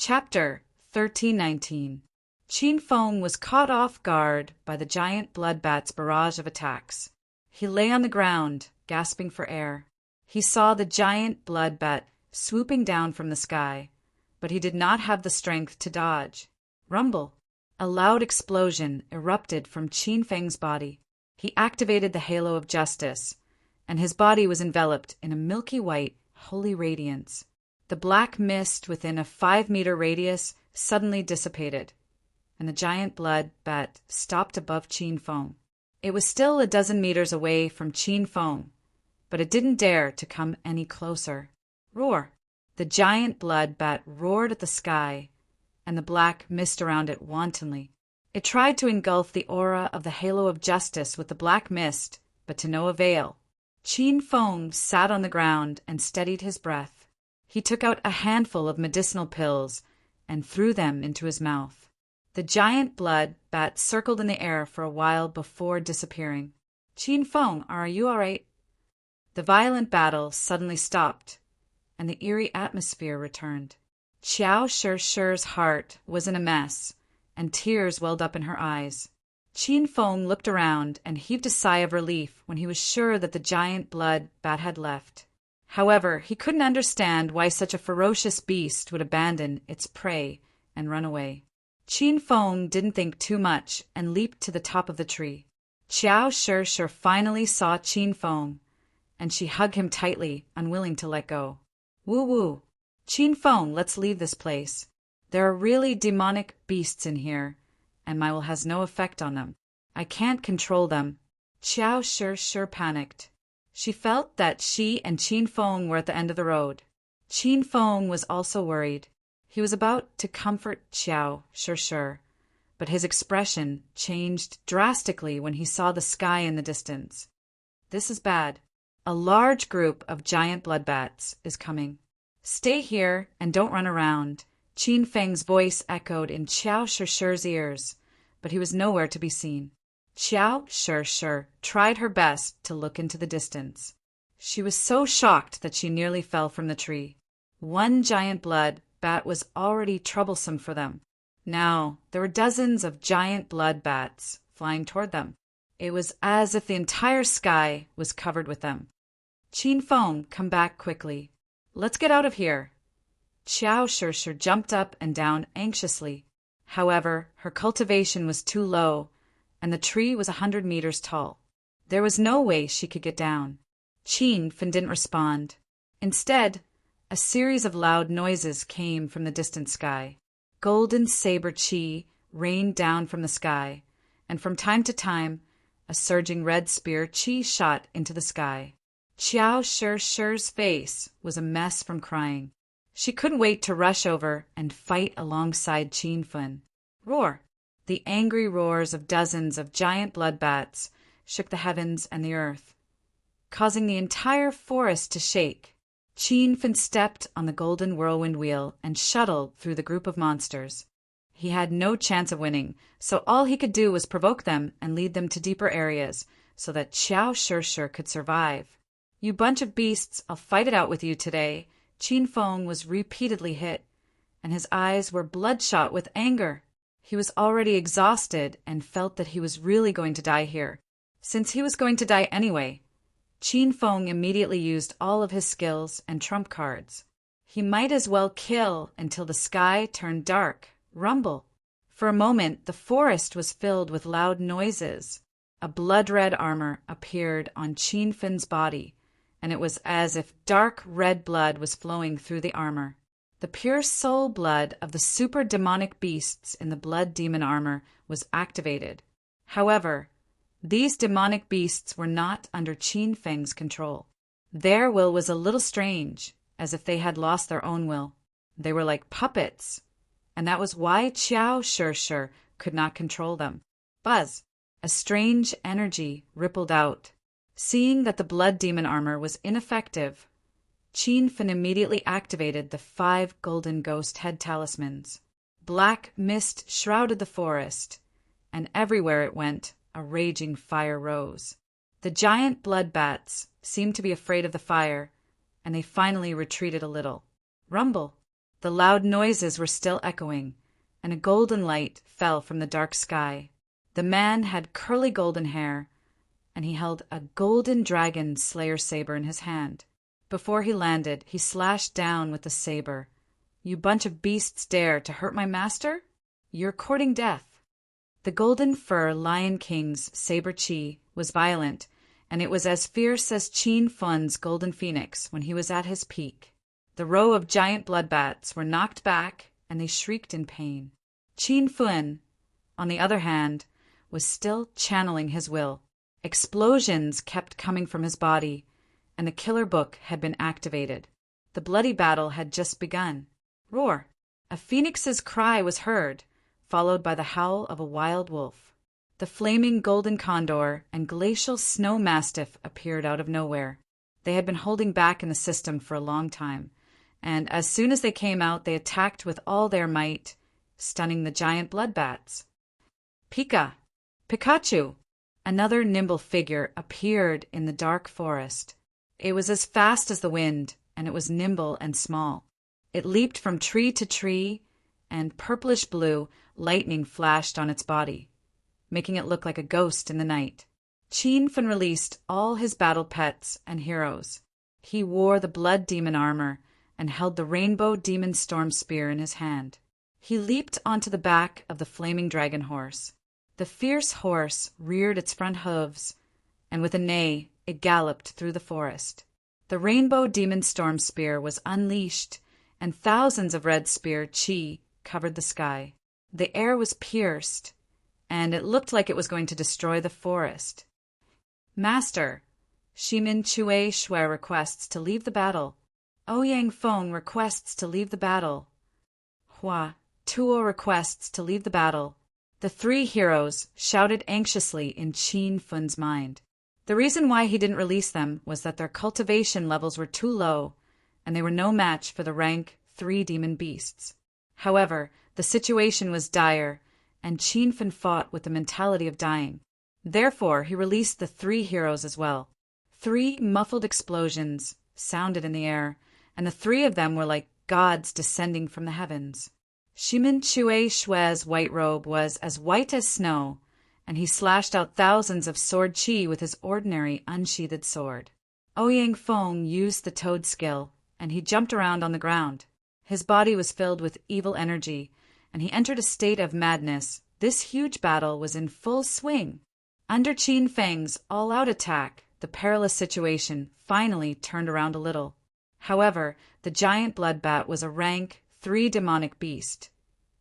Chapter 1319. Qin Feng was caught off guard by the giant blood bat's barrage of attacks. He lay on the ground, gasping for air. He saw the giant blood bat swooping down from the sky, but he did not have the strength to dodge. Rumble! A loud explosion erupted from Qin Feng's body. He activated the halo of justice, and his body was enveloped in a milky white, holy radiance. The black mist within a 5-meter radius suddenly dissipated, and the giant blood bat stopped above Qin Feng. It was still a dozen meters away from Qin Feng, but it didn't dare to come any closer. Roar! The giant blood bat roared at the sky, and the black mist around it wantonly. It tried to engulf the aura of the halo of justice with the black mist, but to no avail. Qin Feng sat on the ground and steadied his breath. He took out a handful of medicinal pills and threw them into his mouth. The giant blood bat circled in the air for a while before disappearing. "Qin Feng, are you all right?" The violent battle suddenly stopped, and the eerie atmosphere returned. Qiao Shi's heart was in a mess, and tears welled up in her eyes. Qin Feng looked around and heaved a sigh of relief when he was sure that the giant blood bat had left. However, he couldn't understand why such a ferocious beast would abandon its prey and run away. Qin Feng didn't think too much and leaped to the top of the tree. Qiao Shi finally saw Qin Feng, and she hugged him tightly, unwilling to let go. "Woo-woo! Qin Feng, let's leave this place. There are really demonic beasts in here, and my will has no effect on them. I can't control them." Qiao Shi panicked. She felt that she and Qin Feng were at the end of the road. Qin Feng was also worried. He was about to comfort Qiao Shi, but his expression changed drastically when he saw the sky in the distance. "This is bad. A large group of giant blood bats is coming. Stay here and don't run around." Qin Feng's voice echoed in Qiao Shi's ears, but he was nowhere to be seen. Qiao Shi tried her best to look into the distance. She was so shocked that she nearly fell from the tree. One giant blood bat was already troublesome for them. Now there were dozens of giant blood bats flying toward them. It was as if the entire sky was covered with them. "Qin Feng, come back quickly. Let's get out of here." Qiao Shi jumped up and down anxiously. However, her cultivation was too low, and the tree was 100 meters tall. There was no way she could get down. Qin Feng didn't respond. Instead, a series of loud noises came from the distant sky. Golden saber qi rained down from the sky, and from time to time, a surging red spear qi shot into the sky. Qiao Shi's face was a mess from crying. She couldn't wait to rush over and fight alongside Qin Feng. Roar! The angry roars of dozens of giant blood bats shook the heavens and the earth, causing the entire forest to shake. Qin Feng stepped on the golden whirlwind wheel and shuttled through the group of monsters. He had no chance of winning, so all he could do was provoke them and lead them to deeper areas so that Qiao Shi could survive. "You bunch of beasts, I'll fight it out with you today." Qin Feng was repeatedly hit, and his eyes were bloodshot with anger. He was already exhausted and felt that he was really going to die here. Since he was going to die anyway, Qin Feng immediately used all of his skills and trump cards. He might as well kill until the sky turned dark. Rumble! For a moment, the forest was filled with loud noises. A blood-red armor appeared on Qin Feng's body, and it was as if dark red blood was flowing through the armor. The pure soul blood of the super demonic beasts in the blood demon armor was activated. However, these demonic beasts were not under Qin Feng's control. Their will was a little strange, as if they had lost their own will. They were like puppets, and that was why Qiao Shi could not control them. Buzz! A strange energy rippled out. Seeing that the blood demon armor was ineffective, Qin Feng immediately activated the 5 golden ghost head talismans. Black mist shrouded the forest, and everywhere it went, a raging fire rose. The giant blood bats seemed to be afraid of the fire, and they finally retreated a little. Rumble! The loud noises were still echoing, and a golden light fell from the dark sky. The man had curly golden hair, and he held a golden dragon slayer saber in his hand. Before he landed, he slashed down with the saber. "You bunch of beasts dare to hurt my master? You're courting death." The golden fur Lion King's saber chi was violent, and it was as fierce as Qin Fun's golden phoenix when he was at his peak. The row of giant bloodbats were knocked back, and they shrieked in pain. Qin Fun, on the other hand, was still channeling his will. Explosions kept coming from his body, and the killer book had been activated. The bloody battle had just begun. Roar! A phoenix's cry was heard, followed by the howl of a wild wolf. The flaming golden condor and glacial snow mastiff appeared out of nowhere. They had been holding back in the system for a long time, and as soon as they came out, they attacked with all their might, stunning the giant bloodbats. Pikachu! Another nimble figure appeared in the dark forest. It was as fast as the wind, and it was nimble and small. It leaped from tree to tree, and purplish blue lightning flashed on its body, making it look like a ghost in the night. Qin Fun released all his battle pets and heroes. He wore the blood demon armor and held the rainbow demon storm spear in his hand. He leaped onto the back of the flaming dragon horse. The fierce horse reared its front hooves, and with a neigh, it galloped through the forest. The rainbow demon storm spear was unleashed, and thousands of red spear chi covered the sky. The air was pierced, and it looked like it was going to destroy the forest. "Master, Shimin Chue Shui requests to leave the battle. Ouyang Feng requests to leave the battle. Hua Tuo requests to leave the battle." The three heroes shouted anxiously in Qin Fun's mind. The reason why he didn't release them was that their cultivation levels were too low, and they were no match for the rank 3 demon beasts. However, the situation was dire, and Qin Fun fought with the mentality of dying. Therefore, he released the 3 heroes as well. 3 muffled explosions sounded in the air, and the 3 of them were like gods descending from the heavens. Shimin Chue Shui's white robe was as white as snow, and he slashed out thousands of sword chi with his ordinary unsheathed sword. Ouyang Feng used the toad skill, and he jumped around on the ground. His body was filled with evil energy, and he entered a state of madness. This huge battle was in full swing. Under Qin Feng's all-out attack, the perilous situation finally turned around a little. However, the giant bloodbat was a rank 3 demonic beast,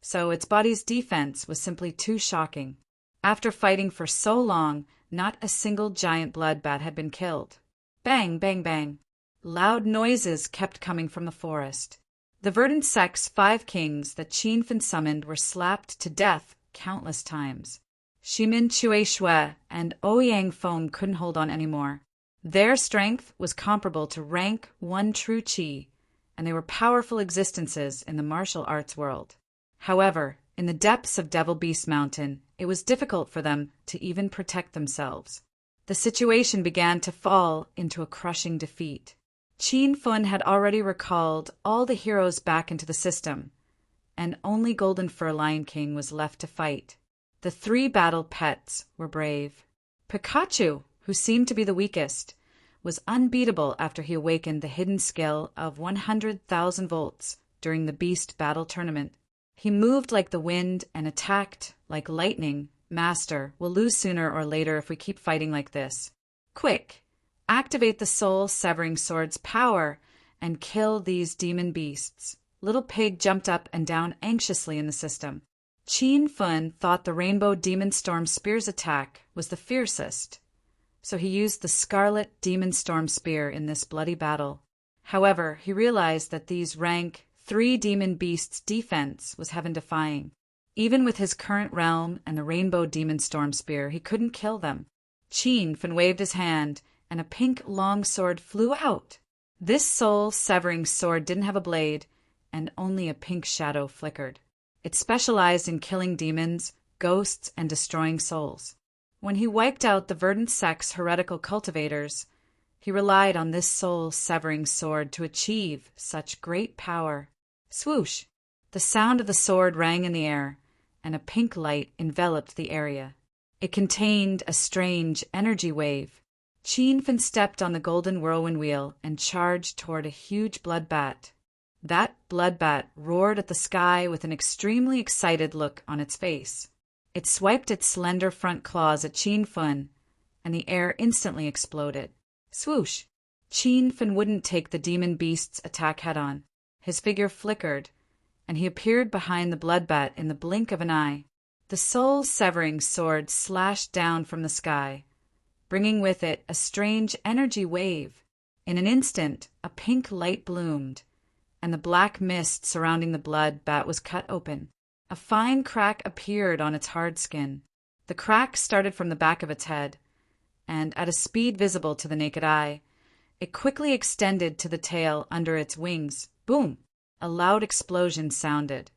so its body's defense was simply too shocking. After fighting for so long, not a single giant bloodbat had been killed. Bang, bang, bang. Loud noises kept coming from the forest. The verdant sect's 5 kings that Qin Fun summoned were slapped to death countless times. Shimin Chue Shui and Ouyang Feng couldn't hold on anymore. Their strength was comparable to rank 1 true chi, and they were powerful existences in the martial arts world. However, in the depths of Devil Beast Mountain, it was difficult for them to even protect themselves. The situation began to fall into a crushing defeat. Qin Fun had already recalled all the heroes back into the system, and only Golden Fur Lion King was left to fight. The 3 battle pets were brave. Pikachu, who seemed to be the weakest, was unbeatable after he awakened the hidden skill of 100,000 volts during the Beast Battle Tournament. He moved like the wind and attacked like lightning. "Master, we'll lose sooner or later if we keep fighting like this. Quick, activate the soul-severing sword's power and kill these demon beasts." Little Pig jumped up and down anxiously in the system. Qin Fun thought the Rainbow Demon Storm Spear's attack was the fiercest, so he used the Scarlet Demon Storm Spear in this bloody battle. However, he realized that these rank 3 demon beasts' defense was heaven-defying. Even with his current realm and the Rainbow Demon Storm Spear, he couldn't kill them. Qin Fun waved his hand, and a pink long sword flew out. This soul-severing sword didn't have a blade, and only a pink shadow flickered. It specialized in killing demons, ghosts, and destroying souls. When he wiped out the verdant sect's heretical cultivators, he relied on this soul-severing sword to achieve such great power. Swoosh! The sound of the sword rang in the air, and a pink light enveloped the area. It contained a strange energy wave. Qin Fen stepped on the golden whirlwind wheel and charged toward a huge blood bat. That blood bat roared at the sky with an extremely excited look on its face. It swiped its slender front claws at Qin Fen, and the air instantly exploded. Swoosh! Qin Fen wouldn't take the demon beast's attack head-on. His figure flickered, and he appeared behind the blood bat in the blink of an eye. The soul-severing sword slashed down from the sky, bringing with it a strange energy wave. In an instant, a pink light bloomed, and the black mist surrounding the blood bat was cut open. A fine crack appeared on its hard skin. The crack started from the back of its head, and at a speed visible to the naked eye, it quickly extended to the tail under its wings. Boom! A loud explosion sounded,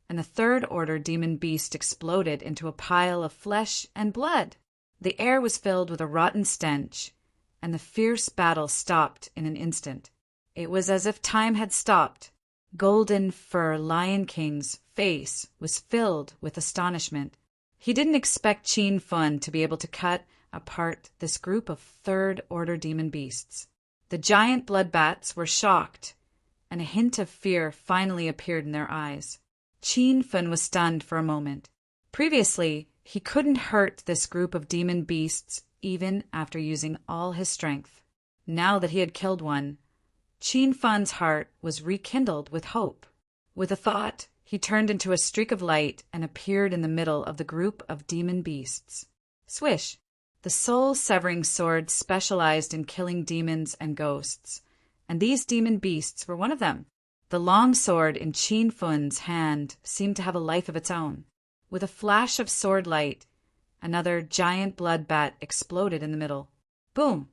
and the third-order demon beast exploded into a pile of flesh and blood. The air was filled with a rotten stench, and the fierce battle stopped in an instant. It was as if time had stopped. Golden Fur Lion King's face was filled with astonishment. He didn't expect Qin Fen to be able to cut apart this group of third-order demon beasts. The giant blood bats were shocked, and a hint of fear finally appeared in their eyes. Qin Fen was stunned for a moment. Previously, he couldn't hurt this group of demon beasts even after using all his strength. Now that he had killed one, Qin Fen's heart was rekindled with hope. With a thought, he turned into a streak of light and appeared in the middle of the group of demon beasts. Swish! The soul-severing sword specialized in killing demons and ghosts, and these demon beasts were one of them. The long sword in Qin Fen's hand seemed to have a life of its own. With a flash of sword light, another giant blood bat exploded in the middle. Boom!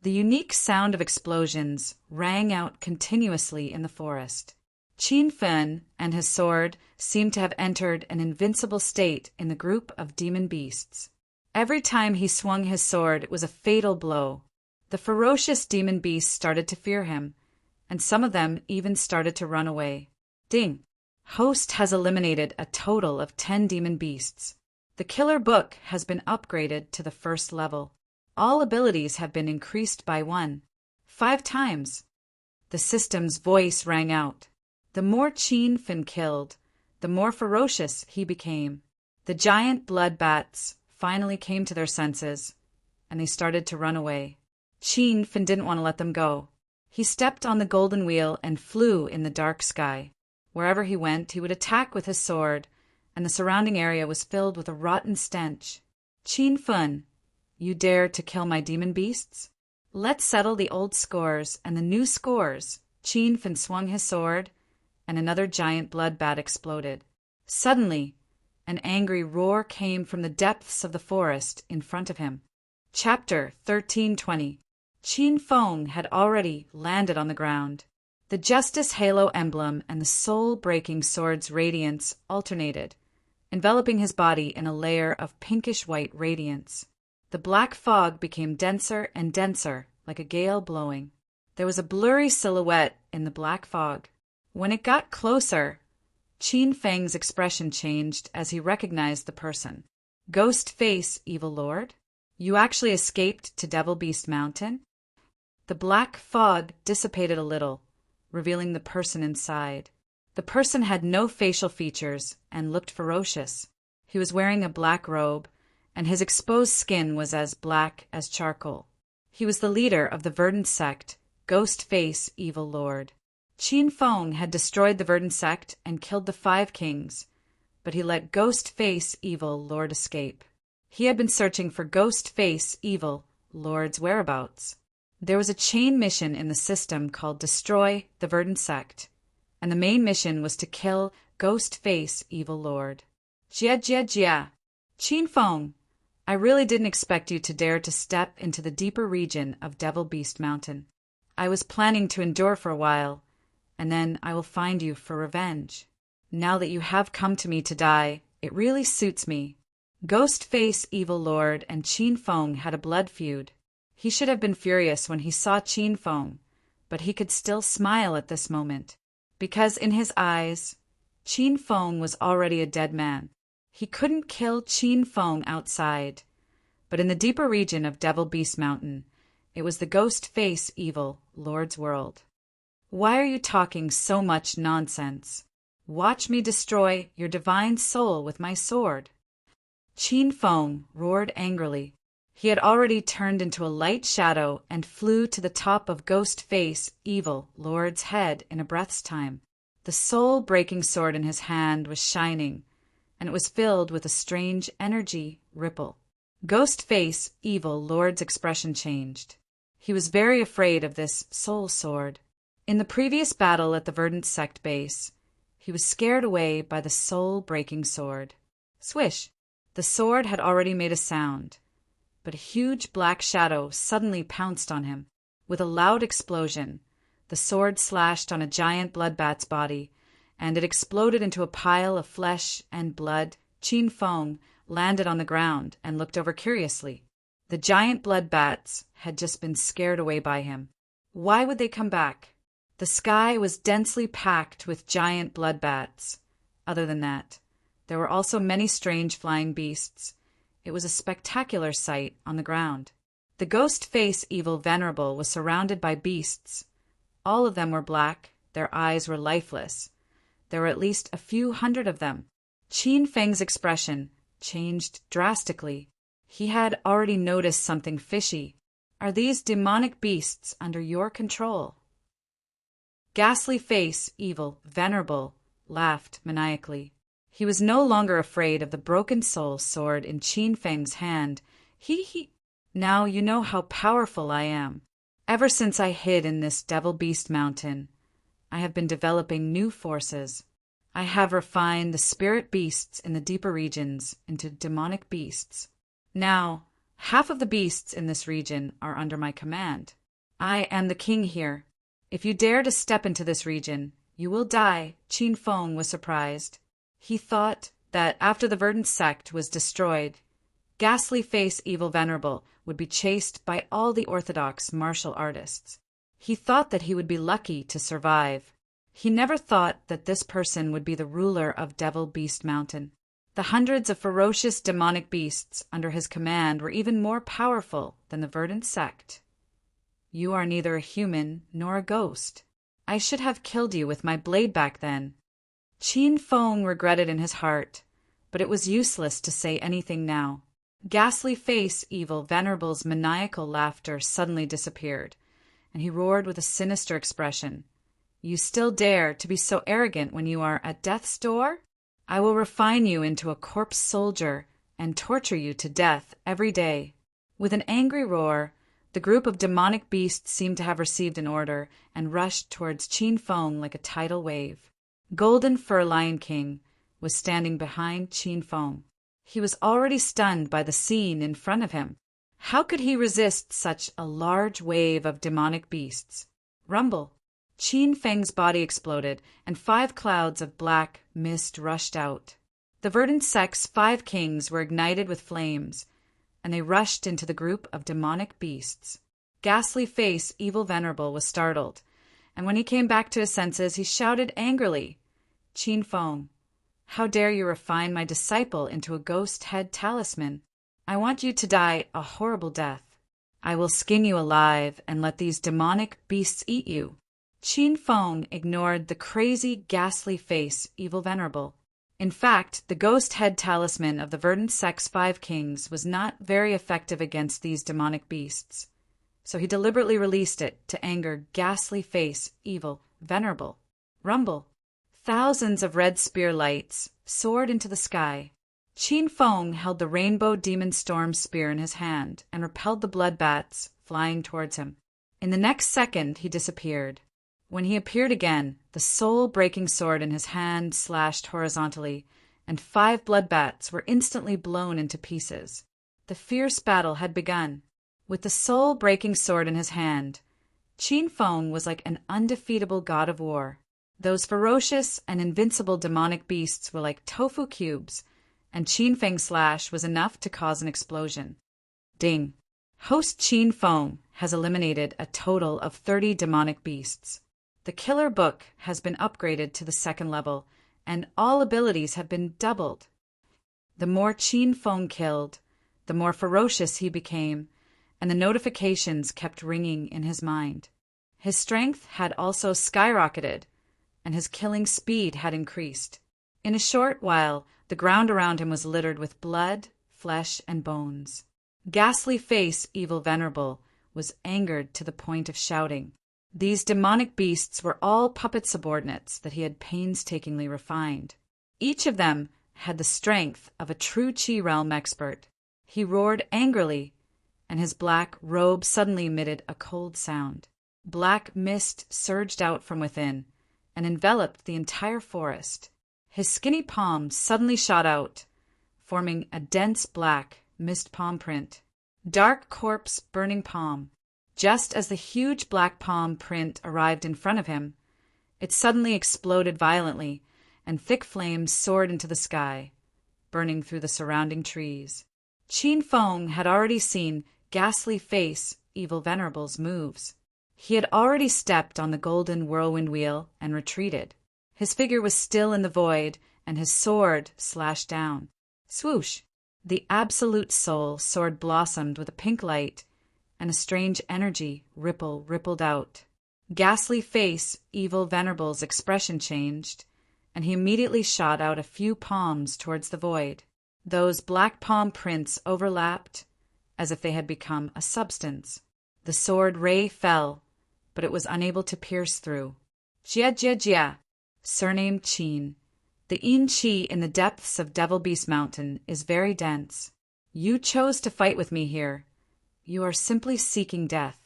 The unique sound of explosions rang out continuously in the forest. Qin Fen and his sword seemed to have entered an invincible state in the group of demon beasts. Every time he swung his sword, it was a fatal blow. The ferocious demon beasts started to fear him, and some of them even started to run away. Ding! Host has eliminated a total of 10 demon beasts. The killer book has been upgraded to the first level. All abilities have been increased by 1. 5 times. The system's voice rang out. The more Qin Fen killed, the more ferocious he became. The giant blood bats finally came to their senses, and they started to run away. Qin Fen didn't want to let them go. He stepped on the golden wheel and flew in the dark sky. Wherever he went, he would attack with his sword, and the surrounding area was filled with a rotten stench. Qin Fen, you dare to kill my demon beasts? Let's settle the old scores and the new scores. Qin Fen swung his sword, and another giant blood bat exploded. Suddenly, an angry roar came from the depths of the forest in front of him. Chapter 1320. Qin Fen had already landed on the ground. The Justice Halo emblem and the soul-breaking sword's radiance alternated, enveloping his body in a layer of pinkish-white radiance. The black fog became denser and denser, like a gale blowing. There was a blurry silhouette in the black fog. When it got closer, Qin Feng's expression changed as he recognized the person. Ghost Face, Evil Lord? You actually escaped to Devil Beast Mountain? The black fog dissipated a little, revealing the person inside. The person had no facial features and looked ferocious. He was wearing a black robe, and his exposed skin was as black as charcoal. He was the leader of the Verdant sect, Ghost Face, Evil Lord. Qin Fen had destroyed the Verdant sect and killed the 5 kings, but he let Ghost Face, Evil Lord escape. He had been searching for Ghost Face, Evil Lord's whereabouts. There was a chain mission in the system called Destroy the Verdant Sect, and the main mission was to kill Ghost Face, Evil Lord. Jia. Qin Fen, I really didn't expect you to dare to step into the deeper region of Devil Beast Mountain. I was planning to endure for a while, and then I will find you for revenge. Now that you have come to me to die, it really suits me. Ghost Face, Evil Lord and Qin Fen had a blood feud. He should have been furious when he saw Qin Fen, but he could still smile at this moment. because in his eyes, Qin Feng was already a dead man. He couldn't kill Qin Feng outside, but in the deeper region of Devil Beast Mountain, it was the ghost face evil Lord's world. Why are you talking so much nonsense? Watch me destroy your divine soul with my sword. Qin Feng roared angrily. He had already turned into a light shadow and flew to the top of ghost face evil Lord's head in a breath's time. The soul-breaking sword in his hand was shining, and it was filled with a strange energy ripple. Ghost face evil Lord's expression changed. He was very afraid of this soul sword. In the previous battle at the Verdant Sect base, he was scared away by the soul-breaking sword. Swish! The sword had already made a sound, but a huge black shadow suddenly pounced on him. With a loud explosion, the sword slashed on a giant bloodbat's body, and it exploded into a pile of flesh and blood. Qin Feng landed on the ground and looked over curiously. The giant bloodbats had just been scared away by him. Why would they come back? The sky was densely packed with giant bloodbats. Other than that, there were also many strange flying beasts. It was a spectacular sight on the ground. The ghost face evil venerable was surrounded by beasts. All of them were black, their eyes were lifeless. There were at least a few hundred of them. Qin Feng's expression changed drastically. He had already noticed something fishy. Are these demonic beasts under your control? Ghastly face evil venerable laughed maniacally. He was no longer afraid of the broken soul sword in Qin Feng's hand. Now you know how powerful I am. Ever since I hid in this Devil Beast Mountain, I have been developing new forces. I have refined the spirit beasts in the deeper regions into demonic beasts. Now, half of the beasts in this region are under my command. I am the king here. If you dare to step into this region, you will die. Qin Feng was surprised. He thought that after the Verdant Sect was destroyed, Ghastly Face Evil Venerable would be chased by all the orthodox martial artists. He thought that he would be lucky to survive. He never thought that this person would be the ruler of Devil Beast Mountain. The hundreds of ferocious demonic beasts under his command were even more powerful than the Verdant Sect. You are neither a human nor a ghost. I should have killed you with my blade back then. Qin Feng regretted in his heart, but it was useless to say anything now. Ghastly Face Evil Venerable's maniacal laughter suddenly disappeared, and he roared with a sinister expression. You still dare to be so arrogant when you are at death's door? I will refine you into a corpse soldier and torture you to death every day. With an angry roar, the group of demonic beasts seemed to have received an order and rushed towards Qin Feng like a tidal wave. Golden Fur Lion King was standing behind Qin Feng. He was already stunned by the scene in front of him. How could he resist such a large wave of demonic beasts? Rumble! Qin Feng's body exploded, and 5 clouds of black mist rushed out. The Verdant Sect's 5 kings were ignited with flames, and they rushed into the group of demonic beasts. Ghastly Face Evil Venerable was startled, and when he came back to his senses, he shouted angrily, Qin Feng, how dare you refine my disciple into a ghost head talisman? I want you to die a horrible death. I will skin you alive and let these demonic beasts eat you. Qin Feng ignored the crazy, ghastly face Evil Venerable. In fact, the ghost head talisman of the Verdant Sect's 5 kings was not very effective against these demonic beasts, so he deliberately released it to anger Ghastly Face Evil Venerable. Rumble! Thousands of red spear lights soared into the sky. Qin Feng held the Rainbow Demon Storm spear in his hand and repelled the bloodbats flying towards him. In the next second, he disappeared. When he appeared again, the soul-breaking sword in his hand slashed horizontally, and 5 bloodbats were instantly blown into pieces. The fierce battle had begun. With the soul-breaking sword in his hand, Qin Feng was like an undefeatable god of war. Those ferocious and invincible demonic beasts were like tofu cubes, and Qin Feng's slash was enough to cause an explosion. Ding! Host Qin Feng has eliminated a total of 30 demonic beasts. The killer book has been upgraded to the second level, and all abilities have been doubled. The more Qin Feng killed, the more ferocious he became, and the notifications kept ringing in his mind. His strength had also skyrocketed, and his killing speed had increased. In a short while, the ground around him was littered with blood, flesh, and bones. Ghastly Face, Evil Venerable, was angered to the point of shouting. These demonic beasts were all puppet subordinates that he had painstakingly refined. Each of them had the strength of a true Qi realm expert. He roared angrily, and his black robe suddenly emitted a cold sound. Black mist surged out from within and enveloped the entire forest. His skinny palms suddenly shot out, forming a dense black mist palm print. Dark corpse burning palm. Just as the huge black palm print arrived in front of him, it suddenly exploded violently, and thick flames soared into the sky, burning through the surrounding trees. Qin Feng had already seen Ghastly Face, Evil Venerable's moves. He had already stepped on the golden whirlwind wheel and retreated. His figure was still in the void, and his sword slashed down. Swoosh! The Absolute Soul sword blossomed with a pink light, and a strange energy rippled out. Ghastly Face, Evil Venerable's expression changed, and he immediately shot out a few palms towards the void. Those black palm prints overlapped, as if they had become a substance. The sword ray fell, but it was unable to pierce through. Jia, surnamed Qin. The Yin Qi in the depths of Devil Beast Mountain is very dense. You chose to fight with me here. You are simply seeking death.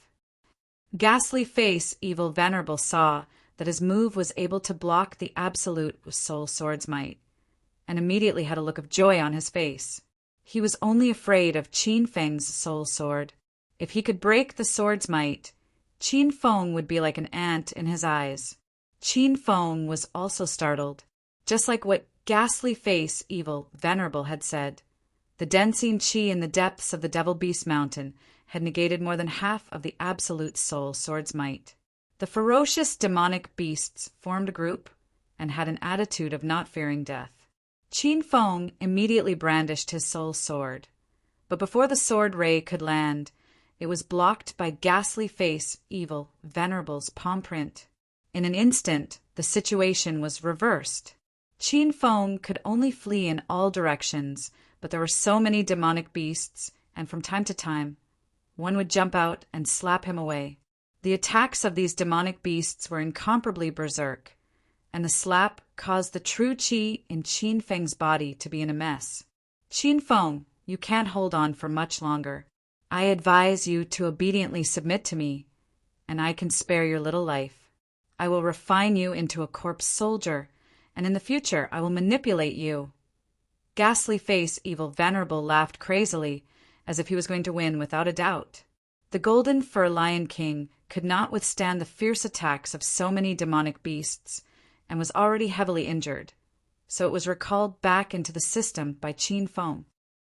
Ghastly Face, Evil Venerable saw that his move was able to block the Absolute Soul Sword's might, and immediately had a look of joy on his face. He was only afraid of Qin Feng's soul sword. If he could break the sword's might, Qin Feng would be like an ant in his eyes. Qin Feng was also startled. Just like what Ghastly Face, Evil Venerable had said, the Densing Qi in the depths of the Devil Beast Mountain had negated more than half of the Absolute Soul Sword's might. The ferocious demonic beasts formed a group and had an attitude of not fearing death. Qin Feng immediately brandished his soul sword, but before the sword ray could land, it was blocked by Ghastly Face, Evil Venerable's palm print. In an instant, the situation was reversed. Qin Feng could only flee in all directions, but there were so many demonic beasts, and from time to time, one would jump out and slap him away. The attacks of these demonic beasts were incomparably berserk, and the slap caused the true Qi in Qin Feng's body to be in a mess. Qin Feng, you can't hold on for much longer. I advise you to obediently submit to me, and I can spare your little life. I will refine you into a corpse soldier, and in the future I will manipulate you. Ghastly Face, Evil Venerable laughed crazily, as if he was going to win without a doubt. The Golden Fur Lion King could not withstand the fierce attacks of so many demonic beasts, and was already heavily injured, so it was recalled back into the system by Qin Feng.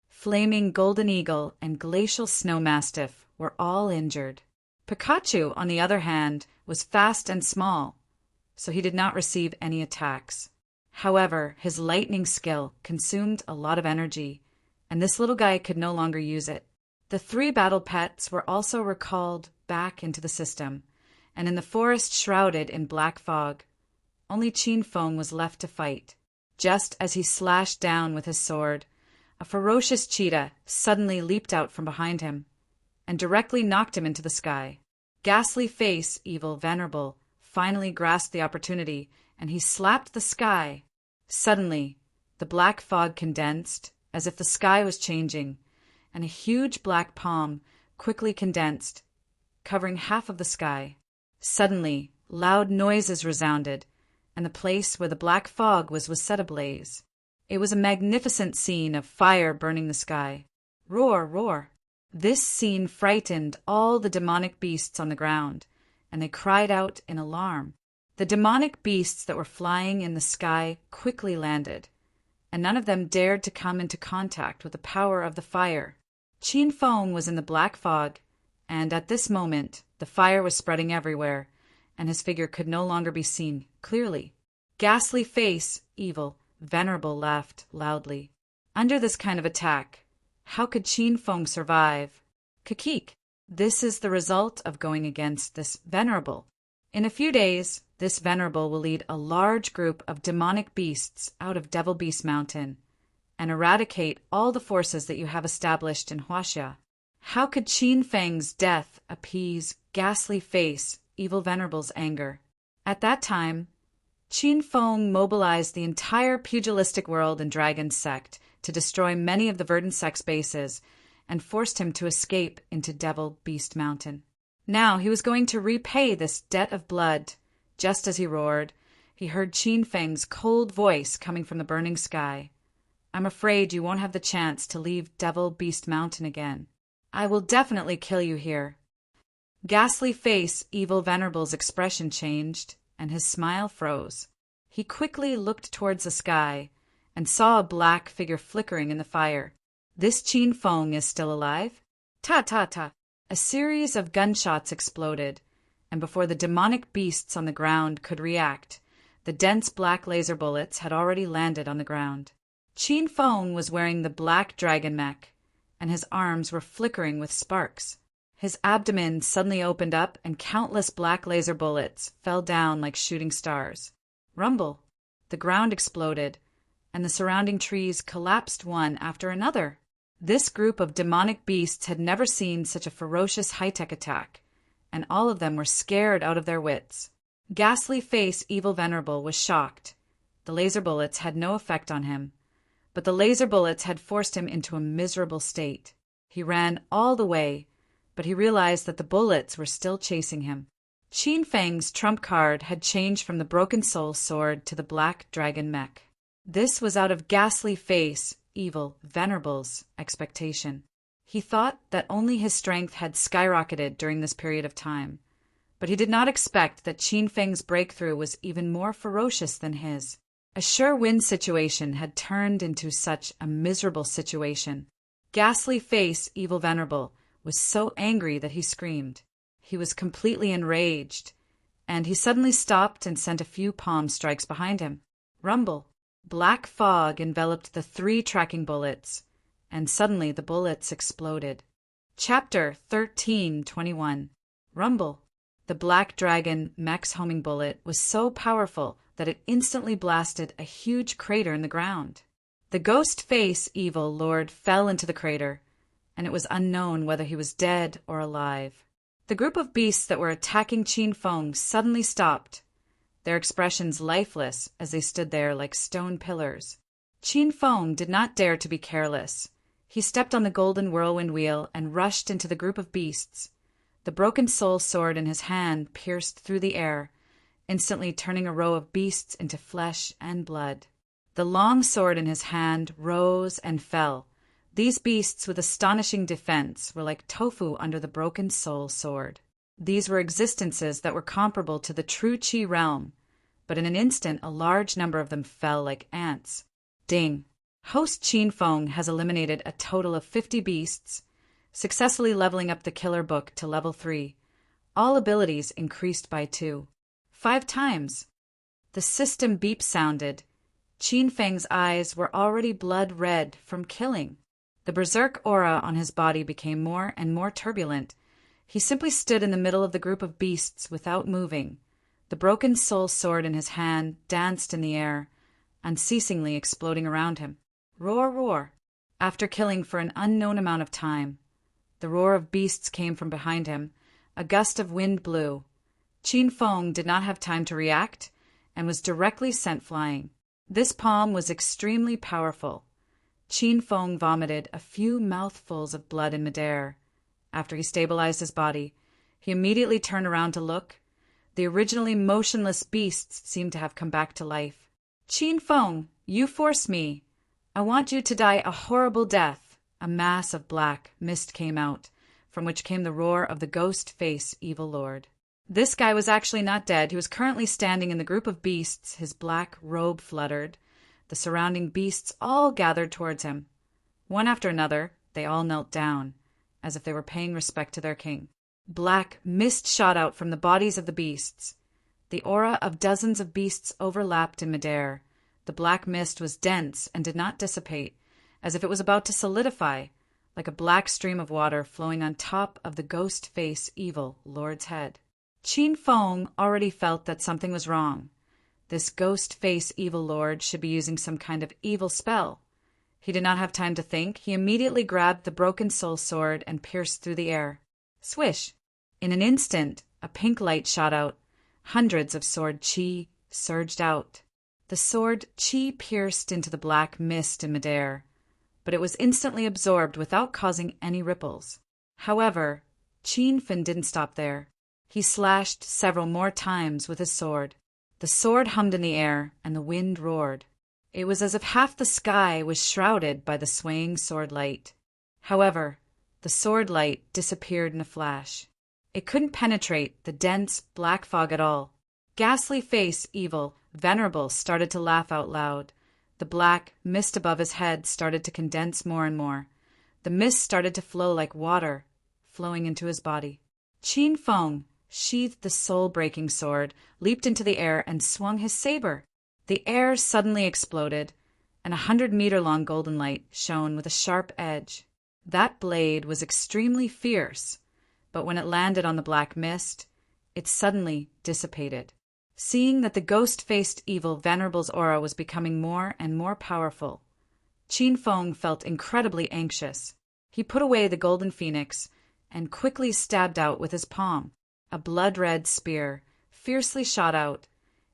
Flaming Golden Eagle and Glacial Snow Mastiff were all injured. Pikachu, on the other hand, was fast and small, so he did not receive any attacks. However, his lightning skill consumed a lot of energy, and this little guy could no longer use it. The 3 battle pets were also recalled back into the system, and in the forest shrouded in black fog, only Qin Feng was left to fight. Just as he slashed down with his sword, a ferocious cheetah suddenly leaped out from behind him and directly knocked him into the sky. Ghastly Face, Evil Venerable, finally grasped the opportunity, and he slapped the sky. Suddenly, the black fog condensed, as if the sky was changing, and a huge black palm quickly condensed, covering half of the sky. Suddenly, loud noises resounded, and the place where the black fog was set ablaze. It was a magnificent scene of fire burning the sky. Roar, roar! This scene frightened all the demonic beasts on the ground, and they cried out in alarm. The demonic beasts that were flying in the sky quickly landed, and none of them dared to come into contact with the power of the fire. Qin Feng was in the black fog, and at this moment the fire was spreading everywhere, and his figure could no longer be seen clearly. Ghastly Face, Evil, Venerable laughed loudly. Under this kind of attack, how could Qin Feng survive? Kakik, this is the result of going against this Venerable. In a few days, this Venerable will lead a large group of demonic beasts out of Devil Beast Mountain and eradicate all the forces that you have established in Huaxia. How could Qin Feng's death appease Ghastly Face, Evil Venerable's anger? At that time, Qin Feng mobilized the entire pugilistic world and dragon sect to destroy many of the verdant sect's bases and forced him to escape into Devil Beast Mountain. Now he was going to repay this debt of blood. Just as he roared, he heard Qin Feng's cold voice coming from the burning sky. I'm afraid you won't have the chance to leave Devil Beast Mountain again. I will definitely kill you here. Ghastly Face, Evil Venerable's expression changed, and his smile froze. He quickly looked towards the sky and saw a black figure flickering in the fire. This Qin Feng is still alive? Ta ta ta! A series of gunshots exploded, and before the demonic beasts on the ground could react, the dense black laser bullets had already landed on the ground. Qin Feng was wearing the black dragon mech, and his arms were flickering with sparks. His abdomen suddenly opened up, and countless black laser bullets fell down like shooting stars. Rumble! The ground exploded, and the surrounding trees collapsed one after another. This group of demonic beasts had never seen such a ferocious high-tech attack, and all of them were scared out of their wits. Ghastly Face, Evil Venerable was shocked. The laser bullets had no effect on him, but the laser bullets had forced him into a miserable state. He ran all the way, but he realized that the bullets were still chasing him. Qin Feng's trump card had changed from the Broken Soul sword to the Black Dragon mech. This was out of Ghastly Face, Evil Venerable's expectation. He thought that only his strength had skyrocketed during this period of time, but he did not expect that Qin Feng's breakthrough was even more ferocious than his. A sure win situation had turned into such a miserable situation. Ghastly Face, Evil Venerable was so angry that he screamed. He was completely enraged, and he suddenly stopped and sent a few palm strikes behind him. Rumble! Black fog enveloped the 3 tracking bullets, and suddenly the bullets exploded. Chapter 13:21. Rumble! The Black Dragon mech's homing bullet was so powerful that it instantly blasted a huge crater in the ground. The Ghost Face, Evil Lord fell into the crater, and it was unknown whether he was dead or alive. The group of beasts that were attacking Qin Feng suddenly stopped, their expressions lifeless as they stood there like stone pillars. Qin Feng did not dare to be careless. He stepped on the golden whirlwind wheel and rushed into the group of beasts. The Broken Soul sword in his hand pierced through the air, instantly turning a row of beasts into flesh and blood. The long sword in his hand rose and fell. These beasts with astonishing defense were like tofu under the Broken Soul sword. These were existences that were comparable to the true Qi realm, but in an instant a large number of them fell like ants. Ding! Host Qin Feng has eliminated a total of 50 beasts, successfully leveling up the killer book to level 3. All abilities increased by 2. 5 times. The system beep sounded. Qin Feng's eyes were already blood red from killing. The berserk aura on his body became more and more turbulent. He simply stood in the middle of the group of beasts without moving. The Broken Soul sword in his hand danced in the air, unceasingly exploding around him. Roar, roar! After killing for an unknown amount of time, the roar of beasts came from behind him. A gust of wind blew. Qin Feng did not have time to react and was directly sent flying. This palm was extremely powerful. Qin Feng vomited a few mouthfuls of blood in midair. After he stabilized his body, he immediately turned around to look. The originally motionless beasts seemed to have come back to life. Qin Feng, you forced me. I want you to die a horrible death. A mass of black mist came out, from which came the roar of the Ghost Face, Evil Lord. This guy was actually not dead. He was currently standing in the group of beasts. His black robe fluttered. The surrounding beasts all gathered towards him. One after another, they all knelt down, as if they were paying respect to their king. Black mist shot out from the bodies of the beasts. The aura of dozens of beasts overlapped in midair. The black mist was dense and did not dissipate, as if it was about to solidify, like a black stream of water flowing on top of the ghost-face evil lord's head. Qin Feng already felt that something was wrong. This ghost-face evil lord should be using some kind of evil spell. He did not have time to think. He immediately grabbed the broken soul sword and pierced through the air. Swish! In an instant, a pink light shot out. Hundreds of sword qi surged out. The sword qi pierced into the black mist in midair, but it was instantly absorbed without causing any ripples. However, Qin Fin didn't stop there. He slashed several more times with his sword. The sword hummed in the air, and the wind roared. It was as if half the sky was shrouded by the swaying sword light. However, the sword light disappeared in a flash. It couldn't penetrate the dense black fog at all. Ghastly face, evil, venerable, started to laugh out loud. The black mist above his head started to condense more and more. The mist started to flow like water, flowing into his body. Qin Feng sheathed the soul-breaking sword, leaped into the air, and swung his saber. The air suddenly exploded, and 100-meter-long golden light shone with a sharp edge. That blade was extremely fierce, but when it landed on the black mist, it suddenly dissipated. Seeing that the ghost-faced evil venerable's aura was becoming more and more powerful, Qin Feng felt incredibly anxious. He put away the golden phoenix and quickly stabbed out with his palm. A blood-red spear fiercely shot out,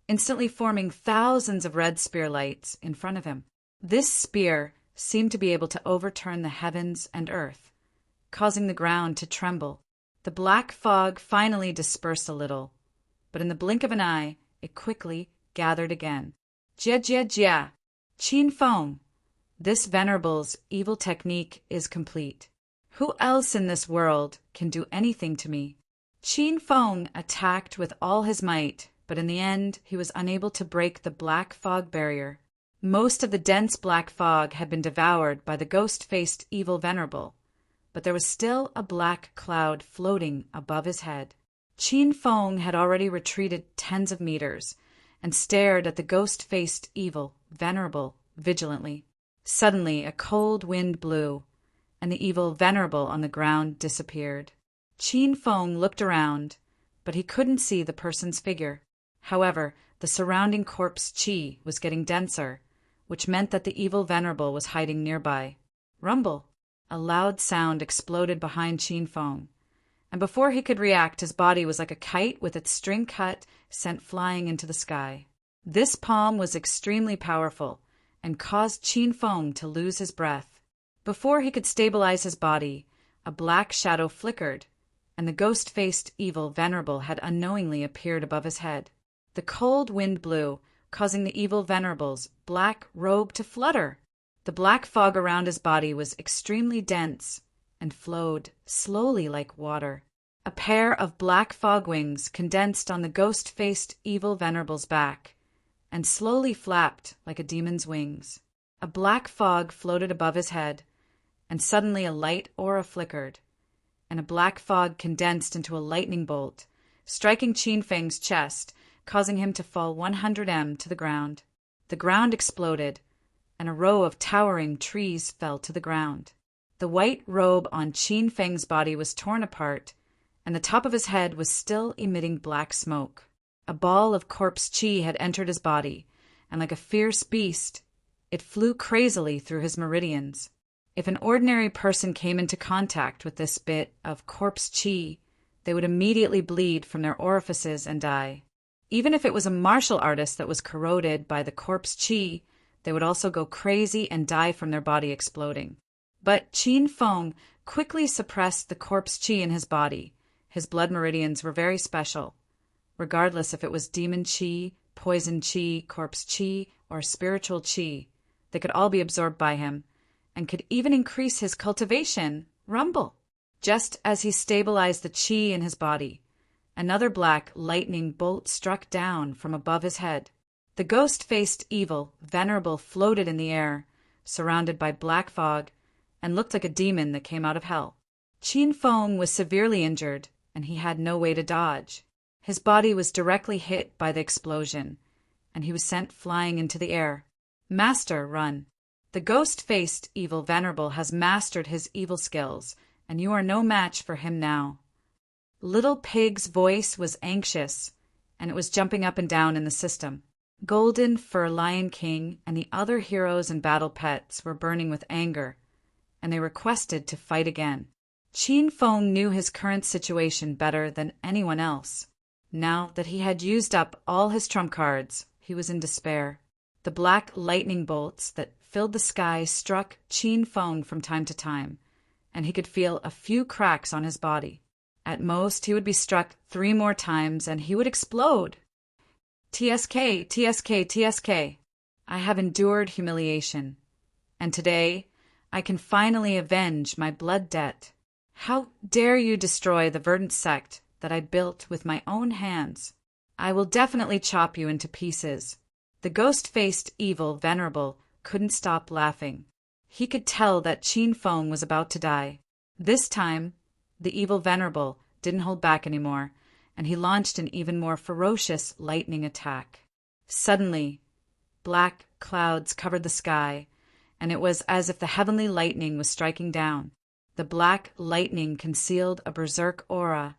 instantly forming thousands of red spear lights in front of him. This spear seemed to be able to overturn the heavens and earth, causing the ground to tremble. The black fog finally dispersed a little, but in the blink of an eye, it quickly gathered again. Jia jia jia! Qin Feng, this venerable's evil technique is complete. Who else in this world can do anything to me? Qin Feng attacked with all his might, but in the end he was unable to break the black fog barrier. Most of the dense black fog had been devoured by the ghost-faced evil venerable, but there was still a black cloud floating above his head. Qin Feng had already retreated tens of meters and stared at the ghost-faced evil venerable vigilantly. Suddenly a cold wind blew, and the evil venerable on the ground disappeared. Qin Feng looked around, but he couldn't see the person's figure. However, the surrounding corpse qi was getting denser, which meant that the evil venerable was hiding nearby. Rumble! A loud sound exploded behind Qin Feng, and before he could react, his body was like a kite with its string cut, sent flying into the sky. This palm was extremely powerful and caused Qin Feng to lose his breath. Before he could stabilize his body, a black shadow flickered, and the ghost-faced evil venerable had unknowingly appeared above his head. The cold wind blew, causing the evil venerable's black robe to flutter. The black fog around his body was extremely dense and flowed slowly like water. A pair of black fog wings condensed on the ghost-faced evil venerable's back and slowly flapped like a demon's wings. A black fog floated above his head, and suddenly a light aura flickered, and a black fog condensed into a lightning bolt, striking Qin Feng's chest, causing him to fall 100 m to the ground. The ground exploded, and a row of towering trees fell to the ground. The white robe on Qin Feng's body was torn apart, and the top of his head was still emitting black smoke. A ball of corpse qi had entered his body, and like a fierce beast, it flew crazily through his meridians. If an ordinary person came into contact with this bit of corpse qi, they would immediately bleed from their orifices and die. Even if it was a martial artist that was corroded by the corpse qi, they would also go crazy and die from their body exploding. But Qin Feng quickly suppressed the corpse qi in his body. His blood meridians were very special. Regardless if it was demon qi, poison qi, corpse qi, or spiritual qi, they could all be absorbed by him, and could even increase his cultivation, rumble. Just as he stabilized the qi in his body, another black lightning bolt struck down from above his head. The ghost-faced evil venerable floated in the air, surrounded by black fog, and looked like a demon that came out of hell. Qin Feng was severely injured, and he had no way to dodge. His body was directly hit by the explosion, and he was sent flying into the air. Master, run. The ghost-faced evil venerable has mastered his evil skills, and you are no match for him now. Little Pig's voice was anxious, and it was jumping up and down in the system. Golden Fur Lion King and the other heroes and battle pets were burning with anger, and they requested to fight again. Qin Feng knew his current situation better than anyone else. Now that he had used up all his trump cards, he was in despair. The black lightning bolts that filled the sky struck Qin Feng from time to time, and he could feel a few cracks on his body. At most, he would be struck 3 more times and he would explode. TSK, TSK, TSK. I have endured humiliation, and today I can finally avenge my blood debt. How dare you destroy the verdant sect that I built with my own hands? I will definitely chop you into pieces. The ghost-faced evil venerable couldn't stop laughing. He could tell that Qin Feng was about to die. This time, the evil venerable didn't hold back anymore, and he launched an even more ferocious lightning attack. Suddenly, black clouds covered the sky, and it was as if the heavenly lightning was striking down. The black lightning concealed a berserk aura,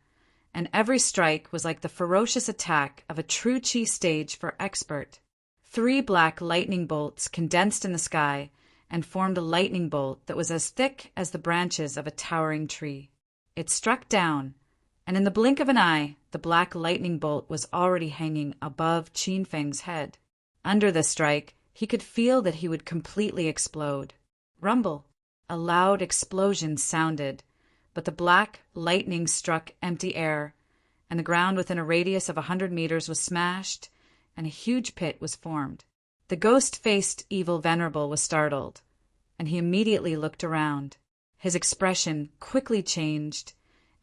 and every strike was like the ferocious attack of a true chi stage for expert. 3 black lightning bolts condensed in the sky and formed a lightning bolt that was as thick as the branches of a towering tree. It struck down, and in the blink of an eye, the black lightning bolt was already hanging above Qin Feng's head. Under the strike, he could feel that he would completely explode. Rumble! A loud explosion sounded, but the black lightning struck empty air, and the ground within a radius of 100 meters was smashed, and a huge pit was formed. The ghost-faced evil venerable was startled, and he immediately looked around. His expression quickly changed,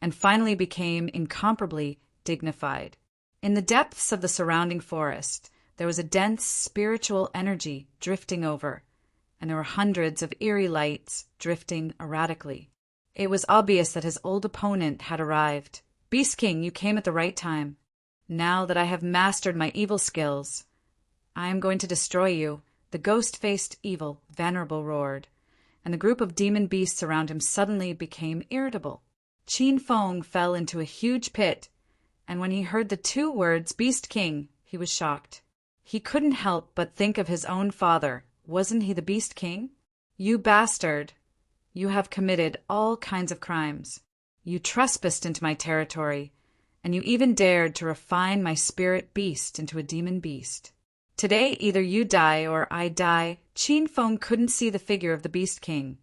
and finally became incomparably dignified. In the depths of the surrounding forest, there was a dense spiritual energy drifting over, and there were hundreds of eerie lights drifting erratically. It was obvious that his old opponent had arrived. Beast King, you came at the right time. Now that I have mastered my evil skills, I am going to destroy you, the ghost-faced evil venerable roared, and the group of demon beasts around him suddenly became irritable. Qin Feng fell into a huge pit, and when he heard the 2 words Beast King, he was shocked. He couldn't help but think of his own father. Wasn't he the Beast King? You bastard! You have committed all kinds of crimes. You trespassed into my territory, and you even dared to refine my spirit beast into a demon beast. Today, either you die or I die. Qin Feng couldn't see the figure of the Beast King,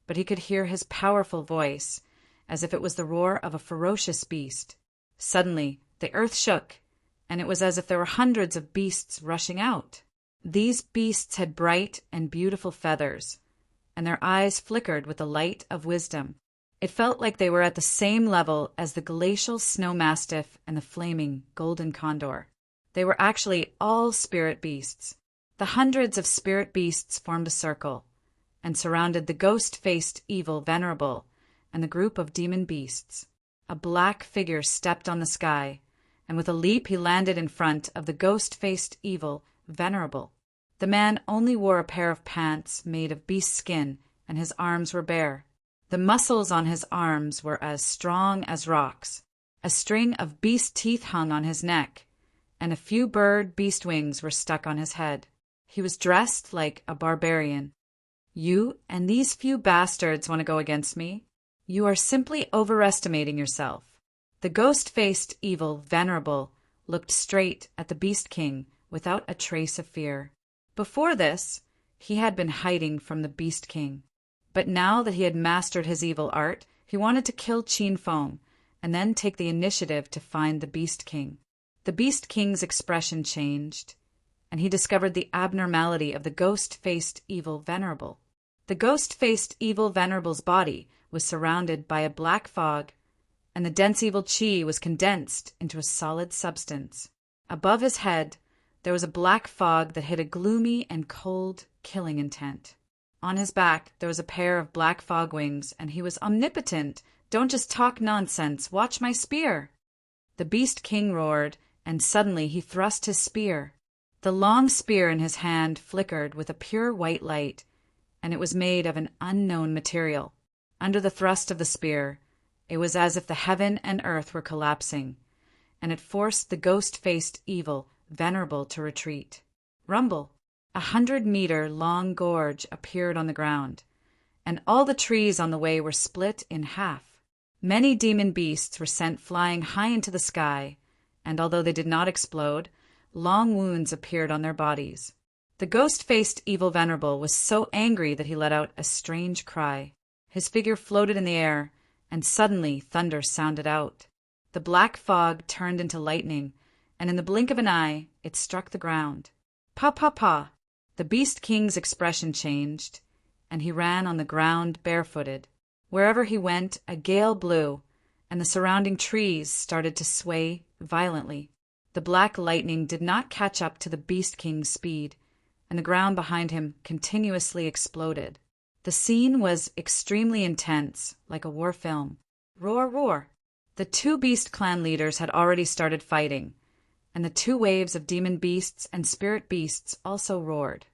but he could hear his powerful voice, as if it was the roar of a ferocious beast. Suddenly, the earth shook, and it was as if there were hundreds of beasts rushing out. These beasts had bright and beautiful feathers, and their eyes flickered with the light of wisdom. It felt like they were at the same level as the glacial snow mastiff and the flaming golden condor. They were actually all spirit beasts. The hundreds of spirit beasts formed a circle and surrounded the ghost-faced evil venerable and the group of demon beasts. A black figure stepped on the sky, and with a leap he landed in front of the ghost-faced evil venerable. The man only wore a pair of pants made of beast skin, and his arms were bare. The muscles on his arms were as strong as rocks. A string of beast teeth hung on his neck, and a few bird beast wings were stuck on his head. He was dressed like a barbarian. You and these few bastards want to go against me? You are simply overestimating yourself. The ghost-faced evil venerable looked straight at the Beast King without a trace of fear. Before this, he had been hiding from the Beast King. But now that he had mastered his evil art, he wanted to kill Qin Feng and then take the initiative to find the Beast King. The Beast King's expression changed, and he discovered the abnormality of the ghost-faced evil venerable. The ghost-faced evil venerable's body was surrounded by a black fog, and the dense evil chi was condensed into a solid substance. Above his head, there was a black fog that hid a gloomy and cold, killing intent. On his back, there was a pair of black fog wings, and he was omnipotent. Don't just talk nonsense. Watch my spear. The Beast King roared, and suddenly he thrust his spear. The long spear in his hand flickered with a pure white light, and it was made of an unknown material. Under the thrust of the spear, it was as if the heaven and earth were collapsing, and it forced the ghost-faced evil Venerable to retreat. Rumble! 100-meter-long gorge appeared on the ground, and all the trees on the way were split in half. Many demon beasts were sent flying high into the sky, and although they did not explode, long wounds appeared on their bodies. The ghost-faced evil Venerable was so angry that he let out a strange cry. His figure floated in the air, and suddenly thunder sounded out. The black fog turned into lightning, and in the blink of an eye it struck the ground. Pa pa pa! The Beast King's expression changed, and he ran on the ground barefooted. Wherever he went, a gale blew, and the surrounding trees started to sway violently. The black lightning did not catch up to the Beast King's speed, and the ground behind him continuously exploded. The scene was extremely intense, like a war film. Roar, roar! The two Beast Clan leaders had already started fighting, and the two waves of demon beasts and spirit beasts also roared.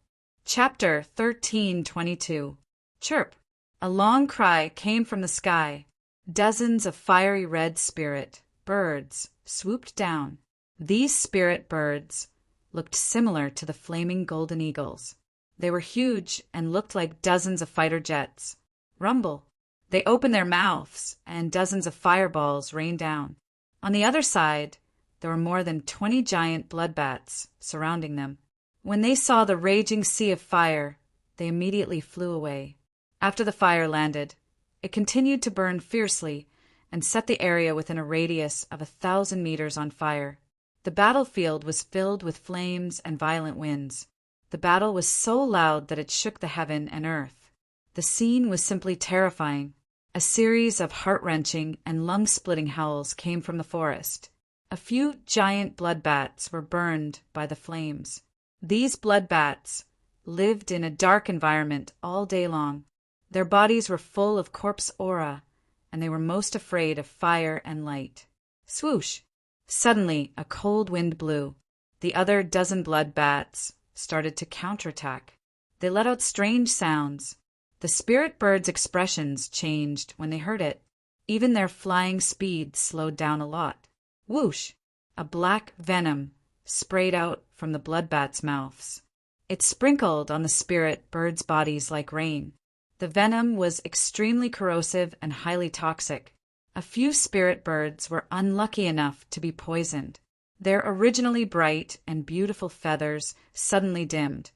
Chapter 13:22. Chirp! A long cry came from the sky. Dozens of fiery red spirit birds swooped down. These spirit birds looked similar to the flaming golden eagles. They were huge and looked like dozens of fighter jets. Rumble! They opened their mouths, and dozens of fireballs rained down. On the other side, there were more than 20 giant bloodbats surrounding them. When they saw the raging sea of fire, they immediately flew away. After the fire landed, it continued to burn fiercely and set the area within a radius of 1,000 meters on fire. The battlefield was filled with flames and violent winds. The battle was so loud that it shook the heaven and earth. The scene was simply terrifying. A series of heart-wrenching and lung-splitting howls came from the forest. A few giant bloodbats were burned by the flames. These bloodbats lived in a dark environment all day long. Their bodies were full of corpse aura, and they were most afraid of fire and light. Swoosh! Suddenly, a cold wind blew. The other dozen bloodbats started to counterattack. They let out strange sounds. The spirit birds' expressions changed when they heard it. Even their flying speed slowed down a lot. Whoosh! A black venom sprayed out from the bloodbats' mouths. It sprinkled on the spirit birds' bodies like rain. The venom was extremely corrosive and highly toxic. A few spirit birds were unlucky enough to be poisoned. Their originally bright and beautiful feathers suddenly dimmed,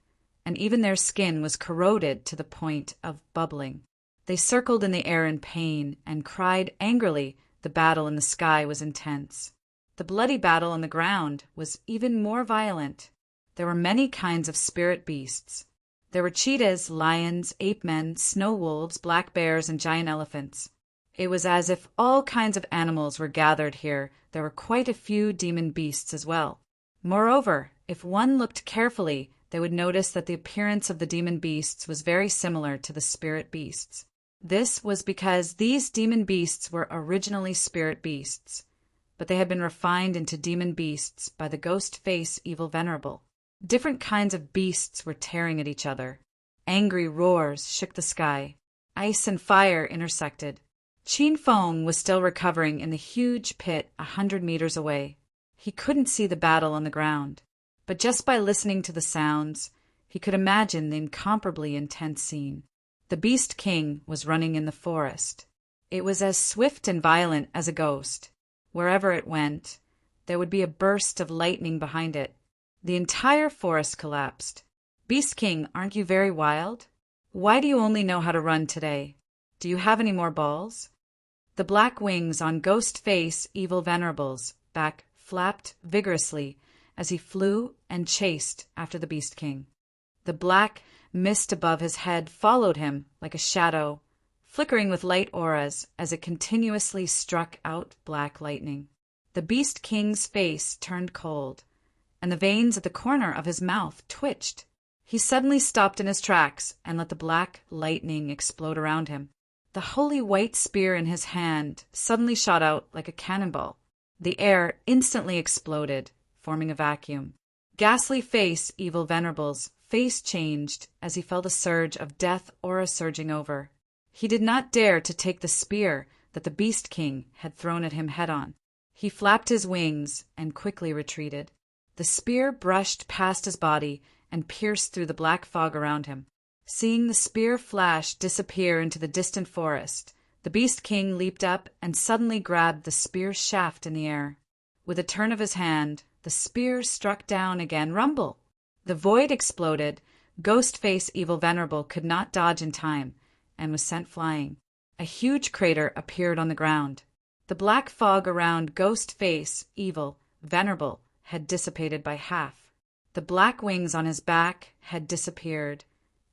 and even their skin was corroded to the point of bubbling. They circled in the air in pain and cried angrily. The battle in the sky was intense. The bloody battle on the ground was even more violent. There were many kinds of spirit beasts. There were cheetahs, lions, ape-men, snow wolves, black bears, and giant elephants. It was as if all kinds of animals were gathered here. There were quite a few demon beasts as well. Moreover, if one looked carefully, they would notice that the appearance of the demon beasts was very similar to the spirit beasts. This was because these demon beasts were originally spirit beasts, but they had been refined into demon beasts by the ghost-face evil Venerable. Different kinds of beasts were tearing at each other. Angry roars shook the sky. Ice and fire intersected. Qin Feng was still recovering in the huge pit 100 meters away. He couldn't see the battle on the ground, but just by listening to the sounds, he could imagine the incomparably intense scene. The Beast King was running in the forest. It was as swift and violent as a ghost. Wherever it went, there would be a burst of lightning behind it. The entire forest collapsed. Beast King, aren't you very wild? Why do you only know how to run today? Do you have any more balls? The black wings on ghost-face evil Venerable's back flapped vigorously as he flew and chased after the Beast King. The black mist above his head followed him like a shadow, flickering with light auras as it continuously struck out black lightning. The Beast King's face turned cold, and the veins at the corner of his mouth twitched. He suddenly stopped in his tracks and let the black lightning explode around him. The holy white spear in his hand suddenly shot out like a cannonball. The air instantly exploded, forming a vacuum. Ghastly face, evil Venerable's face changed as he felt a surge of death aura surging over. He did not dare to take the spear that the Beast King had thrown at him head-on. He flapped his wings and quickly retreated. The spear brushed past his body and pierced through the black fog around him. Seeing the spear flash disappear into the distant forest, the Beast King leaped up and suddenly grabbed the spear's shaft in the air. With a turn of his hand, the spear struck down again. Rumble! The void exploded. Ghostface Evil Venerable could not dodge in time and was sent flying. A huge crater appeared on the ground. The black fog around Ghostface Evil Venerable had dissipated by half. The black wings on his back had disappeared,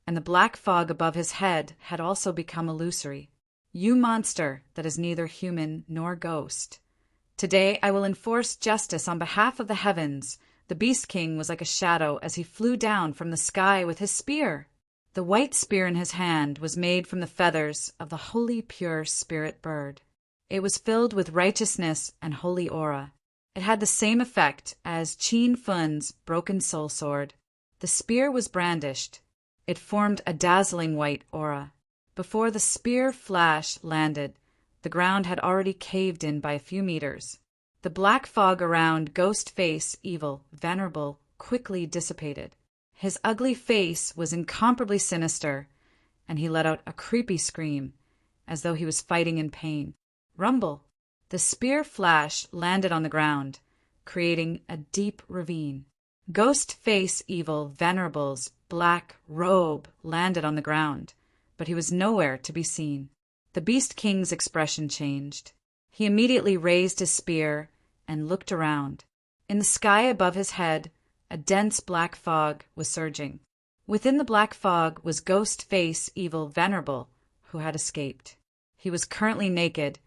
and the black fog above his head had also become illusory. You monster that is neither human nor ghost. Today I will enforce justice on behalf of the heavens. The Beast King was like a shadow as he flew down from the sky with his spear. The white spear in his hand was made from the feathers of the holy pure spirit bird. It was filled with righteousness and holy aura. It had the same effect as Qin Fun's broken soul sword. The spear was brandished. It formed a dazzling white aura. Before the spear flash landed, the ground had already caved in by a few meters. The black fog around Ghostface Evil Venerable quickly dissipated. His ugly face was incomparably sinister, and he let out a creepy scream, as though he was fighting in pain. Rumble! The spear flash landed on the ground, creating a deep ravine. Ghostface Evil Venerable's black robe landed on the ground, but he was nowhere to be seen. The Beast King's expression changed. He immediately raised his spear and looked around. In the sky above his head, a dense black fog was surging. Within the black fog was Ghostface Evil Venerable, who had escaped. He was currently naked,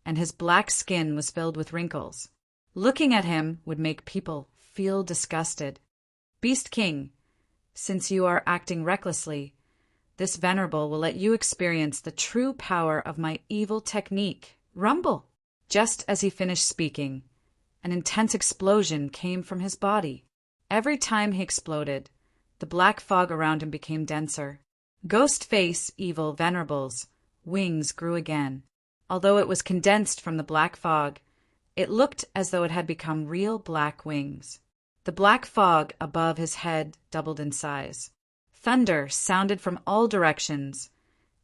and his black skin was filled with wrinkles. Looking at him would make people feel disgusted. Beast King, since you are acting recklessly, this Venerable will let you experience the true power of my evil technique. Rumble! Just as he finished speaking, an intense explosion came from his body. Every time he exploded, the black fog around him became denser. Ghostface Evil Venerable's wings grew again. Although it was condensed from the black fog, it looked as though it had become real black wings. The black fog above his head doubled in size. Thunder sounded from all directions,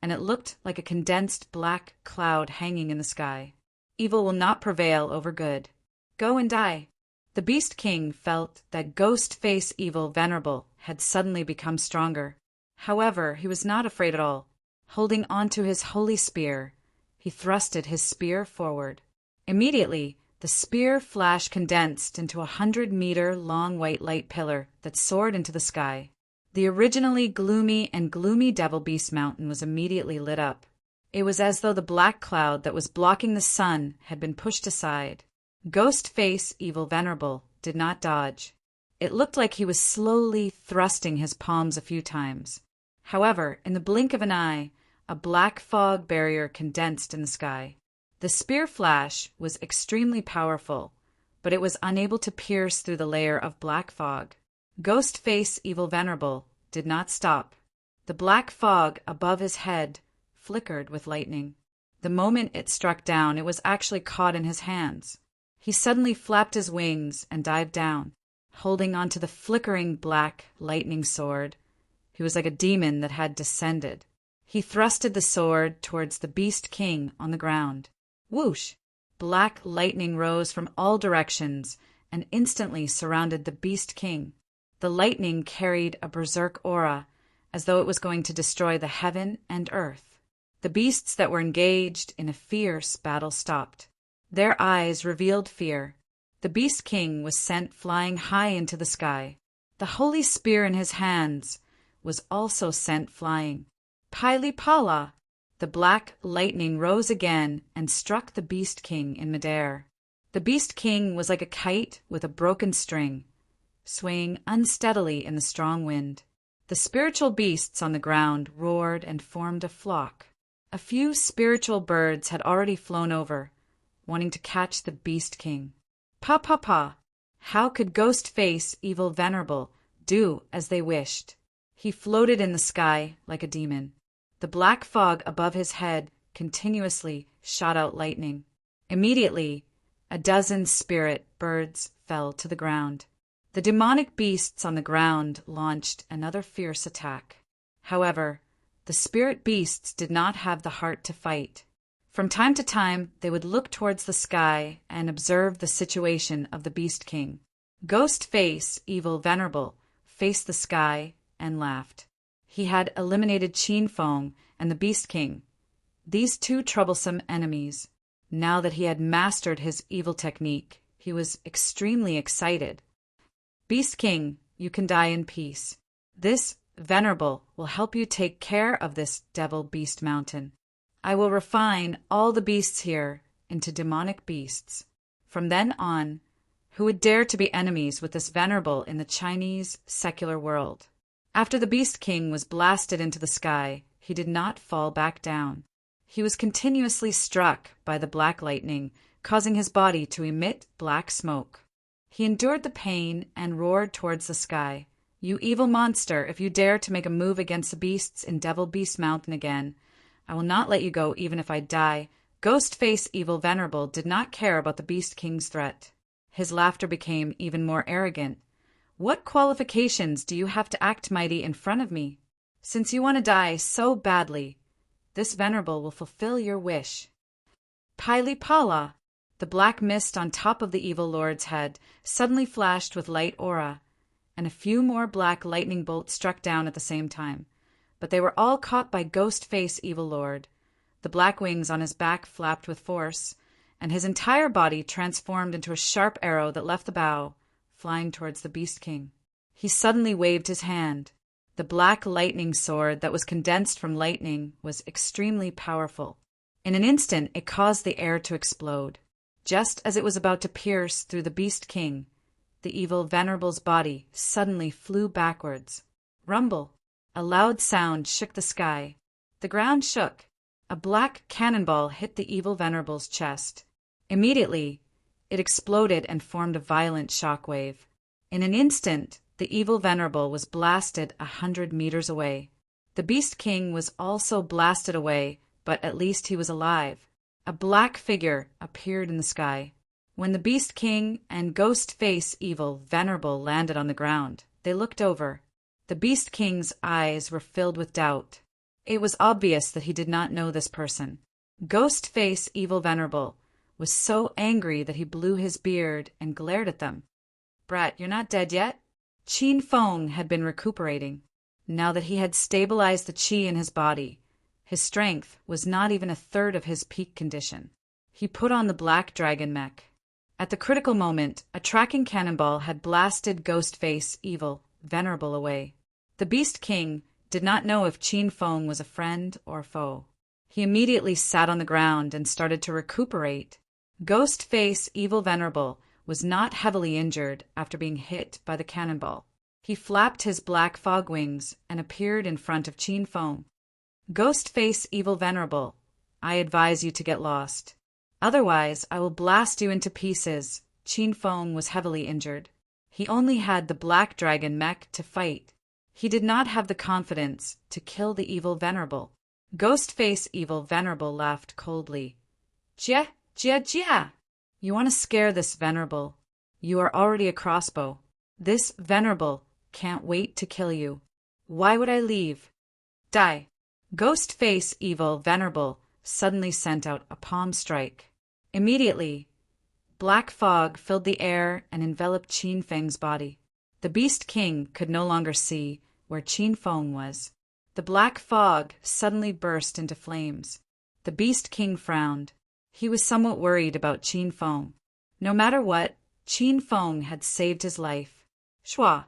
and it looked like a condensed black cloud hanging in the sky. Evil will not prevail over good. Go and die. The Beast King felt that Ghostface Evil Venerable had suddenly become stronger. However, he was not afraid at all. Holding onto his holy spear, he thrusted his spear forward. Immediately, the spear flash condensed into 100-meter-long white light pillar that soared into the sky. The originally gloomy Devil Beast Mountain was immediately lit up. It was as though the black cloud that was blocking the sun had been pushed aside. Ghostface Evil Venerable did not dodge. It looked like he was slowly thrusting his palms a few times. However, in the blink of an eye, a black fog barrier condensed in the sky. The spear flash was extremely powerful, but it was unable to pierce through the layer of black fog. Ghostface Evil Venerable did not stop. The black fog above his head flickered with lightning. The moment it struck down, it was actually caught in his hands. He suddenly flapped his wings and dived down, holding onto the flickering black lightning sword. He was like a demon that had descended. He thrusted the sword towards the Beast King on the ground. Whoosh! Black lightning rose from all directions and instantly surrounded the Beast King. The lightning carried a berserk aura, as though it was going to destroy the heaven and earth. The beasts that were engaged in a fierce battle stopped. Their eyes revealed fear. The Beast King was sent flying high into the sky. The holy spear in his hands was also sent flying. Pili Pala! The black lightning rose again and struck the Beast King in midair. The Beast King was like a kite with a broken string, swaying unsteadily in the strong wind. The spiritual beasts on the ground roared and formed a flock. A few spiritual birds had already flown over, wanting to catch the Beast King. Pa pa pa! How could Ghost-Face, Evil Venerable, do as they wished? He floated in the sky like a demon. The black fog above his head continuously shot out lightning. Immediately, a dozen spirit birds fell to the ground. The demonic beasts on the ground launched another fierce attack. However, the spirit beasts did not have the heart to fight. From time to time, they would look towards the sky and observe the situation of the Beast King. Ghost-Face, Evil Venerable, faced the sky and laughed. He had eliminated Qin Feng and the Beast King, these two troublesome enemies. Now that he had mastered his evil technique, he was extremely excited. Beast King, you can die in peace. This Venerable will help you take care of this Devil Beast Mountain. I will refine all the beasts here into demonic beasts. From then on, who would dare to be enemies with this Venerable in the Chinese secular world? After the Beast King was blasted into the sky, he did not fall back down. He was continuously struck by the black lightning, causing his body to emit black smoke. He endured the pain and roared towards the sky. You evil monster, if you dare to make a move against the beasts in Devil Beast Mountain again, I will not let you go even if I die. Ghost-Face, Evil Venerable did not care about the Beast King's threat. His laughter became even more arrogant. What qualifications do you have to act mighty in front of me? Since you want to die so badly, this Venerable will fulfill your wish. Pili Pala! The black mist on top of the evil lord's head suddenly flashed with light aura, and a few more black lightning bolts struck down at the same time. But they were all caught by Ghost-Face, Evil Lord. The black wings on his back flapped with force, and his entire body transformed into a sharp arrow that left the bow, flying towards the Beast King. He suddenly waved his hand. The black lightning sword that was condensed from lightning was extremely powerful. In an instant, it caused the air to explode. Just as it was about to pierce through the Beast King, the Evil Venerable's body suddenly flew backwards. Rumble! A loud sound shook the sky. The ground shook. A black cannonball hit the Evil Venerable's chest. Immediately, it exploded and formed a violent shock wave. In an instant, the Evil Venerable was blasted 100 meters away. The Beast King was also blasted away, but at least he was alive. A black figure appeared in the sky. When the Beast King and Ghost-Face, Evil Venerable landed on the ground, they looked over. The Beast King's eyes were filled with doubt. It was obvious that he did not know this person. Ghost-Face, Evil Venerable was so angry that he blew his beard and glared at them. Brat, you're not dead yet? Qin Feng had been recuperating. Now that he had stabilized the qi in his body, his strength was not even a third of his peak condition. He put on the black dragon mech. At the critical moment, a tracking cannonball had blasted Ghost-Face, Evil Venerable away. The Beast King did not know if Qin Feng was a friend or foe. He immediately sat on the ground and started to recuperate. Ghost-Face, Evil Venerable was not heavily injured after being hit by the cannonball. He flapped his black fog wings and appeared in front of Qin Feng. Ghost-Face, Evil Venerable, I advise you to get lost. Otherwise, I will blast you into pieces. Qin Feng was heavily injured. He only had the black dragon mech to fight. He did not have the confidence to kill the Evil Venerable. Ghost-Face, Evil Venerable laughed coldly. Jia, jia, jia! You want to scare this Venerable. You are already a crossbow. This Venerable can't wait to kill you. Why would I leave? Die! Ghost-Face, Evil Venerable suddenly sent out a palm strike. Immediately, black fog filled the air and enveloped Qin Feng's body. The Beast King could no longer see where Qin Feng was. The black fog suddenly burst into flames. The Beast King frowned. He was somewhat worried about Qin Feng. No matter what, Qin Feng had saved his life. Shua!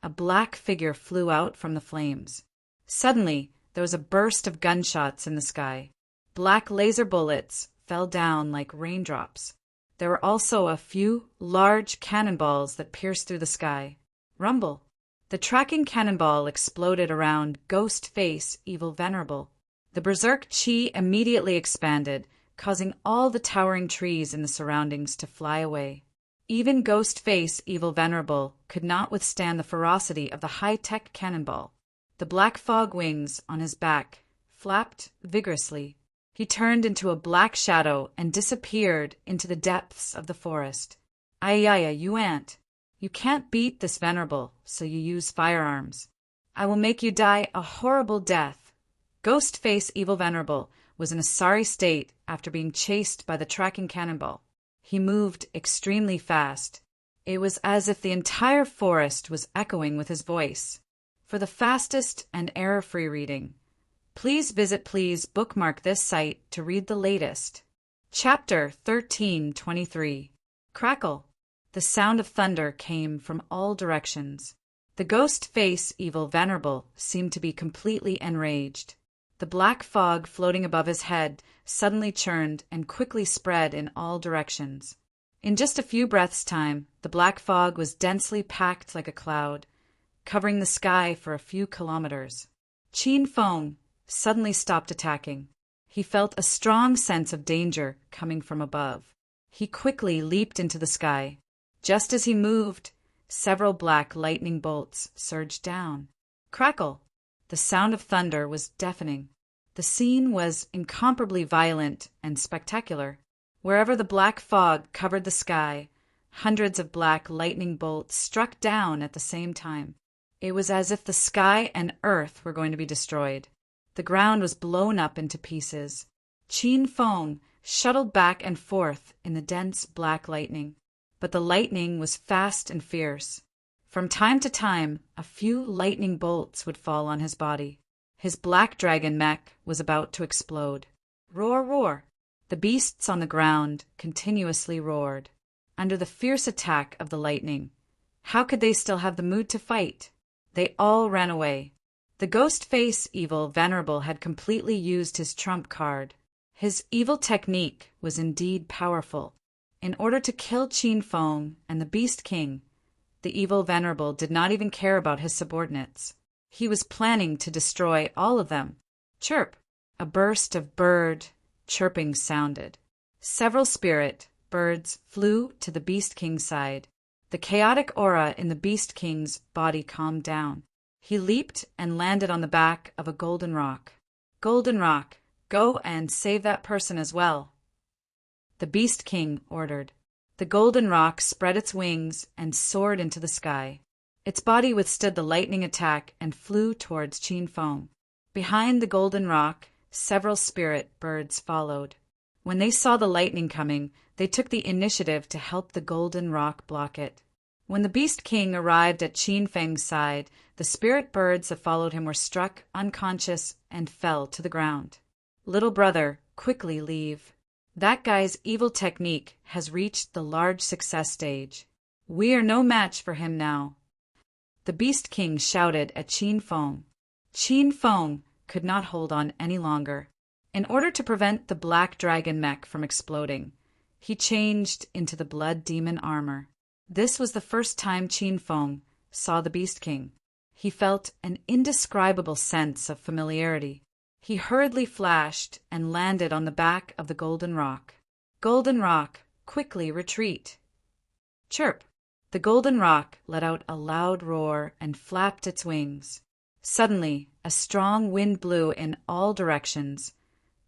A black figure flew out from the flames. Suddenly, there was a burst of gunshots in the sky. Black laser bullets fell down like raindrops. There were also a few large cannonballs that pierced through the sky. Rumble! The tracking cannonball exploded around Ghost-Face, Evil Venerable. The berserk chi immediately expanded, causing all the towering trees in the surroundings to fly away. Even Ghost-Face Evil Venerable could not withstand the ferocity of the high-tech cannonball. The black fog wings on his back flapped vigorously. He turned into a black shadow and disappeared into the depths of the forest. Ayaya, you ant! You can't beat this venerable, so you use firearms. I will make you die a horrible death. Ghost-Face Evil Venerable was in a sorry state after being chased by the tracking cannonball. He moved extremely fast. It was as if the entire forest was echoing with his voice. For the fastest and error-free reading, please bookmark this site to read the latest. Chapter 1323. Crackle. The sound of thunder came from all directions. The Ghost-Face Evil Venerable seemed to be completely enraged. The black fog floating above his head suddenly churned and quickly spread in all directions. In just a few breaths' time, the black fog was densely packed like a cloud, covering the sky for a few kilometers. Qin Feng suddenly stopped attacking. He felt a strong sense of danger coming from above. He quickly leaped into the sky. Just as he moved, several black lightning bolts surged down. Crackle! The sound of thunder was deafening. The scene was incomparably violent and spectacular. Wherever the black fog covered the sky, hundreds of black lightning bolts struck down at the same time. It was as if the sky and earth were going to be destroyed. The ground was blown up into pieces. Qin Feng shuttled back and forth in the dense black lightning. But the lightning was fast and fierce. From time to time, a few lightning bolts would fall on his body. His black dragon mech was about to explode. Roar, roar! The beasts on the ground continuously roared. Under the fierce attack of the lightning, how could they still have the mood to fight? They all ran away. The Ghost-Face Evil Venerable had completely used his trump card. His evil technique was indeed powerful. In order to kill Qin Feng and the Beast King, the Evil Venerable did not even care about his subordinates. He was planning to destroy all of them. Chirp! A burst of bird chirping sounded. Several spirit birds flew to the Beast King's side. The chaotic aura in the Beast King's body calmed down. He leaped and landed on the back of a golden rock. Golden rock, go and save that person as well, the Beast King ordered. The golden rock spread its wings and soared into the sky. Its body withstood the lightning attack and flew towards Qin Feng. Behind the golden rock, several spirit birds followed. When they saw the lightning coming, they took the initiative to help the golden rock block it. When the Beast King arrived at Qin Feng's side, the spirit birds that followed him were struck unconscious and fell to the ground. Little brother, quickly leave. That guy's evil technique has reached the large success stage. We are no match for him now. The Beast King shouted at Qin Feng. Qin Feng could not hold on any longer. In order to prevent the black dragon mech from exploding, he changed into the blood demon armor. This was the first time Qin Feng saw the Beast King. He felt an indescribable sense of familiarity. He hurriedly flashed and landed on the back of the golden rock. Golden rock, quickly retreat. Chirp! The golden rock let out a loud roar and flapped its wings. Suddenly, a strong wind blew in all directions,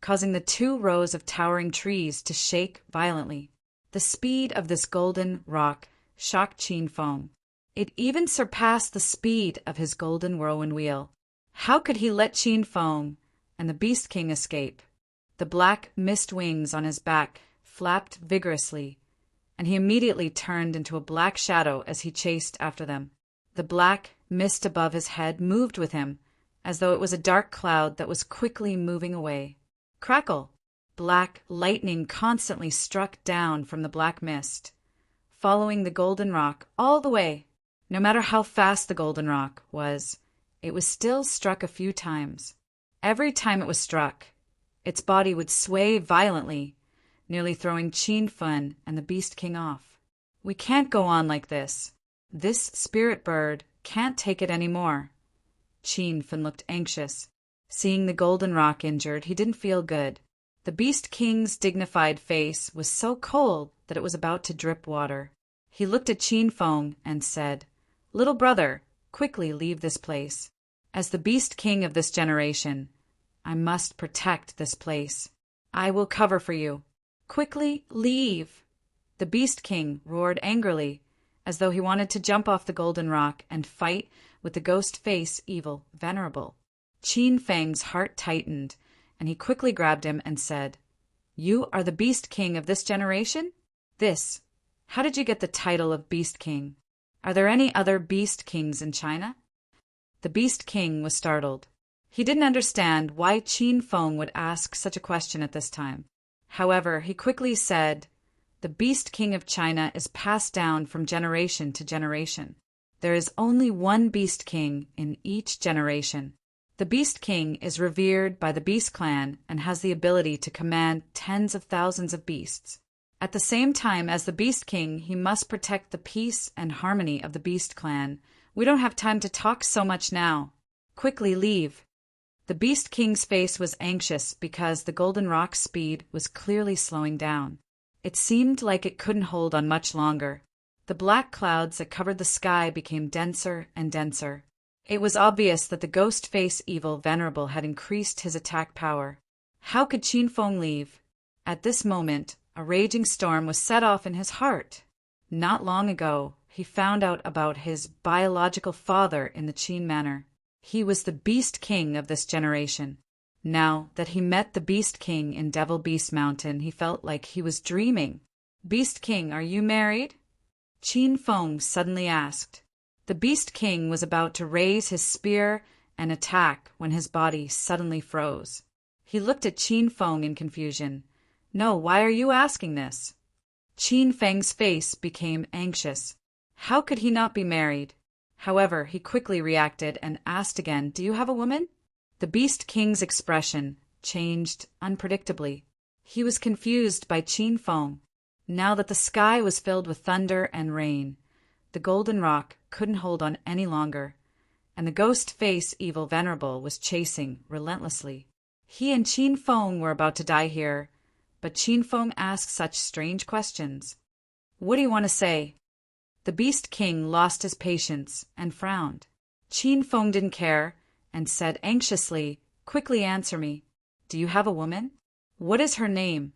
causing the 2 rows of towering trees to shake violently. The speed of this golden rock shocked Qin Feng. It even surpassed the speed of his golden whirlwind wheel. How could he let Qin Feng and the Beast King escape? The black mist wings on his back flapped vigorously, and he immediately turned into a black shadow as he chased after them. The black mist above his head moved with him, as though it was a dark cloud that was quickly moving away. Crackle! Black lightning constantly struck down from the black mist, following the golden rock all the way. No matter how fast the golden rock was, it was still struck a few times. Every time it was struck, its body would sway violently, nearly throwing Qin Feng and the Beast King off. We can't go on like this. This spirit bird can't take it anymore. Qin Feng looked anxious. Seeing the golden rock injured, he didn't feel good. The Beast King's dignified face was so cold that it was about to drip water. He looked at Qin Feng and said, "Little brother, quickly leave this place. As the Beast King of this generation, I must protect this place. I will cover for you. Quickly leave!" The Beast King roared angrily, as though he wanted to jump off the golden rock and fight with the ghost face evil venerable. Qin Feng's heart tightened, and he quickly grabbed him and said, "You are the Beast King of this generation? How did you get the title of Beast King? Are there any other Beast Kings in China?" The Beast King was startled. He didn't understand why Qin Feng would ask such a question at this time. However, he quickly said, "The Beast King of China is passed down from generation to generation. There is only one Beast King in each generation. The Beast King is revered by the Beast Clan and has the ability to command tens of thousands of beasts. At the same time as the Beast King, he must protect the peace and harmony of the Beast Clan. We don't have time to talk so much now. Quickly leave." The Beast King's face was anxious because the Golden Rock's speed was clearly slowing down. It seemed like it couldn't hold on much longer. The black clouds that covered the sky became denser and denser. It was obvious that the ghost face evil venerable had increased his attack power. How could Qin Feng leave? At this moment, a raging storm was set off in his heart. Not long ago, he found out about his biological father in the Qin manor. He was the Beast King of this generation. Now that he met the Beast King in Devil Beast Mountain, he felt like he was dreaming. "Beast King, are you married?" Qin Feng suddenly asked. The Beast King was about to raise his spear and attack when his body suddenly froze. He looked at Qin Feng in confusion. "No, why are you asking this?" Qin Feng's face became anxious. How could he not be married? However, he quickly reacted and asked again, "Do you have a woman?" The Beast King's expression changed unpredictably. He was confused by Qin Feng. Now that the sky was filled with thunder and rain, the golden rock couldn't hold on any longer, and the ghost face evil venerable was chasing relentlessly. He and Qin Feng were about to die here, but Qin Feng asked such strange questions. "What do you want to say?" The Beast King lost his patience and frowned. Qin Feng didn't care and said anxiously, "Quickly answer me. Do you have a woman? What is her name?"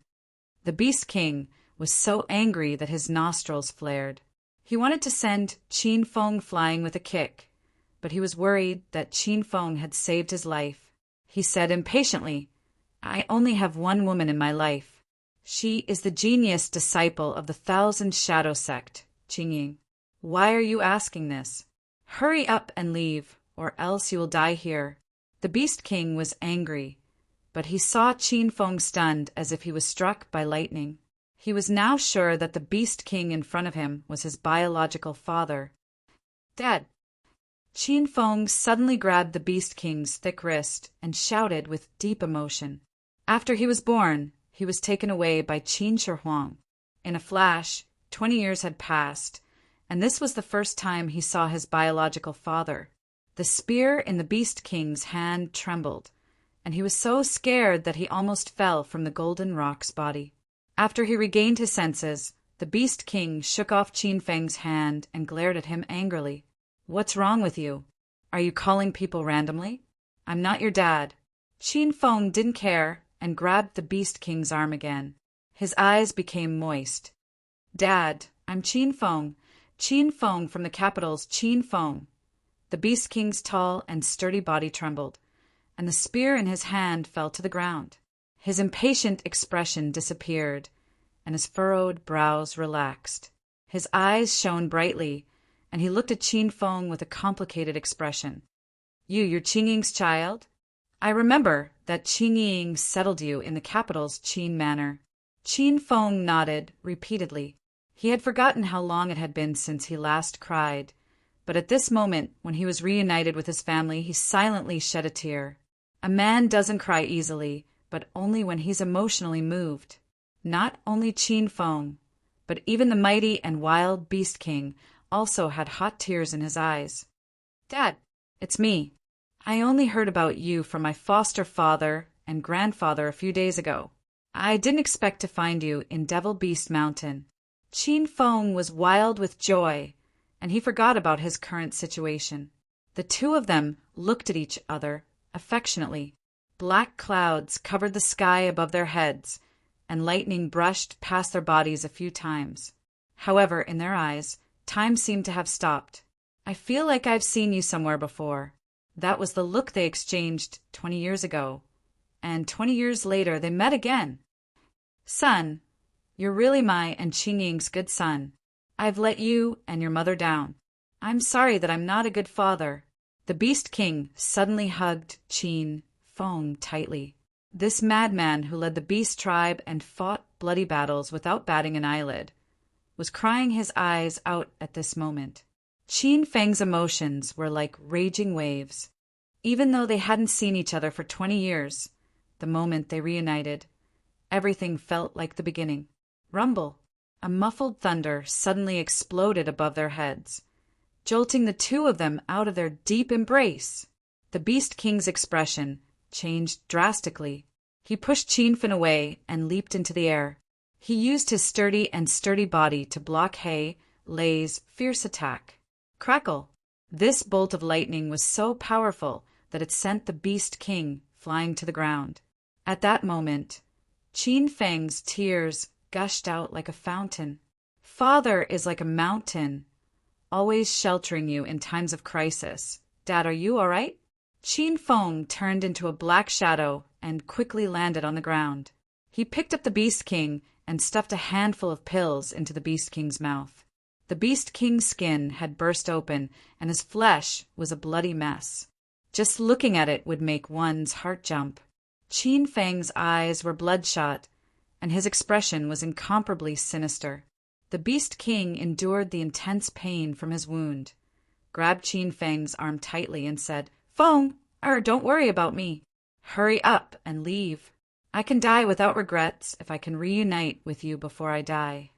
The Beast King was so angry that his nostrils flared. He wanted to send Qin Feng flying with a kick, but he was worried that Qin Feng had saved his life. He said impatiently, "I only have one woman in my life. She is the genius disciple of the Thousand Shadow Sect, Qingying. Why are you asking this? Hurry up and leave, or else you will die here." The Beast King was angry, but he saw Qin Feng stunned as if he was struck by lightning. He was now sure that the Beast King in front of him was his biological father. "Dad!" Qin Feng suddenly grabbed the Beast King's thick wrist and shouted with deep emotion. After he was born, he was taken away by Qin Shi Huang. In a flash, 20 years had passed, and this was the first time he saw his biological father. The spear in the Beast King's hand trembled, and he was so scared that he almost fell from the golden rock's body. After he regained his senses, the Beast King shook off Qin Feng's hand and glared at him angrily. "What's wrong with you? Are you calling people randomly? I'm not your dad." Qin Feng didn't care and grabbed the Beast King's arm again. His eyes became moist. "Dad, I'm Qin Feng. Qin Feng from the capital's Qin Feng." The Beast King's tall and sturdy body trembled, and the spear in his hand fell to the ground. His impatient expression disappeared, and his furrowed brows relaxed. His eyes shone brightly, and he looked at Qin Feng with a complicated expression. You're Qingying's child? I remember that Qingying settled you in the capital's Qin manor." Qin Feng nodded repeatedly. He had forgotten how long it had been since he last cried, but at this moment, when he was reunited with his family, he silently shed a tear. A man doesn't cry easily, but only when he's emotionally moved. Not only Qin Feng, but even the mighty and wild Beast King also had hot tears in his eyes. "Dad, it's me. I only heard about you from my foster father and grandfather a few days ago. I didn't expect to find you in Devil Beast Mountain. Qin Feng was wild with joy, and he forgot about his current situation. The two of them looked at each other affectionately. Black clouds covered the sky above their heads, and lightning brushed past their bodies a few times. However, in their eyes, time seemed to have stopped. "I feel like I've seen you somewhere before." That was the look they exchanged 20 years ago. And 20 years later they met again. "Son, you're really my and Qin Ying's good son. I've let you and your mother down. I'm sorry that I'm not a good father." The Beast King suddenly hugged Qin Feng tightly. This madman who led the Beast tribe and fought bloody battles without batting an eyelid was crying his eyes out at this moment. Qin Feng's emotions were like raging waves. Even though they hadn't seen each other for 20 years, the moment they reunited, everything felt like the beginning. Rumble! A muffled thunder suddenly exploded above their heads, jolting the two of them out of their deep embrace. The Beast King's expression changed drastically. He pushed Qin Feng away and leaped into the air. He used his sturdy body to block Lei's fierce attack. Crackle! This bolt of lightning was so powerful that it sent the Beast King flying to the ground. At that moment, Qin Feng's tears gushed out like a fountain. "Father is like a mountain, always sheltering you in times of crisis. Dad, are you all right?" Qin Feng turned into a black shadow and quickly landed on the ground. He picked up the Beast King and stuffed a handful of pills into the Beast King's mouth. The Beast King's skin had burst open, and his flesh was a bloody mess. Just looking at it would make one's heart jump. Qin Feng's eyes were bloodshot, and his expression was incomparably sinister. The Beast King endured the intense pain from his wound, grabbed Qin Feng's arm tightly, and said, "Feng, don't worry about me. Hurry up and leave. I can die without regrets if I can reunite with you before I die."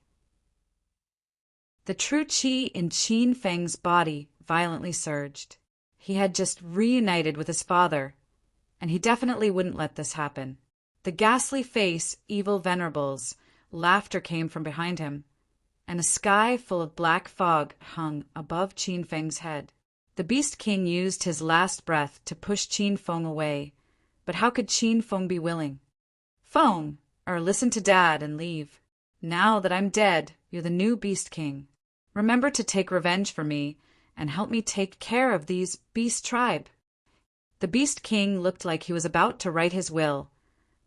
The true qi in Qin Feng's body violently surged. He had just reunited with his father, and he definitely wouldn't let this happen. The ghastly face, evil venerables, laughter came from behind him, and a sky full of black fog hung above Qin Feng's head. The Beast King used his last breath to push Qin Feng away, but how could Qin Feng be willing? "Feng, listen to Dad and leave. Now that I'm dead, you're the new Beast King. Remember to take revenge for me and help me take care of these beast tribe." The Beast King looked like he was about to write his will,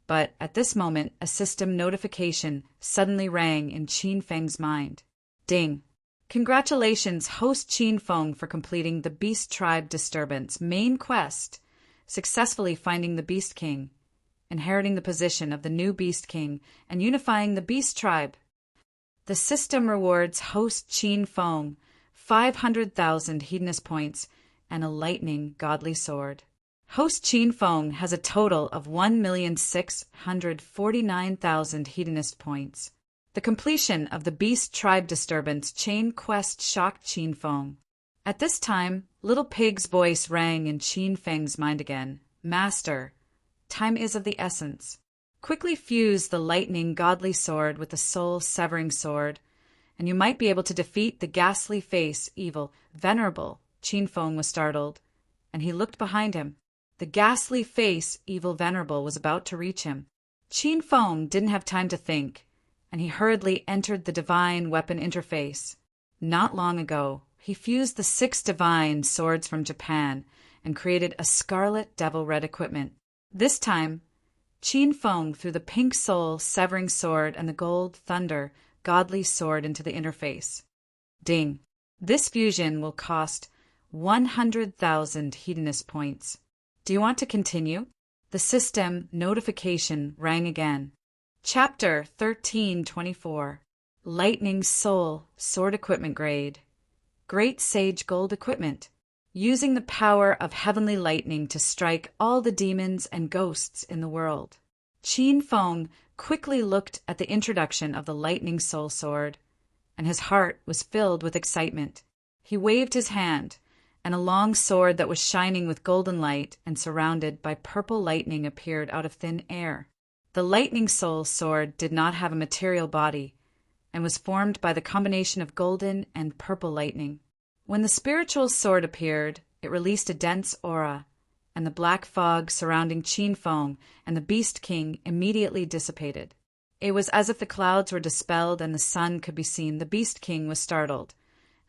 but at this moment a system notification suddenly rang in Qin Feng's mind. Ding! Congratulations, host Qin Feng, for completing the Beast Tribe Disturbance main quest, successfully finding the Beast King, inheriting the position of the new Beast King, and unifying the Beast Tribe. The system rewards host Qin Feng 500,000 hedonist points and a lightning godly sword. Host Qin Feng has a total of 1,649,000 hedonist points. The completion of the Beast Tribe Disturbance chain quest shocked Qin Feng. At this time, Little Pig's voice rang in Qin Feng's mind again. "Master, time is of the essence. Quickly fuse the lightning godly sword with the soul-severing sword, and you might be able to defeat the ghastly face, evil, venerable." Qin Feng was startled, and he looked behind him. The ghastly face, evil, venerable, was about to reach him. Qin Feng didn't have time to think, and he hurriedly entered the divine weapon interface. Not long ago, he fused the 6 divine swords from Japan and created a scarlet devil red equipment. This time, Qin Feng threw the pink soul severing sword and the gold thunder godly sword into the interface. Ding! This fusion will cost 100,000 hedonist points. Do you want to continue? The system notification rang again. Chapter 1324. Lightning Soul Sword Equipment Grade. Great Sage Gold Equipment. Using the power of heavenly lightning to strike all the demons and ghosts in the world. Qin Feng quickly looked at the introduction of the Lightning Soul Sword, and his heart was filled with excitement. He waved his hand, and a long sword that was shining with golden light and surrounded by purple lightning appeared out of thin air. The Lightning Soul Sword did not have a material body, and was formed by the combination of golden and purple lightning. When the spiritual sword appeared, it released a dense aura, and the black fog surrounding Qin Feng and the Beast King immediately dissipated. It was as if the clouds were dispelled and the sun could be seen. The Beast King was startled,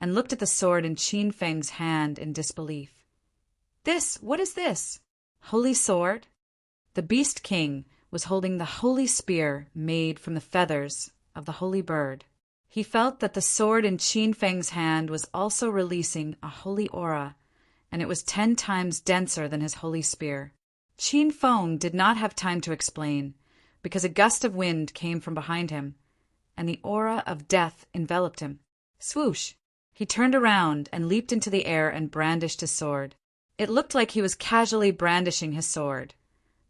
and looked at the sword in Qin Feng's hand in disbelief. What is this? Holy sword? The Beast King was holding the holy spear made from the feathers of the holy bird. He felt that the sword in Qin Feng's hand was also releasing a holy aura, and it was 10 times denser than his holy spear. Qin Feng did not have time to explain, because a gust of wind came from behind him, and the aura of death enveloped him. Swoosh! He turned around and leaped into the air and brandished his sword. It looked like he was casually brandishing his sword,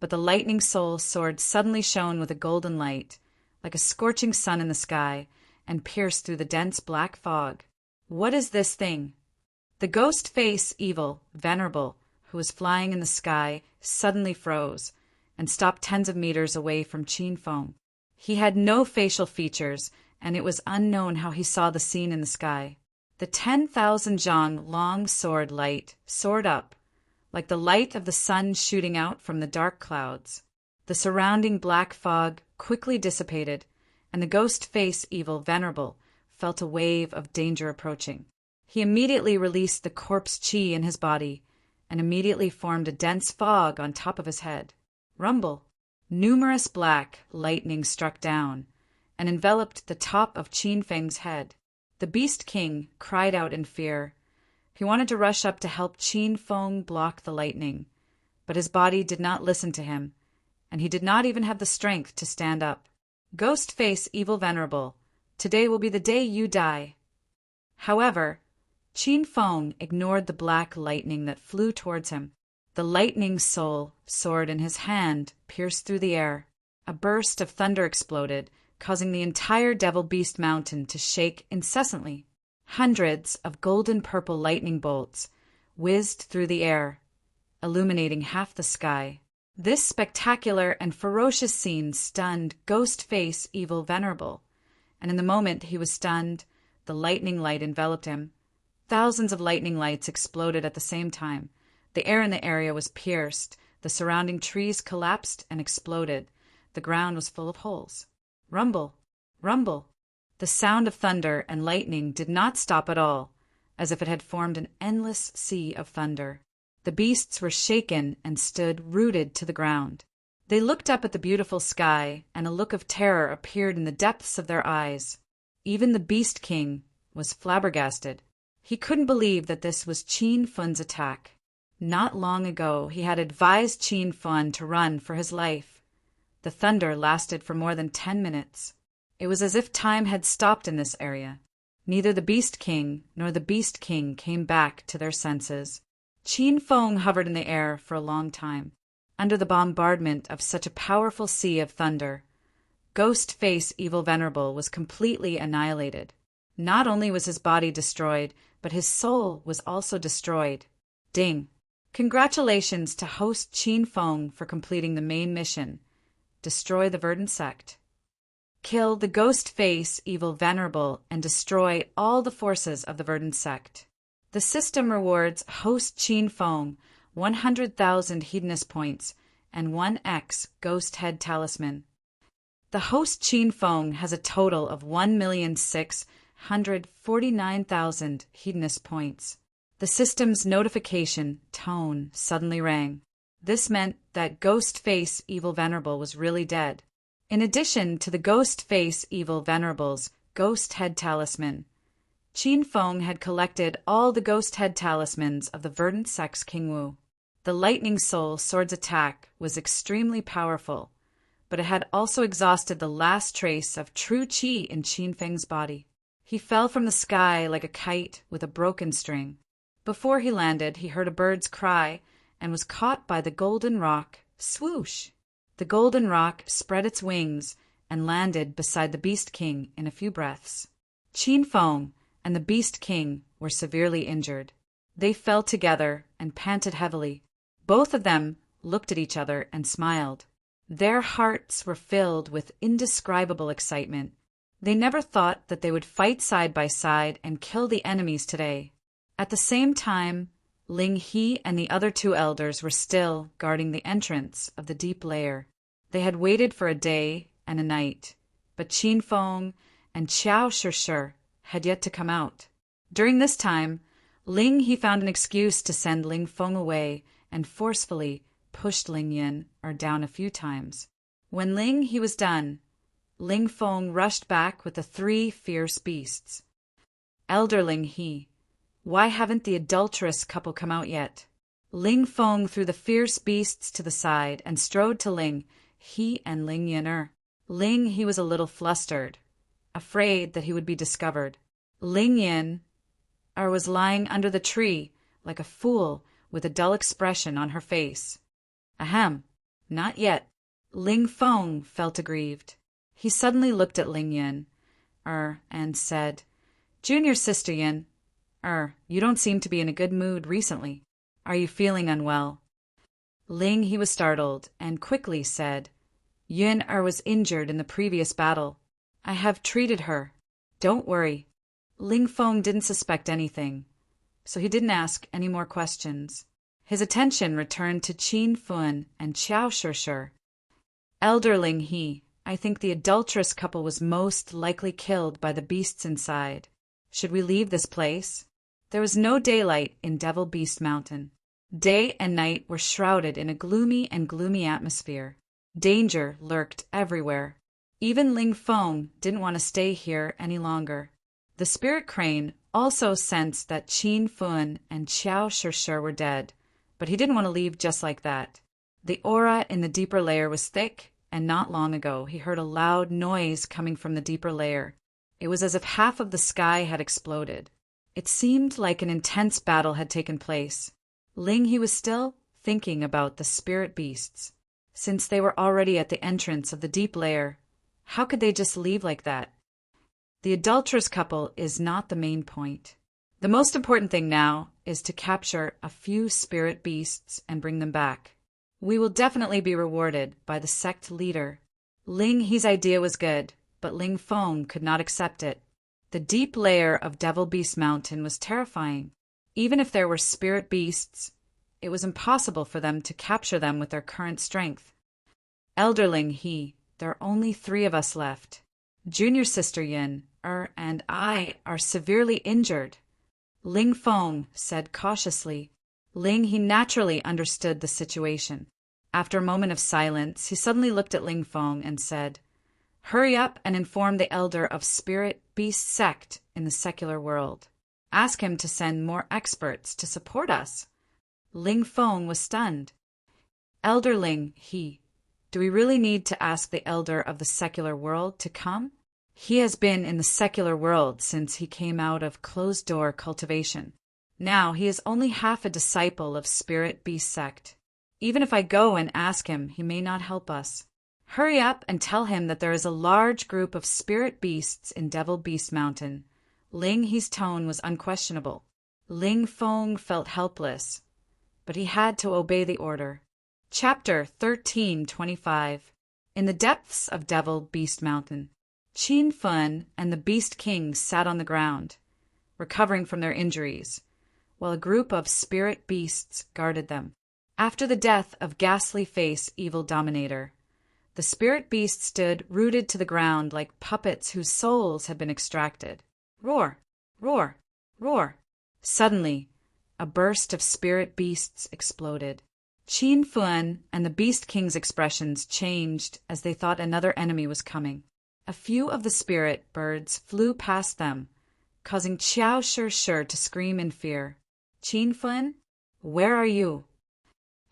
but the lightning soul sword suddenly shone with a golden light, like a scorching sun in the sky, and pierced through the dense black fog. What is this thing? The ghost face, evil, venerable, who was flying in the sky, suddenly froze, and stopped tens of meters away from Qin Feng. He had no facial features, and it was unknown how he saw the scene in the sky. The 10,000 zhang long sword light soared up, like the light of the sun shooting out from the dark clouds. The surrounding black fog quickly dissipated, and the ghost face, evil, venerable, felt a wave of danger approaching. He immediately released the corpse qi in his body, and immediately formed a dense fog on top of his head. Rumble! Numerous black lightning struck down, and enveloped the top of Qin Feng's head. The Beast King cried out in fear. He wanted to rush up to help Qin Feng block the lightning, but his body did not listen to him, and he did not even have the strength to stand up. Ghost face, evil, venerable, today will be the day you die. However, Qin Feng ignored the black lightning that flew towards him. The lightning soul sword in his hand pierced through the air. A burst of thunder exploded, causing the entire Devil Beast Mountain to shake incessantly. Hundreds of golden-purple lightning bolts whizzed through the air, illuminating half the sky. This spectacular and ferocious scene stunned Ghost Face, evil, venerable, and in the moment he was stunned, the lightning light enveloped him. Thousands of lightning lights exploded at the same time. The air in the area was pierced, the surrounding trees collapsed and exploded. The ground was full of holes. Rumble! Rumble! The sound of thunder and lightning did not stop at all, as if it had formed an endless sea of thunder. The beasts were shaken and stood rooted to the ground. They looked up at the beautiful sky, and a look of terror appeared in the depths of their eyes. Even the Beast King was flabbergasted. He couldn't believe that this was Qin Feng's attack. Not long ago he had advised Qin Feng to run for his life. The thunder lasted for more than 10 minutes. It was as if time had stopped in this area. Neither the Beast King nor the Beast King came back to their senses. Qin Feng hovered in the air for a long time, under the bombardment of such a powerful sea of thunder. Ghost Face, evil, venerable was completely annihilated. Not only was his body destroyed, but his soul was also destroyed. Ding! Congratulations to host Qin Feng for completing the main mission. Destroy the Verdant Sect. Kill the Ghost Face, evil, venerable, and destroy all the forces of the Verdant Sect. The system rewards host Qin Feng 100,000 Hedonist points and 1x Ghost Head Talisman. The host Qin Feng has a total of 1,649,000 Hedonist points. The system's notification tone suddenly rang. This meant that Ghost Face, evil, venerable was really dead. In addition to the Ghost Face, evil, venerable's Ghost Head Talisman, Qin Feng had collected all the Ghost Head Talismans of the Verdant Sect's King Wu. The Lightning Soul sword's attack was extremely powerful, but it had also exhausted the last trace of true qi in Qin Feng's body. He fell from the sky like a kite with a broken string. Before he landed, he heard a bird's cry and was caught by the golden rock. Swoosh! The golden rock spread its wings and landed beside the Beast King in a few breaths. Qin Feng and the Beast King were severely injured. They fell together and panted heavily. Both of them looked at each other and smiled. Their hearts were filled with indescribable excitement. They never thought that they would fight side by side and kill the enemies today. At the same time, Ling He and the other two elders were still guarding the entrance of the deep lair. They had waited for a day and a night, but Qin Feng and Qiao Shishir had yet to come out. During this time, Ling He found an excuse to send Ling Feng away and forcefully pushed Ling Yin down a few times. When Ling He was done, Ling Feng rushed back with the 3 fierce beasts. Elder Ling He, why haven't the adulterous couple come out yet? Ling Feng threw the fierce beasts to the side and strode to Ling He and Ling Yin. Ling He was a little flustered, afraid that he would be discovered. Ling Yin was lying under the tree like a fool with a dull expression on her face. Ahem, not yet. Ling Feng felt aggrieved. He suddenly looked at Ling Yin and said, Junior sister Yin, you don't seem to be in a good mood recently. Are you feeling unwell? Ling He was startled and quickly said, Yin was injured in the previous battle. I have treated her. Don't worry. Ling Feng didn't suspect anything, so he didn't ask any more questions. His attention returned to Qin Feng and Qiao Shishir. Elder Ling He, I think the adulterous couple was most likely killed by the beasts inside. Should we leave this place? There was no daylight in Devil Beast Mountain. Day and night were shrouded in a gloomy atmosphere. Danger lurked everywhere. Even Ling Feng didn't want to stay here any longer. The spirit crane also sensed that Qin Feng and Qiao Shishir were dead, but he didn't want to leave just like that. The aura in the deeper layer was thick, and not long ago he heard a loud noise coming from the deeper layer. It was as if half of the sky had exploded. It seemed like an intense battle had taken place. Ling He was still thinking about the spirit beasts. Since they were already at the entrance of the deep layer, how could they just leave like that? The adulterous couple is not the main point. The most important thing now is to capture a few spirit beasts and bring them back. We will definitely be rewarded by the sect leader. Ling He's idea was good, but Ling Feng could not accept it. The deep layer of Devil Beast Mountain was terrifying. Even if there were spirit beasts, it was impossible for them to capture them with their current strength. Elder Ling He, there are only 3 of us left. Junior sister Yin, and I are severely injured. Ling Feng said cautiously. Ling He naturally understood the situation. After a moment of silence, he suddenly looked at Ling Feng and said, Hurry up and inform the elder of Spirit Beast Sect in the secular world. Ask him to send more experts to support us. Ling Feng was stunned. Elder Ling He, do we really need to ask the elder of the secular world to come? He has been in the secular world since he came out of closed-door cultivation. Now he is only half a disciple of Spirit Beast Sect. Even if I go and ask him, he may not help us. Hurry up and tell him that there is a large group of spirit beasts in Devil Beast Mountain. Ling He's tone was unquestionable. Ling Feng felt helpless, but he had to obey the order. Chapter 1325. In the depths of Devil Beast Mountain, Qin Feng and the Beast King sat on the ground, recovering from their injuries, while a group of spirit beasts guarded them. After the death of Ghastly Face Evil Dominator, the spirit beasts stood rooted to the ground like puppets whose souls had been extracted. Roar! Roar! Roar! Suddenly, a burst of spirit beasts exploded. Qin Feng and the Beast King's expressions changed as they thought another enemy was coming. A few of the spirit birds flew past them, causing Qiao Shishir to scream in fear. Qin Feng, where are you?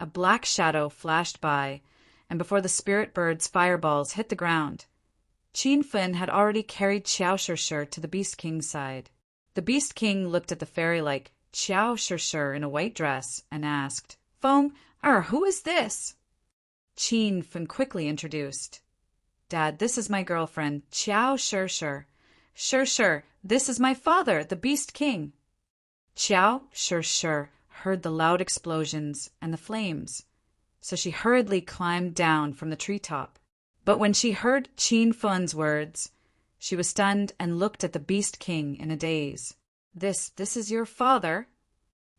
A black shadow flashed by, and before the spirit bird's fireballs hit the ground, Qin Feng had already carried Qiao Shishir to the Beast King's side. The Beast King looked at the fairy-like Qiao Shishir in a white dress and asked, Feng, who is this? Qin Feng quickly introduced. Dad, this is my girlfriend, Qiao Shishir. Shishir, this is my father, the Beast King. Qiao Shishir heard the loud explosions and the flames, so she hurriedly climbed down from the treetop. But when she heard Qin Feng's words, She was stunned and looked at the Beast King in a daze. This is your father?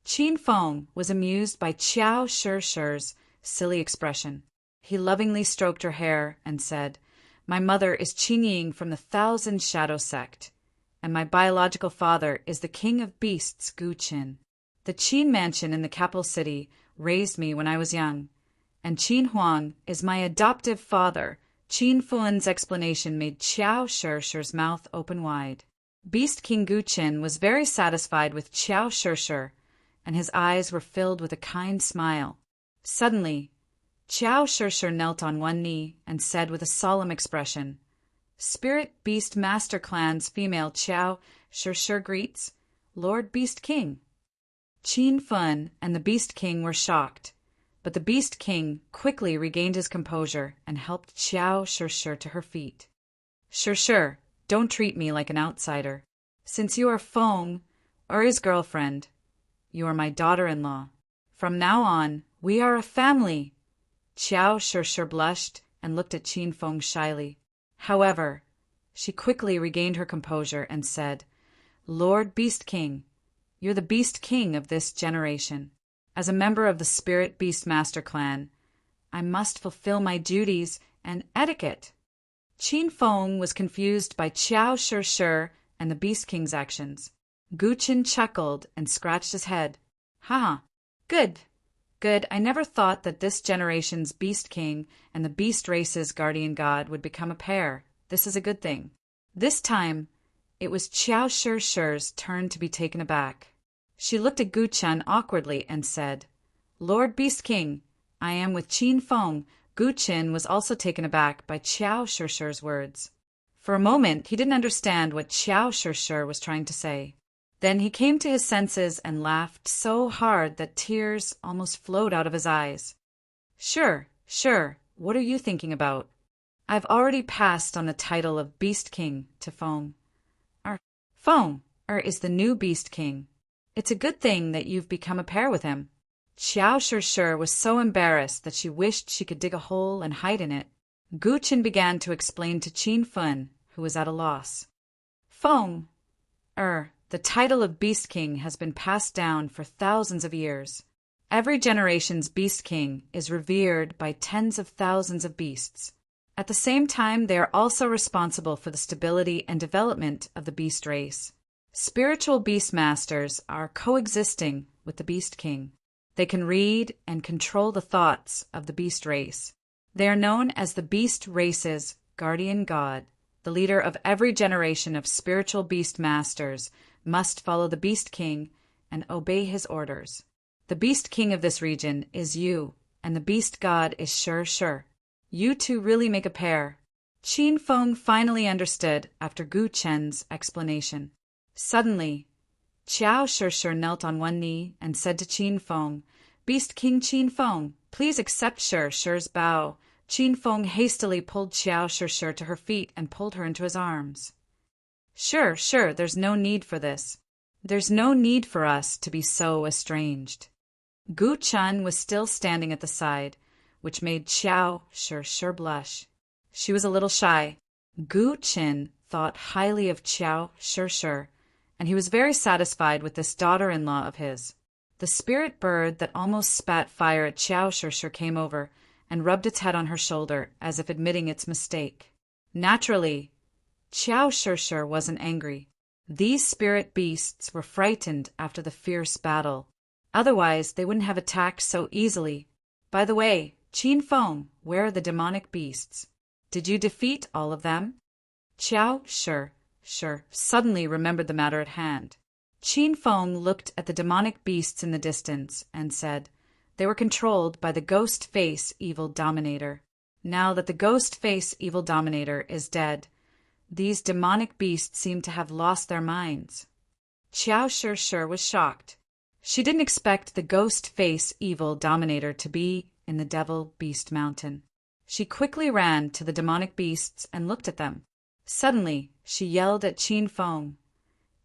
Qin Feng was amused by Qiao Shir's silly expression. He lovingly stroked her hair and said, "My mother is Qin Ying from the Thousand Shadow Sect, and my biological father is the king of beasts, Gu Qin. The Qin mansion in the capital city raised me when I was young, and Qin Huang is my adoptive father." Qin Feng's explanation made Qiao Shir's mouth open wide. Beast King Gu Qin was very satisfied with Qiao Shir, and his eyes were filled with a kind smile. Suddenly, Qiao Shir knelt on one knee and said with a solemn expression, "Spirit Beast Master Clan's female Qiao Shir greets, Lord Beast King." Qin Feng and the Beast King were shocked, but the Beast King quickly regained his composure and helped Qiao Shir to her feet. Shir, don't treat me like an outsider. Since you are Feng, or his girlfriend, you are my daughter-in-law. From now on, we are a family. Qiao Shir blushed and looked at Qin Feng shyly. However, she quickly regained her composure and said, "Lord Beast King, you're the Beast King of this generation. As a member of the Spirit Beast Master Clan, I must fulfill my duties and etiquette." Qin Feng was confused by Qiao Shir and the Beast King's actions. Gu Qin chuckled and scratched his head. "Ha! Good. I never thought that this generation's Beast King and the Beast Race's guardian god would become a pair. This is a good thing." This time, it was Qiao Shir's turn to be taken aback. She looked at Gu Qin awkwardly and said, "Lord Beast King, I am with Qin Feng." Gu Qin was also taken aback by Qiao Shir's words. For a moment, he didn't understand what Qiao Shir was trying to say. Then he came to his senses and laughed so hard that tears almost flowed out of his eyes. Sure, what are you thinking about? I've already passed on the title of Beast King to Feng. Feng is the new Beast King. It's a good thing that you've become a pair with him." Qiao Shir was so embarrassed that she wished she could dig a hole and hide in it. Gu Qin began to explain to Qin Feng, who was at a loss. "Feng, the title of Beast King has been passed down for thousands of years. Every generation's Beast King is revered by tens of thousands of beasts. At the same time, they are also responsible for the stability and development of the beast race. Spiritual beast masters are coexisting with the Beast King. They can read and control the thoughts of the beast race. They are known as the beast race's guardian god. The leader of every generation of spiritual beast masters must follow the Beast King and obey his orders. The Beast King of this region is you, and the Beast God is Shir. You two really make a pair." Qin Feng finally understood after Gu Qin's explanation. Suddenly, Qiao Shir knelt on one knee and said to Qin Feng, "Beast King Qin Feng, please accept Shir's bow." Qin Feng hastily pulled Qiao Shir to her feet and pulled her into his arms. Sure, there's no need for this. There's no need for us to be so estranged." Gu Qin was still standing at the side, which made Qiao Shir blush. She was a little shy. Gu Qin thought highly of Qiao Shir, and he was very satisfied with this daughter-in-law of his. The spirit bird that almost spat fire at Qiao Shir came over and rubbed its head on her shoulder as if admitting its mistake. Naturally, Qiao Shir wasn't angry. These spirit beasts were frightened after the fierce battle. Otherwise, they wouldn't have attacked so easily. By the way, Qin Feng, where are the demonic beasts? Did you defeat all of them? Qiao Shir suddenly remembered the matter at hand. Qin Feng looked at the demonic beasts in the distance and said, "They were controlled by the Ghost Face Evil Dominator. Now that the Ghost Face Evil Dominator is dead, these demonic beasts seem to have lost their minds." Qiao Shir was shocked. She didn't expect the Ghost Face Evil Dominator to be in the Devil Beast Mountain. She quickly ran to the demonic beasts and looked at them. Suddenly, she yelled at Qin Feng,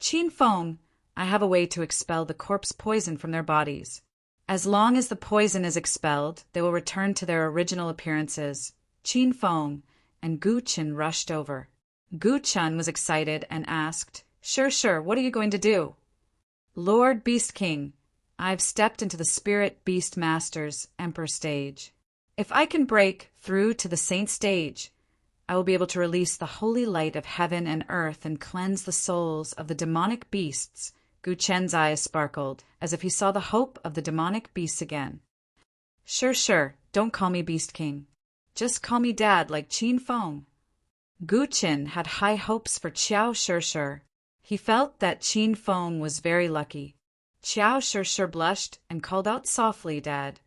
"Qin Feng, I have a way to expel the corpse poison from their bodies. As long as the poison is expelled, they will return to their original appearances." Qin Feng and Gu Qin rushed over. Gu Chun was excited and asked, Sure, what are you going to do? Lord Beast King, I've stepped into the Spirit Beast Master's Emperor stage. If I can break through to the Saint stage, I will be able to release the holy light of heaven and earth and cleanse the souls of the demonic beasts. Gu Chen's eyes sparkled, as if he saw the hope of the demonic beasts again. Sure, don't call me Beast King. Just call me Dad like Qin Feng. Gu Chen had high hopes for Qiao Sure. He felt that Qin Feng was very lucky. Qiao Sure blushed and called out softly, Dad.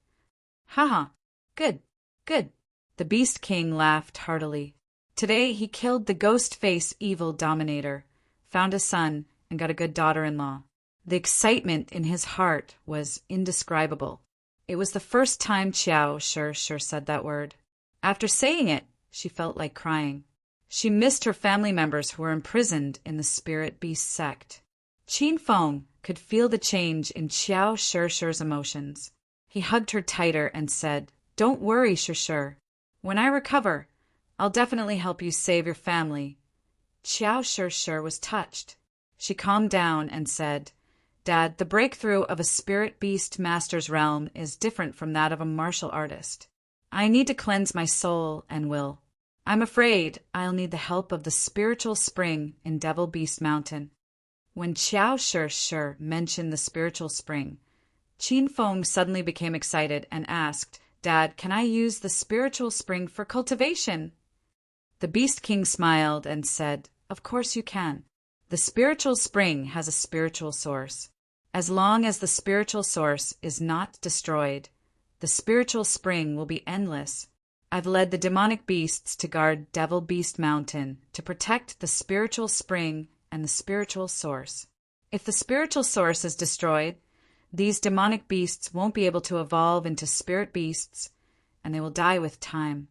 Haha, good. The Beast King laughed heartily. Today he killed the ghost-face evil dominator, found a son, and got a good daughter-in-law. The excitement in his heart was indescribable. It was the first time Qiao Sure said that word. After saying it, she felt like crying. She missed her family members who were imprisoned in the Spirit Beast sect. Qin Feng could feel the change in Qiao Sure's emotions. He hugged her tighter and said, Don't worry, Sure. When I recover, I'll definitely help you save your family. Qiao Sure was touched. She calmed down and said, Dad, the breakthrough of a Spirit Beast Master's realm is different from that of a martial artist. I need to cleanse my soul and will. I'm afraid I'll need the help of the spiritual spring in Devil Beast Mountain. When Qiao Sure mentioned the spiritual spring, Qin Feng suddenly became excited and asked, Dad, can I use the spiritual spring for cultivation? The Beast King smiled and said, Of course you can. The spiritual spring has a spiritual source. As long as the spiritual source is not destroyed, the spiritual spring will be endless. I've led the demonic beasts to guard Devil Beast Mountain to protect the spiritual spring and the spiritual source. If the spiritual source is destroyed, these demonic beasts won't be able to evolve into spirit beasts, and they will die with time.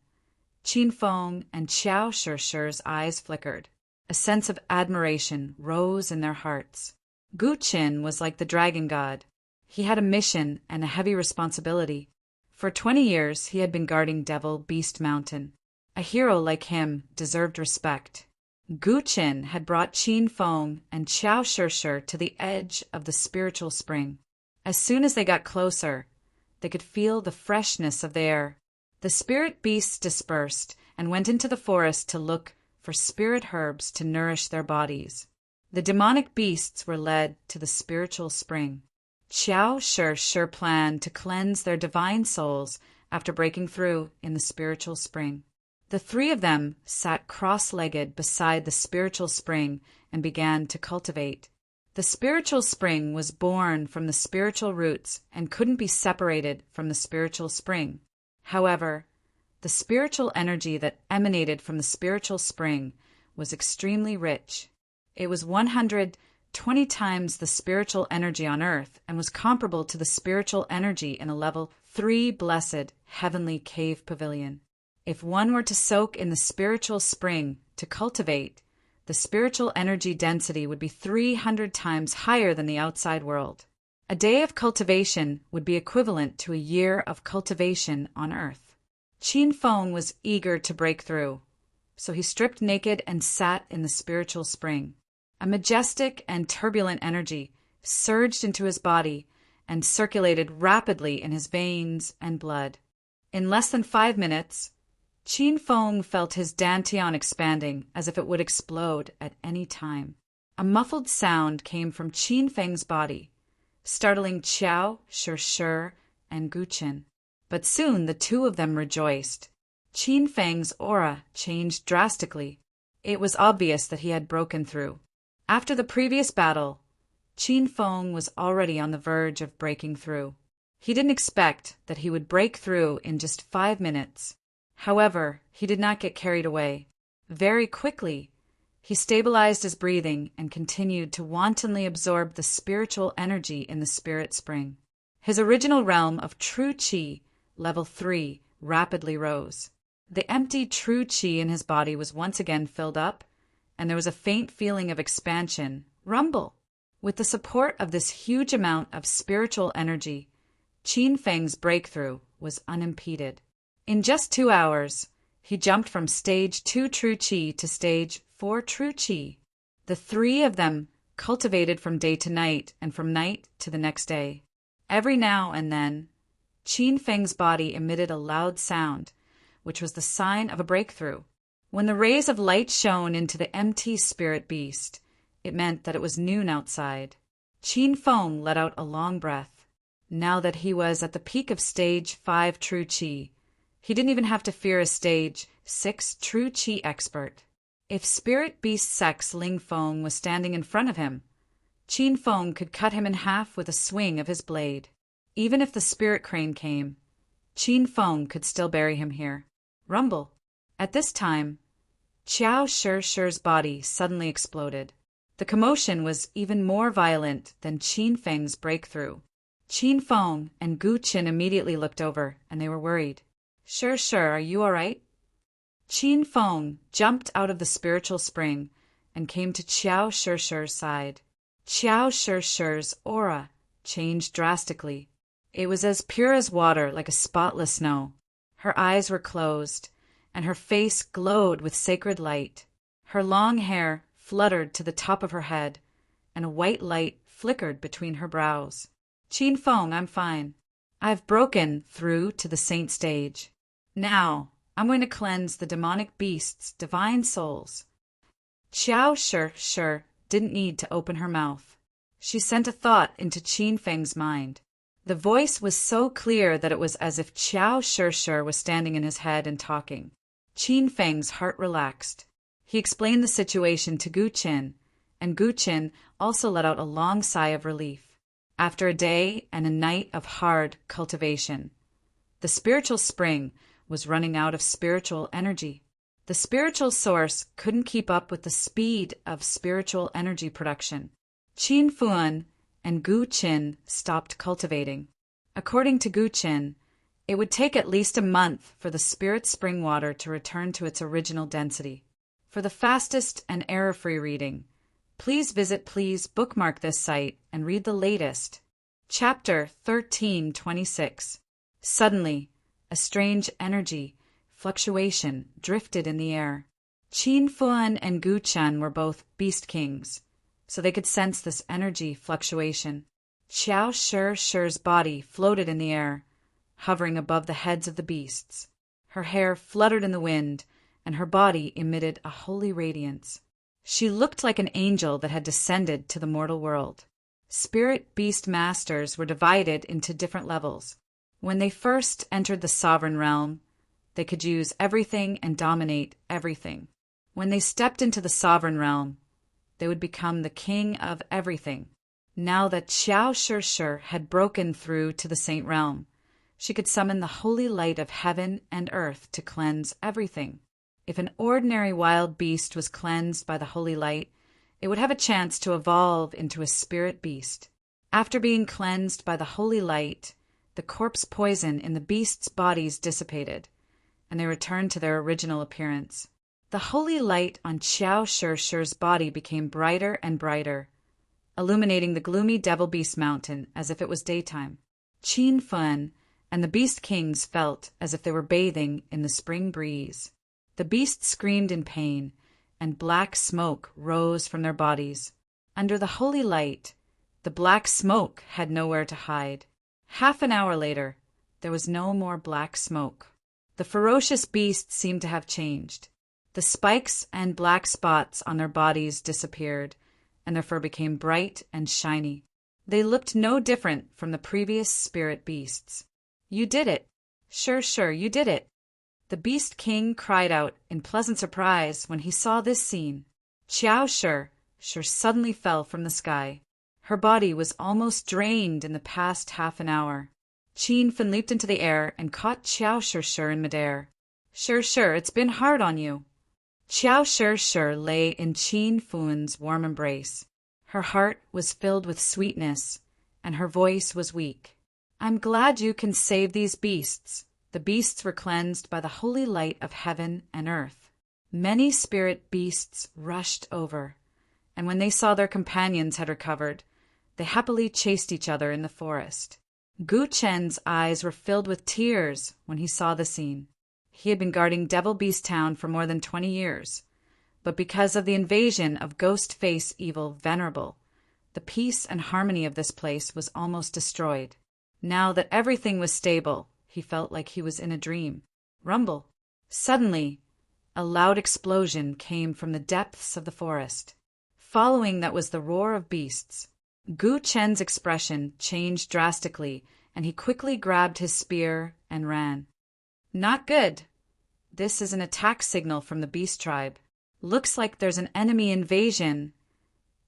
Qin Feng and Qiao Sure's eyes flickered. A sense of admiration rose in their hearts. Gu Qin was like the dragon god. He had a mission and a heavy responsibility. For 20 years he had been guarding Devil Beast Mountain. A hero like him deserved respect. Gu Qin had brought Qin Feng and Qiao Sure to the edge of the spiritual spring. As soon as they got closer, they could feel the freshness of the air. The spirit beasts dispersed and went into the forest to look for spirit herbs to nourish their bodies. The demonic beasts were led to the spiritual spring. Qiao Sure planned to cleanse their divine souls after breaking through in the spiritual spring. The three of them sat cross-legged beside the spiritual spring and began to cultivate. The spiritual spring was born from the spiritual roots and couldn't be separated from the spiritual spring. However, the spiritual energy that emanated from the spiritual spring was extremely rich. It was 120 times the spiritual energy on Earth and was comparable to the spiritual energy in a level 3 blessed heavenly cave pavilion. If one were to soak in the spiritual spring to cultivate, the spiritual energy density would be 300 times higher than the outside world. A day of cultivation would be equivalent to a year of cultivation on Earth. Qin Feng was eager to break through, so he stripped naked and sat in the spiritual spring. A majestic and turbulent energy surged into his body and circulated rapidly in his veins and blood. In less than 5 minutes, Qin Feng felt his dantian expanding as if it would explode at any time. A muffled sound came from Qin Feng's body, startling Qiao Sure and Gu Qin. But soon the two of them rejoiced. Qin Feng's aura changed drastically. It was obvious that he had broken through. After the previous battle, Qin Feng was already on the verge of breaking through. He didn't expect that he would break through in just 5 minutes. However, he did not get carried away. Very quickly, he stabilized his breathing and continued to wantonly absorb the spiritual energy in the spirit spring. His original realm of true qi, level 3, rapidly rose. The empty true qi in his body was once again filled up, and there was a faint feeling of expansion, rumble. With the support of this huge amount of spiritual energy, Qin Feng's breakthrough was unimpeded. In just 2 hours, he jumped from stage 2 true qi to stage 4 true qi. The 3 of them cultivated from day to night and from night to the next day. Every now and then, Qin Feng's body emitted a loud sound, which was the sign of a breakthrough. When the rays of light shone into the empty spirit beast, it meant that it was noon outside. Qin Feng let out a long breath. Now that he was at the peak of stage 5 true qi, he didn't even have to fear a stage 6 true qi expert. If spirit beast sex Ling Feng was standing in front of him, Qin Feng could cut him in half with a swing of his blade. Even if the spirit crane came, Qin Feng could still bury him here. Rumble. At this time, Qiao Shi body suddenly exploded. The commotion was even more violent than Qin Feng's breakthrough. Qin Feng and Gu Qin immediately looked over, and they were worried. Shi, are you all right? Qin Feng jumped out of the spiritual spring and came to Qiao Shi's side. Qiao Shi's aura changed drastically. It was as pure as water, like a spotless snow. Her eyes were closed, and her face glowed with sacred light. Her long hair fluttered to the top of her head, and a white light flickered between her brows. Qin Feng, I'm fine. I've broken through to the saint stage. Now, I'm going to cleanse the demonic beast's divine souls. Qiao Shi didn't need to open her mouth. She sent a thought into Qin Feng's mind. The voice was so clear that it was as if Qiao Shi was standing in his head and talking. Qin Feng's heart relaxed. He explained the situation to Gu Qin, and Gu Qin also let out a long sigh of relief. After a day and a night of hard cultivation, the spiritual spring was running out of spiritual energy. The spiritual source couldn't keep up with the speed of spiritual energy production. Qin Fuan and Gu Qin stopped cultivating. According to Gu Qin, it would take at least a month for the spirit spring water to return to its original density. For the fastest and error-free reading, please bookmark this site and read the latest. Chapter 1326. Suddenly, a strange energy fluctuation drifted in the air. Qin Fuan and Gu Chen were both beast kings, so they could sense this energy fluctuation. Qiao Shi's body floated in the air, hovering above the heads of the beasts. Her hair fluttered in the wind, and her body emitted a holy radiance. She looked like an angel that had descended to the mortal world. Spirit beast masters were divided into different levels. When they first entered the sovereign realm, they could use everything and dominate everything. When they stepped into the sovereign realm, they would become the king of everything. Now that Qiao Shi had broken through to the saint realm, she could summon the holy light of heaven and earth to cleanse everything. If an ordinary wild beast was cleansed by the holy light, it would have a chance to evolve into a spirit beast. After being cleansed by the holy light, the corpse poison in the beasts' bodies dissipated, and they returned to their original appearance. The holy light on Qiao Shi's body became brighter and brighter, illuminating the gloomy devil beast mountain as if it was daytime. Qin Fuan and the beast kings felt as if they were bathing in the spring breeze. The beasts screamed in pain, and black smoke rose from their bodies. Under the holy light, the black smoke had nowhere to hide. Half an hour later, there was no more black smoke. The ferocious beasts seemed to have changed. The spikes and black spots on their bodies disappeared, and their fur became bright and shiny. They looked no different from the previous spirit beasts. You did it. Sure, you did it. The Beast King cried out in pleasant surprise when he saw this scene. Qiao Shi suddenly fell from the sky. Her body was almost drained in the past half an hour. Qin Fen leaped into the air and caught Qiao Shi in midair. Shi, it's been hard on you. Qiao Shi lay in Qin Fuan's warm embrace. Her heart was filled with sweetness, and her voice was weak. I'm glad you can save these beasts. The beasts were cleansed by the holy light of heaven and earth. Many spirit beasts rushed over, and when they saw their companions had recovered, they happily chased each other in the forest. Gu Chen's eyes were filled with tears when he saw the scene. He had been guarding Devil Beast Town for more than 20 years, but because of the invasion of ghost-face evil Venerable, the peace and harmony of this place was almost destroyed. Now that everything was stable, he felt like he was in a dream. Rumble. Suddenly, a loud explosion came from the depths of the forest. Following that was the roar of beasts. Gu Chen's expression changed drastically, and he quickly grabbed his spear and ran. Not good. This is an attack signal from the beast tribe. Looks like there's an enemy invasion.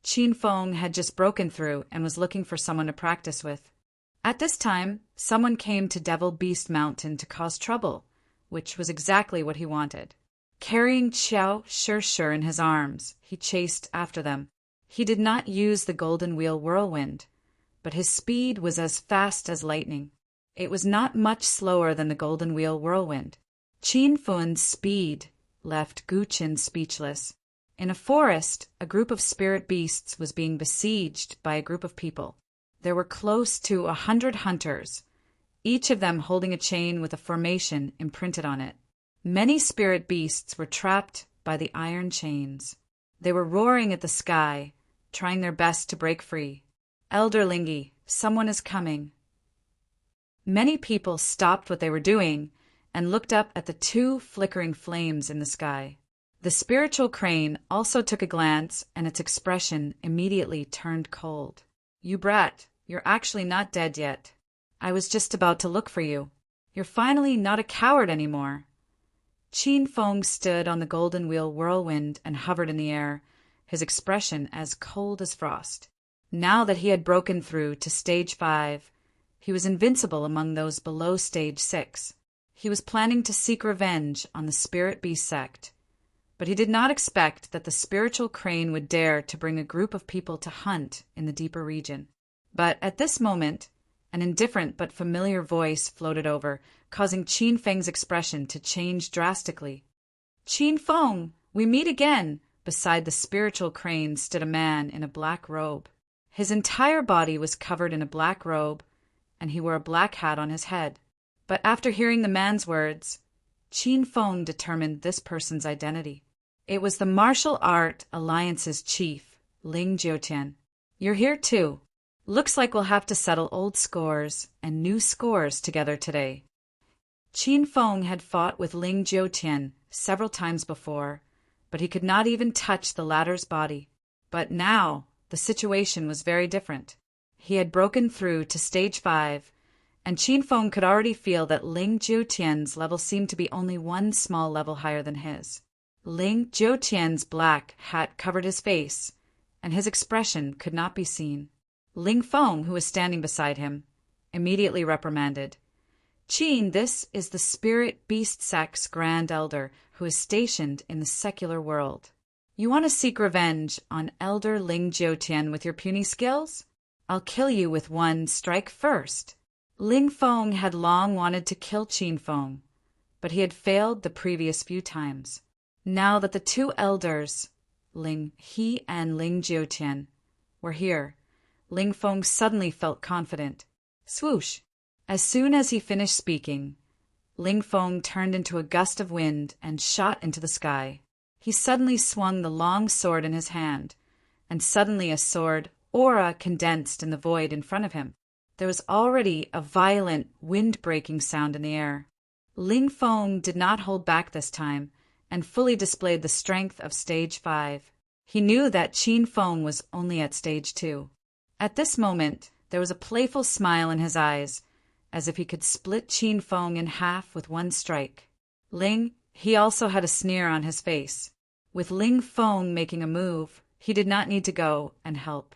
Qin Feng had just broken through and was looking for someone to practice with. At this time, someone came to Devil Beast Mountain to cause trouble, which was exactly what he wanted. Carrying Qiao Shishir in his arms, he chased after them. He did not use the Golden Wheel Whirlwind, but his speed was as fast as lightning. It was not much slower than the Golden Wheel Whirlwind. Qin Feng's speed left Gu Qin speechless. In a forest, a group of spirit beasts was being besieged by a group of people. There were close to 100 hunters, each of them holding a chain with a formation imprinted on it. Many spirit beasts were trapped by the iron chains. They were roaring at the sky, trying their best to break free. Elder Lingi, someone is coming. Many people stopped what they were doing and looked up at the 2 flickering flames in the sky. The spiritual crane also took a glance, and its expression immediately turned cold. You brat, you're actually not dead yet. I was just about to look for you. You're finally not a coward anymore. Qin Feng stood on the Golden Wheel Whirlwind and hovered in the air, his expression as cold as frost. Now that he had broken through to Stage 5, he was invincible among those below Stage 6. He was planning to seek revenge on the Spirit Beast sect, but he did not expect that the spiritual crane would dare to bring a group of people to hunt in the deeper region. But at this moment, an indifferent but familiar voice floated over, causing Qin Feng's expression to change drastically. Qin Feng, we meet again! Beside the spiritual crane stood a man in a black robe. His entire body was covered in a black robe, and he wore a black hat on his head. But after hearing the man's words, Qin Feng determined this person's identity. It was the Martial Art Alliance's chief, Ling Jiutian. You're here too. Looks like we'll have to settle old scores and new scores together today. Qin Feng had fought with Ling Jiutian several times before, but he could not even touch the latter's body. But now, the situation was very different. He had broken through to Stage 5, and Qin Feng could already feel that Ling Jiutian's level seemed to be only one small level higher than his. Ling Jiutian's black hat covered his face, and his expression could not be seen. Ling Feng, who was standing beside him, immediately reprimanded. Qin, this is the Spirit Beast Sect's Grand Elder, who is stationed in the secular world. You want to seek revenge on Elder Ling Jiutian with your puny skills? I'll kill you with one strike first. Ling Feng had long wanted to kill Qin Feng, but he had failed the previous few times. Now that the 2 elders, Ling He and Ling Jiutian, were here, Ling Feng suddenly felt confident. Swoosh! As soon as he finished speaking, Ling Feng turned into a gust of wind and shot into the sky. He suddenly swung the long sword in his hand, and suddenly a sword aura condensed in the void in front of him. There was already a violent, wind-breaking sound in the air. Ling Feng did not hold back this time, and fully displayed the strength of Stage 5. He knew that Qin Feng was only at Stage 2. At this moment, there was a playful smile in his eyes, as if he could split Qin Feng in half with one strike. Ling, he also had a sneer on his face. With Ling Feng making a move, he did not need to go and help.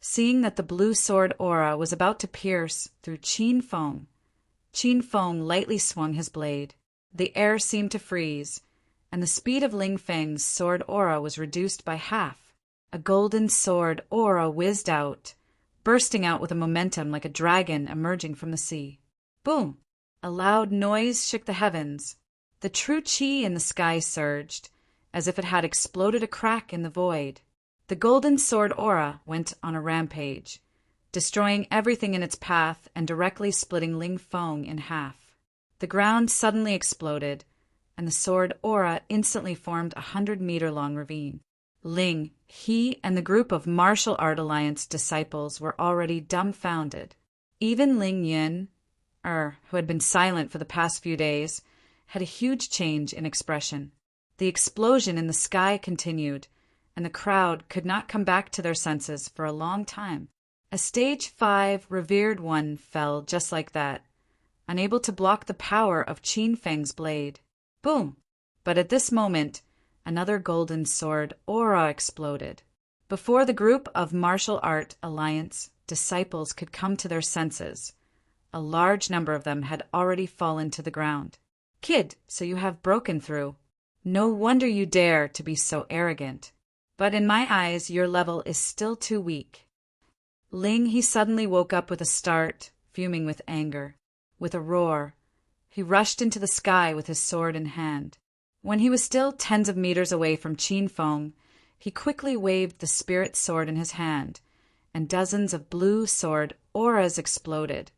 Seeing that the blue sword aura was about to pierce through Qin Feng lightly swung his blade. The air seemed to freeze, and the speed of Ling Feng's sword aura was reduced by half. A golden sword aura whizzed out, bursting out with a momentum like a dragon emerging from the sea. Boom! A loud noise shook the heavens. The true qi in the sky surged, as if it had exploded a crack in the void. The golden sword aura went on a rampage, destroying everything in its path and directly splitting Ling Feng in half. The ground suddenly exploded, and the sword aura instantly formed a 100-meter-long ravine. Ling, he and the group of Martial Art Alliance disciples were already dumbfounded. Even Ling Yin, who had been silent for the past few days, had a huge change in expression. The explosion in the sky continued, and the crowd could not come back to their senses for a long time. A Stage 5 revered one fell just like that, unable to block the power of Qin Feng's blade. Boom! But at this moment, another golden sword aura exploded. Before the group of Martial Art Alliance disciples could come to their senses, a large number of them had already fallen to the ground. Kid, so you have broken through. No wonder you dare to be so arrogant. But in my eyes, your level is still too weak. Ling, he suddenly woke up with a start, fuming with anger. With a roar, he rushed into the sky with his sword in hand. When he was still tens of meters away from Qin Feng, he quickly waved the spirit sword in his hand, and dozens of blue sword auras exploded,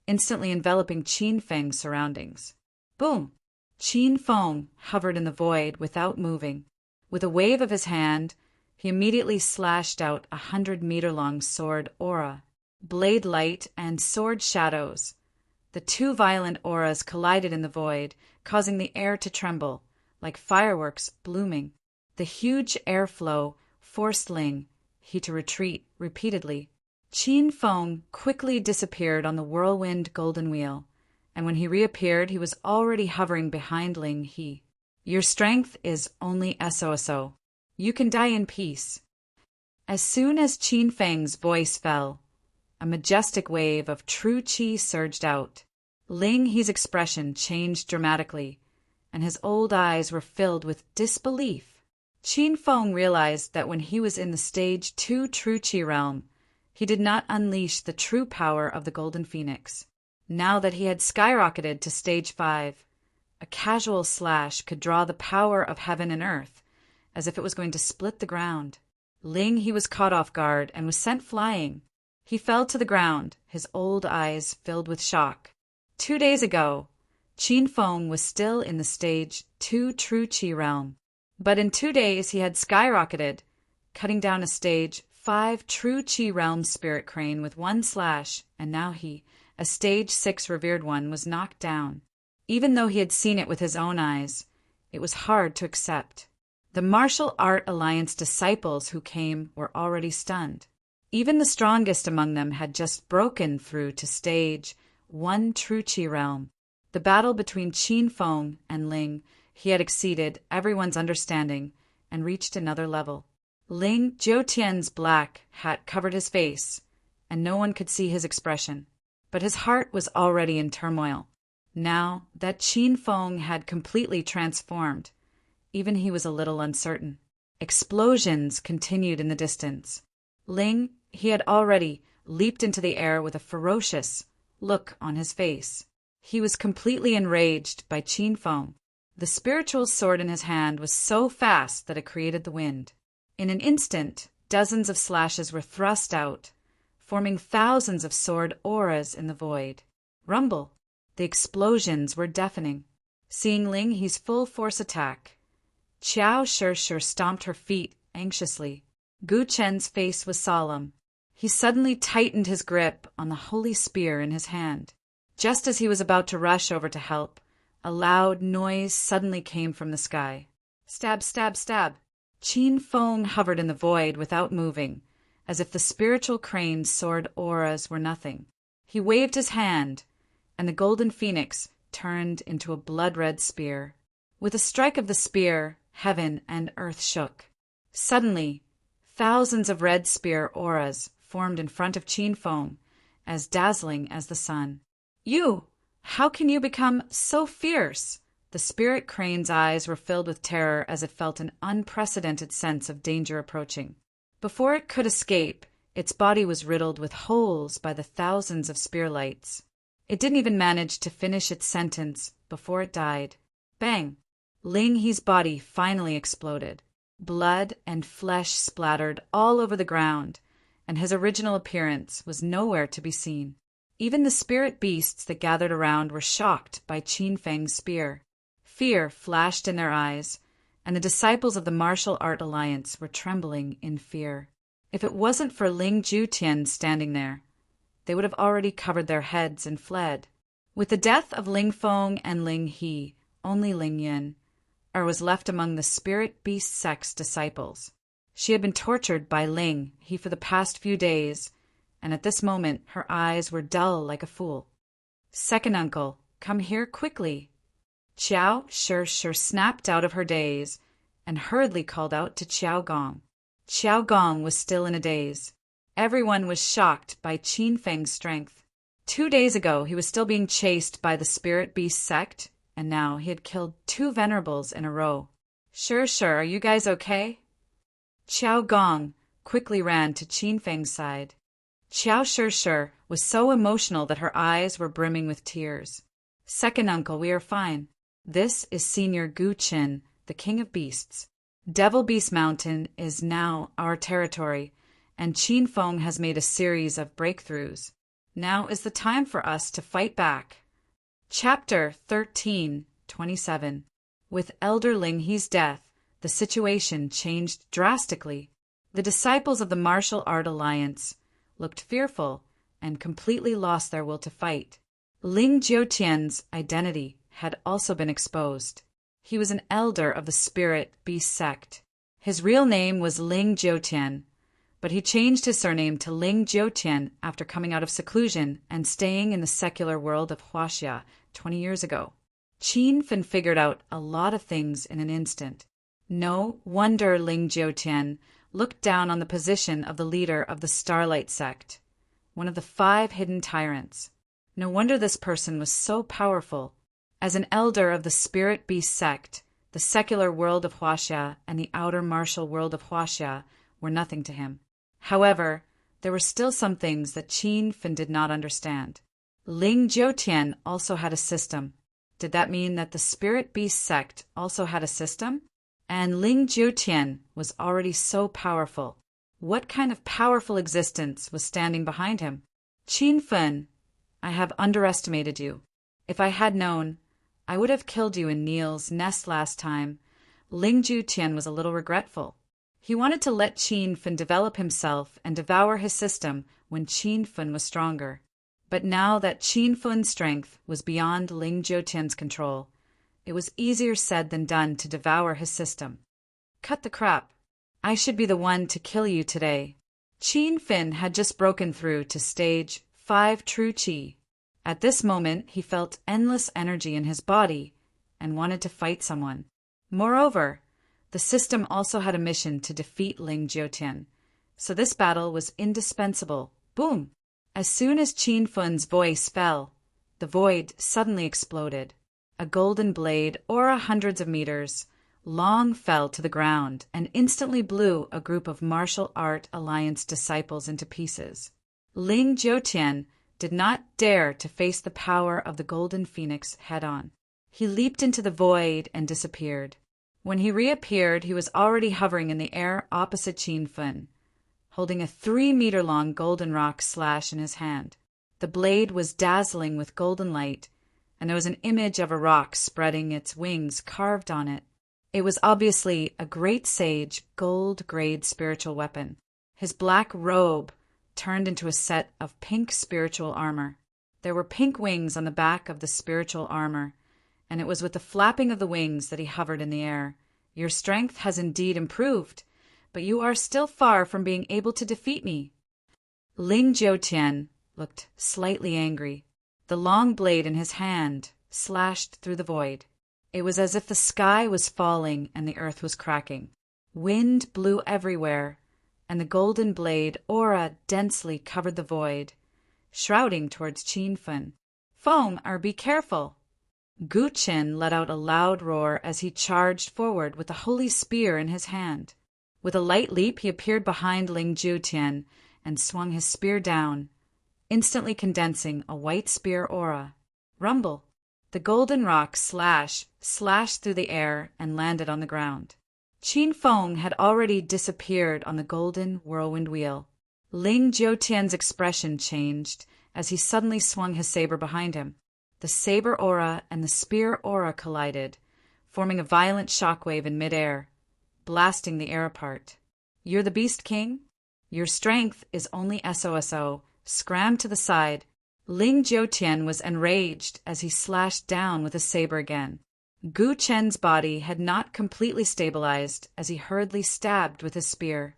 instantly enveloping Qin Feng's surroundings. Boom! Qin Feng hovered in the void without moving. With a wave of his hand, he immediately slashed out a 100-meter-long sword aura. Blade light and sword shadows. The two violent auras collided in the void, causing the air to tremble, like fireworks blooming. The huge airflow forced Ling, he to retreat repeatedly. Qin Feng quickly disappeared on the whirlwind golden wheel, and when he reappeared, he was already hovering behind Ling He. Your strength is only SOSO. You can die in peace. As soon as Qin Feng's voice fell, a majestic wave of true qi surged out. Ling He's expression changed dramatically, and his old eyes were filled with disbelief. Qin Feng realized that when he was in the Stage 2 true qi realm, he did not unleash the true power of the Golden Phoenix. Now that he had skyrocketed to Stage 5, a casual slash could draw the power of heaven and earth, as if it was going to split the ground. Ling He was caught off guard and was sent flying. He fell to the ground, his old eyes filled with shock. 2 days ago, Qin Feng was still in the Stage 2 true qi realm, but in 2 days he had skyrocketed, cutting down a Stage 5 true qi realm spirit crane with one slash, and now he, a Stage 6 revered one, was knocked down. Even though he had seen it with his own eyes, it was hard to accept. The Martial Art Alliance disciples who came were already stunned. Even the strongest among them had just broken through to Stage 1 true qi realm. The battle between Qin Feng and Ling He had exceeded everyone's understanding and reached another level. Ling Jiutian's black hat covered his face, and no one could see his expression. But his heart was already in turmoil. Now that Qin Feng had completely transformed, even he was a little uncertain. Explosions continued in the distance. Ling, he had already leaped into the air with a ferocious look on his face. He was completely enraged by Qin Feng. The spiritual sword in his hand was so fast that it created the wind. In an instant, dozens of slashes were thrust out, forming thousands of sword auras in the void. Rumble! The explosions were deafening. Seeing Ling He's full force attack, Qiao Shishir stomped her feet anxiously. Gu Chen's face was solemn. He suddenly tightened his grip on the holy spear in his hand. Just as he was about to rush over to help, a loud noise suddenly came from the sky. Stab, stab, stab. Qin Feng hovered in the void without moving, as if the spiritual crane's sword auras were nothing. He waved his hand, and the golden phoenix turned into a blood-red spear. With a strike of the spear, heaven and earth shook. Suddenly, thousands of red spear auras formed in front of Qin Feng, as dazzling as the sun. You! How can you become so fierce? The spirit crane's eyes were filled with terror as it felt an unprecedented sense of danger approaching. Before it could escape, its body was riddled with holes by the thousands of spear lights. It didn't even manage to finish its sentence before it died. Bang! Ling He's body finally exploded. Blood and flesh splattered all over the ground, and his original appearance was nowhere to be seen. Even the spirit beasts that gathered around were shocked by Qin Feng's spear. Fear flashed in their eyes, and the disciples of the Martial Art Alliance were trembling in fear. If it wasn't for Ling Jiutian standing there, they would have already covered their heads and fled. With the death of Ling Feng and Ling He, only Ling Yin was left among the spirit beast sect's disciples. She had been tortured by Ling He for the past few days, and at this moment her eyes were dull like a fool. "Second uncle, come here quickly." Qiao Shi snapped out of her daze and hurriedly called out to Qiao Gong. Qiao Gong was still in a daze. Everyone was shocked by Qin Feng's strength. 2 days ago he was still being chased by the spirit beast sect, and now he had killed 2 venerables in a row. Sure, are you guys okay?" Qiao Gong quickly ran to Qin Feng's side. Qiao Shi was so emotional that her eyes were brimming with tears. "Second uncle, we are fine. This is Senior Gu Qin, the King of Beasts. Devil Beast Mountain is now our territory, and Qin Feng has made a series of breakthroughs. Now is the time for us to fight back." Chapter 13:27. With Elder Ling He's death, the situation changed drastically. The disciples of the Martial Art Alliance looked fearful and completely lost their will to fight. Ling Jiutian's identity had also been exposed. He was an elder of the spirit beast sect. His real name was Ling Jiutian, but he changed his surname to Ling Jiutian after coming out of seclusion and staying in the secular world of Huaxia 20 years ago. Qin Fen figured out a lot of things in an instant. No wonder Ling Jiutian looked down on the position of the leader of the Starlight sect, one of the 5 hidden tyrants. No wonder this person was so powerful. As an elder of the spirit beast sect, the secular world of Huaxia and the outer martial world of Huaxia were nothing to him. However, there were still some things that Qin Fen did not understand. Ling Jiutian also had a system. Did that mean that the spirit beast sect also had a system? And Ling Jiutian was already so powerful. What kind of powerful existence was standing behind him? "Qin Fen, I have underestimated you. If I had known, I would have killed you in Neil's nest last time." Ling Jiutian was a little regretful. He wanted to let Qin Fen develop himself and devour his system when Qin Fen was stronger. But now that Qin Fen's strength was beyond Ling Jiutian's control, it was easier said than done to devour his system. "Cut the crap. I should be the one to kill you today." Qin Fen had just broken through to stage 5 True Qi. At this moment, he felt endless energy in his body and wanted to fight someone. Moreover, the system also had a mission to defeat Ling Jiutian, so this battle was indispensable. Boom! As soon as Qin Fen's voice fell, the void suddenly exploded. A golden blade, aura hundreds of meters long, fell to the ground and instantly blew a group of Martial Art Alliance disciples into pieces. Ling Jiutian did not dare to face the power of the Golden Phoenix head-on. He leaped into the void and disappeared. When he reappeared, he was already hovering in the air opposite Qin Fen, holding a 3-meter-long golden rock slash in his hand. The blade was dazzling with golden light, and there was an image of a rock spreading its wings carved on it. It was obviously a great sage, gold-grade spiritual weapon. His black robe turned into a set of pink spiritual armor. There were pink wings on the back of the spiritual armor, and it was with the flapping of the wings that he hovered in the air. "Your strength has indeed improved, but you are still far from being able to defeat me." Ling Jiutian looked slightly angry. The long blade in his hand slashed through the void. It was as if the sky was falling and the earth was cracking. Wind blew everywhere, and the golden blade aura densely covered the void, shrouding towards Qin Fen. "Foam, or be careful!" Gu Qin let out a loud roar as he charged forward with the holy spear in his hand. With a light leap, he appeared behind Ling Jiutian and swung his spear down, instantly condensing a white spear aura. Rumble! The golden rock slashed through the air and landed on the ground. Qin Feng had already disappeared on the golden whirlwind wheel. Ling Jiutian's expression changed as he suddenly swung his saber behind him. The saber aura and the spear aura collided, forming a violent shockwave in midair, blasting the air apart. "You're the Beast King? Your strength is only SOSO. Scram to the side." Ling Jiutian was enraged as he slashed down with his saber again. Gu Chen's body had not completely stabilized as he hurriedly stabbed with his spear.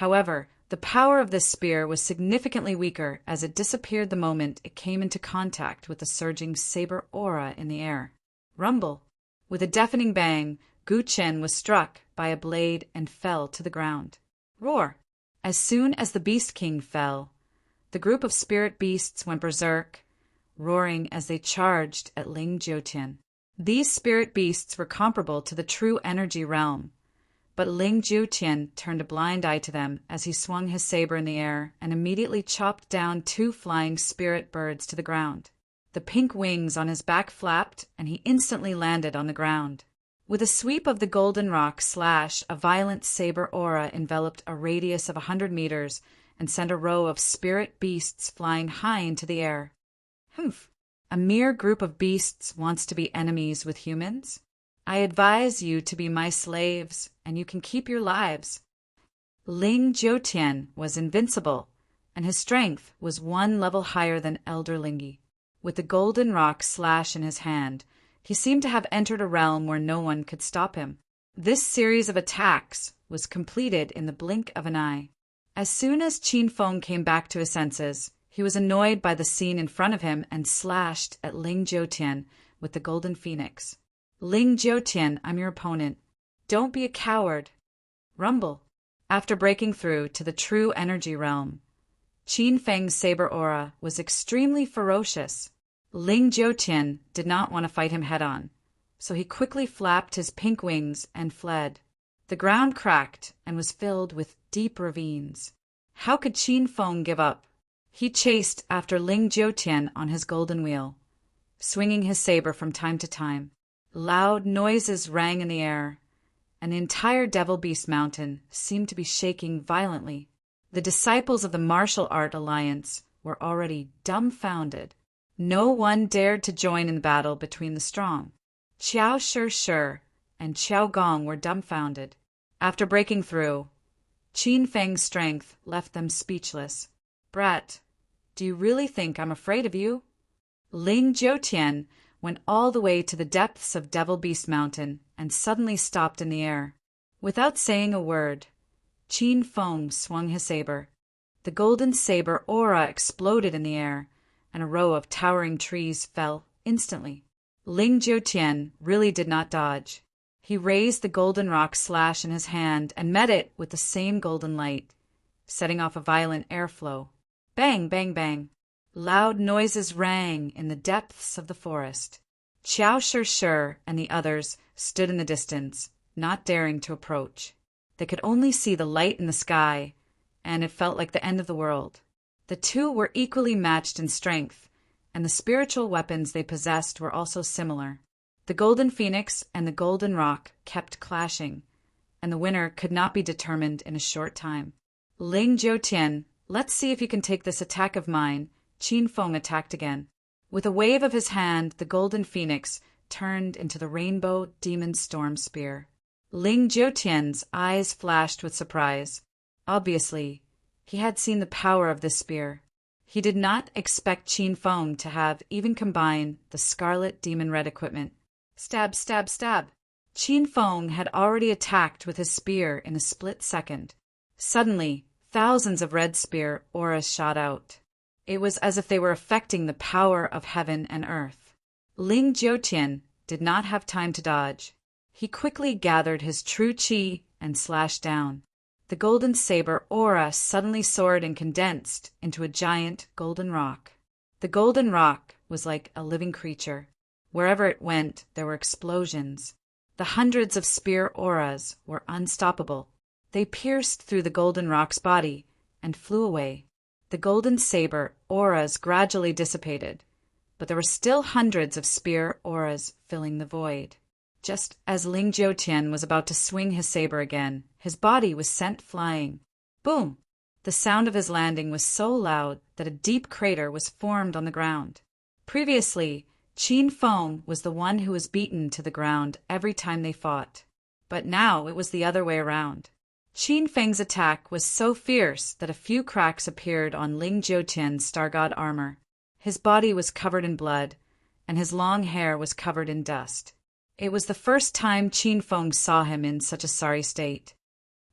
However, the power of this spear was significantly weaker as it disappeared the moment it came into contact with the surging saber aura in the air. Rumble! With a deafening bang, Gu Chen was struck by a blade and fell to the ground. Roar! As soon as the Beast King fell, the group of spirit beasts went berserk, roaring as they charged at Ling Jiutian. These spirit beasts were comparable to the true energy realm, but Ling Jiutian turned a blind eye to them as he swung his saber in the air and immediately chopped down 2 flying spirit birds to the ground. The pink wings on his back flapped, and he instantly landed on the ground. With a sweep of the golden rock slash, a violent saber aura enveloped a radius of 100 meters and sent a row of spirit beasts flying high into the air. Humph! A mere group of beasts wants to be enemies with humans? I advise you to be my slaves, and you can keep your lives. Ling Jiutian was invincible, and his strength was 1 level higher than Elder Lingi. With the golden rock slash in his hand, he seemed to have entered a realm where no one could stop him. This series of attacks was completed in the blink of an eye. As soon as Qin Feng came back to his senses, he was annoyed by the scene in front of him and slashed at Ling Jiutian with the golden phoenix. "Ling Jiutian, I'm your opponent. Don't be a coward." Rumble! After breaking through to the true energy realm, Qin Feng's saber aura was extremely ferocious. Ling Jiutian did not want to fight him head-on, so he quickly flapped his pink wings and fled. The ground cracked and was filled with deep ravines. How could Qin Feng give up? He chased after Ling Jiutian on his golden wheel, swinging his saber from time to time. Loud noises rang in the air, and the entire Devil Beast Mountain seemed to be shaking violently. The disciples of the Martial Art Alliance were already dumbfounded. No one dared to join in the battle between the strong. Qiao Shi and Qiao Gong were dumbfounded. After breaking through, Qin Feng's strength left them speechless. "Brat, do you really think I'm afraid of you?" Ling Jiutian went all the way to the depths of Devil Beast Mountain and suddenly stopped in the air. Without saying a word, Qin Feng swung his saber. The golden saber aura exploded in the air, and a row of towering trees fell instantly. Ling Jiutian really did not dodge. He raised the golden rock slash in his hand and met it with the same golden light, setting off a violent airflow. Bang, bang, bang. Loud noises rang in the depths of the forest. Qiao Shi and the others stood in the distance, not daring to approach. They could only see the light in the sky, and it felt like the end of the world. The two were equally matched in strength, and the spiritual weapons they possessed were also similar. The golden phoenix and the golden rock kept clashing, and the winner could not be determined in a short time. "Ling Jiutian, let's see if you can take this attack of mine." Qin Feng attacked again. With a wave of his hand, the golden phoenix turned into the rainbow demon storm spear. Ling Jiutian's eyes flashed with surprise. Obviously, he had seen the power of this spear. He did not expect Qin Feng to have even combined the scarlet demon red equipment. Stab, stab, stab. Qin Feng had already attacked with his spear in a split second. Suddenly, thousands of red spear auras shot out. It was as if they were affecting the power of heaven and earth. Ling Jiutian did not have time to dodge. He quickly gathered his true qi and slashed down. The golden saber aura suddenly soared and condensed into a giant golden rock. The golden rock was like a living creature. Wherever it went, there were explosions. The hundreds of spear auras were unstoppable. They pierced through the golden rock's body and flew away. The golden saber auras gradually dissipated, but there were still hundreds of spear auras filling the void. Just as Ling Jiutian was about to swing his saber again, his body was sent flying. Boom! The sound of his landing was so loud that a deep crater was formed on the ground. Previously, Qin Feng was the one who was beaten to the ground every time they fought. But now it was the other way around. Qin Feng's attack was so fierce that a few cracks appeared on Ling Jiutian's Star God armor. His body was covered in blood, and his long hair was covered in dust. It was the first time Qin Feng saw him in such a sorry state.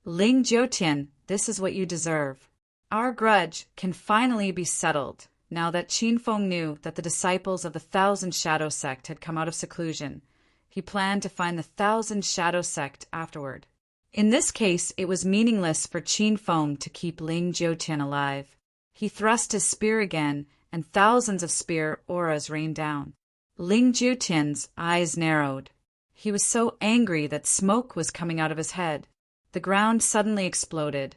Ling Jiutian, this is what you deserve. Our grudge can finally be settled, now that Qin Feng knew that the disciples of the Thousand Shadow Sect had come out of seclusion. He planned to find the Thousand Shadow Sect afterward. In this case, it was meaningless for Qin Feng to keep Ling Jiutian alive. He thrust his spear again, and thousands of spear auras rained down. Ling Jiutian's eyes narrowed. He was so angry that smoke was coming out of his head. The ground suddenly exploded,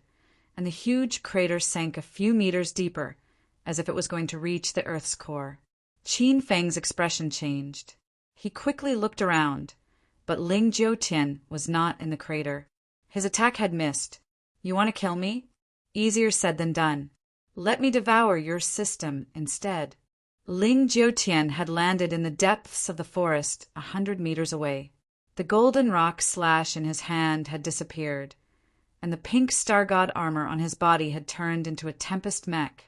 and the huge crater sank a few meters deeper, as if it was going to reach the Earth's core. Qin Feng's expression changed. He quickly looked around, but Ling Jiutian was not in the crater. His attack had missed. You want to kill me? Easier said than done. Let me devour your system instead. Ling Jiutian had landed in the depths of the forest 100 meters away. The golden rock slash in his hand had disappeared, and the pink star god armor on his body had turned into a tempest mech.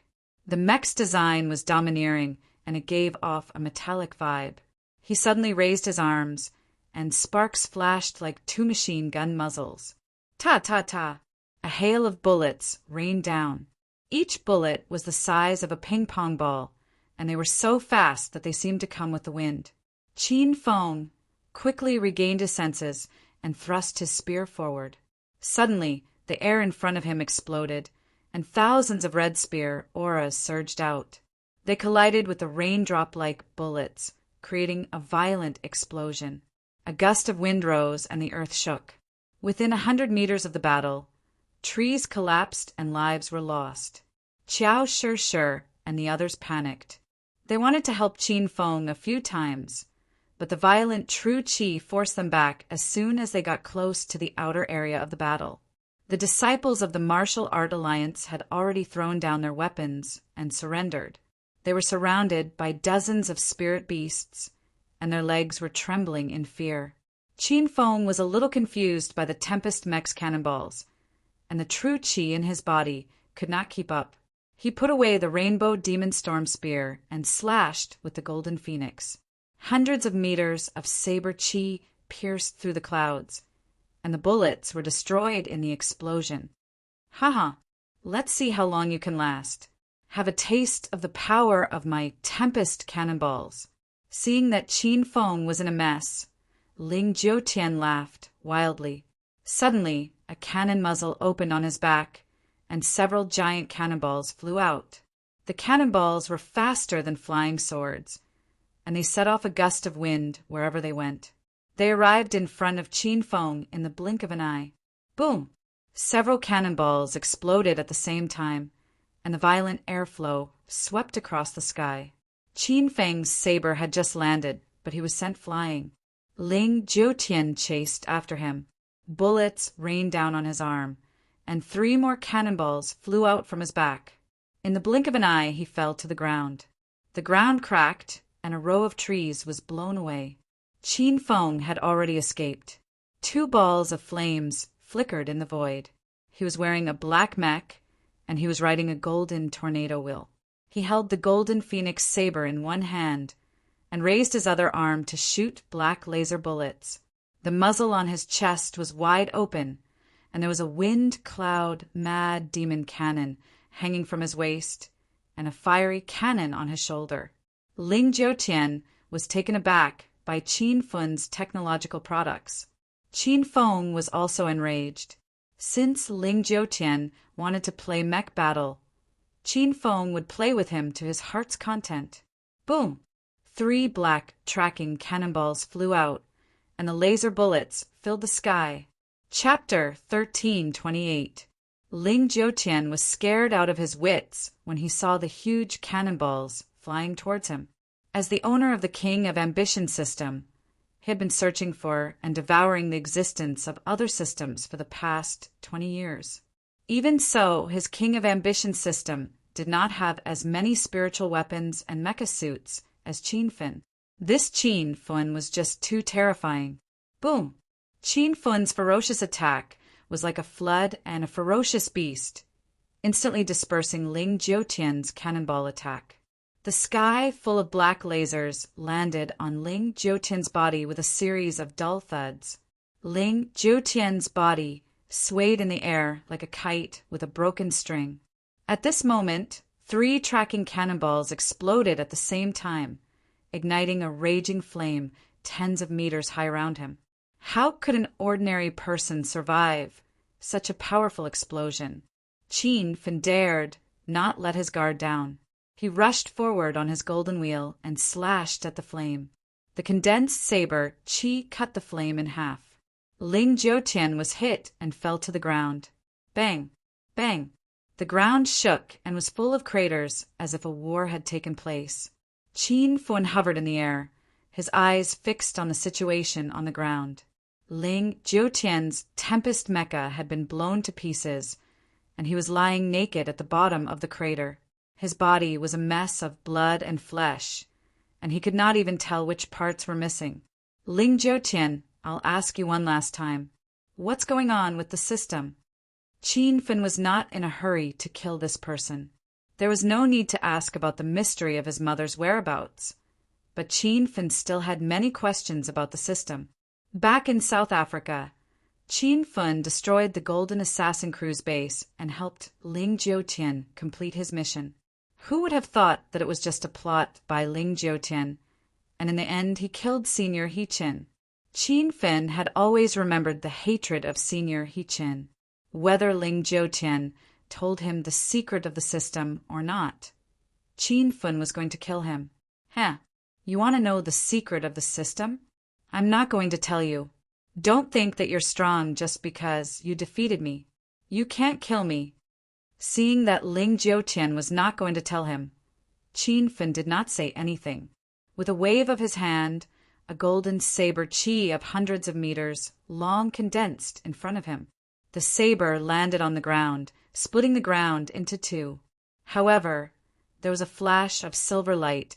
The mech's design was domineering, and it gave off a metallic vibe. He suddenly raised his arms, and sparks flashed like two machine gun muzzles. Ta-ta-ta! A hail of bullets rained down. Each bullet was the size of a ping-pong ball, and they were so fast that they seemed to come with the wind. Qin Feng quickly regained his senses and thrust his spear forward. Suddenly, the air in front of him exploded, and thousands of red spear auras surged out. They collided with the raindrop-like bullets, creating a violent explosion. A gust of wind rose and the earth shook. Within 100 meters of the battle, trees collapsed and lives were lost. Qiao Shi and the others panicked. They wanted to help Qin Feng a few times, but the violent true qi forced them back as soon as they got close to the outer area of the battle. The disciples of the Martial Art Alliance had already thrown down their weapons and surrendered. They were surrounded by dozens of spirit beasts, and their legs were trembling in fear. Qin Feng was a little confused by the Tempest Mech's cannonballs, and the true qi in his body could not keep up. He put away the Rainbow Demon Storm Spear and slashed with the Golden Phoenix. Hundreds of meters of saber qi pierced through the clouds, and the bullets were destroyed in the explosion. Haha, let's see how long you can last. Have a taste of the power of my Tempest Cannonballs. Seeing that Qin Feng was in a mess, Ling Jiutian laughed wildly. Suddenly, a cannon muzzle opened on his back, and several giant cannonballs flew out. The cannonballs were faster than flying swords, and they set off a gust of wind wherever they went. They arrived in front of Qin Feng in the blink of an eye. Boom! Several cannonballs exploded at the same time, and the violent airflow swept across the sky. Qin Feng's saber had just landed, but he was sent flying. Ling Jiutian chased after him. Bullets rained down on his arm, and 3 more cannonballs flew out from his back. In the blink of an eye, he fell to the ground. The ground cracked, and a row of trees was blown away. Qin Feng had already escaped. 2 balls of flames flickered in the void. He was wearing a black mech, and he was riding a golden tornado wheel. He held the Golden Phoenix saber in one hand and raised his other arm to shoot black laser bullets. The muzzle on his chest was wide open, and there was a wind cloud mad demon cannon hanging from his waist and a fiery cannon on his shoulder. Ling Jiutian was taken aback by Qin Feng's technological products. Qin Feng was also enraged. Since Ling Jiutian wanted to play mech battle, Qin Feng would play with him to his heart's content. Boom! 3 black tracking cannonballs flew out, and the laser bullets filled the sky. Chapter 1328. Ling Jiutian was scared out of his wits when he saw the huge cannonballs flying towards him. As the owner of the King of Ambition system, he had been searching for and devouring the existence of other systems for the past 20 years. Even so, his King of Ambition system did not have as many spiritual weapons and mecha suits as Qin Feng. This Qin Fun was just too terrifying. Boom! Qin Fun's ferocious attack was like a flood and a ferocious beast, instantly dispersing Ling Jiutian's cannonball attack. The sky, full of black lasers, landed on Ling Jiutian's body with a series of dull thuds. Ling Jiutian's body swayed in the air like a kite with a broken string. At this moment, 3 tracking cannonballs exploded at the same time, igniting a raging flame tens of meters high around him. How could an ordinary person survive such a powerful explosion? Qin Fun dared not let his guard down. He rushed forward on his golden wheel and slashed at the flame. The condensed saber Qi cut the flame in half. Ling Jiutian was hit and fell to the ground. Bang! Bang! The ground shook and was full of craters as if a war had taken place. Qin Fun hovered in the air, his eyes fixed on the situation on the ground. Ling Jiutian's Tempest Mecha had been blown to pieces, and he was lying naked at the bottom of the crater. His body was a mess of blood and flesh, and he could not even tell which parts were missing. Ling Jiutian, I'll ask you one last time. What's going on with the system? Qin Fun was not in a hurry to kill this person. There was no need to ask about the mystery of his mother's whereabouts. But Qin Fun still had many questions about the system. Back in South Africa, Qin Fun destroyed the Golden Assassin Crew's base and helped Ling Jiutian complete his mission. Who would have thought that it was just a plot by Ling Jiutian, and in the end he killed Senior He-Chin? Qin Fun had always remembered the hatred of Senior He-Chin, whether Ling Jiutian told him the secret of the system or not. Qin Fun was going to kill him. You want to know the secret of the system? I'm not going to tell you. Don't think that you're strong just because you defeated me. You can't kill me. Seeing that Ling Jiutian was not going to tell him, Qin Fun did not say anything. With a wave of his hand, a golden saber Qi of hundreds of meters, long condensed in front of him. The saber landed on the ground, splitting the ground into 2. However, there was a flash of silver light,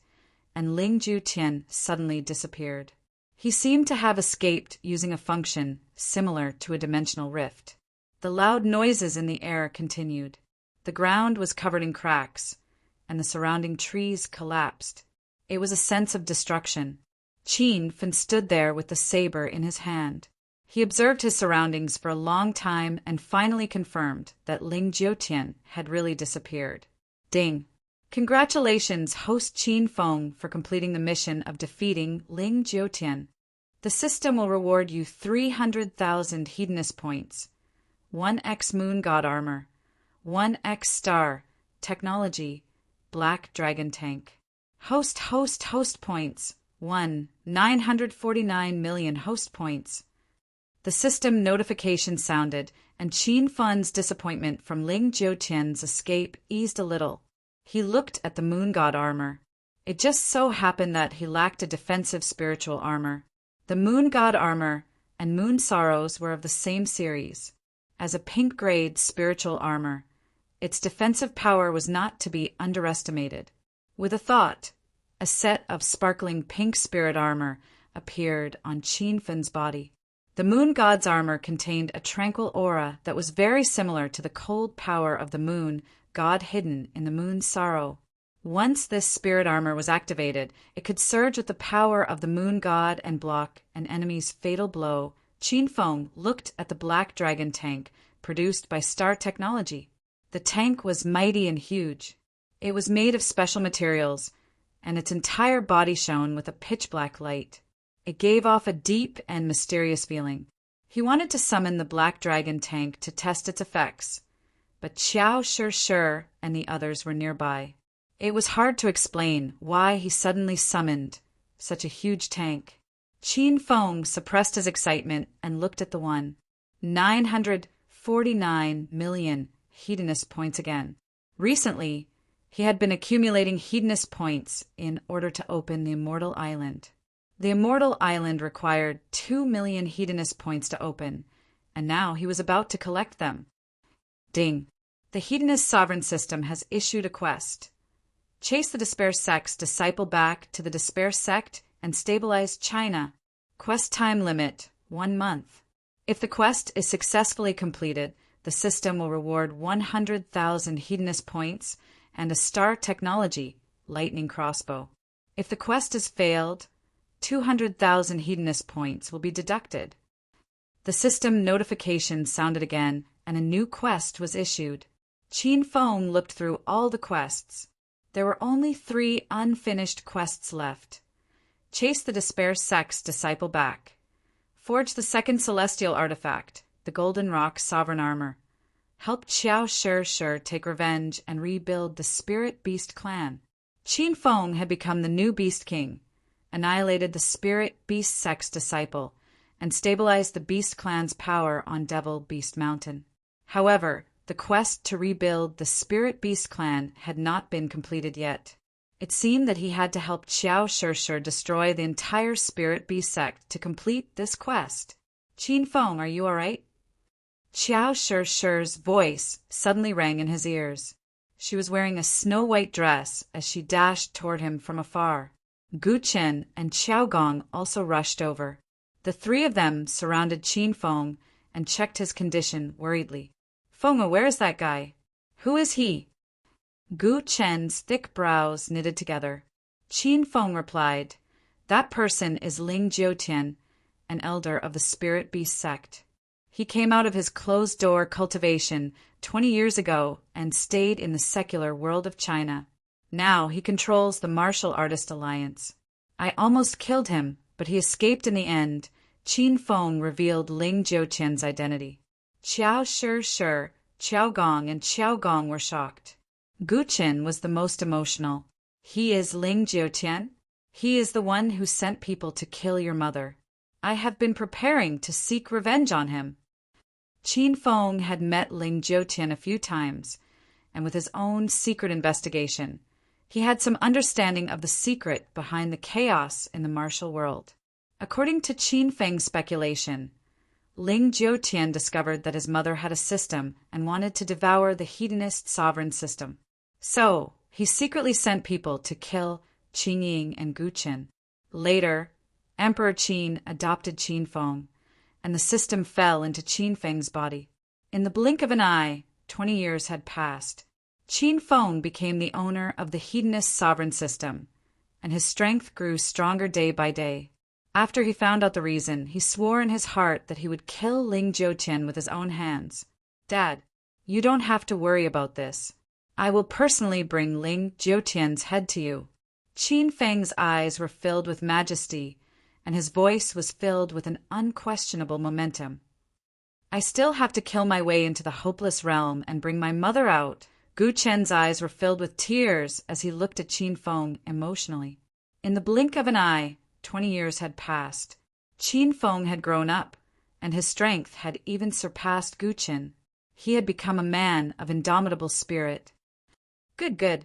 and Ling Jiutian suddenly disappeared. He seemed to have escaped using a function similar to a dimensional rift. The loud noises in the air continued. The ground was covered in cracks, and the surrounding trees collapsed. It was a sense of destruction. Qin Fun stood there with the saber in his hand. He observed his surroundings for a long time and finally confirmed that Ling Jiutian had really disappeared. Ding! Congratulations, host Qin Fong, for completing the mission of defeating Ling Jiutian. The system will reward you 300,000 Hedonist points, 1x Moon God armor, 1x Star, Technology, Black Dragon Tank. Host points, 949 million host points. The system notification sounded, and Qin Fun's disappointment from Ling Jiutian's escape eased a little. He looked at the Moon God armor. It just so happened that he lacked a defensive spiritual armor. The Moon God armor and Moon Sorrows were of the same series. As a pink-grade spiritual armor, its defensive power was not to be underestimated. With a thought, a set of sparkling pink spirit armor appeared on Qin Fun's body. The Moon God's armor contained a tranquil aura that was very similar to the cold power of the Moon God hidden in the Moon's Sorrow. Once this spirit armor was activated, it could surge with the power of the Moon God and block an enemy's fatal blow. Qin Fong looked at the Black Dragon Tank produced by Star Technology. The tank was mighty and huge. It was made of special materials, and its entire body shone with a pitch-black light. It gave off a deep and mysterious feeling. He wanted to summon the Black Dragon Tank to test its effects, but Xiao Shi and the others were nearby. It was hard to explain why he suddenly summoned such a huge tank. Qin Fong suppressed his excitement and looked at the 949 million Hedonist points again. Recently, he had been accumulating Hedonist points in order to open the Immortal Island. The Immortal Island required 2 million Hedonist points to open, and now he was about to collect them. Ding! The Hedonist Sovereign System has issued a quest. Chase the Despair Sect's disciple back to the Despair Sect and stabilize China. Quest time limit, 1 month. If the quest is successfully completed, the system will reward 100,000 Hedonist points and a star technology, lightning crossbow. If the quest has failed, 200,000 Hedonist points will be deducted. The system notification sounded again, and a new quest was issued. Qin Feng looked through all the quests. There were only 3 unfinished quests left. Chase the Despair Sect's disciple back. Forge the second celestial artifact, the Golden Rock Sovereign Armor. Help Xiao Shi take revenge and rebuild the Spirit Beast clan. Qin Feng had become the new Beast King, annihilated the Spirit Beast Sect's disciple, and stabilized the Beast clan's power on Devil Beast Mountain. However, the quest to rebuild the Spirit Beast clan had not been completed yet. It seemed that he had to help Xiao Shi destroy the entire Spirit Beast sect to complete this quest. Qin Feng, are you all right? Xiao Shi's voice suddenly rang in his ears. She was wearing a snow-white dress as she dashed toward him from afar. Gu Chen and Xiao Gong also rushed over. The 3 of them surrounded Qin Feng and checked his condition worriedly. Feng, where is that guy? Who is he? Gu Chen's thick brows knitted together. Qin Feng replied, That person is Ling Jiutian, an elder of the Spirit Beast sect. He came out of his closed-door cultivation 20 years ago and stayed in the secular world of China. Now he controls the Martial Artist Alliance. I almost killed him, but he escaped in the end. Qin Feng revealed Ling Jiutian's identity. Xiao Shi, Xiao Gong, and Xiao Gong were shocked. Gu Chen was the most emotional. He is Ling Jiutian? He is the one who sent people to kill your mother. I have been preparing to seek revenge on him. Qin Feng had met Ling Jiutian a few times, and with his own secret investigation, he had some understanding of the secret behind the chaos in the martial world. According to Qin Feng's speculation, Ling Jiutian discovered that his mother had a system and wanted to devour the hedonist sovereign system. So, he secretly sent people to kill Qin Ying and Gu Chen. Later, Emperor Qin adopted Qin Feng, and the system fell into Qin Feng's body. In the blink of an eye, 20 years had passed. Qin Feng became the owner of the hedonist sovereign system, and his strength grew stronger day by day. After he found out the reason, he swore in his heart that he would kill Ling Jiutian with his own hands. Dad, you don't have to worry about this. I will personally bring Ling Jiutian's head to you. Qin Feng's eyes were filled with majesty, and his voice was filled with an unquestionable momentum. I still have to kill my way into the hopeless realm and bring my mother out. Gu Chen's eyes were filled with tears as he looked at Qin Feng emotionally. In the blink of an eye, 20 years had passed. Qin Feng had grown up, and his strength had even surpassed Gu Chen. He had become a man of indomitable spirit. Good.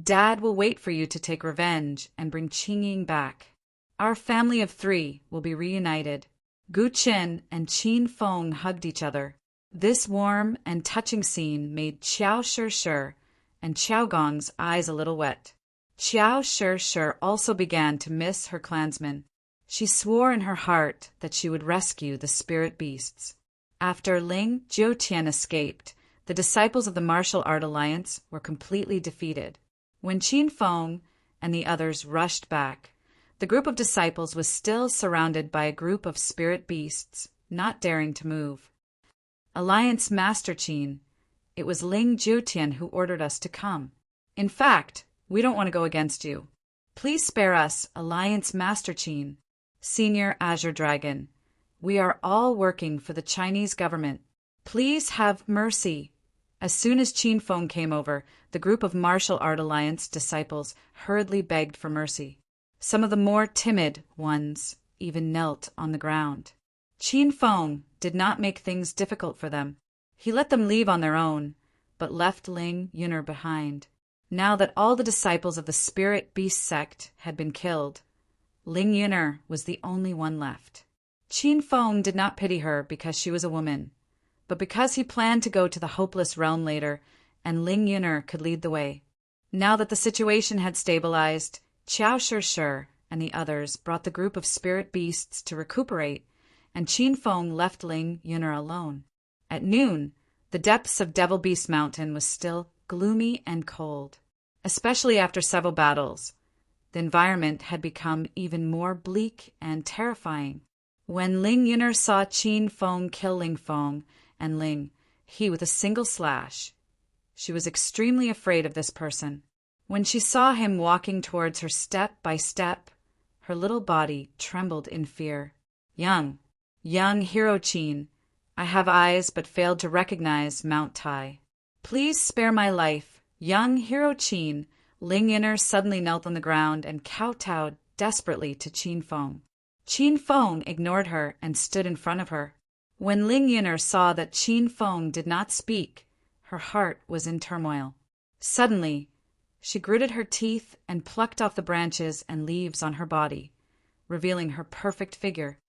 Dad will wait for you to take revenge and bring Qin Ying back. Our family of 3 will be reunited. Gu Chen and Qin Feng hugged each other. This warm and touching scene made Xiao Shi and Xiao Gong's eyes a little wet. Xiao Shi also began to miss her clansmen. She swore in her heart that she would rescue the spirit beasts. After Ling Jiutian escaped, the disciples of the Martial Art Alliance were completely defeated. When Qin Feng and the others rushed back, the group of disciples was still surrounded by a group of spirit beasts, not daring to move. Alliance Master Qin, it was Ling Jiutian who ordered us to come. In fact, we don't want to go against you. Please spare us, Alliance Master Qin. Senior Azure Dragon, we are all working for the Chinese government. Please have mercy. As soon as Qin Feng came over, the group of Martial Art Alliance disciples hurriedly begged for mercy. Some of the more timid ones even knelt on the ground. Qin Feng did not make things difficult for them. He let them leave on their own, but left Ling Yun'er behind. Now that all the disciples of the Spirit Beast sect had been killed, Ling Yun'er was the only one left. Qin Feng did not pity her because she was a woman, but because he planned to go to the hopeless realm later, and Ling Yun'er could lead the way. Now that the situation had stabilized, Xiao Shi and the others brought the group of spirit beasts to recuperate, and Qin Feng left Ling Yun'er alone. At noon, the depths of Devil Beast Mountain was still gloomy and cold. Especially after several battles, the environment had become even more bleak and terrifying. When Ling Yun'er saw Qin Feng kill Ling Feng and Ling He with a single slash, she was extremely afraid of this person. When she saw him walking towards her step by step, her little body trembled in fear. Young hero Qin, I have eyes but failed to recognize Mount Tai. Please spare my life. Young hero Qin, Ling Yun'er suddenly knelt on the ground and kowtowed desperately to Qin Feng. Qin Feng ignored her and stood in front of her. When Ling Yun'er saw that Qin Feng did not speak, her heart was in turmoil. Suddenly, she gritted her teeth and plucked off the branches and leaves on her body, revealing her perfect figure.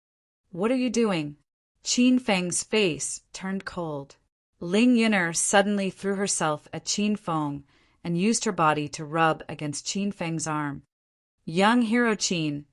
What are you doing? Qin Feng's face turned cold. Ling Yun'er suddenly threw herself at Qin Feng and used her body to rub against Qin Feng's arm. Young hero Qin,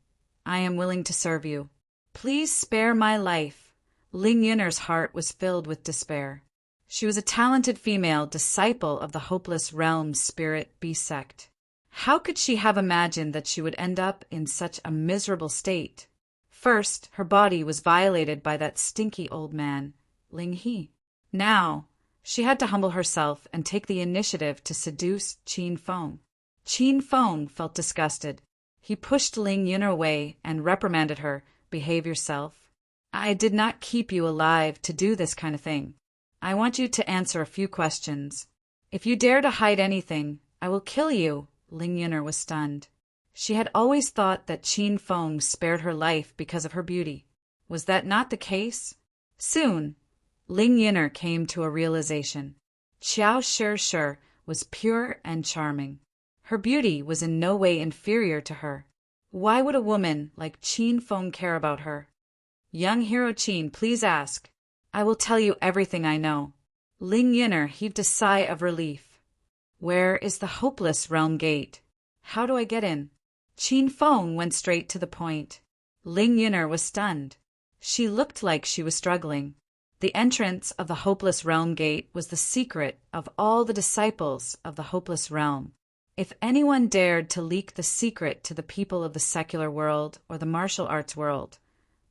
I am willing to serve you. Please spare my life. Ling Yun'er's heart was filled with despair. She was a talented female disciple of the Hopeless Realm Spirit Beast sect. How could she have imagined that she would end up in such a miserable state? First, her body was violated by that stinky old man, Ling He. Now, she had to humble herself and take the initiative to seduce Qin Feng. Qin Feng felt disgusted. He pushed Ling Yun'er away and reprimanded her. Behave yourself. I did not keep you alive to do this kind of thing. I want you to answer a few questions. If you dare to hide anything, I will kill you. Ling Yun'er was stunned. She had always thought that Qin Feng spared her life because of her beauty. Was that not the case? Soon, Ling Yun'er came to a realization. Qiao Shi was pure and charming. Her beauty was in no way inferior to her. Why would a woman like Qin Feng care about her? Young hero Qin, please ask. I will tell you everything I know. Ling Yun'er heaved a sigh of relief. Where is the Hopeless Realm Gate? How do I get in? Qin Feng went straight to the point. Ling Yun'er was stunned. She looked like she was struggling. The entrance of the Hopeless Realm Gate was the secret of all the disciples of the Hopeless Realm. If anyone dared to leak the secret to the people of the secular world or the martial arts world,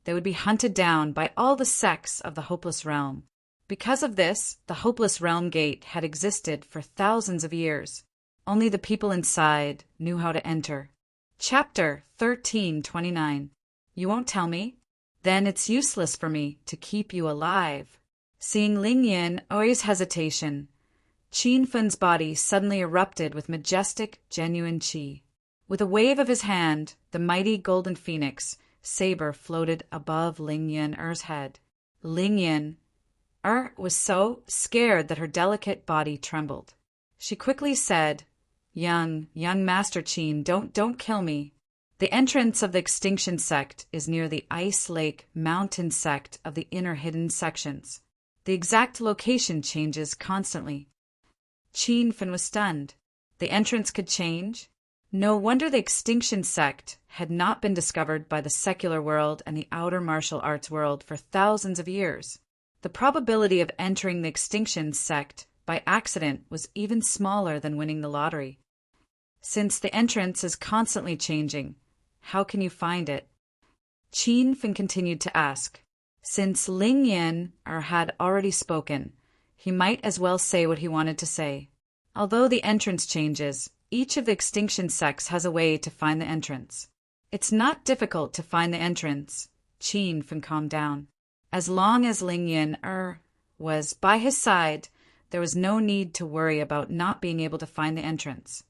they would be hunted down by all the sects of the Hopeless Realm. Because of this, the Hopeless Realm Gate had existed for thousands of years. Only the people inside knew how to enter. Chapter 1329. You won't tell me? Then it's useless for me to keep you alive. Seeing Ling Yun'er's hesitation, Qin Feng's body suddenly erupted with majestic, genuine qi. With a wave of his hand, the mighty golden phoenix saber floated above Ling Yun'er's head. Ling Yun'er was so scared that her delicate body trembled. She quickly said, Young Master Qin, don't kill me. The entrance of the Extinction Sect is near the Ice Lake Mountain sect of the inner hidden sections. The exact location changes constantly. Qin Feng was stunned. The entrance could change? No wonder the Extinction Sect had not been discovered by the secular world and the outer martial arts world for thousands of years. The probability of entering the Extinction Sect by accident was even smaller than winning the lottery. Since the entrance is constantly changing, how can you find it? Qin Feng continued to ask. Since Ling Yun'er had already spoken, he might as well say what he wanted to say. Although the entrance changes, each of the Extinction Sects has a way to find the entrance. It's not difficult to find the entrance. Qin Feng calmed down. As long as Ling Yun'er was by his side, there was no need to worry about not being able to find the entrance.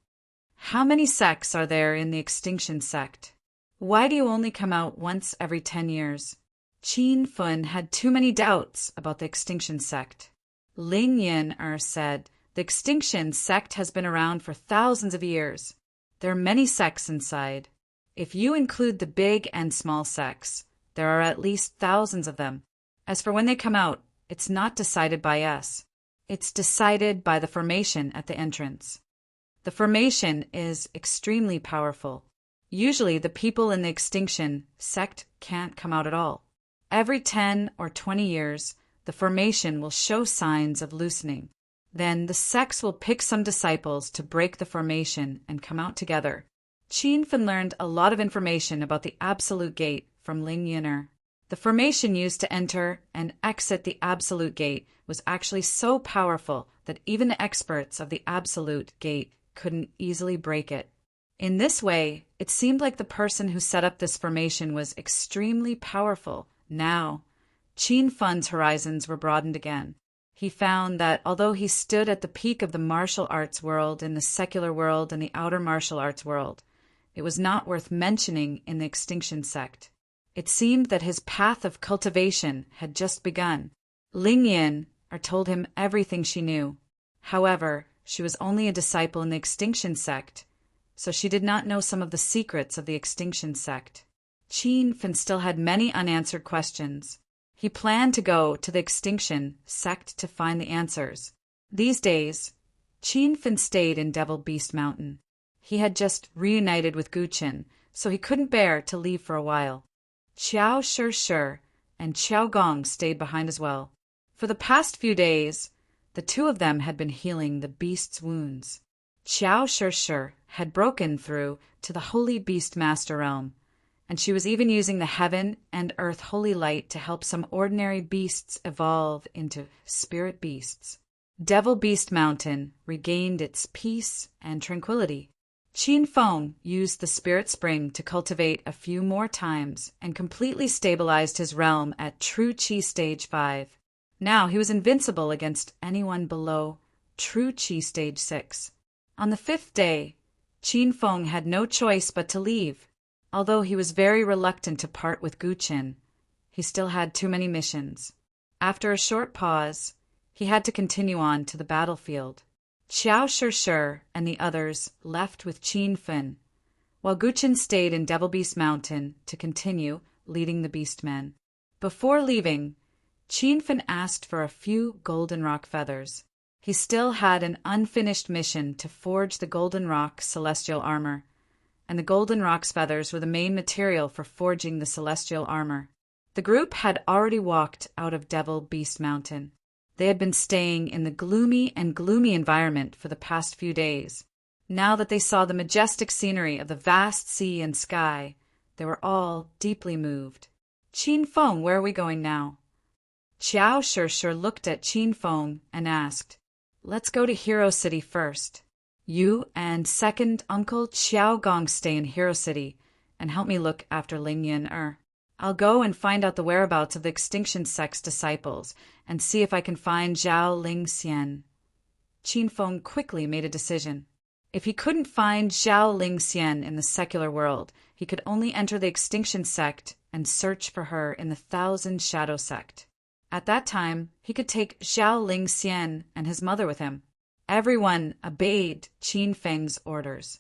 How many sects are there in the Extinction Sect? Why do you only come out once every 10 years? Qin Feng had too many doubts about the Extinction Sect. Ling Yun'er said, the Extinction Sect has been around for thousands of years. There are many sects inside. If you include the big and small sects, there are at least thousands of them. As for when they come out, it's not decided by us. It's decided by the formation at the entrance. The formation is extremely powerful. Usually the people in the extinction sect can't come out at all. Every 10 or 20 years, the formation will show signs of loosening. Then the sects will pick some disciples to break the formation and come out together. Qin Fen learned a lot of information about the Absolute Gate from Ling Yin'er. The formation used to enter and exit the Absolute Gate was actually so powerful that even the experts of the Absolute Gate couldn't easily break it. In this way, it seemed like the person who set up this formation was extremely powerful. Now, Qin Fen's horizons were broadened again. He found that although he stood at the peak of the martial arts world in the secular world and the outer martial arts world, it was not worth mentioning in the extinction sect. It seemed that his path of cultivation had just begun. Ling Yin told him everything she knew. However, she was only a disciple in the extinction sect, so she did not know some of the secrets of the extinction sect. Qin Fen still had many unanswered questions. He planned to go to the extinction sect to find the answers. These days, Qin Fen stayed in Devil Beast Mountain. He had just reunited with Guqin, so he couldn't bear to leave for a while. Qiao Shi and Qiao Gong stayed behind as well. For the past few days, the two of them had been healing the beast's wounds. Qiao Shi had broken through to the Holy Beast Master Realm, and she was even using the Heaven and Earth Holy Light to help some ordinary beasts evolve into spirit beasts. Devil Beast Mountain regained its peace and tranquility. Qin Fen used the Spirit Spring to cultivate a few more times and completely stabilized his realm at True Qi Stage 5. Now he was invincible against anyone below True Qi Stage 6. On the 5th day, Qin Fen had no choice but to leave. Although he was very reluctant to part with Guqin, he still had too many missions. After a short pause, he had to continue on to the battlefield. Qiao Shi and the others left with Qin Fen, while Guqin stayed in Devil Beast Mountain to continue leading the Beastmen. Before leaving, Qin Fen asked for a few golden rock feathers. He still had an unfinished mission to forge the golden rock celestial armor, and the golden rock's feathers were the main material for forging the celestial armor. The group had already walked out of Devil Beast Mountain. They had been staying in the gloomy environment for the past few days. Now that they saw the majestic scenery of the vast sea and sky, they were all deeply moved. Qin Fen, where are we going now? Qiao Shi looked at Qin Fen and asked, "Let's go to Hero City first. You and second Uncle Qiao Gong stay in Hero City and help me look after Ling Yin'er. I'll go and find out the whereabouts of the extinction sect's disciples and see if I can find Zhao Ling Xian." Qin Fen quickly made a decision. If he couldn't find Zhao Ling Xian in the secular world, he could only enter the extinction sect and search for her in the Thousand Shadow sect. At that time, he could take Zhao Ling Xian and his mother with him. Everyone obeyed Qin Fen's orders.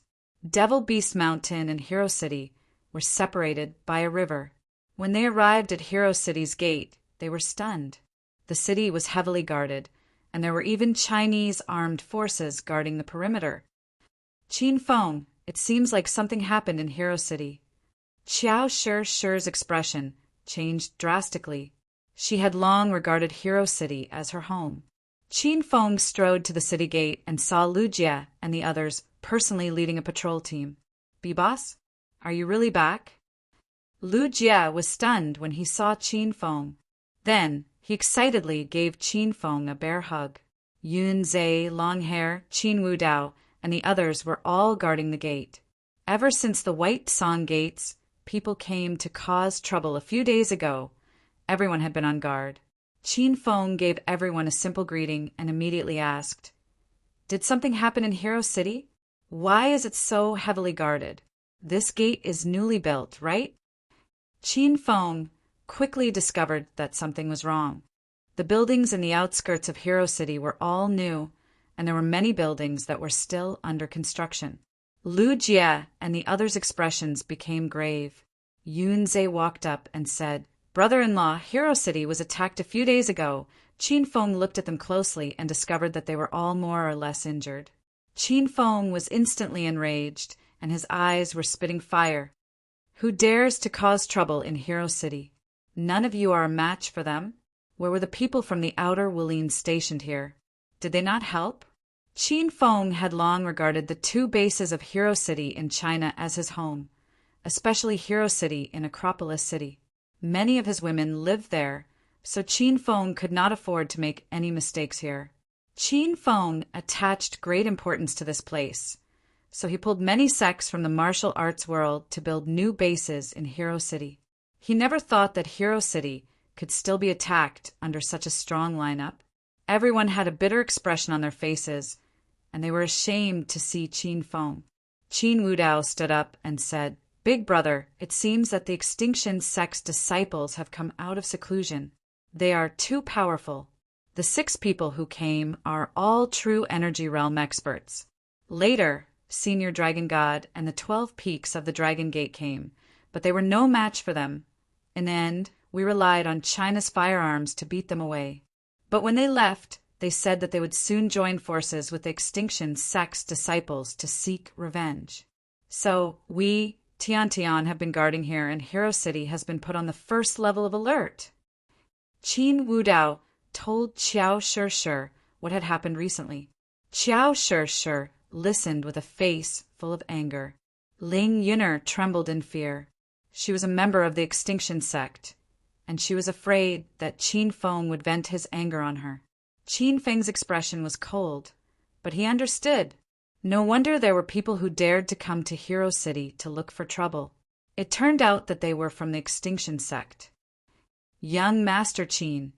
Devil Beast Mountain and Hero City were separated by a river. When they arrived at Hero City's gate, they were stunned. The city was heavily guarded, and there were even Chinese armed forces guarding the perimeter. Qin Fen, it seems like something happened in Hero City. Qiao Shi's expression changed drastically. She had long regarded Hero City as her home. Qin Fen strode to the city gate and saw Lu Jie and the others personally leading a patrol team. "B-Boss, are you really back?" Lu Jie was stunned when he saw Qin Fen. Then he excitedly gave Qin Fen a bear hug. Yun Zhe, Long Hair, Qin Wu Dao, and the others were all guarding the gate. Ever since the White Song gates, people came to cause trouble a few days ago. Everyone had been on guard. Qin Fen gave everyone a simple greeting and immediately asked, "Did something happen in Hero City? Why is it so heavily guarded? This gate is newly built, right?" Qin Fen quickly discovered that something was wrong. The buildings in the outskirts of Hero City were all new, and there were many buildings that were still under construction. Lu Jie and the others' expressions became grave. Yun Zhe walked up and said, "Brother-in-law, Hero City was attacked a few days ago." Qin Fen looked at them closely and discovered that they were all more or less injured. Qin Fen was instantly enraged, and his eyes were spitting fire. "Who dares to cause trouble in Hero City? None of you are a match for them. Where were the people from the outer Wulin stationed here? Did they not help?" Qin Feng had long regarded the two bases of Hero City in China as his home, especially Hero City in Acropolis City. Many of his women lived there, so Qin Feng could not afford to make any mistakes here. Qin Feng attached great importance to this place, so he pulled many sects from the martial arts world to build new bases in Hero City. He never thought that Hero City could still be attacked under such a strong lineup. Everyone had a bitter expression on their faces, and they were ashamed to see Qin Feng. Qin Wudao stood up and said, "Big brother, it seems that the Extinction Sect's disciples have come out of seclusion. They are too powerful. The 6 people who came are all true energy realm experts." Later, Senior Dragon God and the 12 peaks of the Dragon Gate came, but they were no match for them. In the end, we relied on China's firearms to beat them away. But when they left, they said that they would soon join forces with the Extinction Sect's disciples to seek revenge. So we, Tian, have been guarding here, and Hero City has been put on the first level of alert. Qin Wudao told Qiao Shi what had happened recently. Qiao Shi listened with a face full of anger. Ling Yun'er trembled in fear. She was a member of the Extinction Sect, and she was afraid that Qin Feng would vent his anger on her. Qin Feng's expression was cold, but he understood. No wonder there were people who dared to come to Hero City to look for trouble. It turned out that they were from the Extinction Sect. "Young Master Qin,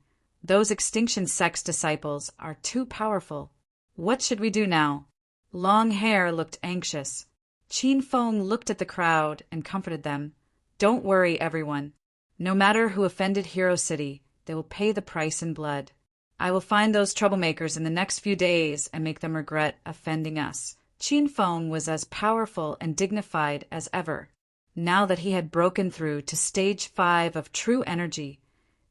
those Extinction Sect's disciples are too powerful. What should we do now?" Long Hair looked anxious. Qin Feng looked at the crowd and comforted them. "Don't worry, everyone. No matter who offended Hero City, they will pay the price in blood. I will find those troublemakers in the next few days and make them regret offending us." Qin Feng was as powerful and dignified as ever. Now that he had broken through to stage 5 of true energy,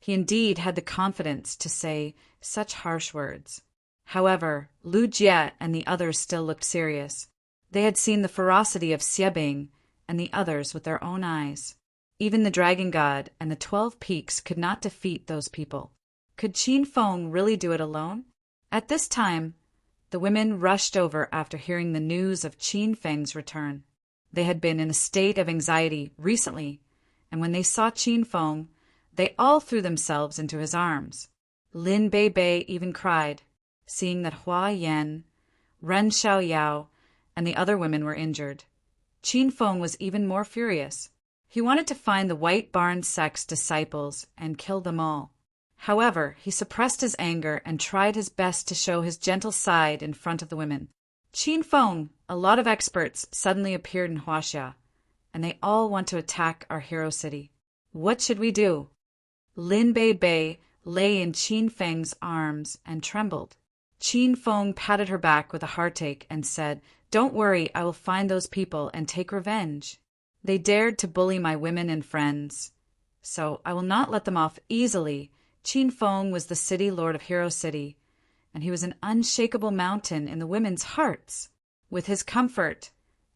he indeed had the confidence to say such harsh words. However, Lu Jie and the others still looked serious. They had seen the ferocity of Xiebing and the others with their own eyes. Even the Dragon God and the 12 peaks could not defeat those people. Could Qin Feng really do it alone? At this time, the women rushed over after hearing the news of Qin Feng's return. They had been in a state of anxiety recently, and when they saw Qin Feng, they all threw themselves into his arms. Lin Bei even cried, seeing that Hua Yan, Ren Xiaoyao, and the other women were injured. Qin Feng was even more furious. He wanted to find the White Barn Sect's disciples and kill them all. However, he suppressed his anger and tried his best to show his gentle side in front of the women. "Qin Feng, a lot of experts suddenly appeared in Huaxia, and they all want to attack our Hero City. What should we do?" Lin Bei lay in Qin Feng's arms and trembled. Qin Feng patted her back with a heartache and said, "Don't worry, I will find those people and take revenge. They dared to bully my women and friends, so I will not let them off easily." Qin Feng was the city lord of Hero City, and he was an unshakable mountain in the women's hearts. With his comfort,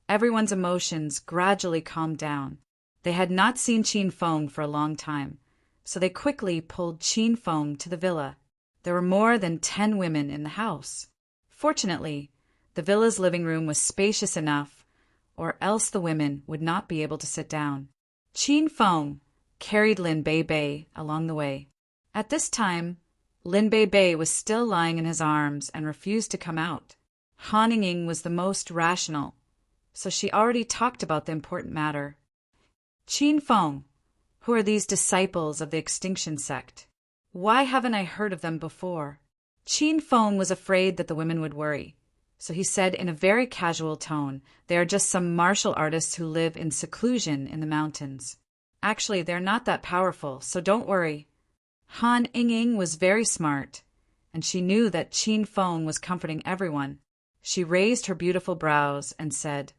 everyone's emotions gradually calmed down. They had not seen Qin Feng for a long time, so they quickly pulled Qin Feng to the villa. There were more than 10 women in the house. Fortunately, the villa's living room was spacious enough, or else the women would not be able to sit down. Qin Feng carried Lin Bei along the way. At this time, Lin Bei was still lying in his arms and refused to come out. Han Ying was the most rational, so she already talked about the important matter. "Qin Feng, who are these disciples of the Extinction Sect? Why haven't I heard of them before?" Qin Feng was afraid that the women would worry, so he said in a very casual tone, "They are just some martial artists who live in seclusion in the mountains. Actually, they're not that powerful, so don't worry." Han Ying was very smart, and she knew that Qin Feng was comforting everyone. She raised her beautiful brows and said,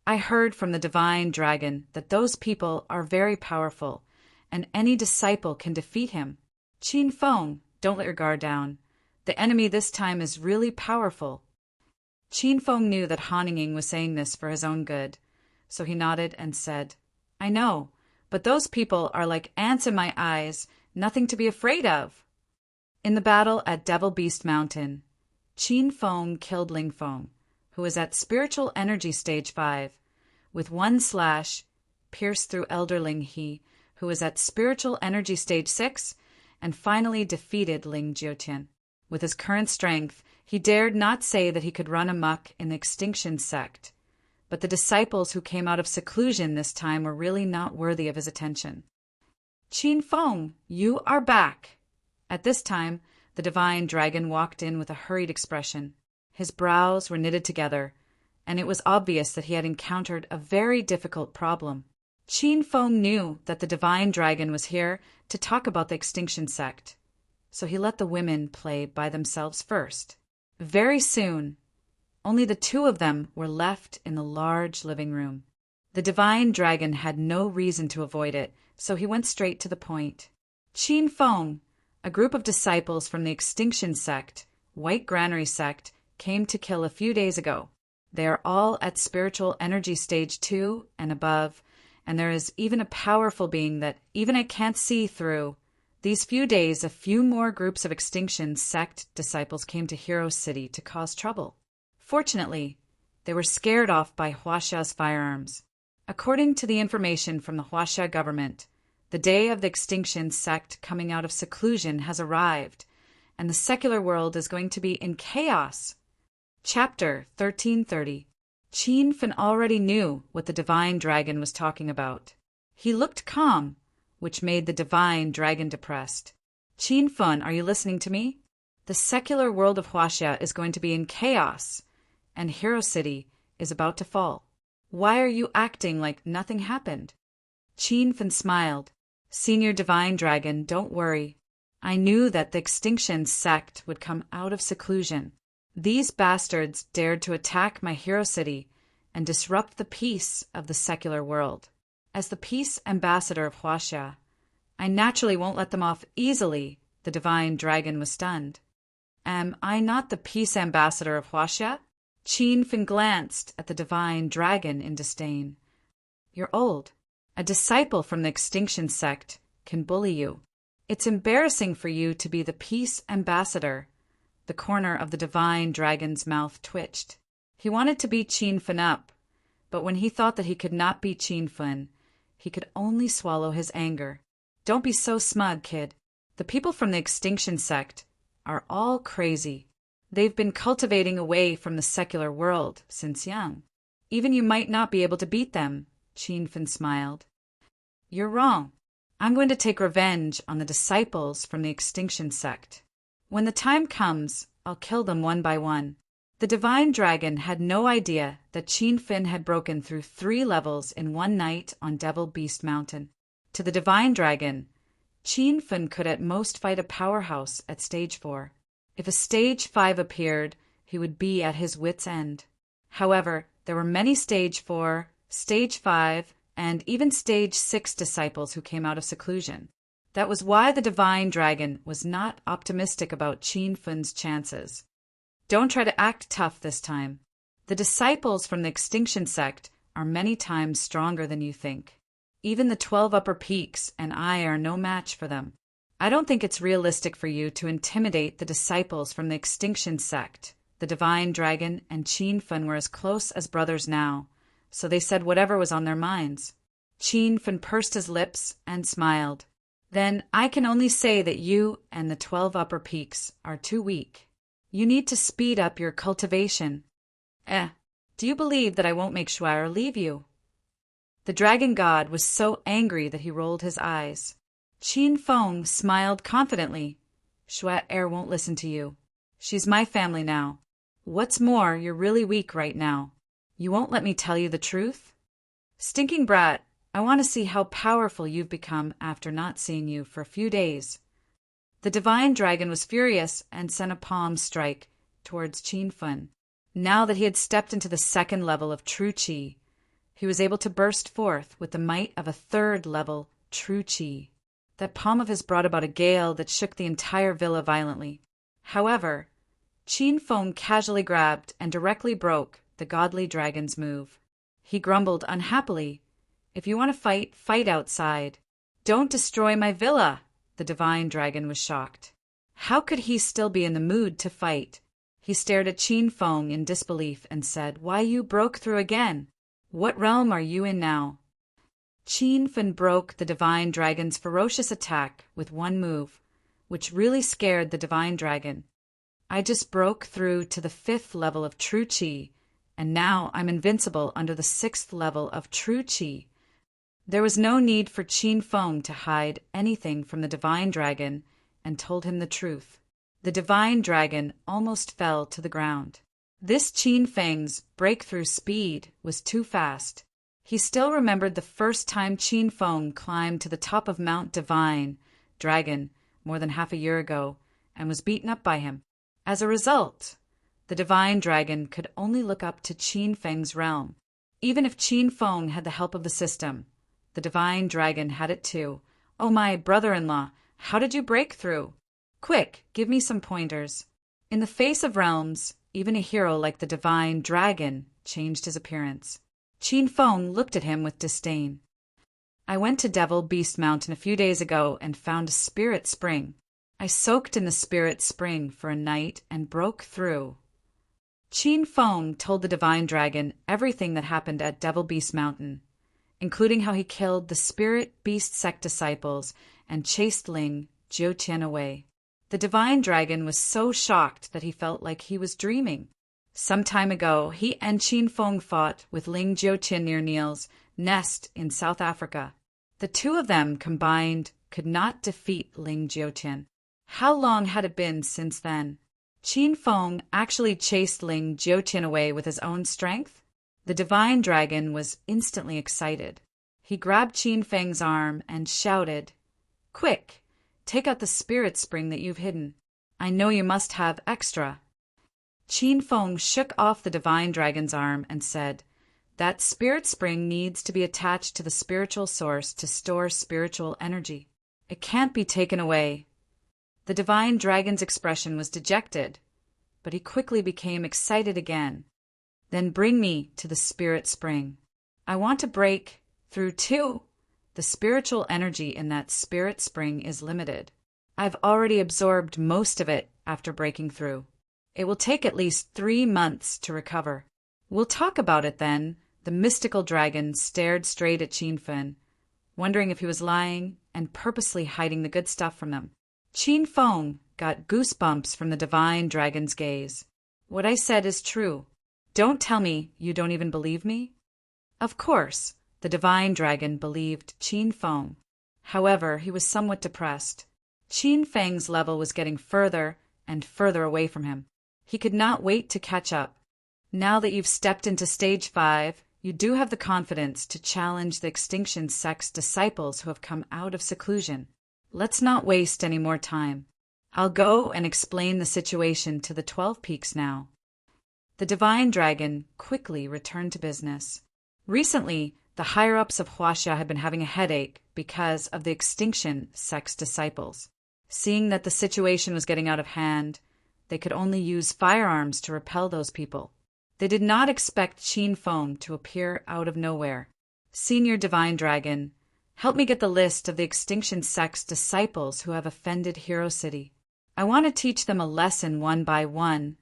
"I heard from the divine dragon that those people are very powerful, and any disciple can defeat him. Qin Feng, don't let your guard down. The enemy this time is really powerful." Qin Feng knew that Han Ying was saying this for his own good, so he nodded and said, "I know, but those people are like ants in my eyes, nothing to be afraid of." In the battle at Devil Beast Mountain, Qin Feng killed Ling Feng, who was at Spiritual Energy Stage 5, with one slash, pierced through Elder Ling He, who was at Spiritual Energy Stage 6, and finally defeated Ling Jiutian. With his current strength, he dared not say that he could run amok in the Extinction Sect, but the disciples who came out of seclusion this time were really not worthy of his attention. "Qin Feng, you are back." At this time, the divine dragon walked in with a hurried expression. His brows were knitted together, and it was obvious that he had encountered a very difficult problem. Qin Feng knew that the divine dragon was here to talk about the Extinction Sect, so he let the women play by themselves first. Very soon, only the two of them were left in the large living room. The divine dragon had no reason to avoid it, so he went straight to the point. "Qin Feng, a group of disciples from the Extinction Sect, White Granary Sect, came to kill a few days ago. They are all at Spiritual Energy Stage 2 and above, and there is even a powerful being that even I can't see through. These few days, a few more groups of Extinction Sect disciples came to Hero City to cause trouble. Fortunately, they were scared off by Huaxia's firearms. According to the information from the Huaxia government, the day of the Extinction Sect coming out of seclusion has arrived, and the secular world is going to be in chaos." Chapter 1330. Qin Fen already knew what the divine dragon was talking about. He looked calm, which made the divine dragon depressed. "Qin Fen, are you listening to me? The secular world of Huaxia is going to be in chaos, and Hero City is about to fall. Why are you acting like nothing happened?" Qin Fen smiled. "Senior Divine Dragon, don't worry. I knew that the Extinction Sect would come out of seclusion. These bastards dared to attack my Hero City and disrupt the peace of the secular world. As the peace ambassador of Huaxia, I naturally won't let them off easily." The Divine Dragon was stunned. "Am I not the peace ambassador of Huaxia?" Qin Fen glanced at the divine dragon in disdain. "You're old. A disciple from the Extinction Sect can bully you. It's embarrassing for you to be the peace ambassador." The corner of the divine dragon's mouth twitched. He wanted to beat Qin Fen up, but when he thought that he could not beat Qin Fen, he could only swallow his anger. "Don't be so smug, kid. The people from the Extinction Sect are all crazy. They've been cultivating away from the secular world since young. Even you might not be able to beat them." Qin Fen smiled. "You're wrong. I'm going to take revenge on the disciples from the Extinction Sect. When the time comes, I'll kill them one by one." The divine dragon had no idea that Qin Fen had broken through 3 levels in one night on Devil Beast Mountain. To the divine dragon, Qin Fen could at most fight a powerhouse at Stage 4. If a Stage 5 appeared, he would be at his wit's end. However, there were many Stage 4, Stage 5, and even Stage 6 disciples who came out of seclusion. That was why the divine dragon was not optimistic about Qin Fen's chances. "Don't try to act tough this time. The disciples from the Extinction Sect are many times stronger than you think. Even the 12 Upper Peaks and I are no match for them. I don't think it's realistic for you to intimidate the disciples from the Extinction Sect." The divine dragon and Qin Fen were as close as brothers now, so they said whatever was on their minds. Qin Fen pursed his lips and smiled. "Then I can only say that you and the 12 Upper Peaks are too weak. You need to speed up your cultivation." Do you believe that I won't make Shuai leave you?" The dragon god was so angry that he rolled his eyes. Qin Feng smiled confidently. "Shuai won't listen to you. She's my family now. What's more, you're really weak right now. You won't let me tell you the truth?" "Stinking brat, I want to see how powerful you've become after not seeing you for a few days." The divine dragon was furious and sent a palm strike towards Qin Fen. Now that he had stepped into the 2nd level of true qi, he was able to burst forth with the might of a 3rd level true qi. That palm of his brought about a gale that shook the entire villa violently. However, Qin Feng casually grabbed and directly broke the godly dragon's move. He grumbled unhappily. "If you want to fight, fight outside. Don't destroy my villa." The divine dragon was shocked. How could he still be in the mood to fight? He stared at Qin Feng in disbelief and said, "Why, you broke through again. What realm are you in now?" Qin Feng broke the divine dragon's ferocious attack with one move, which really scared the divine dragon. "I just broke through to the 5th level of true qi, and now I'm invincible under the 6th level of true qi." There was no need for Qin Feng to hide anything from the divine dragon and told him the truth. The divine dragon almost fell to the ground. This Qin Feng's breakthrough speed was too fast. He still remembered the first time Qin Feng climbed to the top of Mount Divine Dragon more than half a year ago and was beaten up by him. As a result, the divine dragon could only look up to Qin Feng's realm. Even if Qin Feng had the help of the system, the divine dragon had it too. "Oh, my brother-in-law, how did you break through? Quick, give me some pointers." In the face of realms, even a hero like the divine dragon changed his appearance. Qin Feng looked at him with disdain. "I went to Devil Beast Mountain a few days ago and found a spirit spring. I soaked in the spirit spring for a night and broke through." Qin Feng told the divine dragon everything that happened at Devil Beast Mountain, including how he killed the spirit beast sect disciples and chased Ling Jiuqian away. The divine dragon was so shocked that he felt like he was dreaming. Some time ago, he and Qin Feng fought with Ling Jiuqian near Niel's nest in South Africa. The two of them combined could not defeat Ling Jiuqian. How long had it been since then? Qin Feng actually chased Ling Jiuqian away with his own strength? The divine dragon was instantly excited. He grabbed Qin Feng's arm and shouted, "Quick, take out the spirit spring that you've hidden. I know you must have extra." Qin Feng shook off the divine dragon's arm and said, "That spirit spring needs to be attached to the spiritual source to store spiritual energy. It can't be taken away." The divine dragon's expression was dejected, but he quickly became excited again. "Then bring me to the spirit spring. I want to break through too. The spiritual energy in that spirit spring is limited. I've already absorbed most of it after breaking through. It will take at least 3 months to recover." "We'll talk about it then." The mystical dragon stared straight at Qin Feng, wondering if he was lying and purposely hiding the good stuff from them. Qin Feng got goosebumps from the divine dragon's gaze. "What I said is true. Don't tell me you don't even believe me?" Of course, the divine dragon believed Qin Feng. However, he was somewhat depressed. Qin Feng's level was getting further and further away from him. He could not wait to catch up. "Now that you've stepped into stage 5, you do have the confidence to challenge the Extinction Sect's disciples who have come out of seclusion. Let's not waste any more time. I'll go and explain the situation to the 12 Peaks now." The divine dragon quickly returned to business. Recently, the higher-ups of Huaxia had been having a headache because of the Extinction Sect's disciples. Seeing that the situation was getting out of hand, they could only use firearms to repel those people. They did not expect Qin Feng to appear out of nowhere. "Senior Divine Dragon, help me get the list of the Extinction Sect's disciples who have offended Hero City. I want to teach them a lesson one by one."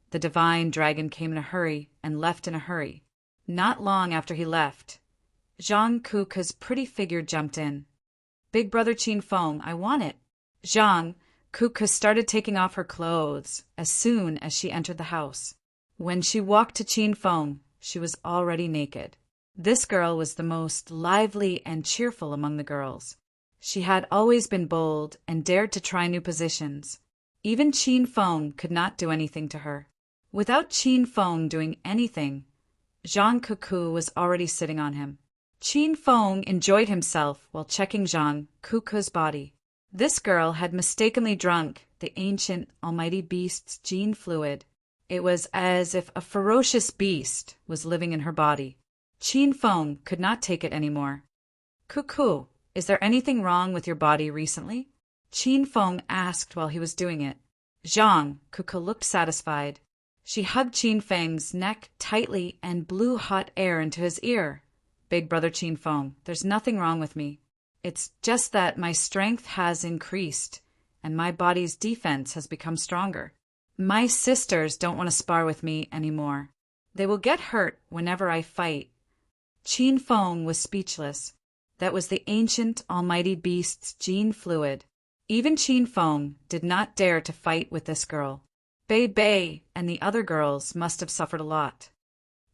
The divine dragon came in a hurry and left in a hurry. Not long after he left, Zhang Kuka's pretty figure jumped in. "Big brother Qin Feng, I want it." Zhang Kuka started taking off her clothes as soon as she entered the house. When she walked to Qin Feng, she was already naked. This girl was the most lively and cheerful among the girls. She had always been bold and dared to try new positions. Even Qin Feng could not do anything to her. Without Qin Feng doing anything, Zhang Kuku was already sitting on him. Qin Feng enjoyed himself while checking Zhang Kuku's body. This girl had mistakenly drunk the ancient almighty beast's gene fluid. It was as if a ferocious beast was living in her body. Qin Feng could not take it anymore. "Kuku, is there anything wrong with your body recently?" Qin Feng asked while he was doing it. Zhang Kuku looked satisfied. She hugged Qin Feng's neck tightly and blew hot air into his ear. Big brother Qin Feng, there's nothing wrong with me. It's just that my strength has increased, and my body's defense has become stronger. My sisters don't want to spar with me anymore. They will get hurt whenever I fight. Qin Feng was speechless. That was the ancient almighty beast's gene fluid. Even Qin Feng did not dare to fight with this girl. Bei Bei and the other girls must have suffered a lot.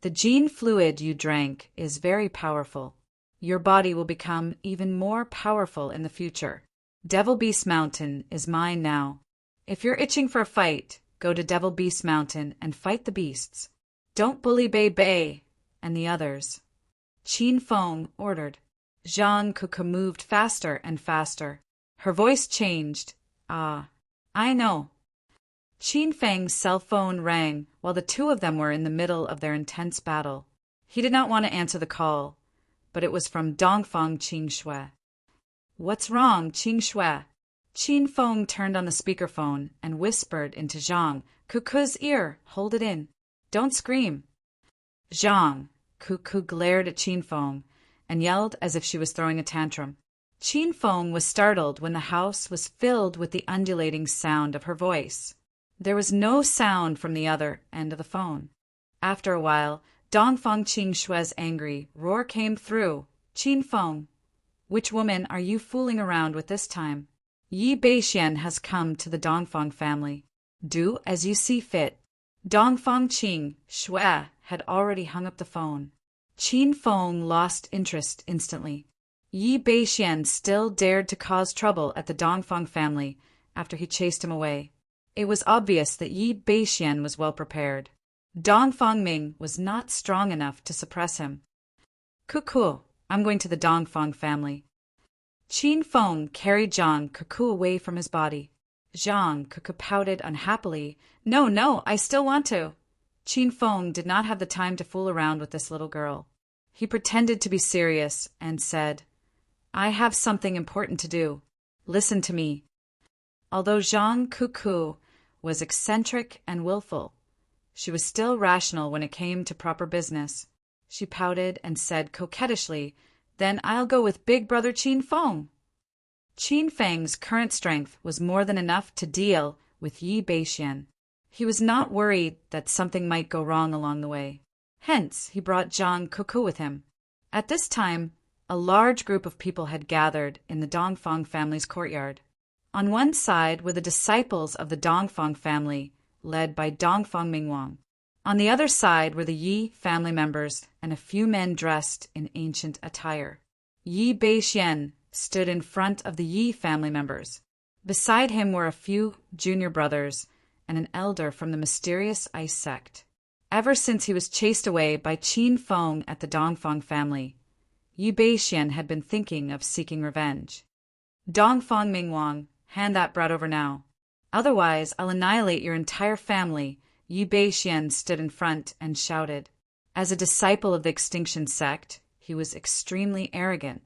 The gene fluid you drank is very powerful. Your body will become even more powerful in the future. Devil Beast Mountain is mine now. If you're itching for a fight, go to Devil Beast Mountain and fight the beasts. Don't bully Bei Bei and the others. Qin Feng ordered. Zhang Kuku moved faster and faster. Her voice changed. Ah, I know. Qin Feng's cell phone rang while the two of them were in the middle of their intense battle. He did not want to answer the call, but it was from Dongfang Qing Shui. What's wrong, Qing Shui? Qin Feng turned on the speakerphone and whispered into Zhang Kuku's ear. Hold it in. Don't scream. Zhang Kuku glared at Qin Feng and yelled as if she was throwing a tantrum. Qin Feng was startled when the house was filled with the undulating sound of her voice. There was no sound from the other end of the phone. After a while, Dongfang Qing Shui's angry roar came through. Qin Feng, which woman are you fooling around with this time? Yi Beixian has come to the Dongfang family. Do as you see fit. Dongfang Qing Shui had already hung up the phone. Qin Feng lost interest instantly. Yi Beixian still dared to cause trouble at the Dongfang family after he chased him away. It was obvious that Yi Beixian was well prepared. Dongfang Ming was not strong enough to suppress him. Kuku, I'm going to the Dongfang family. Qin Feng carried Zhang Kuku away from his body. Zhang Kuku pouted unhappily. No, I still want to. Qin Feng did not have the time to fool around with this little girl. He pretended to be serious and said, I have something important to do. Listen to me. Although Zhang Kuku was eccentric and willful, she was still rational when it came to proper business. She pouted and said coquettishly, Then I'll go with big brother Qin Feng. Qin Feng's current strength was more than enough to deal with Yi Beixian. He was not worried that something might go wrong along the way. Hence, he brought Zhang Kuku with him. At this time, a large group of people had gathered in the Dongfang family's courtyard. On one side were the disciples of the Dongfang family, led by Dongfang Mingwang. On the other side were the Yi family members and a few men dressed in ancient attire. Yi Beixian stood in front of the Yi family members. Beside him were a few junior brothers and an elder from the mysterious ice sect. Ever since he was chased away by Qin Feng at the Dongfang family, Yi Beixian had been thinking of seeking revenge. Dongfang Mingwang, hand that brat over now. Otherwise, I'll annihilate your entire family. Yi Beixian stood in front and shouted. As a disciple of the extinction sect, he was extremely arrogant.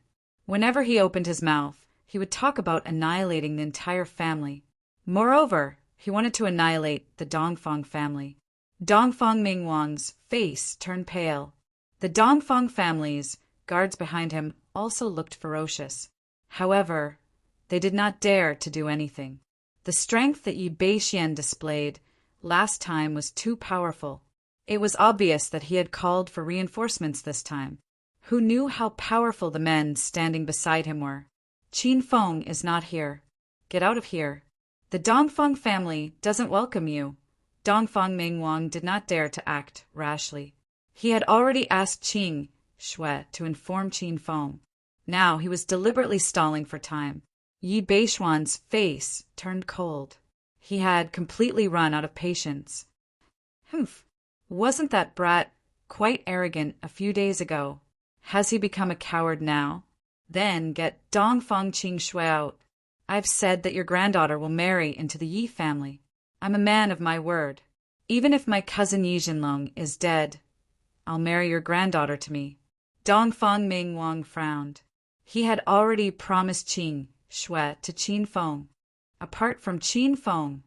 Whenever he opened his mouth, he would talk about annihilating the entire family. Moreover, he wanted to annihilate the Dongfang family. Dongfang Mingwang's face turned pale. The Dongfang family's guards behind him also looked ferocious. However, they did not dare to do anything. The strength that Yi Beixian displayed last time was too powerful. It was obvious that he had called for reinforcements this time. Who knew how powerful the men standing beside him were? Qin Feng is not here. Get out of here. The Dongfang family doesn't welcome you. Dongfang Mingwang did not dare to act rashly. He had already asked Qing Shui to inform Qin Feng. Now he was deliberately stalling for time. Yi Beixian's face turned cold. He had completely run out of patience. Humph! Wasn't that brat quite arrogant a few days ago? Has he become a coward now? Then get Dongfang Qing Shui out. I've said that your granddaughter will marry into the Yi family. I'm a man of my word. Even if my cousin Yi Jinlong is dead, I'll marry your granddaughter to me. Dongfang Mingwang frowned. He had already promised Qing Shui to Qin Feng. Apart from Qin Feng,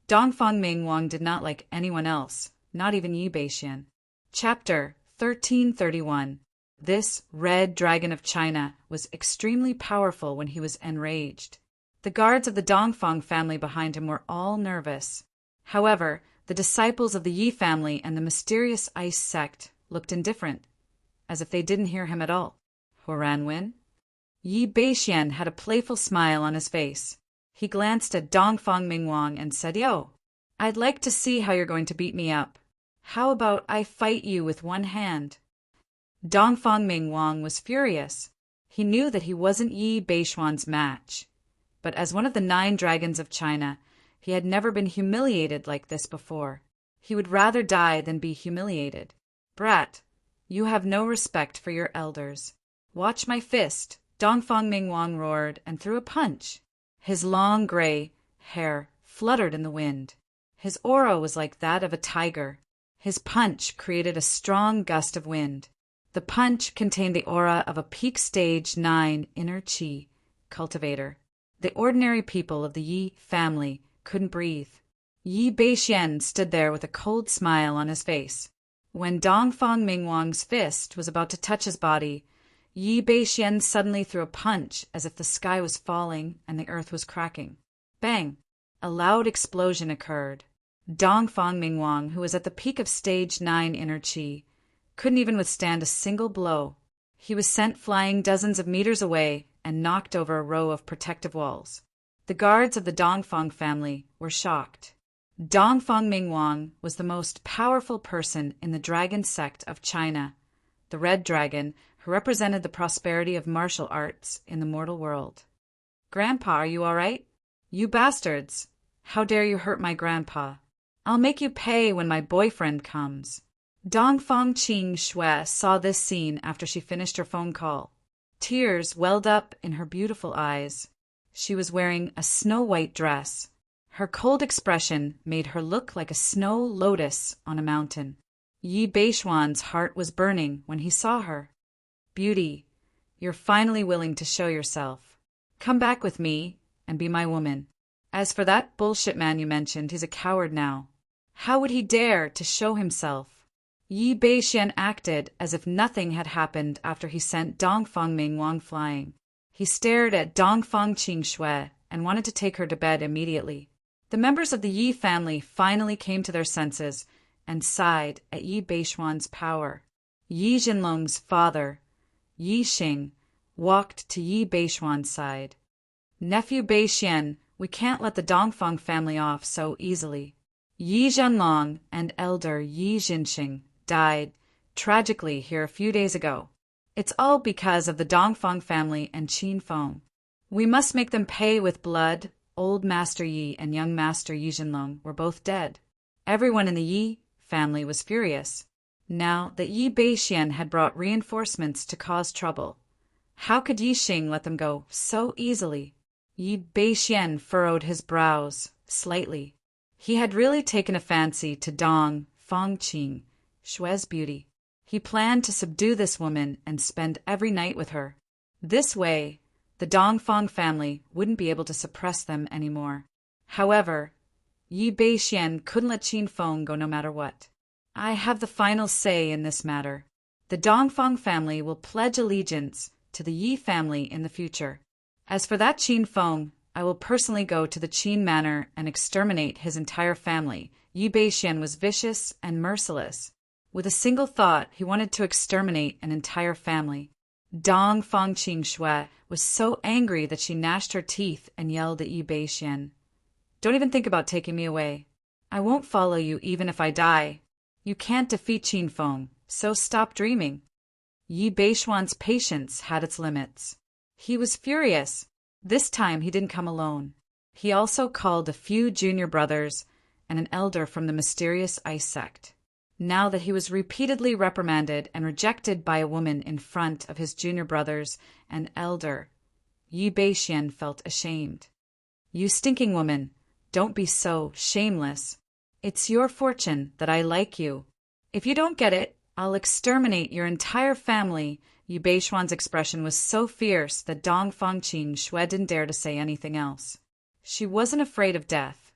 Dongfang Mingwang did not like anyone else not even Yi Beixian. Chapter 1331. This red dragon of China was extremely powerful when he was enraged. The guards of the Dongfang family behind him were all nervous. However, the disciples of the Yi family and the mysterious ice sect looked indifferent, as if they didn't hear him at all. Huran Wen? Yi Beixian had a playful smile on his face. He glanced at Dongfang Mingwang and said, "Yo, I'd like to see how you're going to beat me up. How about I fight you with one hand?" Dongfang Mingwang was furious. He knew that he wasn't Yi Beixian's match. But as one of the 9 dragons of China, he had never been humiliated like this before. He would rather die than be humiliated. "Brat, you have no respect for your elders. Watch my fist," Dongfang Mingwang roared and threw a punch. His long gray hair fluttered in the wind. His aura was like that of a tiger. His punch created a strong gust of wind. The punch contained the aura of a peak stage 9 inner chi cultivator. The ordinary people of the Yi family couldn't breathe. Yi Beixian stood there with a cold smile on his face. When Dongfang Mingwang's fist was about to touch his body, Yi Beixian suddenly threw a punch as if the sky was falling and the earth was cracking. Bang! A loud explosion occurred. Dongfang Mingwang, who was at the peak of stage 9 inner chi, couldn't even withstand a single blow. He was sent flying dozens of meters away and knocked over a row of protective walls. The guards of the Dongfang family were shocked. Dongfang Mingwang was the most powerful person in the dragon sect of China, the red dragon who represented the prosperity of martial arts in the mortal world. "Grandpa, are you all right?" "You bastards! How dare you hurt my grandpa? I'll make you pay when my boyfriend comes." Dongfang Qing Shui saw this scene after she finished her phone call. Tears welled up in her beautiful eyes. She was wearing a snow-white dress. Her cold expression made her look like a snow lotus on a mountain. Yi Beixian's heart was burning when he saw her. "Beauty, you're finally willing to show yourself. Come back with me and be my woman. As for that bullshit man you mentioned, he's a coward now. How would he dare to show himself?" Yi Beixian acted as if nothing had happened after he sent Dongfang Mingwang flying. He stared at Dongfang Qing Shui and wanted to take her to bed immediately. The members of the Yi family finally came to their senses and sighed at Yi Beixian's power. Yi Jinlong's father, Yi Xing, walked to Yi Beixian's side. "Nephew Beixian, we can't let the Dongfang family off so easily. Yi Zhenlong and elder Yi Jinxing died tragically here a few days ago. It's all because of the Dongfang family and Qin Feng. We must make them pay with blood. Old Master Yi and young Master Yi Zhenlong were both dead." Everyone in the Yi family was furious. Now that Yi Beixian had brought reinforcements to cause trouble, how could Yi Xing let them go so easily? Yi Beixian furrowed his brows slightly. He had really taken a fancy to Dong Fang Qing Shui's beauty. He planned to subdue this woman and spend every night with her. This way, the Dongfang family wouldn't be able to suppress them anymore. However, Yi Beixian couldn't let Qin Feng go no matter what. "I have the final say in this matter. The Dongfang family will pledge allegiance to the Yi family in the future. As for that Qin Feng, I will personally go to the Qin manor and exterminate his entire family." Yi Beixian was vicious and merciless. With a single thought, he wanted to exterminate an entire family. Dongfang Qing Shui was so angry that she gnashed her teeth and yelled at Yi Beixian, "Don't even think about taking me away. I won't follow you even if I die. You can't defeat Qin Feng, so stop dreaming." Yi Beixian's patience had its limits. He was furious. This time he didn't come alone. He also called a few junior brothers and an elder from the mysterious ice sect. Now that he was repeatedly reprimanded and rejected by a woman in front of his junior brothers and elder, Yi Beixian felt ashamed. "You stinking woman, don't be so shameless. It's your fortune that I like you. If you don't get it, I'll exterminate your entire family." Yi Beixian's expression was so fierce that Dongfang Qing Shui didn't dare to say anything else. She wasn't afraid of death,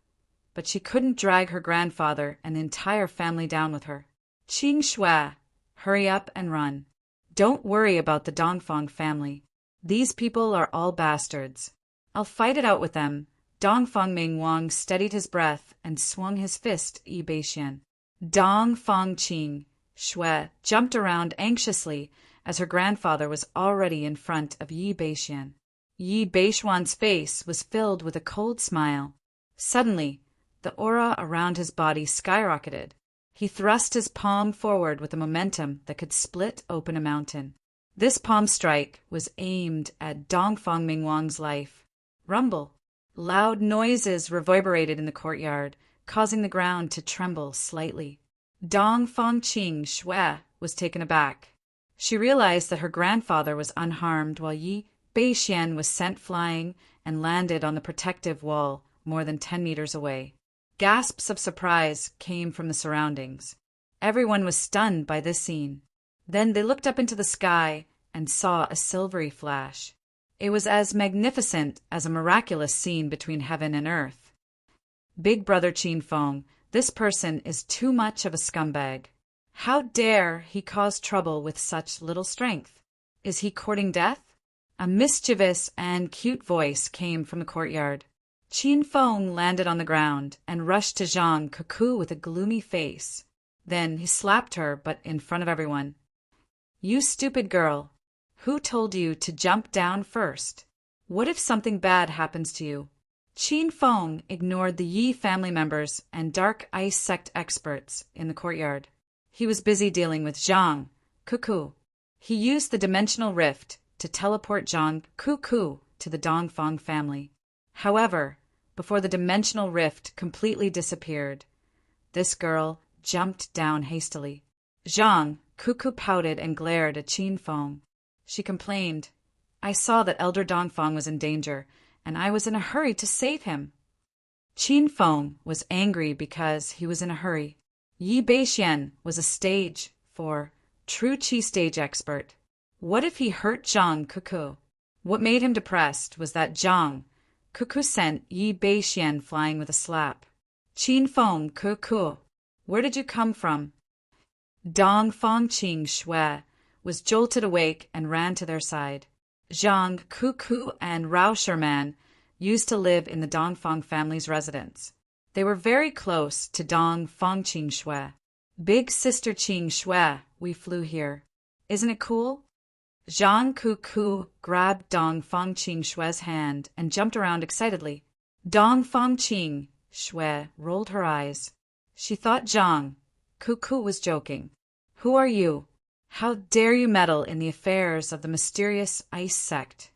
but she couldn't drag her grandfather and the entire family down with her. Qing Shui, hurry up and run. Don't worry about the Dongfang family. These people are all bastards. I'll fight it out with them. Dongfang Mingwang steadied his breath and swung his fist at Yi Beixian. Dongfang Qing Shui jumped around anxiously as her grandfather was already in front of Yi Beixian. Yi Beixian's face was filled with a cold smile. Suddenly, the aura around his body skyrocketed. He thrust his palm forward with a momentum that could split open a mountain. This palm strike was aimed at Dongfang Mingwang's life. Rumble. Loud noises reverberated in the courtyard, causing the ground to tremble slightly. Dongfang Qing Shui was taken aback. She realized that her grandfather was unharmed while Yi Beixian was sent flying and landed on the protective wall more than 10 meters away. Gasps of surprise came from the surroundings. Everyone was stunned by this scene. Then they looked up into the sky and saw a silvery flash. It was as magnificent as a miraculous scene between heaven and earth. Big Brother Qin Feng, this person is too much of a scumbag. How dare he cause trouble with such little strength? Is he courting death? A mischievous and cute voice came from the courtyard. Qin Feng landed on the ground and rushed to Zhang Cuckoo with a gloomy face. Then he slapped her, but in front of everyone. You stupid girl! Who told you to jump down first? What if something bad happens to you? Qin Feng ignored the Yi family members and dark ice sect experts in the courtyard. He was busy dealing with Zhang Cuckoo. He used the dimensional rift to teleport Zhang Cuckoo to the Dongfang family. However, before the dimensional rift completely disappeared, this girl jumped down hastily. Zhang Cuckoo pouted and glared at Qin Feng. She complained, I saw that Elder Dongfang was in danger, and I was in a hurry to save him. Qin Feng was angry because he was in a hurry. Yi Beixian was a stage 4 true Qi stage expert. What if he hurt Zhang Cuckoo? What made him depressed was that Zhang Cuckoo sent Yi Beixian flying with a slap. Qin Feng Cuckoo, where did you come from? Dongfang Qing Shui was jolted awake and ran to their side. Zhang Cuckoo and Rao Sherman used to live in the Dongfang family's residence. They were very close to Dongfang Qing Shui. Big sister Qing Shui, we flew here. Isn't it cool? Zhang Cuckoo grabbed Dongfang Qing Shui's hand and jumped around excitedly. Dongfang Qing Shui rolled her eyes. She thought Zhang Cuckoo was joking. Who are you? How dare you meddle in the affairs of the mysterious ice sect?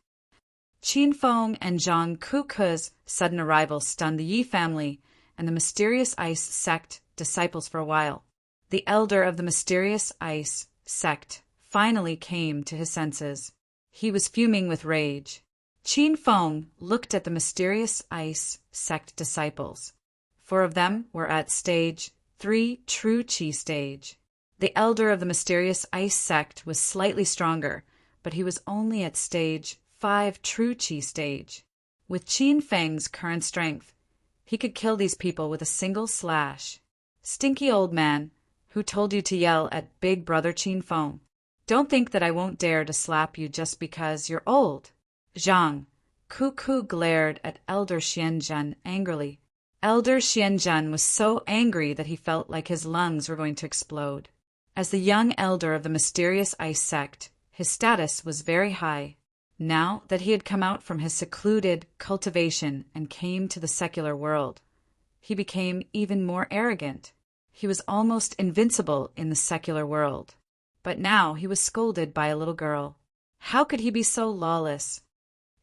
Qin Feng and Zhang Cuckoo's sudden arrival stunned the Yi family and the mysterious ice sect disciples for a while. The elder of the mysterious ice sect finally came to his senses. He was fuming with rage. Qin Feng looked at the mysterious ice sect disciples. 4 of them were at stage 3 true Qi stage. The elder of the mysterious ice sect was slightly stronger, but he was only at stage 5 true Qi stage. With Qin Feng's current strength, he could kill these people with a single slash. Stinky old man, who told you to yell at Big Brother Qin Feng? Don't think that I won't dare to slap you just because you're old. Zhang Cuckoo glared at Elder Xianzhen angrily. Elder Xianzhen was so angry that he felt like his lungs were going to explode. As the young elder of the mysterious ice sect, his status was very high. Now that he had come out from his secluded cultivation and came to the secular world, he became even more arrogant. He was almost invincible in the secular world. But now he was scolded by a little girl. How could he be so lawless?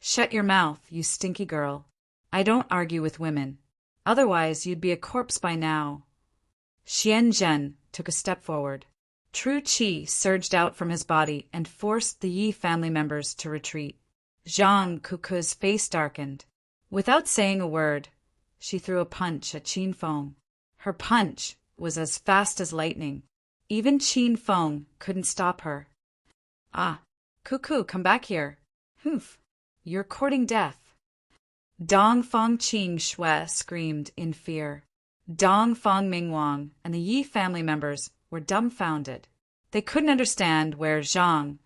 Shut your mouth, you stinky girl. I don't argue with women. Otherwise you'd be a corpse by now. Xianzhen took a step forward. True Qi surged out from his body and forced the Yi family members to retreat. Zhang Cuckoo's face darkened. Without saying a word, she threw a punch at Qin Feng. Her punch was as fast as lightning. Even Qin Feng couldn't stop her. Ah, Cuckoo, come back here. Humph, you're courting death. Dongfang Qing Shui screamed in fear. Dong Fong Mingwang and the Yi family members were dumbfounded. They couldn't understand where Zhang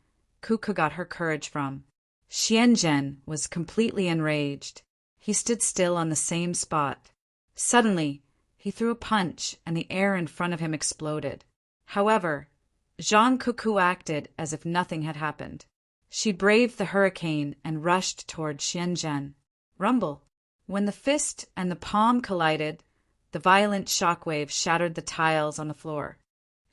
Cuckoo got her courage from. Xianzhen was completely enraged. He stood still on the same spot. Suddenly, he threw a punch and the air in front of him exploded. However, Zhang Cuckoo acted as if nothing had happened. She braved the hurricane and rushed toward Xianzhen. Rumble! When the fist and the palm collided, the violent shockwave shattered the tiles on the floor.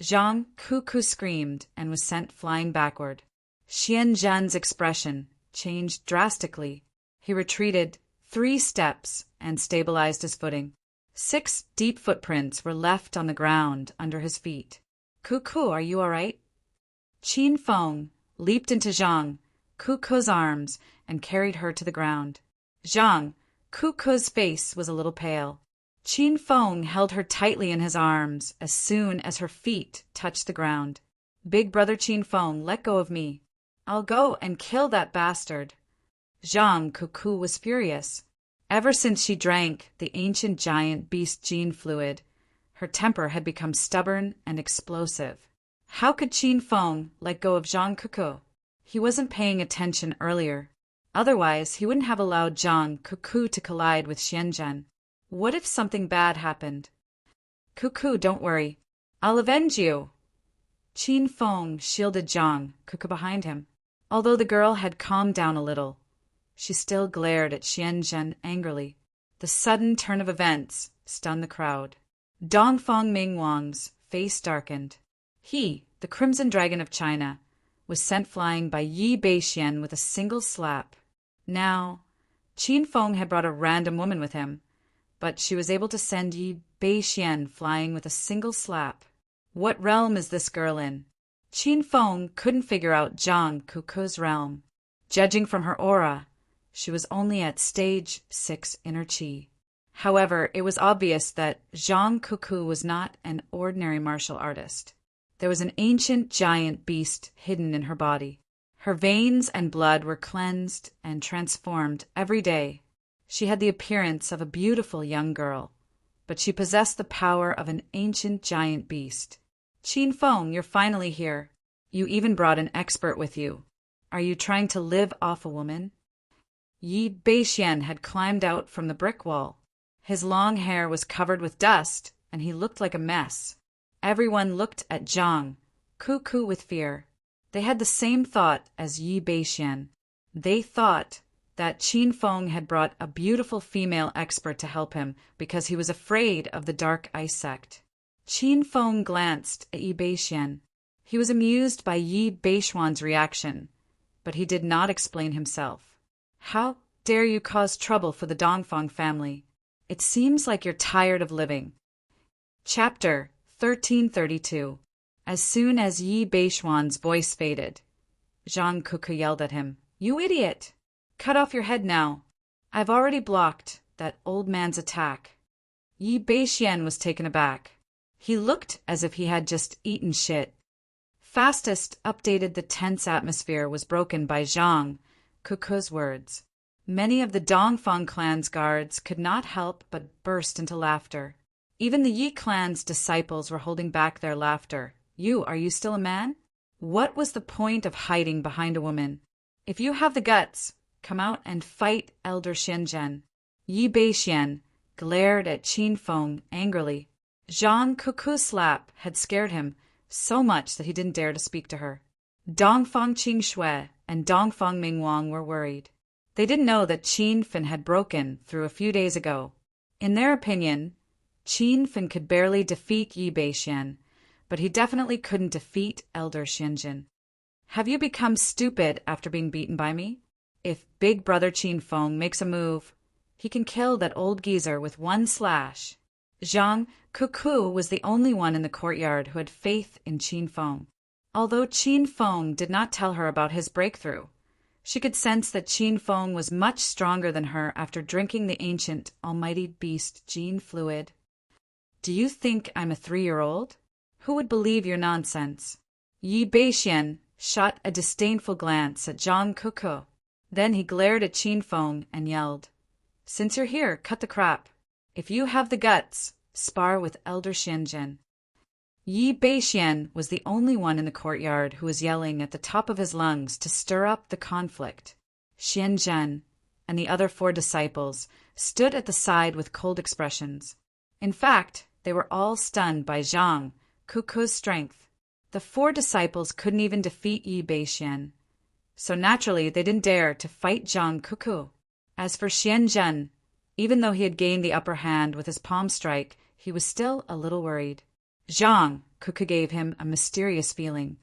Zhang Cuckoo screamed and was sent flying backward. Xianzhen's expression changed drastically. He retreated 3 steps and stabilized his footing. 6 deep footprints were left on the ground under his feet. Cuckoo, are you all right? Qin Feng leaped into Zhang Cuckoo's arms and carried her to the ground. Zhang Cuckoo's face was a little pale. Qin Feng held her tightly in his arms as soon as her feet touched the ground. Big brother Qin Feng, let go of me. I'll go and kill that bastard. Zhang Cuckoo was furious. Ever since she drank the ancient giant beast gene fluid, her temper had become stubborn and explosive. How could Qin Feng let go of Zhang Cuckoo? He wasn't paying attention earlier. Otherwise, he wouldn't have allowed Zhang Cuckoo to collide with Xianzhen. What if something bad happened? Cuckoo, don't worry. I'll avenge you. Qin Feng shielded Zhang Cuckoo behind him. Although the girl had calmed down a little, she still glared at Xianzhen angrily. The sudden turn of events stunned the crowd. Dongfang Mingwang's face darkened. He, the Crimson Dragon of China, was sent flying by Yi Beixian with a single slap. Now, Qin Feng had brought a random woman with him, but she was able to send Yi Beixian flying with a single slap. What realm is this girl in? Qin Feng couldn't figure out Zhang Cuckoo's realm. Judging from her aura, she was only at stage 6 inner qi. However, it was obvious that Zhang Cuckoo was not an ordinary martial artist. There was an ancient giant beast hidden in her body. Her veins and blood were cleansed and transformed every day. She had the appearance of a beautiful young girl, but she possessed the power of an ancient giant beast. Qin Feng, you're finally here. You even brought an expert with you. Are you trying to live off a woman? Yi Beixian had climbed out from the brick wall. His long hair was covered with dust, and he looked like a mess. Everyone looked at Zhang Cuckoo with fear. They had the same thought as Yi Beixian. They thought that Qin Feng had brought a beautiful female expert to help him because he was afraid of the dark ice sect. Qin Feng glanced at Yi Beixian. He was amused by Yi Beixian's reaction, but he did not explain himself. How dare you cause trouble for the Dongfang family? It seems like you're tired of living. Chapter 1332. As soon as Yi Beixian's voice faded, Zhang Cuckoo yelled at him, "You idiot! Cut off your head now. I've already blocked that old man's attack." Yi Beixian was taken aback. He looked as if he had just eaten shit. Fastest updated the tense atmosphere was broken by Zhang Cuckoo's words. Many of the Dongfang clan's guards could not help but burst into laughter. Even the Yi clan's disciples were holding back their laughter. Are you still a man? What was the point of hiding behind a woman? If you have the guts, come out and fight Elder Xianzhen. Yi Beixian glared at Qin Feng angrily. Zhang Cuckoo's slap had scared him so much that he didn't dare to speak to her. Dongfang Qingshui and Dongfang Mingwang were worried. They didn't know that Qin Fin had broken through a few days ago. In their opinion, Qin Fin could barely defeat Yi Beixian, but he definitely couldn't defeat Elder Xianzhen. Have you become stupid after being beaten by me? If Big Brother Qin Feng makes a move, he can kill that old geezer with one slash. Zhang Cuckoo was the only one in the courtyard who had faith in Qin Feng. Although Qin Feng did not tell her about his breakthrough, she could sense that Qin Feng was much stronger than her after drinking the ancient almighty beast gene fluid. Do you think I'm a 3-year-old? Who would believe your nonsense? Yi Beixian shot a disdainful glance at Zhang Cuckoo. Then he glared at Qin Feng and yelled, "Since you're here, cut the crap. If you have the guts, spar with Elder Xianzhen. Yi Beixian was the only one in the courtyard who was yelling at the top of his lungs to stir up the conflict. Xianzhen and the other 4 disciples stood at the side with cold expressions. In fact, they were all stunned by Zhang Kuku's strength. The 4 disciples couldn't even defeat Yi Beixian, so naturally they didn't dare to fight Zhang Kuku. As for Xianzhen, even though he had gained the upper hand with his palm strike, he was still a little worried. Zhang Kuku gave him a mysterious feeling.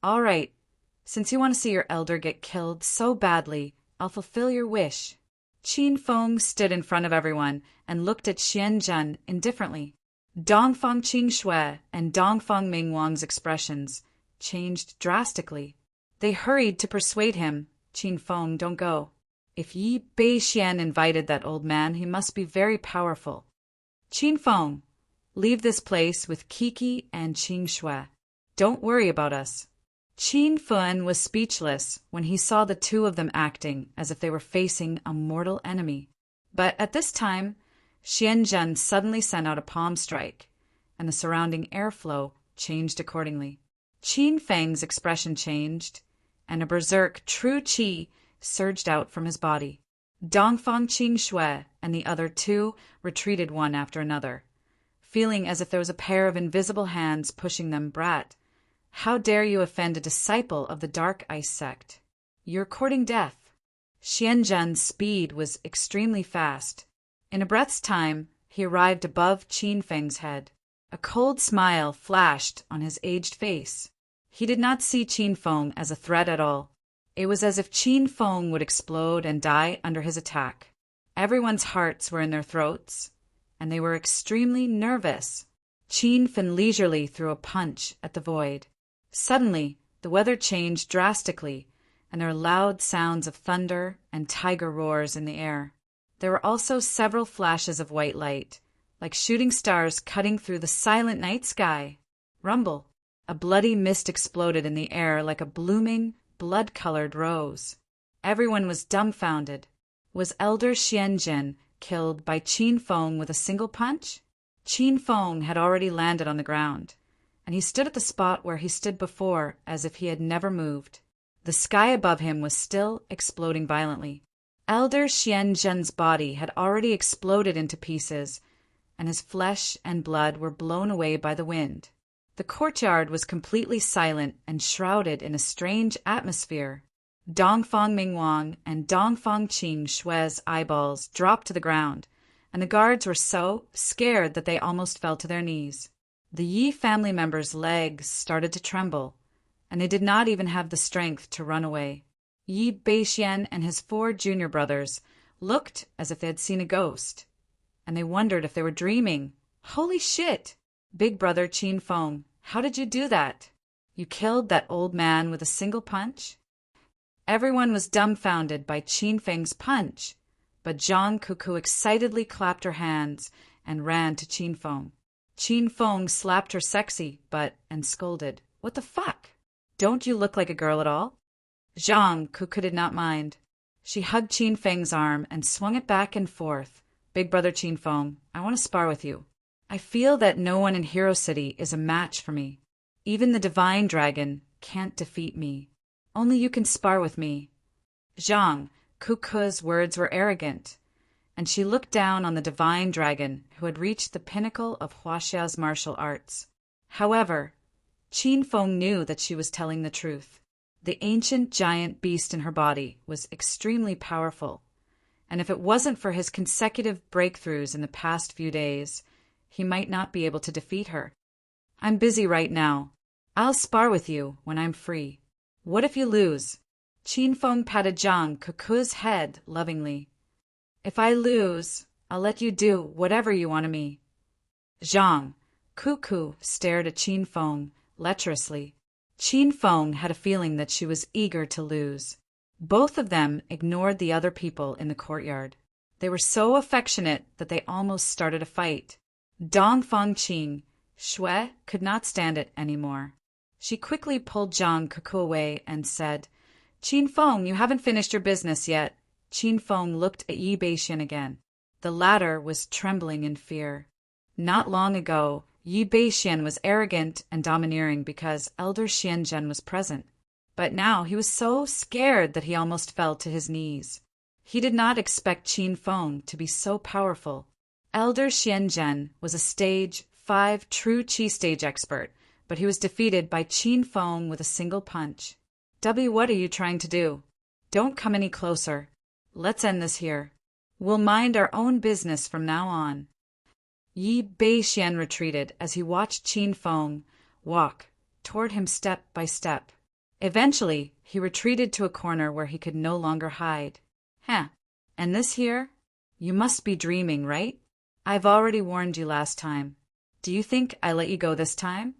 All right, since you want to see your elder get killed so badly, I'll fulfill your wish. Qin Feng stood in front of everyone and looked at Xianzhen indifferently. Dongfang Qingxue and Dongfang Mingwang's expressions changed drastically. They hurried to persuade him. Qin Feng, don't go. If Yi Beixian invited that old man, he must be very powerful. Qin Feng, leave this place with Kiki and Qingxue. Don't worry about us. Qin Feng was speechless when he saw the 2 of them acting as if they were facing a mortal enemy. But at this time, Xianzhen suddenly sent out a palm strike, and the surrounding airflow changed accordingly. Qin Feng's expression changed, and a berserk true qi surged out from his body. Dongfang Qingxue and the other 2 retreated one after another, feeling as if there was a pair of invisible hands pushing them. Brat, how dare you offend a disciple of the Dark Ice sect? You're courting death. Xianzhen's speed was extremely fast. In a breath's time, he arrived above Qin Feng's head. A cold smile flashed on his aged face. He did not see Qin Feng as a threat at all. It was as if Qin Feng would explode and die under his attack. Everyone's hearts were in their throats, and they were extremely nervous. Qin Feng leisurely threw a punch at the void. Suddenly, the weather changed drastically, and there were loud sounds of thunder and tiger roars in the air. There were also several flashes of white light, like shooting stars cutting through the silent night sky. Rumble! A bloody mist exploded in the air like a blooming, blood-colored rose. Everyone was dumbfounded. Was Elder Xianzhen killed by Qin Feng with a single punch? Qin Feng had already landed on the ground, and he stood at the spot where he stood before as if he had never moved. The sky above him was still exploding violently. Elder Xianzhen's body had already exploded into pieces, and his flesh and blood were blown away by the wind. The courtyard was completely silent and shrouded in a strange atmosphere. Dongfang Mingwang and Dongfang Qingxue's eyeballs dropped to the ground, and the guards were so scared that they almost fell to their knees. The Yi family members' legs started to tremble, and they did not even have the strength to run away. Yi Beixian and his 4 junior brothers looked as if they had seen a ghost, and they wondered if they were dreaming. Holy shit! Big brother Qin Feng, how did you do that? You killed that old man with a single punch? Everyone was dumbfounded by Qin Feng's punch, but Zhang Kuku excitedly clapped her hands and ran to Qin Feng. Qin Feng slapped her sexy butt and scolded, "What the fuck? Don't you look like a girl at all?" Zhang Kuku did not mind. She hugged Qin Feng's arm and swung it back and forth. "Big brother Qin Feng, I want to spar with you. I feel that no one in Hero City is a match for me. Even the Divine Dragon can't defeat me. Only you can spar with me." Zhang Kuku's words were arrogant, and she looked down on the Divine Dragon who had reached the pinnacle of Huaxia's martial arts. However, Qin Feng knew that she was telling the truth. The ancient giant beast in her body was extremely powerful, and if it wasn't for his consecutive breakthroughs in the past few days, he might not be able to defeat her. "I'm busy right now. I'll spar with you when I'm free. What if you lose?" Qin Feng patted Zhang Kuku's head lovingly. "If I lose, I'll let you do whatever you want of me." Zhang Kuku stared at Qin Feng lecherously. Qin Feng had a feeling that she was eager to lose. Both of them ignored the other people in the courtyard. They were so affectionate that they almost started a fight. Dongfang Qingxue could not stand it anymore. She quickly pulled Zhang Kuku away and said, "Qin Feng, you haven't finished your business yet." Qin Feng looked at Yi Beixian again. The latter was trembling in fear. Not long ago, Yi Beixian was arrogant and domineering because Elder Xianzhen was present. But now he was so scared that he almost fell to his knees. He did not expect Qin Feng to be so powerful. Elder Xianzhen was a stage 5 true Qi stage expert, but he was defeated by Qin Feng with a single punch. What are you trying to do? Don't come any closer. Let's end this here. We'll mind our own business from now on. Yi Beixian retreated as he watched Qin Feng walk toward him step by step. Eventually, he retreated to a corner where he could no longer hide. And this here? You must be dreaming, right? I've already warned you last time. Do you think I let you go this time?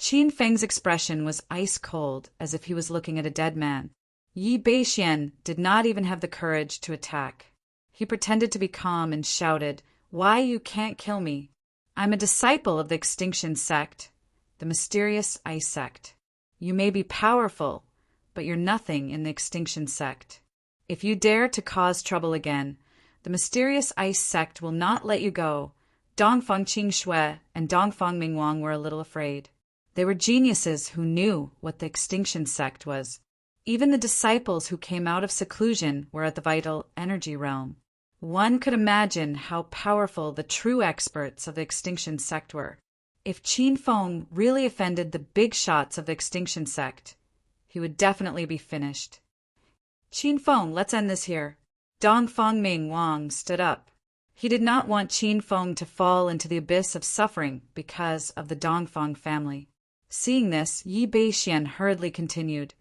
Qin Feng's expression was ice cold, as if he was looking at a dead man. Yi Beixian did not even have the courage to attack. He pretended to be calm and shouted, "Why you can't kill me? I'm a disciple of the Extinction Sect, the mysterious Ice Sect. You may be powerful, but you're nothing in the Extinction Sect. If you dare to cause trouble again, the mysterious Ice Sect will not let you go." Dongfang Qingxue and Dongfang Mingwang were a little afraid. They were geniuses who knew what the Extinction Sect was. Even the disciples who came out of seclusion were at the vital energy realm. One could imagine how powerful the true experts of the Extinction Sect were. If Qin Feng really offended the big shots of the Extinction Sect, he would definitely be finished. Qin Feng, let's end this here. Dongfang Mingwang stood up. He did not want Qin Feng to fall into the abyss of suffering because of the Dongfang family. Seeing this, Yi Beixian hurriedly continued,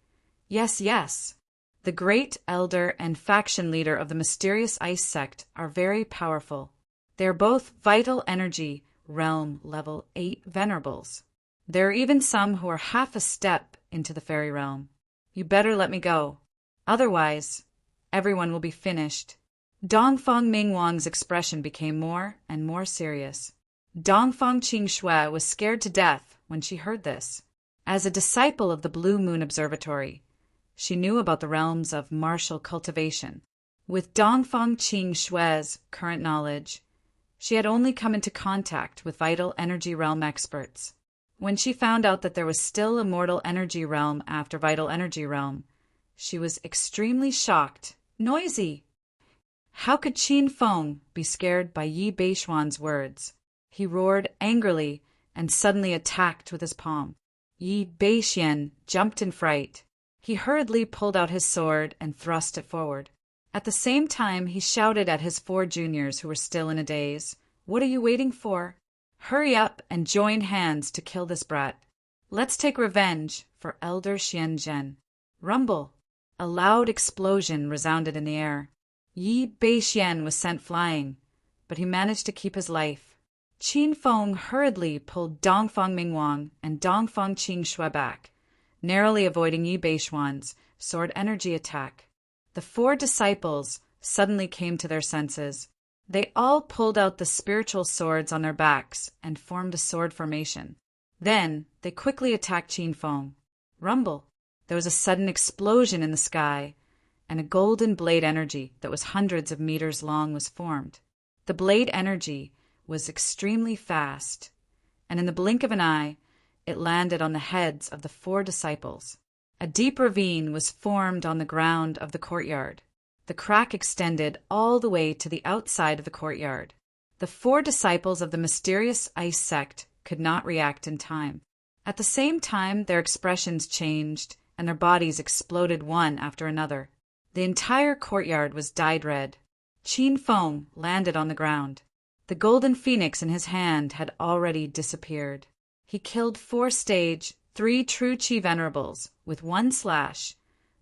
Yes. The great elder and faction leader of the mysterious Ice Sect are very powerful. They are both vital energy realm level 8 venerables. There are even some who are half a step into the fairy realm. You better let me go. Otherwise, everyone will be finished. Dongfang Mingwang's expression became more and more serious. Dongfang Qingxue was scared to death when she heard this. As a disciple of the Blue Moon Observatory, she knew about the realms of martial cultivation. With Dongfang Qingxue's current knowledge, she had only come into contact with vital energy realm experts. When she found out that there was still a mortal energy realm after vital energy realm, she was extremely shocked. Noisy! How could Qin Feng be scared by Yi Beixian's words? He roared angrily and suddenly attacked with his palm. Yi Beixian jumped in fright. He hurriedly pulled out his sword and thrust it forward. At the same time, he shouted at his 4 juniors who were still in a daze. What are you waiting for? Hurry up and join hands to kill this brat. Let's take revenge for Elder Xianzhen. Rumble! A loud explosion resounded in the air. Yi Beixian was sent flying, but he managed to keep his life. Qin Feng hurriedly pulled Dongfang Mingwang and Dongfang Qingxue back, narrowly avoiding Yi Beixian's sword energy attack. The 4 disciples suddenly came to their senses. They all pulled out the spiritual swords on their backs and formed a sword formation. Then they quickly attacked Qin Feng. Rumble! There was a sudden explosion in the sky, and a golden blade energy that was hundreds of meters long was formed. The blade energy was extremely fast, and in the blink of an eye, it landed on the heads of the 4 disciples. A deep ravine was formed on the ground of the courtyard. The crack extended all the way to the outside of the courtyard. The 4 disciples of the mysterious Ice Sect could not react in time. At the same time, their expressions changed, and their bodies exploded one after another. The entire courtyard was dyed red. Qin Feng landed on the ground. The golden phoenix in his hand had already disappeared. He killed 4 stage, 3 true Qi venerables with 1 slash,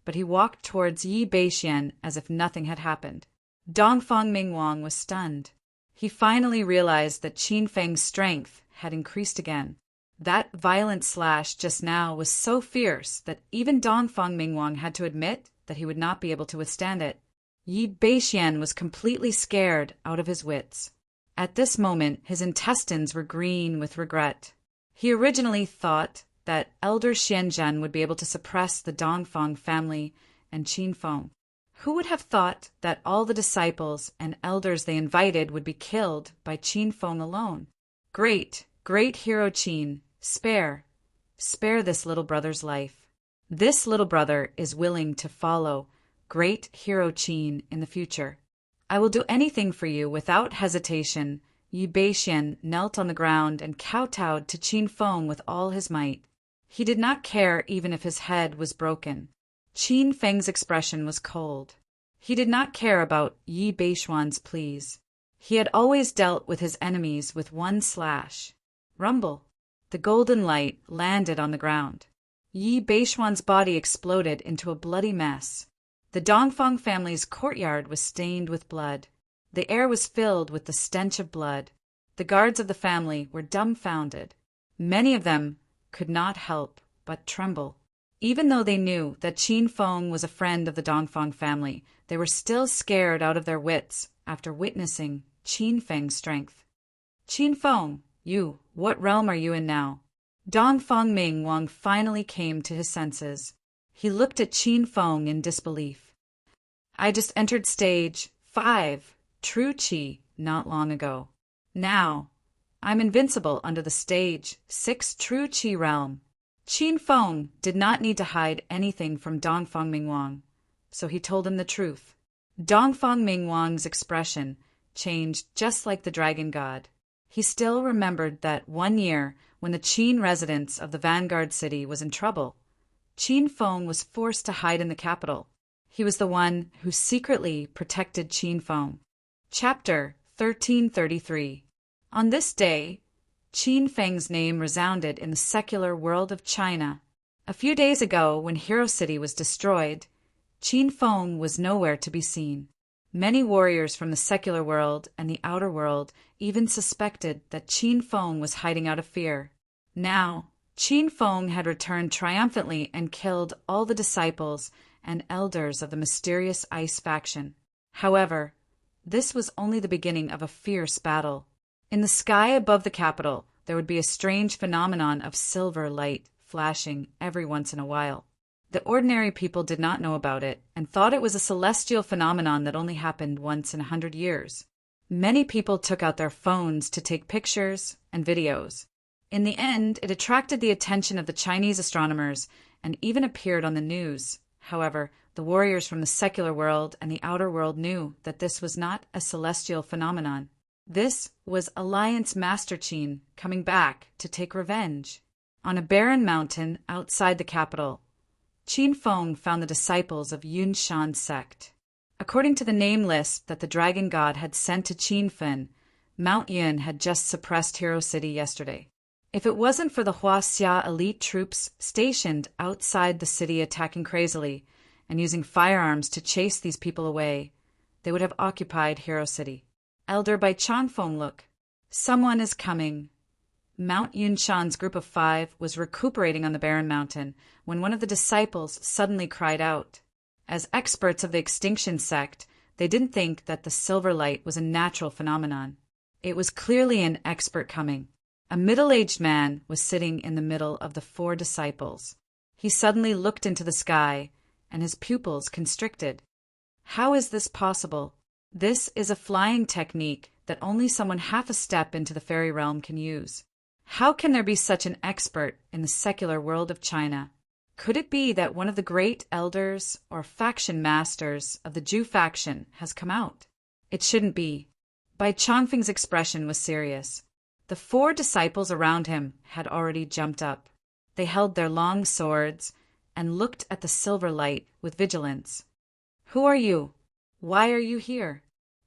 but he walked towards Yi Beixian as if nothing had happened. Dongfang Mingwang was stunned. He finally realized that Qin Feng's strength had increased again. That violent slash just now was so fierce that even Dongfang Mingwang had to admit that he would not be able to withstand it. Yi Beixian was completely scared out of his wits. At this moment, his intestines were green with regret. He originally thought that Elder Xianzhen would be able to suppress the Dongfang family and Qin Feng. Who would have thought that all the disciples and elders they invited would be killed by Qin Feng alone? Great, great hero Qin, spare this little brother's life. This little brother is willing to follow great hero Qin in the future. I will do anything for you without hesitation. Yi Beixian knelt on the ground and kowtowed to Qin Feng with all his might. He did not care even if his head was broken. Qin Feng's expression was cold. He did not care about Yi Beixian's pleas. He had always dealt with his enemies with one slash. Rumble. The golden light landed on the ground. Yi Beixian's body exploded into a bloody mess. The Dongfang family's courtyard was stained with blood. The air was filled with the stench of blood. The guards of the family were dumbfounded. Many of them could not help but tremble. Even though they knew that Qin Feng was a friend of the Dongfang family, they were still scared out of their wits after witnessing Qin Feng's strength. Qin Feng, what realm are you in now? Dongfang Mingwang finally came to his senses. He looked at Qin Feng in disbelief. I just entered stage 5, True Qi, not long ago. Now, I'm invincible under the stage 6 True Qi realm. Qin Feng did not need to hide anything from Dongfang Mingwang, so he told him the truth. Dongfang Mingwang's expression changed just like the dragon god. He still remembered that one year when the Qin residents of the Vanguard city was in trouble, Qin Feng was forced to hide in the capital. He was the one who secretly protected Qin Feng. Chapter 1333. On this day, Qin Feng's name resounded in the secular world of China. A few days ago, when Hero City was destroyed, Qin Feng was nowhere to be seen. Many warriors from the secular world and the outer world even suspected that Qin Feng was hiding out of fear. Now, Qin Feng had returned triumphantly and killed all the disciples and elders of the mysterious ice faction. However, this was only the beginning of a fierce battle. In the sky above the capital, there would be a strange phenomenon of silver light flashing every once in a while. The ordinary people did not know about it and thought it was a celestial phenomenon that only happened once in 100 years. Many people took out their phones to take pictures and videos. In the end, it attracted the attention of the Chinese astronomers and even appeared on the news. However, the warriors from the secular world and the outer world knew that this was not a celestial phenomenon. This was Alliance Master Qin coming back to take revenge. On a barren mountain outside the capital, Qin Feng found the disciples of Yunshan's sect. According to the name list that the dragon god had sent to Qin Fen, Mount Yun had just suppressed Hero City yesterday. If it wasn't for the Huaxia elite troops stationed outside the city attacking crazily and using firearms to chase these people away, they would have occupied Hero City. Elder Bai Changfeng, look. Someone is coming. Mount Yunshan's group of 5 was recuperating on the barren mountain when one of the disciples suddenly cried out. As experts of the extinction sect, they didn't think that the silver light was a natural phenomenon. It was clearly an expert coming. A middle-aged man was sitting in the middle of the 4 disciples. He suddenly looked into the sky, and his pupils constricted. How is this possible? This is a flying technique that only someone half a step into the fairy realm can use. How can there be such an expert in the secular world of China? Could it be that one of the great elders or faction masters of the Zhu faction has come out? It shouldn't be. Bai Changfeng's expression was serious. The 4 disciples around him had already jumped up. They held their long swords and looked at the silver light with vigilance. Who are you? Why are you here?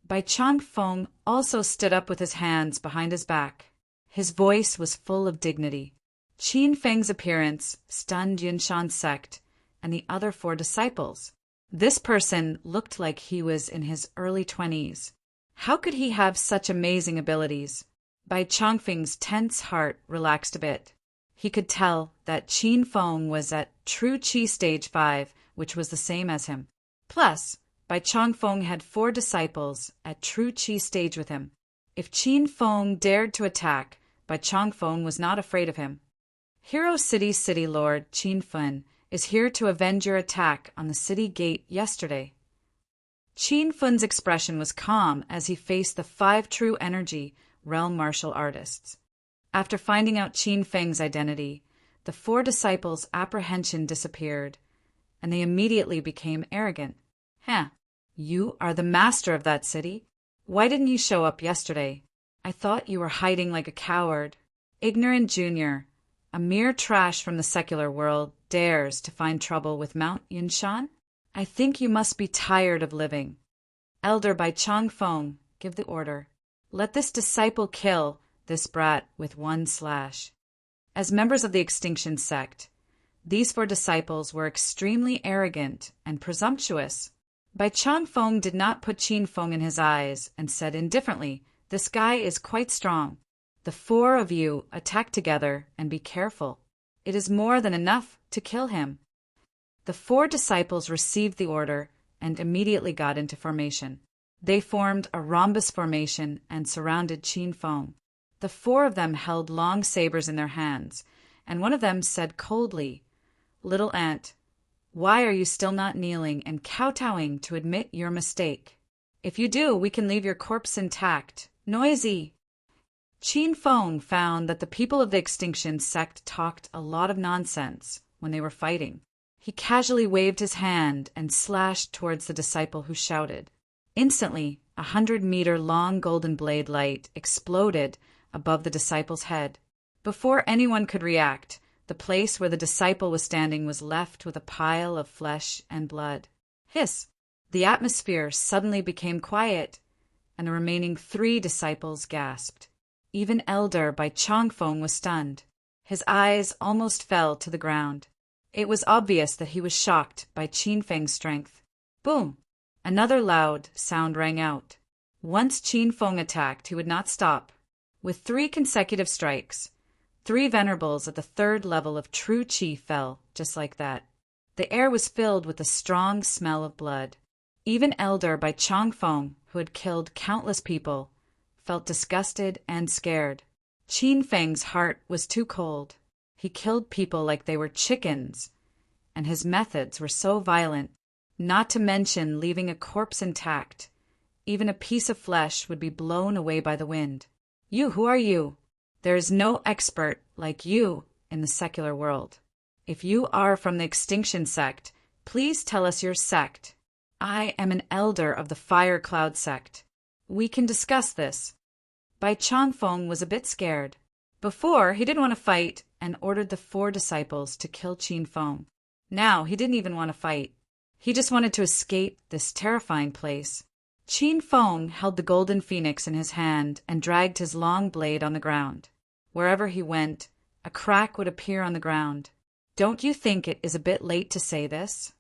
Bai Changfeng also stood up with his hands behind his back. His voice was full of dignity. Qin Feng's appearance stunned Yunshan's sect and the other 4 disciples. This person looked like he was in his early 20s. How could he have such amazing abilities? Bai Changfeng's tense heart relaxed a bit. He could tell that Qin Feng was at True Qi Stage 5, which was the same as him. Plus, Bai Changfeng had 4 disciples at True Qi Stage with him. If Qin Feng dared to attack, Bai Changfeng was not afraid of him. Hero City City Lord Qin Fen is here to avenge your attack on the city gate yesterday. Qin Fen's expression was calm as he faced the 5 true energy realm martial artists. After finding out Qin Feng's identity, the 4 disciples' apprehension disappeared, and they immediately became arrogant. You are the master of that city. Why didn't you show up yesterday? I thought you were hiding like a coward. Ignorant junior, a mere trash from the secular world, dares to find trouble with Mount Yunshan? I think you must be tired of living. Elder by Changfeng, give the order. Let this disciple kill this brat with 1 slash. As members of the Extinction sect, these 4 disciples were extremely arrogant and presumptuous. Bai Changfeng did not put Qin Feng in his eyes and said indifferently, "This guy is quite strong. The 4 of you attack together and be careful. It is more than enough to kill him." The 4 disciples received the order and immediately got into formation. They formed a rhombus formation and surrounded Qin Feng. The 4 of them held long sabers in their hands, and one of them said coldly, "Little ant, why are you still not kneeling and kowtowing to admit your mistake? If you do, we can leave your corpse intact. Noisy!" Qin Feng found that the people of the Extinction sect talked a lot of nonsense when they were fighting. He casually waved his hand and slashed towards the disciple who shouted. Instantly, 100-meter-long golden blade light exploded above the disciple's head. Before anyone could react, the place where the disciple was standing was left with a pile of flesh and blood. Hiss! The atmosphere suddenly became quiet, and the remaining 3 disciples gasped. Even Elder by Changfeng was stunned. His eyes almost fell to the ground. It was obvious that he was shocked by Qin Feng's strength. Boom! Another loud sound rang out. Once Qin Feng attacked, he would not stop. With 3 consecutive strikes, 3 venerables at the 3rd level of true qi fell, just like that. The air was filled with a strong smell of blood. Even Elder by Changfeng, who had killed countless people, felt disgusted and scared. Qin Feng's heart was too cold. He killed people like they were chickens, and his methods were so violent, not to mention leaving a corpse intact. Even a piece of flesh would be blown away by the wind. Who are you? There is no expert like you in the secular world. If you are from the Extinction sect, please tell us your sect. I am an elder of the Fire Cloud sect. We can discuss this. Bai Changfeng was a bit scared. Before, he didn't want to fight and ordered the 4 disciples to kill Qin Feng. Now, he didn't even want to fight. He just wanted to escape this terrifying place. Qin Feng held the golden phoenix in his hand and dragged his long blade on the ground. Wherever he went, a crack would appear on the ground. Don't you think it is a bit late to say this?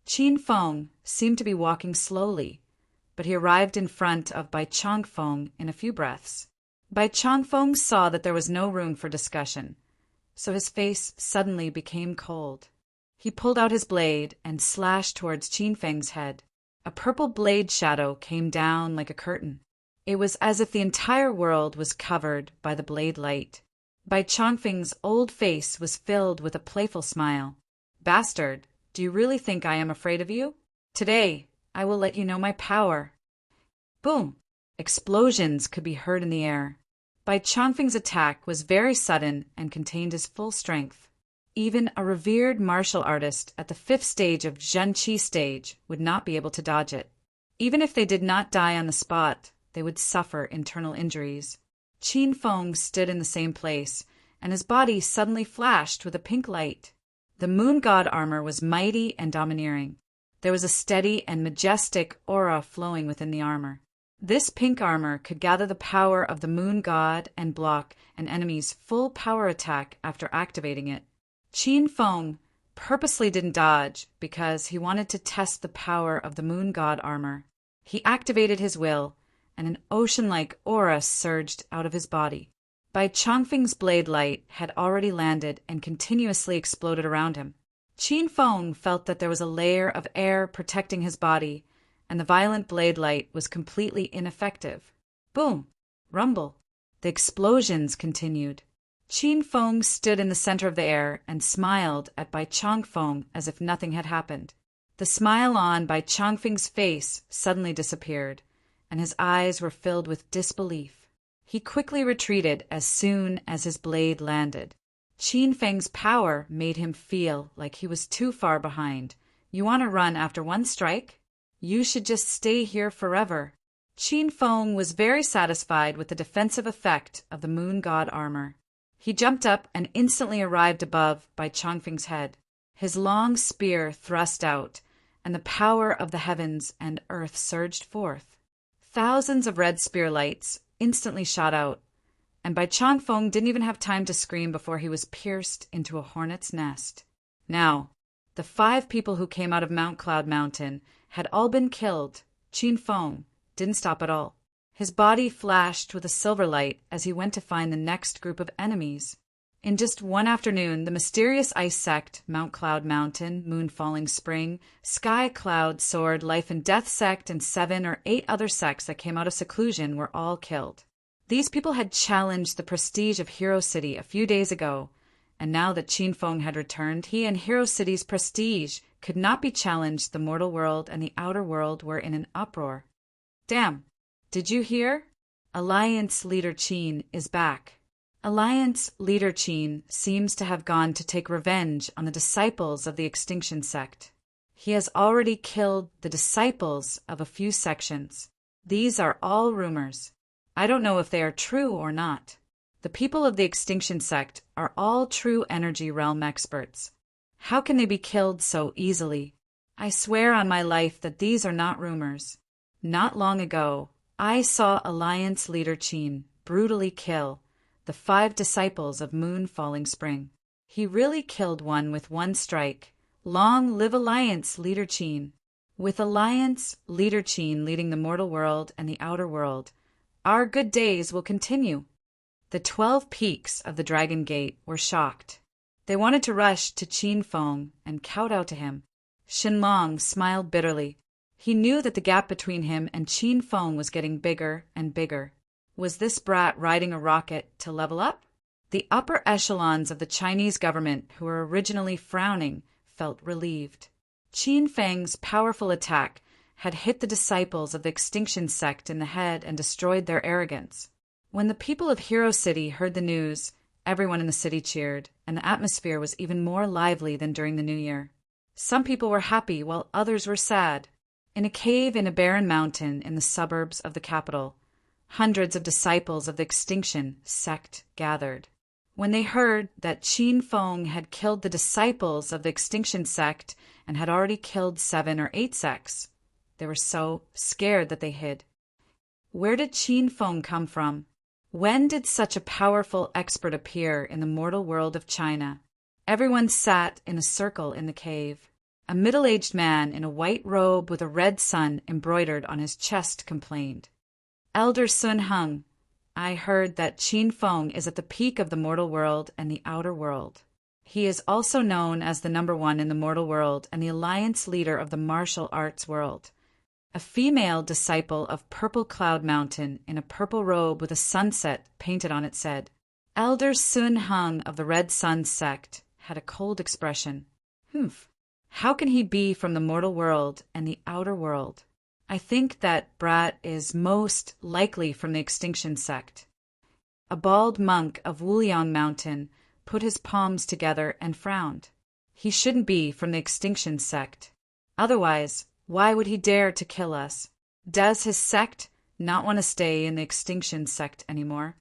Qin Feng seemed to be walking slowly, but he arrived in front of Bai Changfeng in a few breaths. Bai Changfeng saw that there was no room for discussion, so his face suddenly became cold. He pulled out his blade and slashed towards Qin Feng's head. A purple blade shadow came down like a curtain. It was as if the entire world was covered by the blade light. Bai Changfeng's old face was filled with a playful smile. "Bastard, do you really think I am afraid of you? Today, I will let you know my power." Boom! Explosions could be heard in the air. Bai Changfeng's attack was very sudden and contained his full strength. Even a revered martial artist at the 5th stage of Zhenqi stage would not be able to dodge it. Even if they did not die on the spot, they would suffer internal injuries. Qin Feng stood in the same place, and his body suddenly flashed with a pink light. The moon god armor was mighty and domineering. There was a steady and majestic aura flowing within the armor. This pink armor could gather the power of the moon god and block an enemy's full power attack after activating it. Qin Feng purposely didn't dodge because he wanted to test the power of the moon god armor. He activated his will, and an ocean-like aura surged out of his body. Bai Changfeng's blade light had already landed and continuously exploded around him. Qin Feng felt that there was a layer of air protecting his body, and the violent blade light was completely ineffective. Boom! Rumble! The explosions continued. Qin Feng stood in the center of the air and smiled at Bai Changfeng as if nothing had happened. The smile on Bai Changfeng's face suddenly disappeared, and his eyes were filled with disbelief. He quickly retreated as soon as his blade landed. Qin Feng's power made him feel like he was too far behind. You want to run after one strike? You should just stay here forever. Qin Feng was very satisfied with the defensive effect of the moon god armor. He jumped up and instantly arrived above by Chongfeng's head. His long spear thrust out, and the power of the heavens and earth surged forth. Thousands of red spear lights instantly shot out, and Bai Chongfeng didn't even have time to scream before he was pierced into a hornet's nest. Now, the 5 people who came out of Mount Cloud Mountain had all been killed. Qin Feng didn't stop at all. His body flashed with a silver light as he went to find the next group of enemies. In just one afternoon, the mysterious ice sect, Mount Cloud Mountain, Moon Falling Spring, Sky Cloud Sword, Life and Death sect, and 7 or 8 other sects that came out of seclusion were all killed. These people had challenged the prestige of Hero City a few days ago, and now that Qin Feng had returned, he and Hero City's prestige could not be challenged. The mortal world and the outer world were in an uproar. Damn, did you hear? Alliance Leader Qin is back. Alliance Leader Qin seems to have gone to take revenge on the disciples of the Extinction Sect. He has already killed the disciples of a few sections. These are all rumors. I don't know if they are true or not. The people of the Extinction Sect are all true energy realm experts. How can they be killed so easily? I swear on my life that these are not rumors. Not long ago, I saw Alliance Leader Qin brutally kill the 5 disciples of Moon Falling Spring. He really killed one with one strike. Long live Alliance Leader Qin. With Alliance Leader Qin leading the mortal world and the outer world, our good days will continue. The 12 peaks of the Dragon Gate were shocked. They wanted to rush to Qin Feng and kowtow to him. Shenlong smiled bitterly. He knew that the gap between him and Qin Feng was getting bigger and bigger. Was this brat riding a rocket to level up? The upper echelons of the Chinese government, who were originally frowning, felt relieved. Qin Feng's powerful attack had hit the disciples of the Extinction Sect in the head and destroyed their arrogance. When the people of Hero City heard the news, everyone in the city cheered, and the atmosphere was even more lively than during the New Year. Some people were happy while others were sad. In a cave in a barren mountain in the suburbs of the capital, hundreds of disciples of the Extinction Sect gathered. When they heard that Qin Feng had killed the disciples of the Extinction Sect and had already killed 7 or 8 sects, they were so scared that they hid. Where did Qin Feng come from? When did such a powerful expert appear in the mortal world of China? Everyone sat in a circle in the cave. A middle-aged man in a white robe with a red sun embroidered on his chest complained. Elder Sun Hung, I heard that Qin Feng is at the peak of the mortal world and the outer world. He is also known as the #1 in the mortal world and the alliance leader of the martial arts world. A female disciple of Purple Cloud Mountain in a purple robe with a sunset painted on it said, Elder Sun Hung of the Red Sun sect had a cold expression. How can he be from the mortal world and the outer world? I think that brat is most likely from the Extinction Sect. A bald monk of Wuliang Mountain put his palms together and frowned. He shouldn't be from the Extinction Sect. Otherwise, why would he dare to kill us? Does his sect not want to stay in the Extinction Sect anymore?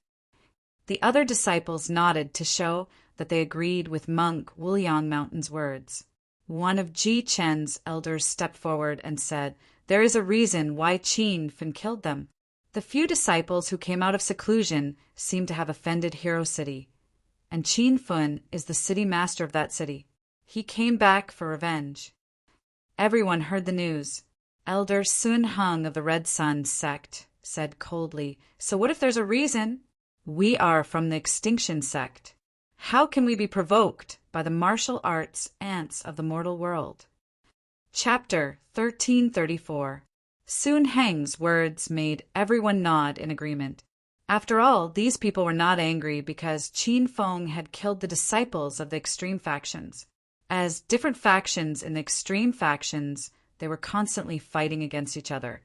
The other disciples nodded to show that they agreed with monk Wuliang Mountain's words. One of Ji Chen's elders stepped forward and said, There is a reason why Qin Feng killed them. The few disciples who came out of seclusion seem to have offended Hero City, and Qin Feng is the city master of that city. He came back for revenge. Everyone heard the news. Elder Sun Hung of the Red Sun sect said coldly, So what if there's a reason? We are from the Extinction Sect. How can we be provoked by the martial arts ants of the mortal world? Chapter 1334. Sun Heng's words made everyone nod in agreement. After all, these people were not angry because Qin Feng had killed the disciples of the extreme factions. As different factions in the extreme factions, they were constantly fighting against each other.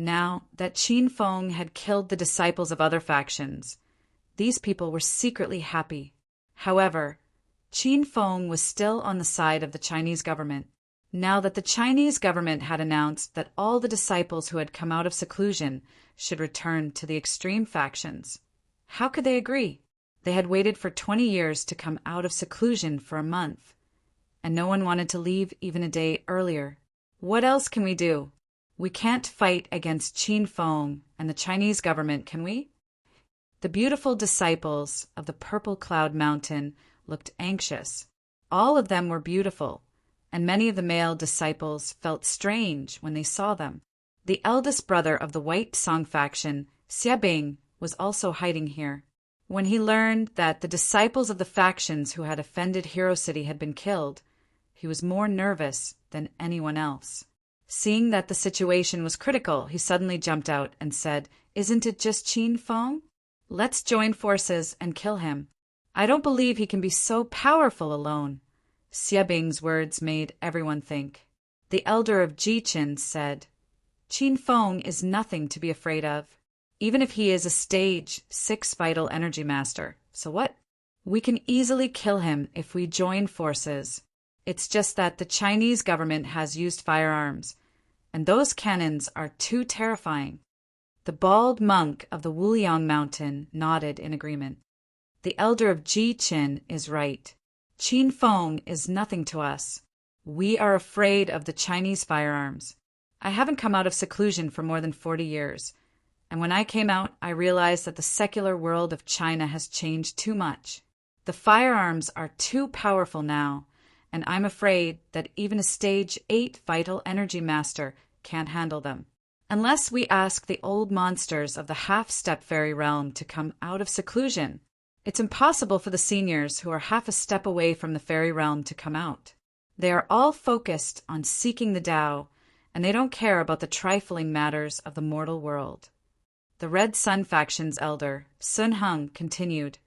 Now that Qin Feng had killed the disciples of other factions, these people were secretly happy. However, Qin Feng was still on the side of the Chinese government. Now that the Chinese government had announced that all the disciples who had come out of seclusion should return to the extreme factions, how could they agree? They had waited for 20 years to come out of seclusion for a month, and no one wanted to leave even a day earlier. What else can we do? We can't fight against Qin Feng and the Chinese government, can we? The beautiful disciples of the Purple Cloud Mountain looked anxious. All of them were beautiful, and many of the male disciples felt strange when they saw them. The eldest brother of the White Song faction, Xiabing, was also hiding here. When he learned that the disciples of the factions who had offended Hero City had been killed, he was more nervous than anyone else. Seeing that the situation was critical, he suddenly jumped out and said, "Isn't it just Qin Feng? Let's join forces and kill him. I don't believe he can be so powerful alone." Xiabing's words made everyone think. The elder of Jiqin said, "Qin Feng is nothing to be afraid of, even if he is a stage 6 vital energy master. So what? We can easily kill him if we join forces. It's just that the Chinese government has used firearms, and those cannons are too terrifying." The bald monk of the Wuliang Mountain nodded in agreement. The elder of Jiqin is right. Qin Feng is nothing to us. We are afraid of the Chinese firearms. I haven't come out of seclusion for more than 40 years, and when I came out, I realized that the secular world of China has changed too much. The firearms are too powerful now, and I'm afraid that even a stage 8 vital energy master can't handle them. Unless we ask the old monsters of the half-step fairy realm to come out of seclusion, it's impossible for the seniors who are half a step away from the fairy realm to come out. They are all focused on seeking the Tao, and they don't care about the trifling matters of the mortal world. The Red Sun faction's elder, Sun Hung, continued,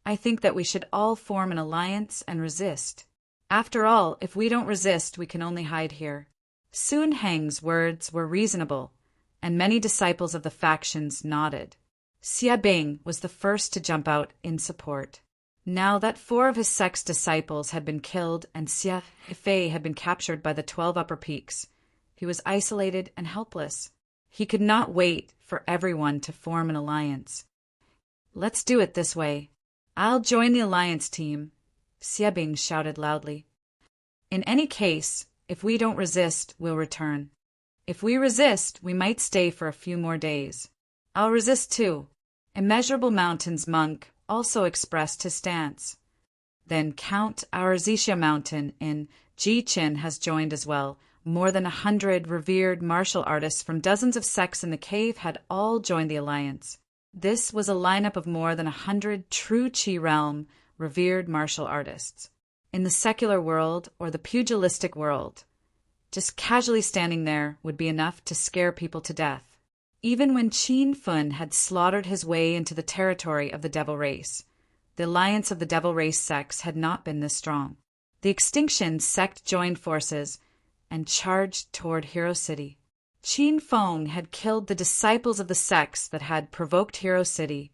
"I think that we should all form an alliance and resist. After all, if we don't resist, we can only hide here." Sun Heng's words were reasonable, and many disciples of the factions nodded. Xiabing was the first to jump out in support. Now that 4 of his sect's disciples had been killed and Xia Fei had been captured by the 12 Upper Peaks, he was isolated and helpless. He could not wait for everyone to form an alliance. "Let's do it this way. I'll join the alliance team," Xiabing shouted loudly. "In any case, if we don't resist, we'll return. If we resist, we might stay for a few more days." "I'll resist too." Immeasurable Mountain's monk also expressed his stance. Then Count Arzisha Mountain in Jiqin has joined as well. More than 100 revered martial artists from dozens of sects in the cave had all joined the alliance. This was a lineup of more than 100 true Qi realm revered martial artists. In the secular world or the pugilistic world, just casually standing there would be enough to scare people to death. Even when Qin Feng had slaughtered his way into the territory of the devil race, the alliance of the devil race sects had not been this strong. The Extinction sect joined forces and charged toward Hero City. Qin Feng had killed the disciples of the sects that had provoked Hero City,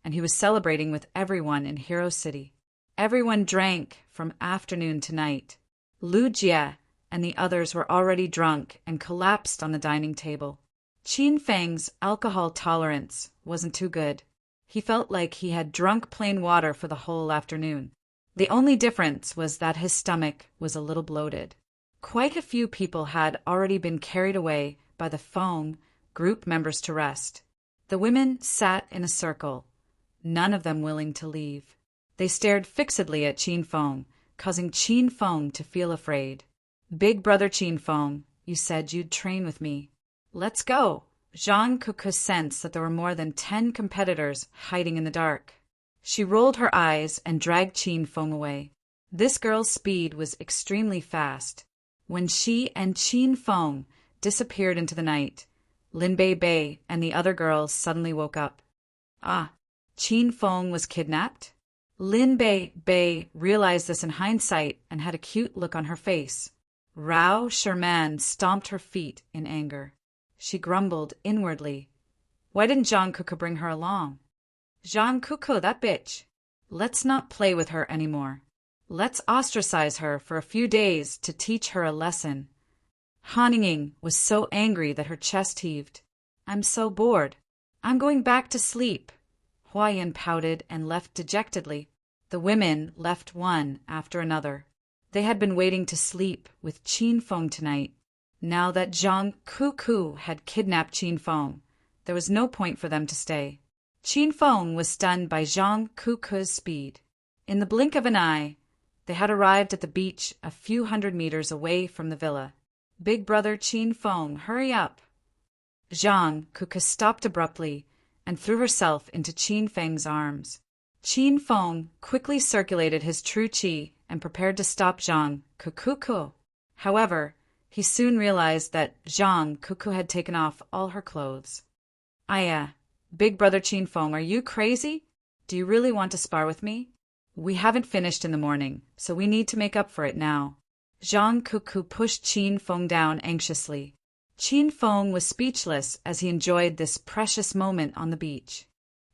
and he was celebrating with everyone in Hero City. Everyone drank from afternoon to night. Lu Jie and the others were already drunk and collapsed on the dining table. Qin Feng's alcohol tolerance wasn't too good. He felt like he had drunk plain water for the whole afternoon. The only difference was that his stomach was a little bloated. Quite a few people had already been carried away by the Feng group members to rest. The women sat in a circle, none of them willing to leave. They stared fixedly at Qin Feng, causing Qin Feng to feel afraid. "Big brother Qin Feng, you said you'd train with me. Let's go." Zhang could sense that there were more than 10 competitors hiding in the dark. She rolled her eyes and dragged Qin Feng away. This girl's speed was extremely fast. When she and Qin Feng disappeared into the night, Lin Bei Bei and the other girls suddenly woke up. Ah, Qin Feng was kidnapped? Lin Bei Bei realized this in hindsight and had a cute look on her face. Rao Sherman stomped her feet in anger. She grumbled inwardly. Why didn't Jean Cuckoo bring her along? Jean Cuckoo, that bitch. Let's not play with her anymore. Let's ostracize her for a few days to teach her a lesson. Han Ying was so angry that her chest heaved. I'm so bored. I'm going back to sleep. Hua Yin pouted and left dejectedly. The women left one after another. They had been waiting to sleep with Qin Feng tonight. Now that Jean Cuckoo had kidnapped Qin Feng, there was no point for them to stay. Qin Feng was stunned by Jean Cuckoo's speed. In the blink of an eye, they had arrived at the beach a few hundred meters away from the villa. Big brother Qin Feng, hurry up! Jean Cuckoo stopped abruptly and threw herself into Qin Feng's arms. Qin Feng quickly circulated his true qi and prepared to stop Jean Cuckoo. However, he soon realized that Jean Cuckoo had taken off all her clothes. Big brother Qin Feng, are you crazy? Do you really want to spar with me? We haven't finished in the morning, so we need to make up for it now. Jean Cuckoo pushed Qin Feng down anxiously. Qin Feng was speechless as he enjoyed this precious moment on the beach.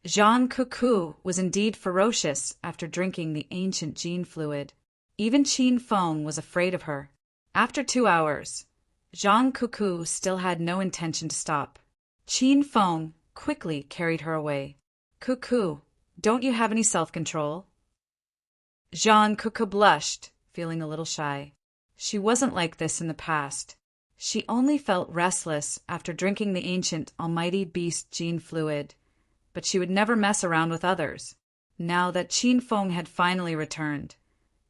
Jean Cuckoo was indeed ferocious after drinking the ancient gene fluid. Even Qin Feng was afraid of her. After 2 hours, Jean Cuckoo still had no intention to stop. Qin Feng quickly carried her away. Cuckoo, don't you have any self-control? Jean Cuckoo blushed, feeling a little shy. She wasn't like this in the past. She only felt restless after drinking the ancient almighty beast gene fluid, but she would never mess around with others. Now that Qin Feng had finally returned,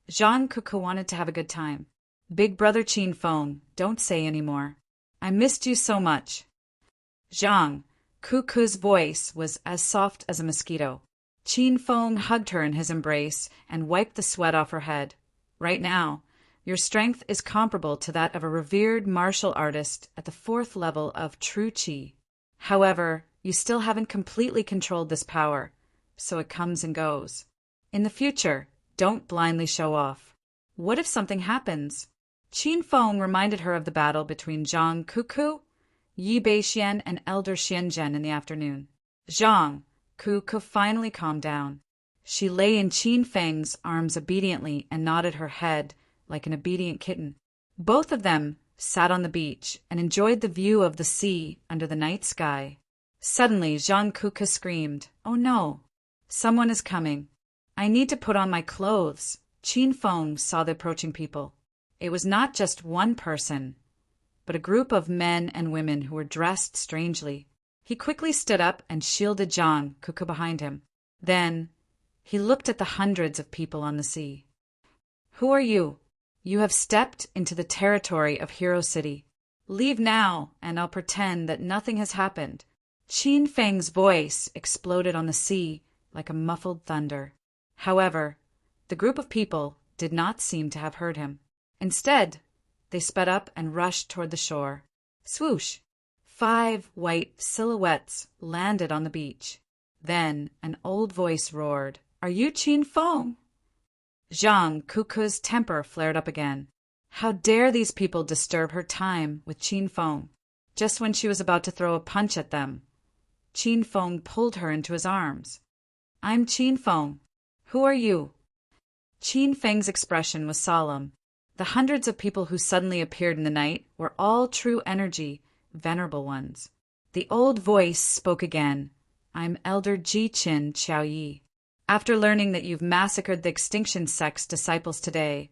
Jean Cuckoo wanted to have a good time. Big brother Qin Feng, don't say any more. I missed you so much. Jean Cuckoo's voice was as soft as a mosquito. Qin Feng hugged her in his embrace and wiped the sweat off her head. Right now, your strength is comparable to that of a revered martial artist at the 4th level of true qi. However, you still haven't completely controlled this power, so it comes and goes. In the future, don't blindly show off. What if something happens? Qin Feng reminded her of the battle between Jean Cuckoo, Yi Beixian, and Elder Xianzhen in the afternoon. Jean Cuckoo finally calmed down. She lay in Qin Feng's arms obediently and nodded her head like an obedient kitten. Both of them sat on the beach and enjoyed the view of the sea under the night sky. Suddenly, Jean Cuckoo screamed, "Oh no! Someone is coming. I need to put on my clothes." Qin Feng saw the approaching people. It was not just one person, but a group of men and women who were dressed strangely. He quickly stood up and shielded Jean Cuckoo behind him. Then, he looked at the hundreds of people on the sea. "Who are you? You have stepped into the territory of Hero City. Leave now, and I'll pretend that nothing has happened." Qin Feng's voice exploded on the sea like a muffled thunder. However, the group of people did not seem to have heard him. Instead, they sped up and rushed toward the shore. Swoosh! 5 white silhouettes landed on the beach. Then an old voice roared, "Are you Qin Feng?" Jean Cuckoo's temper flared up again. How dare these people disturb her time with Qin Feng? Just when she was about to throw a punch at them, Qin Feng pulled her into his arms. "I'm Qin Feng. Who are you?" Qin Feng's expression was solemn. The hundreds of people who suddenly appeared in the night were all true energy, venerable ones. The old voice spoke again. "I'm Elder Ji-Chin Qiao-Yi. After learning that you've massacred the Extinction Sect's disciples today,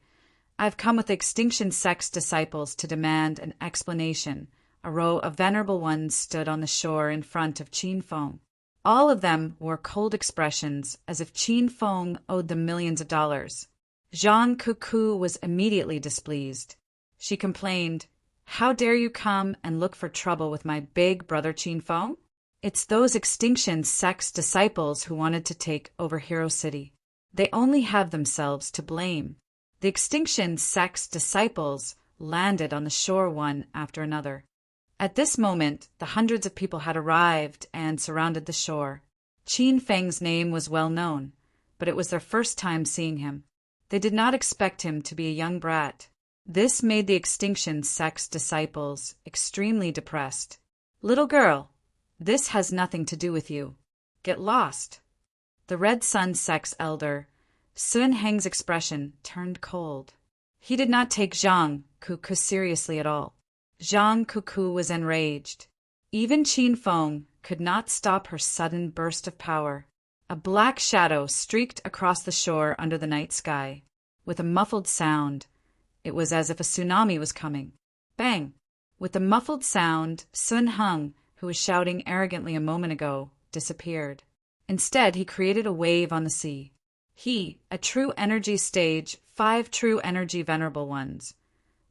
I've come with the Extinction Sect's disciples to demand an explanation." A row of venerable ones stood on the shore in front of Qin Feng. All of them wore cold expressions, as if Qin Feng owed them millions of dollars. Jean Cuckoo was immediately displeased. She complained, "How dare you come and look for trouble with my big brother Qin Feng? It's those Extinction Sect's disciples who wanted to take over Hero City. They only have themselves to blame." The Extinction Sect's disciples landed on the shore one after another. At this moment, the hundreds of people had arrived and surrounded the shore. Qin Feng's name was well known, but it was their first time seeing him. They did not expect him to be a young brat. This made the Extinction Sect's disciples extremely depressed. Little girl, this has nothing to do with you. Get lost. The Red Sun sect's elder, Sun Heng's expression turned cold. He did not take Zhang Kuku seriously at all. Zhang Kuku was enraged. Even Qin Feng could not stop her sudden burst of power. A black shadow streaked across the shore under the night sky. With a muffled sound, it was as if a tsunami was coming. Bang! With the muffled sound, Sun Heng, who was shouting arrogantly a moment ago, disappeared. Instead, he created a wave on the sea. He, a true energy stage, 5 true energy venerable ones,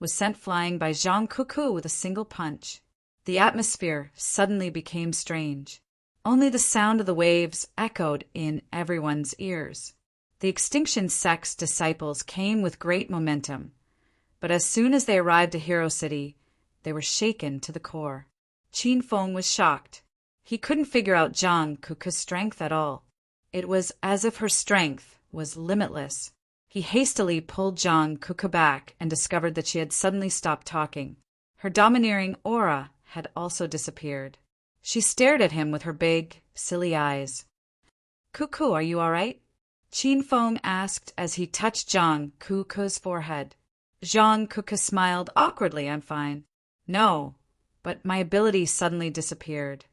was sent flying by Zhang Kuku with a single punch. The atmosphere suddenly became strange. Only the sound of the waves echoed in everyone's ears. The Extinction Sect's disciples came with great momentum, but as soon as they arrived at Hero City, they were shaken to the core. Qin Feng was shocked. He couldn't figure out Zhang Kuku's strength at all. It was as if her strength was limitless. He hastily pulled Zhang Kuku back and discovered that she had suddenly stopped talking. Her domineering aura had also disappeared. She stared at him with her big, silly eyes. Kuku, are you all right? Qin Feng asked as he touched Zhang Kuku's forehead. Zhang Kuku smiled awkwardly. I'm fine. No, but my ability suddenly disappeared.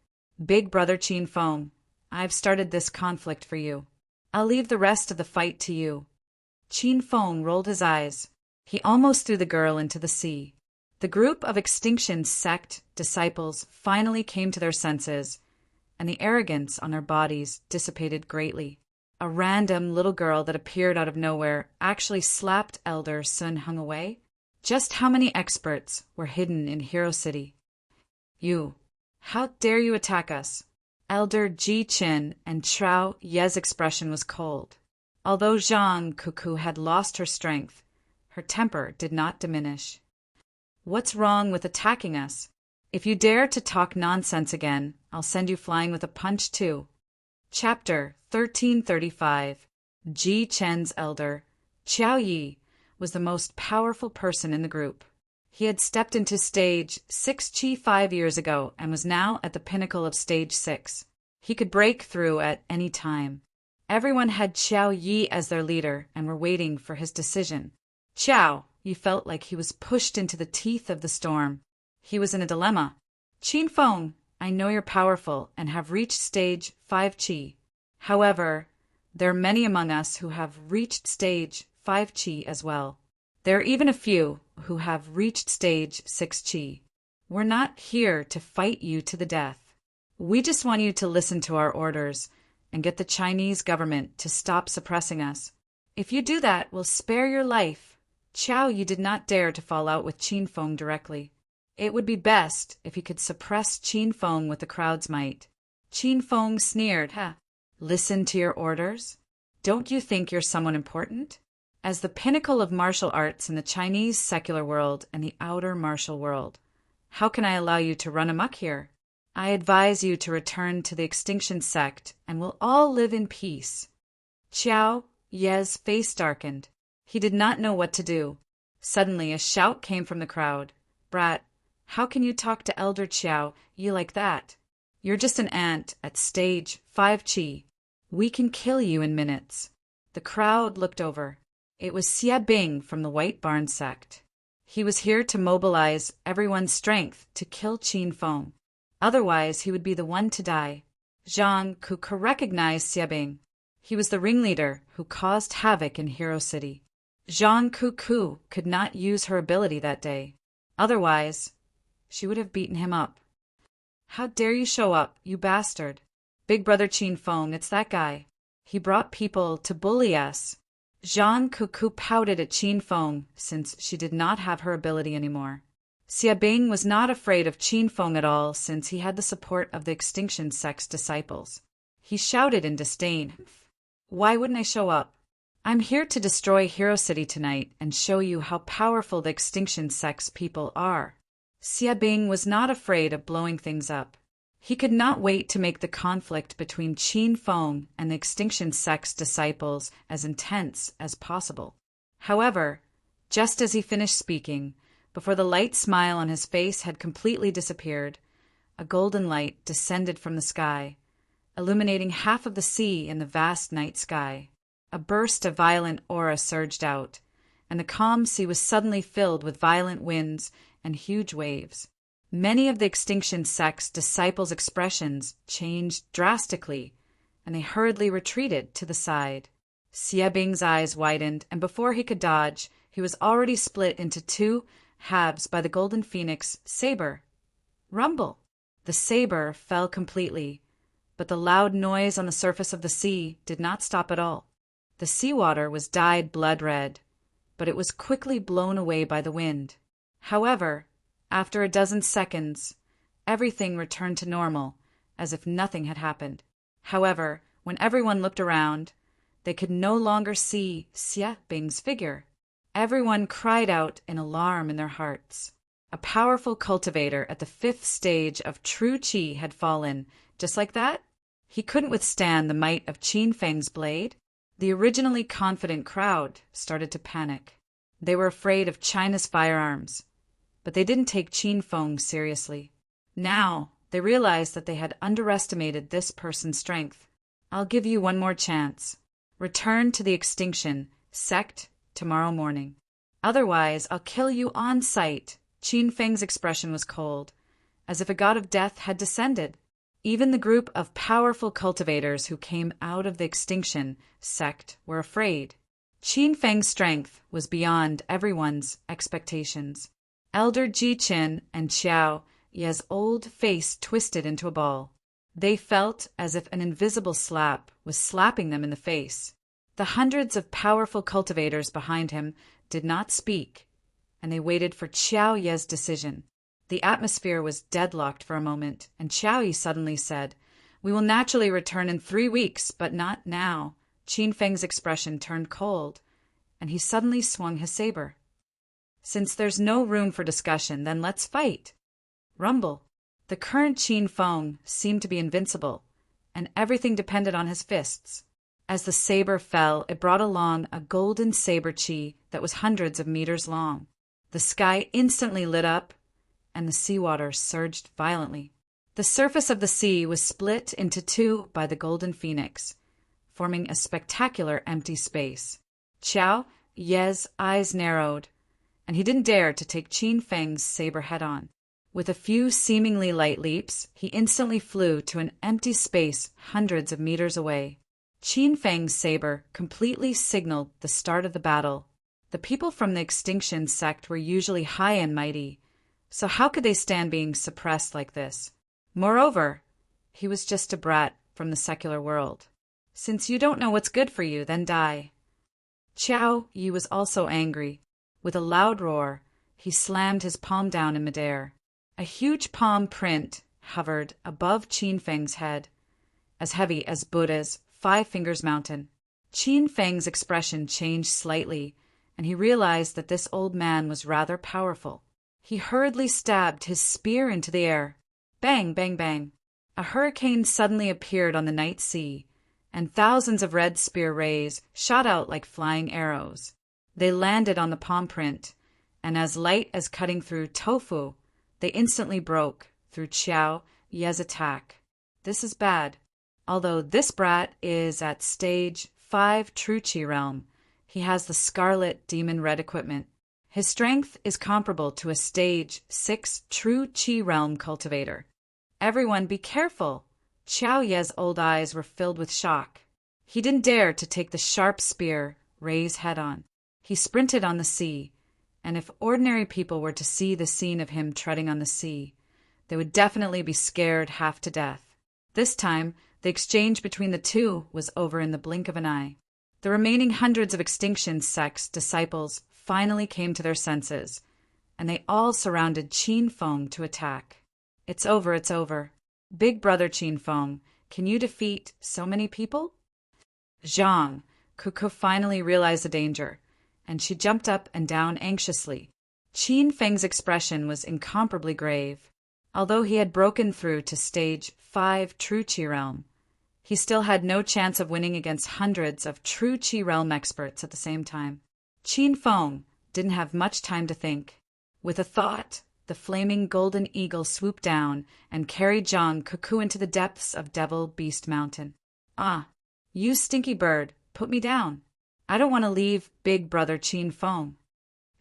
Big brother Qin Feng, I've started this conflict for you. I'll leave the rest of the fight to you. Qin Feng rolled his eyes. He almost threw the girl into the sea. The group of Extinction Sect disciples finally came to their senses, and the arrogance on their bodies dissipated greatly. A random little girl that appeared out of nowhere actually slapped Elder Sun Heng away. Just how many experts were hidden in Hero City? You, how dare you attack us? Elder Ji Qin and Trao Ye's expression was cold. Although Zhang Kuku had lost her strength, her temper did not diminish. What's wrong with attacking us? If you dare to talk nonsense again, I'll send you flying with a punch too. Chapter 1335. Ji Chen's elder, Qiao Yi, was the most powerful person in the group. He had stepped into stage 6 Qi 5 years ago and was now at the pinnacle of stage 6. He could break through at any time. Everyone had Qiao Yi as their leader and were waiting for his decision. Qiao Yi felt like he was pushed into the teeth of the storm. He was in a dilemma. Qin Feng, I know you're powerful and have reached stage 5 Qi. However, there are many among us who have reached stage 5 Qi as well. There are even a few who have reached stage 6 Qi. We're not here to fight you to the death. We just want you to listen to our orders and get the Chinese government to stop suppressing us. If you do that, we'll spare your life. Qiao Yi did not dare to fall out with Qin Feng directly. It would be best if he could suppress Qin Feng with the crowd's might. Qin Feng sneered. Listen to your orders? Don't you think you're someone important? As the pinnacle of martial arts in the Chinese secular world and the outer martial world, how can I allow you to run amok here? I advise you to return to the Extinction Sect and we'll all live in peace. Qiao Ye's face darkened. He did not know what to do. Suddenly a shout came from the crowd. Brat, how can you talk to Elder Qiao Yi like that? You're just an ant at stage 5 Qi. We can kill you in minutes. The crowd looked over. It was Xie Bing from the White Barn sect. He was here to mobilize everyone's strength to kill Qin Feng. Otherwise, he would be the one to die. Zhang Kuku recognized Xie Bing. He was the ringleader who caused havoc in Hero City. Zhang Kuku could not use her ability that day. Otherwise, she would have beaten him up. How dare you show up, you bastard? Big brother Qin Feng, it's that guy. He brought people to bully us. Zhang Kuku pouted at Qin Feng since she did not have her ability anymore. Xie Bing was not afraid of Qin Feng at all since he had the support of the Extinction Sect's disciples. He shouted in disdain. Why wouldn't I show up? I'm here to destroy Hero City tonight and show you how powerful the Extinction Sect's people are. Xie Bing was not afraid of blowing things up. He could not wait to make the conflict between Qin Feng and the Extinction Sect's disciples as intense as possible. However, just as he finished speaking, before the light smile on his face had completely disappeared, a golden light descended from the sky, illuminating half of the sea in the vast night sky. A burst of violent aura surged out, and the calm sea was suddenly filled with violent winds and huge waves. Many of the Extinction Sect's disciples' expressions changed drastically, and they hurriedly retreated to the side. Xie Bing's eyes widened, and before he could dodge, he was already split into two halves by the golden phoenix saber. Rumble! The saber fell completely, but the loud noise on the surface of the sea did not stop at all. The seawater was dyed blood red, but it was quickly blown away by the wind. However, after a dozen seconds, everything returned to normal, as if nothing had happened. However, when everyone looked around, they could no longer see Xie Bing's figure. Everyone cried out in alarm in their hearts. A powerful cultivator at the 5th stage of true qi had fallen. Just like that, he couldn't withstand the might of Qin Feng's blade. The originally confident crowd started to panic. They were afraid of China's firearms, but they didn't take Qin Feng seriously. Now, they realized that they had underestimated this person's strength. I'll give you one more chance. Return to the Extinction Sect tomorrow morning. Otherwise, I'll kill you on sight. Qin Feng's expression was cold, as if a god of death had descended. Even the group of powerful cultivators who came out of the Extinction Sect were afraid. Qin Feng's strength was beyond everyone's expectations. Elder Ji Qin and Xiao Ye's old face twisted into a ball. They felt as if an invisible slap was slapping them in the face. The hundreds of powerful cultivators behind him did not speak, and they waited for Xiao Ye's decision. The atmosphere was deadlocked for a moment, and Xiao Yi suddenly said, "We will naturally return in 3 weeks, but not now." Qin Feng's expression turned cold, and he suddenly swung his saber. "Since there's no room for discussion, then let's fight." Rumble. The current Qin Feng seemed to be invincible, and everything depended on his fists. As the saber fell, it brought along a golden saber qi that was hundreds of meters long. The sky instantly lit up, and the seawater surged violently. The surface of the sea was split into two by the golden phoenix, forming a spectacular empty space. Xiao Ye's eyes narrowed, and he didn't dare to take Qin Feng's saber head-on. With a few seemingly light leaps, he instantly flew to an empty space hundreds of meters away. Qin Feng's saber completely signaled the start of the battle. The people from the Extinction Sect were usually high and mighty, so how could they stand being suppressed like this? Moreover, he was just a brat from the secular world. Since you don't know what's good for you, then die. Xiao Yi was also angry. With a loud roar, he slammed his palm down in midair. A huge palm print hovered above Qin Feng's head, as heavy as Buddha's 5 Fingers Mountain. Qin Feng's expression changed slightly, and he realized that this old man was rather powerful. He hurriedly stabbed his spear into the air. Bang, bang, bang. A hurricane suddenly appeared on the night sea, and thousands of red spear rays shot out like flying arrows. They landed on the palm print, and as light as cutting through tofu, they instantly broke through Xiao Ye's attack. This is bad. Although this brat is at stage 5 True Qi realm, he has the Scarlet Demon Red equipment. His strength is comparable to a stage 6 True Qi realm cultivator. Everyone be careful! Xiao Ye's old eyes were filled with shock. He didn't dare to take the sharp spear Ray's head on. He sprinted on the sea, and if ordinary people were to see the scene of him treading on the sea, they would definitely be scared half to death. This time, the exchange between the two was over in the blink of an eye. The remaining hundreds of Extinction Sect's disciples finally came to their senses, and they all surrounded Qin Feng to attack. It's over, it's over. Big brother Qin Feng, can you defeat so many people? Zhang, Kuku finally realized the danger, and she jumped up and down anxiously. Qin Feng's expression was incomparably grave. Although he had broken through to stage 5 True Qi realm, he still had no chance of winning against hundreds of True Qi realm experts at the same time. Qin Feng didn't have much time to think. With a thought, the flaming golden eagle swooped down and carried Zhang Cuckoo into the depths of Devil Beast Mountain. "Ah, you stinky bird, put me down. I don't want to leave big brother Qin Feng."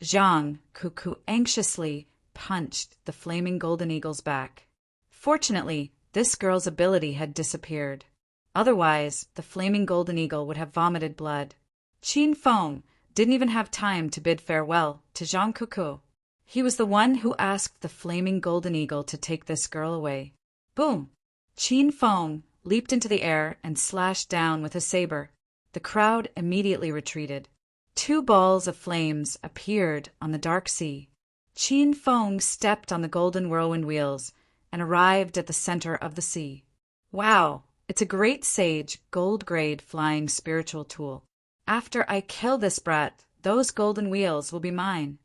Zhang Cuckoo anxiously punched the flaming golden eagle's back. Fortunately, this girl's ability had disappeared. Otherwise, the flaming golden eagle would have vomited blood. Qin Feng didn't even have time to bid farewell to Zhang Cuckoo. He was the one who asked the flaming golden eagle to take this girl away. Boom! Qin Feng leaped into the air and slashed down with his saber. The crowd immediately retreated. 2 balls of flames appeared on the dark sea. Qin Feng stepped on the golden whirlwind wheels and arrived at the center of the sea. Wow, it's a great sage, gold-grade flying spiritual tool. After I kill this brat, those golden wheels will be mine.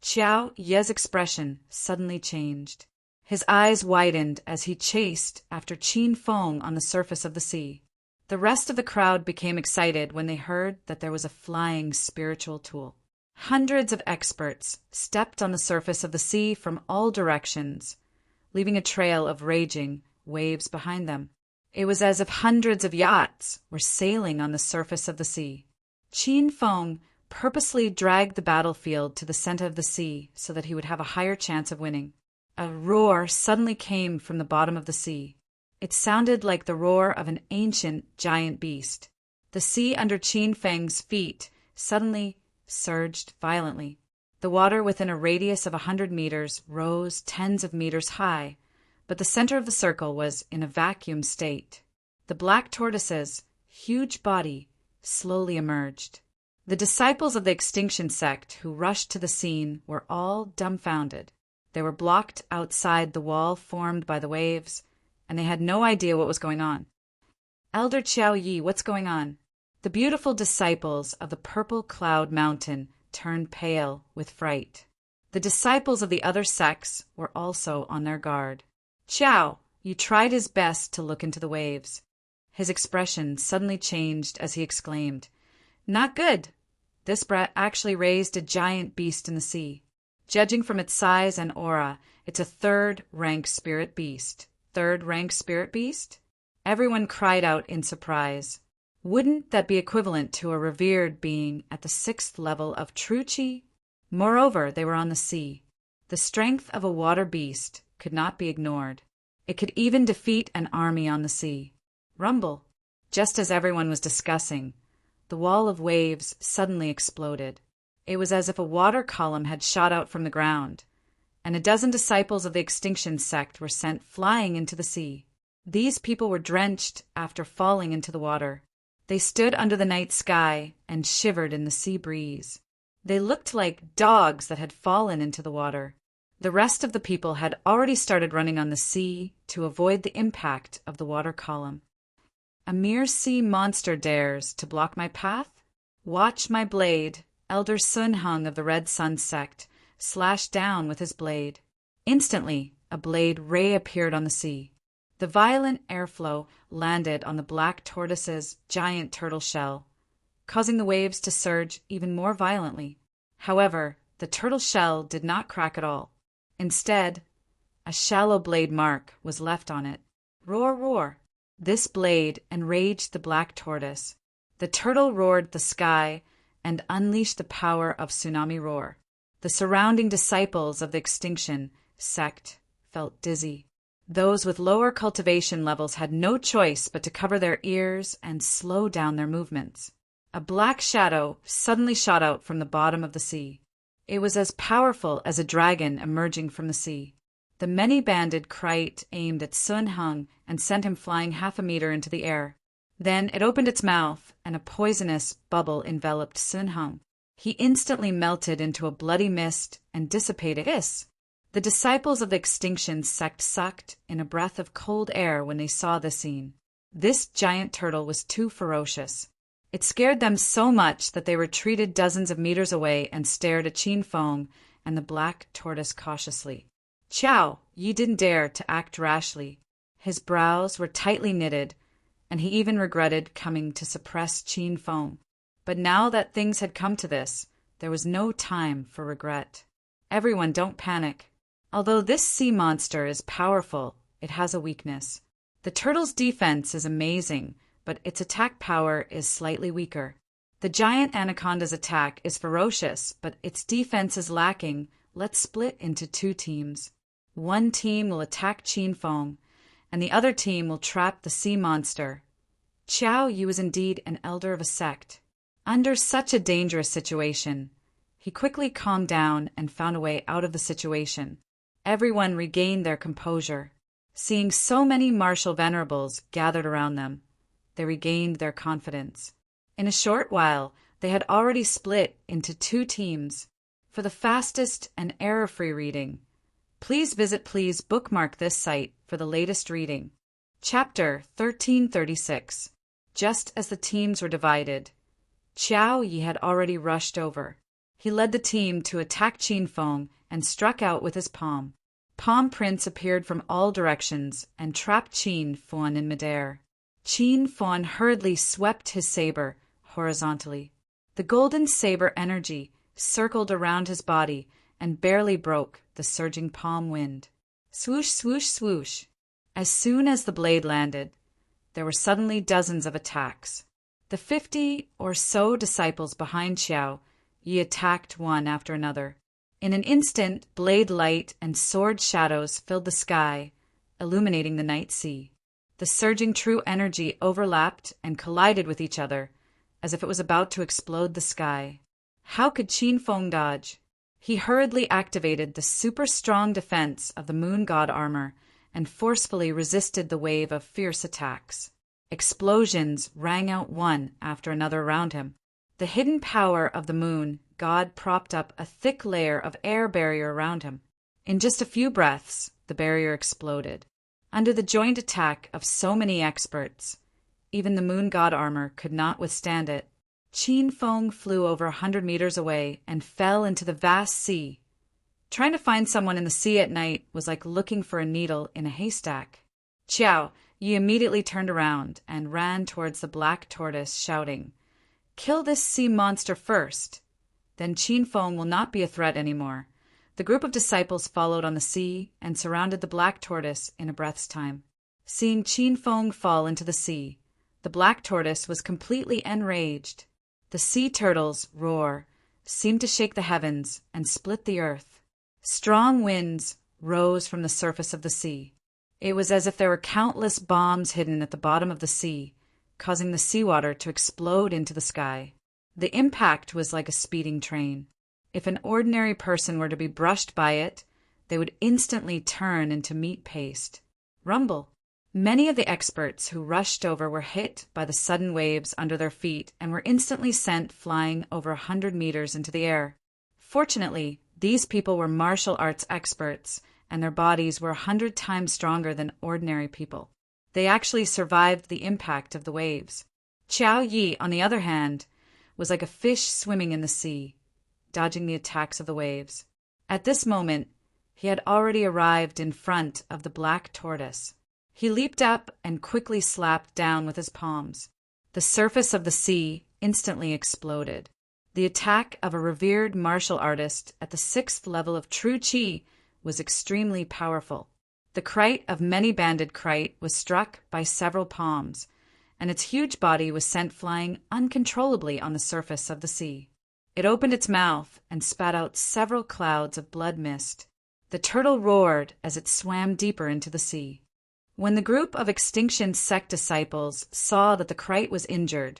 Qiao Ye's expression suddenly changed. His eyes widened as he chased after Qin Feng on the surface of the sea. The rest of the crowd became excited when they heard that there was a flying spiritual tool. Hundreds of experts stepped on the surface of the sea from all directions, leaving a trail of raging waves behind them. It was as if hundreds of yachts were sailing on the surface of the sea. Qin Feng purposely dragged the battlefield to the center of the sea so that he would have a higher chance of winning. A roar suddenly came from the bottom of the sea. It sounded like the roar of an ancient giant beast. The sea under Qin Feng's feet suddenly surged violently. The water within a radius of 100 meters rose tens of meters high, but the center of the circle was in a vacuum state. The black tortoise's huge body slowly emerged. The disciples of the extinction sect who rushed to the scene were all dumbfounded. They were blocked outside the wall formed by the waves, and they had no idea what was going on. "Elder Qiao Yi, what's going on?" The beautiful disciples of the Purple Cloud Mountain turned pale with fright. The disciples of the other sects were also on their guard. Qiao Yi tried his best to look into the waves. His expression suddenly changed as he exclaimed, "Not good! This brat actually raised a giant beast in the sea. Judging from its size and aura, it's a 3rd-rank spirit beast." 3rd-rank spirit beast? Everyone cried out in surprise. Wouldn't that be equivalent to a revered being at the 6th level of true qi? Moreover, they were on the sea. The strength of a water beast could not be ignored. It could even defeat an army on the sea. Rumble! Just as everyone was discussing, the wall of waves suddenly exploded. It was as if a water column had shot out from the ground, and a dozen disciples of the extinction sect were sent flying into the sea. These people were drenched after falling into the water. They stood under the night sky and shivered in the sea breeze. They looked like dogs that had fallen into the water. The rest of the people had already started running on the sea to avoid the impact of the water column. A mere sea monster dares to block my path? Watch my blade, Elder Sun Hung of the Red Sun sect, slashed down with his blade. Instantly, a blade ray appeared on the sea. The violent airflow landed on the black tortoise's giant turtle shell, causing the waves to surge even more violently. However, the turtle shell did not crack at all. Instead, a shallow blade mark was left on it. Roar, roar! This blade enraged the black tortoise. The turtle roared the sky and unleashed the power of tsunami roar. The surrounding disciples of the extinction sect felt dizzy. Those with lower cultivation levels had no choice but to cover their ears and slow down their movements. A black shadow suddenly shot out from the bottom of the sea. It was as powerful as a dragon emerging from the sea. The many-banded kite aimed at Sun Hung and sent him flying 1/2 meter into the air. Then it opened its mouth, and a poisonous bubble enveloped Sun Hung. He instantly melted into a bloody mist and dissipated. The disciples of the extinction sect sucked in a breath of cold air when they saw the scene. This giant turtle was too ferocious. It scared them so much that they retreated dozens of meters away and stared at Qin Feng and the black tortoise cautiously. Qiao Yi didn't dare to act rashly. His brows were tightly knitted, and he even regretted coming to suppress Qin Feng. But now that things had come to this, there was no time for regret. Everyone, don't panic. Although this sea monster is powerful, it has a weakness. The turtle's defense is amazing, but its attack power is slightly weaker. The giant anaconda's attack is ferocious, but its defense is lacking. Let's split into two teams. One team will attack Qin Feng, and the other team will trap the sea monster. Qiao Yu was indeed an elder of a sect. Under such a dangerous situation, he quickly calmed down and found a way out of the situation. Everyone regained their composure. Seeing so many martial venerables gathered around them, they regained their confidence. In a short while, they had already split into two teams. For the fastest and error-free reading, please bookmark this site for the latest reading. Chapter 1336. Just as the teams were divided, Qiao Yi had already rushed over. He led the team to attack Qin Feng and struck out with his palm. Palm prints appeared from all directions and trapped Qin Feng in midair. Qin Feng hurriedly swept his saber horizontally. The golden saber energy circled around his body and barely broke the surging palm wind. Swoosh, swoosh, swoosh. As soon as the blade landed, there were suddenly dozens of attacks. The 50 or so disciples behind Qiao Yi attacked one after another. In an instant, blade light and sword shadows filled the sky, illuminating the night sea. The surging true energy overlapped and collided with each other, as if it was about to explode the sky. How could Qin Feng dodge? He hurriedly activated the super-strong defense of the moon god armor and forcefully resisted the wave of fierce attacks. Explosions rang out one after another around him. The hidden power of the moon god propped up a thick layer of air barrier around him. In just a few breaths, the barrier exploded. Under the joint attack of so many experts, even the moon god armor could not withstand it. Qin Feng flew over 100 meters away and fell into the vast sea. Trying to find someone in the sea at night was like looking for a needle in a haystack. Qiao Yi immediately turned around and ran towards the black tortoise, shouting, "Kill this sea monster first. Then Qin Feng will not be a threat anymore." The group of disciples followed on the sea and surrounded the black tortoise in a breath's time. Seeing Qin Feng fall into the sea, the black tortoise was completely enraged. The sea turtles' roar seemed to shake the heavens and split the earth. Strong winds rose from the surface of the sea. It was as if there were countless bombs hidden at the bottom of the sea, causing the seawater to explode into the sky. The impact was like a speeding train. If an ordinary person were to be brushed by it, they would instantly turn into meat paste. Rumble. Many of the experts who rushed over were hit by the sudden waves under their feet and were instantly sent flying over 100 meters into the air. Fortunately, these people were martial arts experts, and their bodies were 100 times stronger than ordinary people. They actually survived the impact of the waves. Qiao Yi, on the other hand, was like a fish swimming in the sea, dodging the attacks of the waves. At this moment, he had already arrived in front of the black tortoise. He leaped up and quickly slapped down with his palms. The surface of the sea instantly exploded. The attack of a revered martial artist at the 6th level of true Qi was extremely powerful. The kite of many-banded kite was struck by several palms, and its huge body was sent flying uncontrollably on the surface of the sea. It opened its mouth and spat out several clouds of blood mist. The turtle roared as it swam deeper into the sea. When the group of Extinction sect disciples saw that the kite was injured,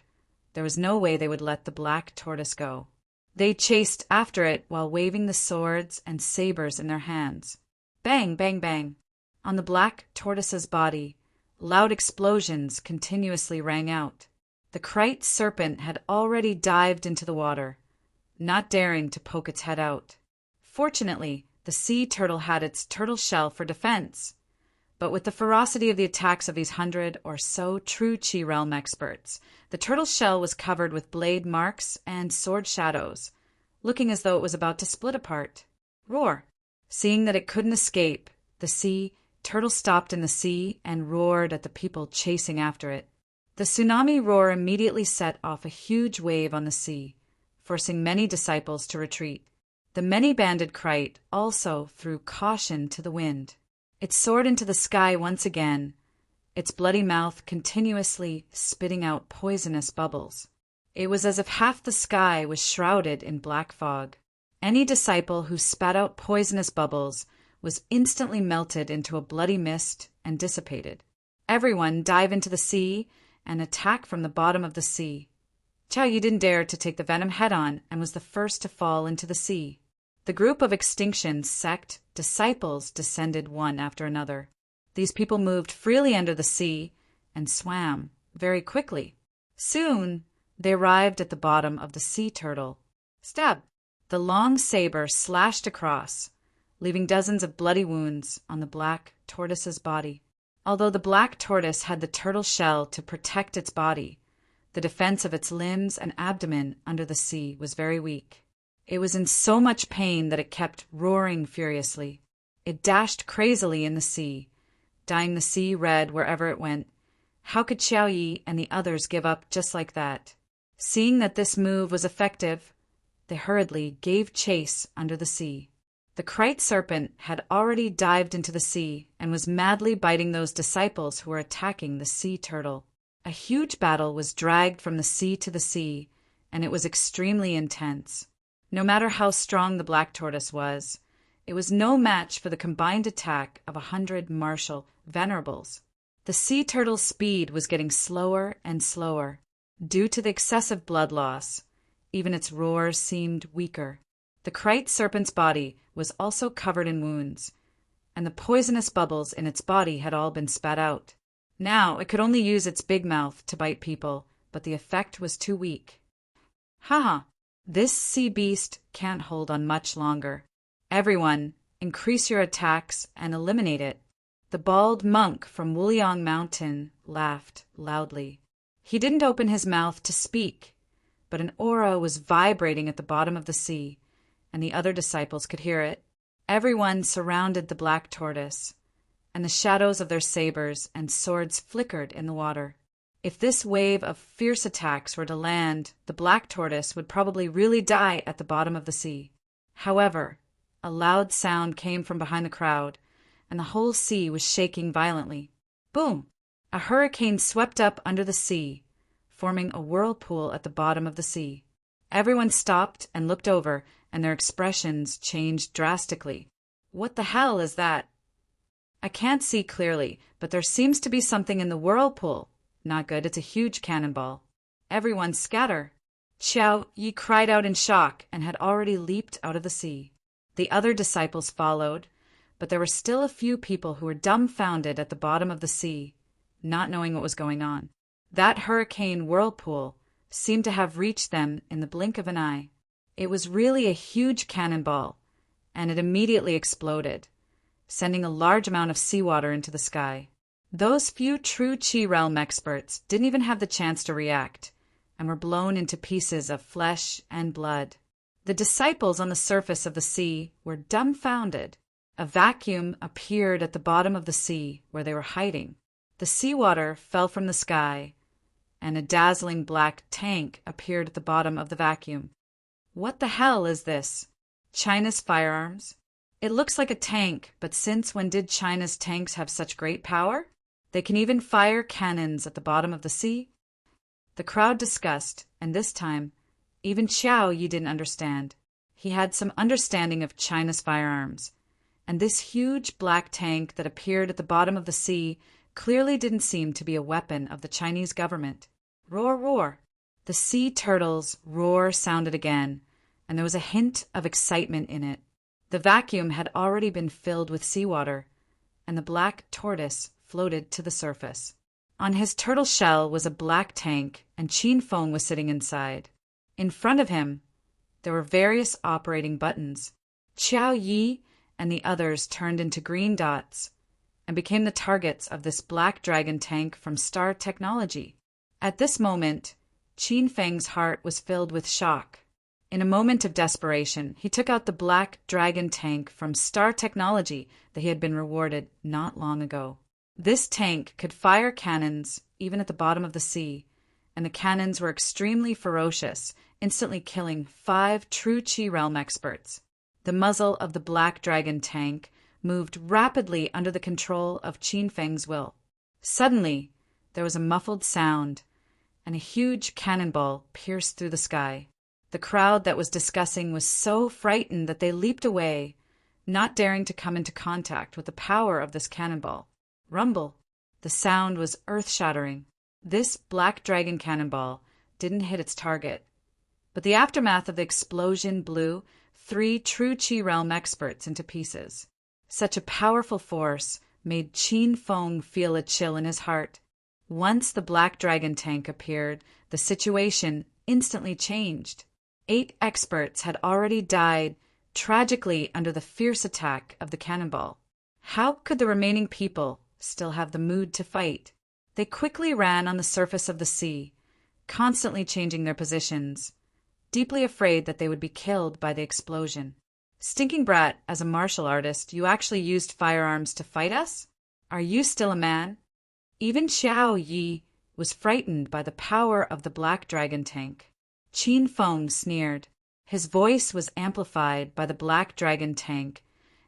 there was no way they would let the black tortoise go. They chased after it while waving the swords and sabers in their hands. Bang, bang, bang. On the black tortoise's body, loud explosions continuously rang out. The kite serpent had already dived into the water, not daring to poke its head out. Fortunately, the sea turtle had its turtle shell for defense, but with the ferocity of the attacks of these 100 or so true Qi realm experts, the turtle shell was covered with blade marks and sword shadows, looking as though it was about to split apart. Roar! Seeing that it couldn't escape, the sea turtle stopped in the sea and roared at the people chasing after it. The tsunami roar immediately set off a huge wave on the sea, forcing many disciples to retreat. The many-banded kite also threw caution to the wind. It soared into the sky once again, its bloody mouth continuously spitting out poisonous bubbles. It was as if half the sky was shrouded in black fog. Any disciple who spat out poisonous bubbles was instantly melted into a bloody mist and dissipated. Everyone dive into the sea and attack from the bottom of the sea. Qiao Yi didn't dare to take the venom head-on and was the first to fall into the sea. The group of extinction sect disciples descended one after another. These people moved freely under the sea and swam very quickly. Soon, they arrived at the bottom of the sea turtle. Stab! The long saber slashed across, leaving dozens of bloody wounds on the black tortoise's body. Although the black tortoise had the turtle shell to protect its body, the defense of its limbs and abdomen under the sea was very weak. It was in so much pain that it kept roaring furiously. It dashed crazily in the sea, dyeing the sea red wherever it went. How could Qiao Yi and the others give up just like that? Seeing that this move was effective, they hurriedly gave chase under the sea. The kite serpent had already dived into the sea and was madly biting those disciples who were attacking the sea turtle. A huge battle was dragged from the sea to the sea, and it was extremely intense. No matter how strong the black tortoise was, it was no match for the combined attack of 100 martial venerables. The sea turtle's speed was getting slower and slower. Due to the excessive blood loss, even its roars seemed weaker. The kite serpent's body was also covered in wounds, and the poisonous bubbles in its body had all been spat out. Now it could only use its big mouth to bite people, but the effect was too weak. Haha, this sea beast can't hold on much longer. Everyone, increase your attacks and eliminate it. The bald monk from Wuliang Mountain laughed loudly. He didn't open his mouth to speak, but an aura was vibrating at the bottom of the sea, and the other disciples could hear it. Everyone surrounded the black tortoise, and the shadows of their sabers and swords flickered in the water. If this wave of fierce attacks were to land, the black tortoise would probably really die at the bottom of the sea. However, a loud sound came from behind the crowd, and the whole sea was shaking violently. Boom! A hurricane swept up under the sea, forming a whirlpool at the bottom of the sea. Everyone stopped and looked over, and their expressions changed drastically. What the hell is that? I can't see clearly, but there seems to be something in the whirlpool. Not good, it's a huge cannonball. Everyone scatter. Qiao Yi cried out in shock and had already leaped out of the sea. The other disciples followed, but there were still a few people who were dumbfounded at the bottom of the sea, not knowing what was going on. That hurricane whirlpool seemed to have reached them in the blink of an eye. It was really a huge cannonball, and it immediately exploded, sending a large amount of seawater into the sky. Those few true Qi realm experts didn't even have the chance to react, and were blown into pieces of flesh and blood. The disciples on the surface of the sea were dumbfounded. A vacuum appeared at the bottom of the sea where they were hiding. The seawater fell from the sky, and a dazzling black tank appeared at the bottom of the vacuum. What the hell is this? China's firearms? It looks like a tank, but since when did China's tanks have such great power? They can even fire cannons at the bottom of the sea? The crowd discussed, and this time, even Qiao Yi didn't understand. He had some understanding of China's firearms, and this huge black tank that appeared at the bottom of the sea clearly didn't seem to be a weapon of the Chinese government. Roar, roar! The sea turtle's roar sounded again, and there was a hint of excitement in it. The vacuum had already been filled with seawater, and the black tortoise floated to the surface. On his turtle shell was a black tank, and Qin Feng was sitting inside. In front of him, there were various operating buttons. Qiao Yi and the others turned into green dots and became the targets of this black dragon tank from Star Technology. At this moment, Qin Feng's heart was filled with shock. In a moment of desperation, he took out the black dragon tank from Star Technology that he had been rewarded not long ago. This tank could fire cannons even at the bottom of the sea, and the cannons were extremely ferocious, instantly killing 5 true Qi realm experts. The muzzle of the Black Dragon tank moved rapidly under the control of Qin Feng's will. Suddenly, there was a muffled sound, and a huge cannonball pierced through the sky. The crowd that was discussing was so frightened that they leaped away, not daring to come into contact with the power of this cannonball. Rumble! The sound was earth-shattering. This Black Dragon cannonball didn't hit its target, but the aftermath of the explosion blew 3 true Qi realm experts into pieces. Such a powerful force made Qin Feng feel a chill in his heart. Once the Black Dragon tank appeared, the situation instantly changed. 8 experts had already died tragically under the fierce attack of the cannonball. How could the remaining people still have the mood to fight? They quickly ran on the surface of the sea, constantly changing their positions, deeply afraid that they would be killed by the explosion. Stinking brat, as a martial artist, you actually used firearms to fight us? Are you still a man? Even Xiao Yi was frightened by the power of the Black Dragon tank. Qin Feng sneered. His voice was amplified by the Black Dragon tank,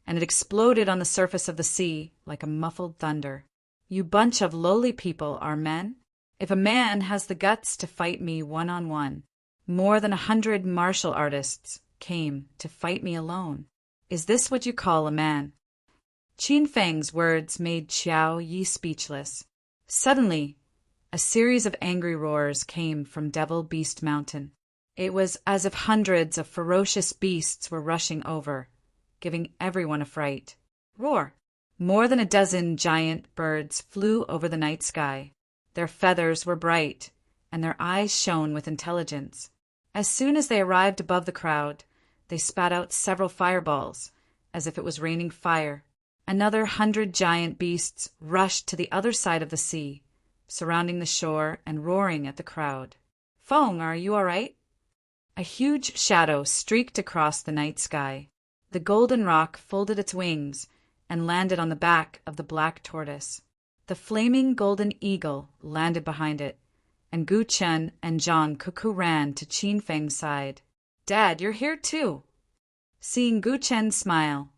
and it exploded on the surface of the sea like a muffled thunder. You bunch of lowly people are men? If a man has the guts to fight me one-on-one, more than 100 martial artists came to fight me alone. Is this what you call a man? Qin Feng's words made Xiao Yi speechless. Suddenly, a series of angry roars came from Devil Beast Mountain. It was as if hundreds of ferocious beasts were rushing over, giving everyone a fright. Roar! More than a dozen giant birds flew over the night sky. Their feathers were bright, and their eyes shone with intelligence. As soon as they arrived above the crowd, they spat out several fireballs, as if it was raining fire. Another 100 giant beasts rushed to the other side of the sea, surrounding the shore and roaring at the crowd. Feng, are you all right? A huge shadow streaked across the night sky. The golden rock folded its wings and landed on the back of the black tortoise. The flaming golden eagle landed behind it, and Gu Chen and Zhang Kuku ran to Qin Feng's side. Dad, you're here too. Seeing Gu Chen smile,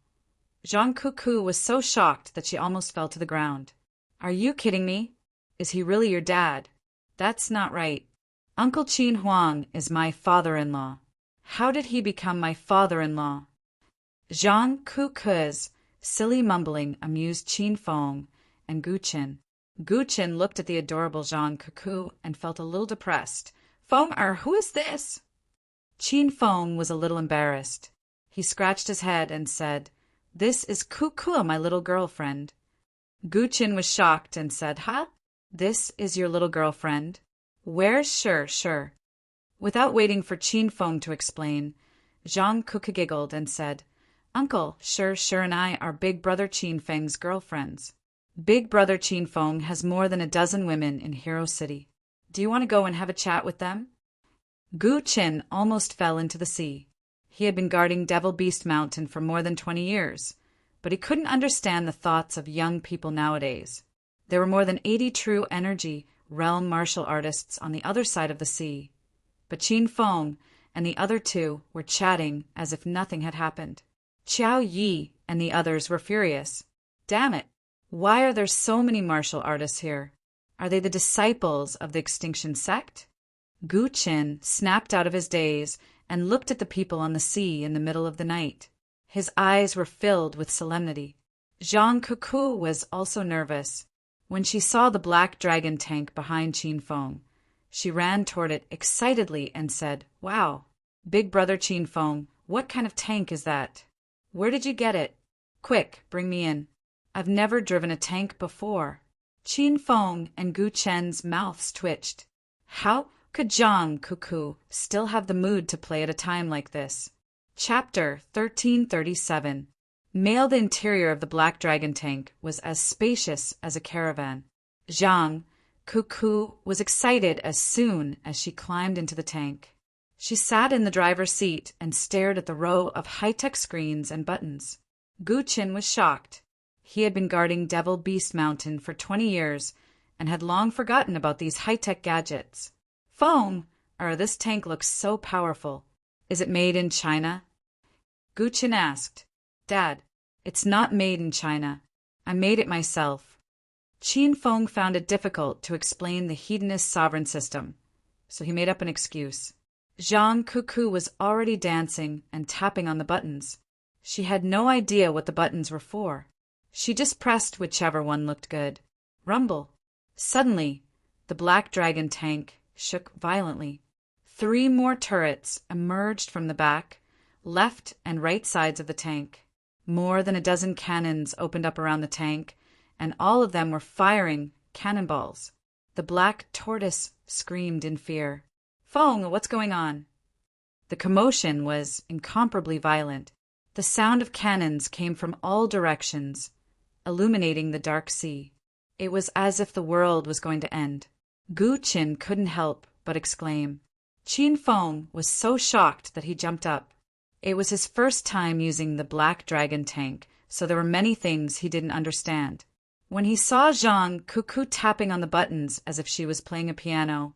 Zhang Kuku was so shocked that she almost fell to the ground. Are you kidding me? Is he really your dad? That's not right. Uncle Qin Huang is my father-in-law. How did he become my father-in-law? Zhang Kuku's silly mumbling amused Qin Feng and Gu Chen. Gu Chen looked at the adorable Zhang Kuku and felt a little depressed. Feng, who is this? Qin Feng was a little embarrassed. He scratched his head and said, This is Kuku, my little girlfriend. Gu Chen was shocked and said, Huh? This is your little girlfriend? Where's Sure? Without waiting for Qin Feng to explain, Zhang Kuku giggled and said, Uncle, Sure and I are Big Brother Qin Feng's girlfriends. Big Brother Qin Feng has more than a dozen women in Hero City. Do you want to go and have a chat with them? Gu Chen almost fell into the sea. He had been guarding Devil Beast Mountain for more than 20 years, but he couldn't understand the thoughts of young people nowadays. There were more than 80 true energy realm martial artists on the other side of the sea, but Qin Feng and the other 2 were chatting as if nothing had happened. Xiao Yi and the others were furious. Damn it! Why are there so many martial artists here? Are they the disciples of the Extinction Sect? Gu Chen snapped out of his daze and looked at the people on the sea in the middle of the night. His eyes were filled with solemnity. Zhang Kuku was also nervous. When she saw the Black Dragon tank behind Qin Feng, she ran toward it excitedly and said, Wow, Big Brother Qin Feng, what kind of tank is that? Where did you get it? Quick, bring me in. I've never driven a tank before. Qin Feng and Gu Chen's mouths twitched. How could Zhang Kuku still have the mood to play at a time like this? Chapter 1337. The interior of the Black Dragon tank was as spacious as a caravan. Zhang Kuku was excited as soon as she climbed into the tank. She sat in the driver's seat and stared at the row of high-tech screens and buttons. Gu Chen was shocked. He had been guarding Devil Beast Mountain for 20 years and had long forgotten about these high-tech gadgets. Feng, this tank looks so powerful. Is it made in China? Gu Chen asked. Dad, it's not made in China. I made it myself. Qin Feng found it difficult to explain the hedonist sovereign system, so he made up an excuse. Zhang Cuckoo was already dancing and tapping on the buttons. She had no idea what the buttons were for. She just pressed whichever one looked good. Rumble. Suddenly, the black dragon tank shook violently. 3 more turrets emerged from the back, left and right sides of the tank. More than a dozen cannons opened up around the tank, and all of them were firing cannonballs. The black tortoise screamed in fear. Feng, what's going on? The commotion was incomparably violent. The sound of cannons came from all directions, illuminating the dark sea. It was as if the world was going to end. Gu Chen couldn't help but exclaim. Qin Feng was so shocked that he jumped up. It was his first time using the black dragon tank, so there were many things he didn't understand. When he saw Zhang Cuckoo tapping on the buttons as if she was playing a piano,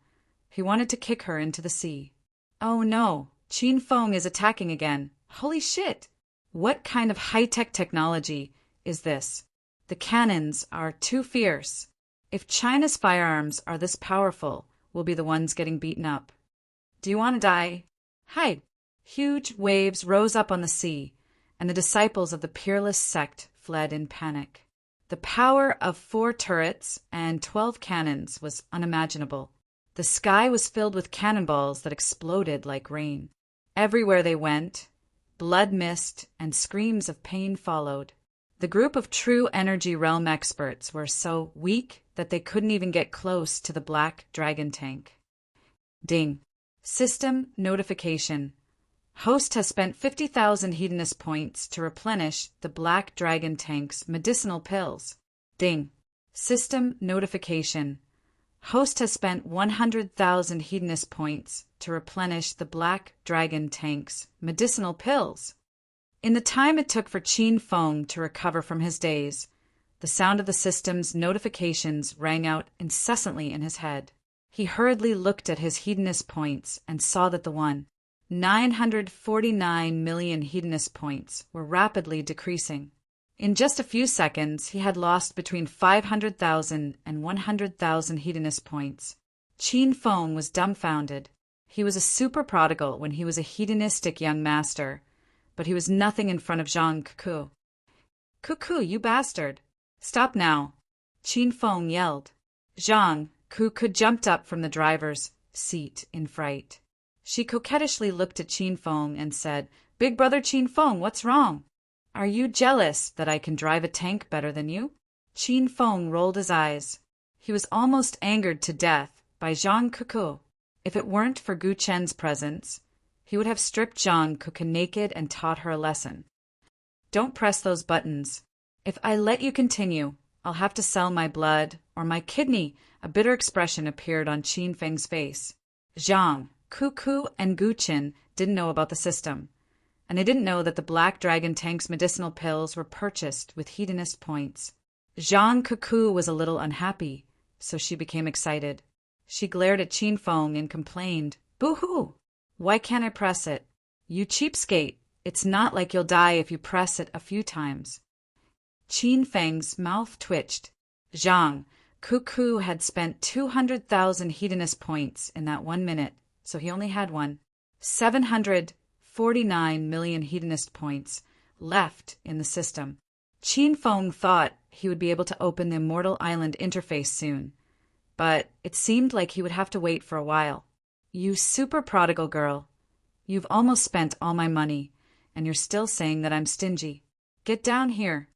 he wanted to kick her into the sea. Oh no, Qin Feng is attacking again. Holy shit! What kind of high-tech technology is this? The cannons are too fierce. If China's firearms are this powerful, we'll be the ones getting beaten up. Do you want to die? Hi! Huge waves rose up on the sea, and the disciples of the peerless sect fled in panic. The power of 4 turrets and 12 cannons was unimaginable. The sky was filled with cannonballs that exploded like rain. Everywhere they went, blood mist and screams of pain followed. The group of true energy realm experts were so weak that they couldn't even get close to the black dragon tank. Ding. System notification. Host has spent 50,000 hedonist points to replenish the black dragon tank's medicinal pills. Ding. System notification. Host has spent 100,000 hedonist points to replenish the black dragon tank's medicinal pills. In the time it took for Qin Feng to recover from his daze, the sound of the system's notifications rang out incessantly in his head. He hurriedly looked at his hedonist points and saw that the 949 million hedonist points were rapidly decreasing. In just a few seconds, he had lost between 500,000 and 100,000 hedonist points. Qin Feng was dumbfounded. He was a super prodigal when he was a hedonistic young master, but he was nothing in front of Zhang Cuckoo. Cuckoo, you bastard! Stop now! Qin Feng yelled. Zhang Cuckoo jumped up from the driver's seat in fright. She coquettishly looked at Qin Feng and said, Big brother Qin Feng, what's wrong? Are you jealous that I can drive a tank better than you? Qin Feng rolled his eyes. He was almost angered to death by Zhang Cuckoo. If it weren't for Gu Chen's presence, he would have stripped Zhang Cuckoo naked and taught her a lesson. Don't press those buttons. If I let you continue, I'll have to sell my blood or my kidney. A bitter expression appeared on Qin Feng's face. Zhang Cuckoo and Gu Chen didn't know about the system, and they didn't know that the black dragon tank's medicinal pills were purchased with hedonist points. Zhang Cuckoo was a little unhappy, so she became excited. She glared at Qin Feng and complained, Boo-hoo! Why can't I press it? You cheapskate! It's not like you'll die if you press it a few times. Qin Feng's mouth twitched. Zhang Cuckoo had spent 200,000 hedonist points in that 1 minute, so he only had 749 million hedonist points left in the system. Qin Feng thought he would be able to open the Immortal Island interface soon, but it seemed like he would have to wait for a while. You super prodigal girl. You've almost spent all my money, and you're still saying that I'm stingy. Get down here.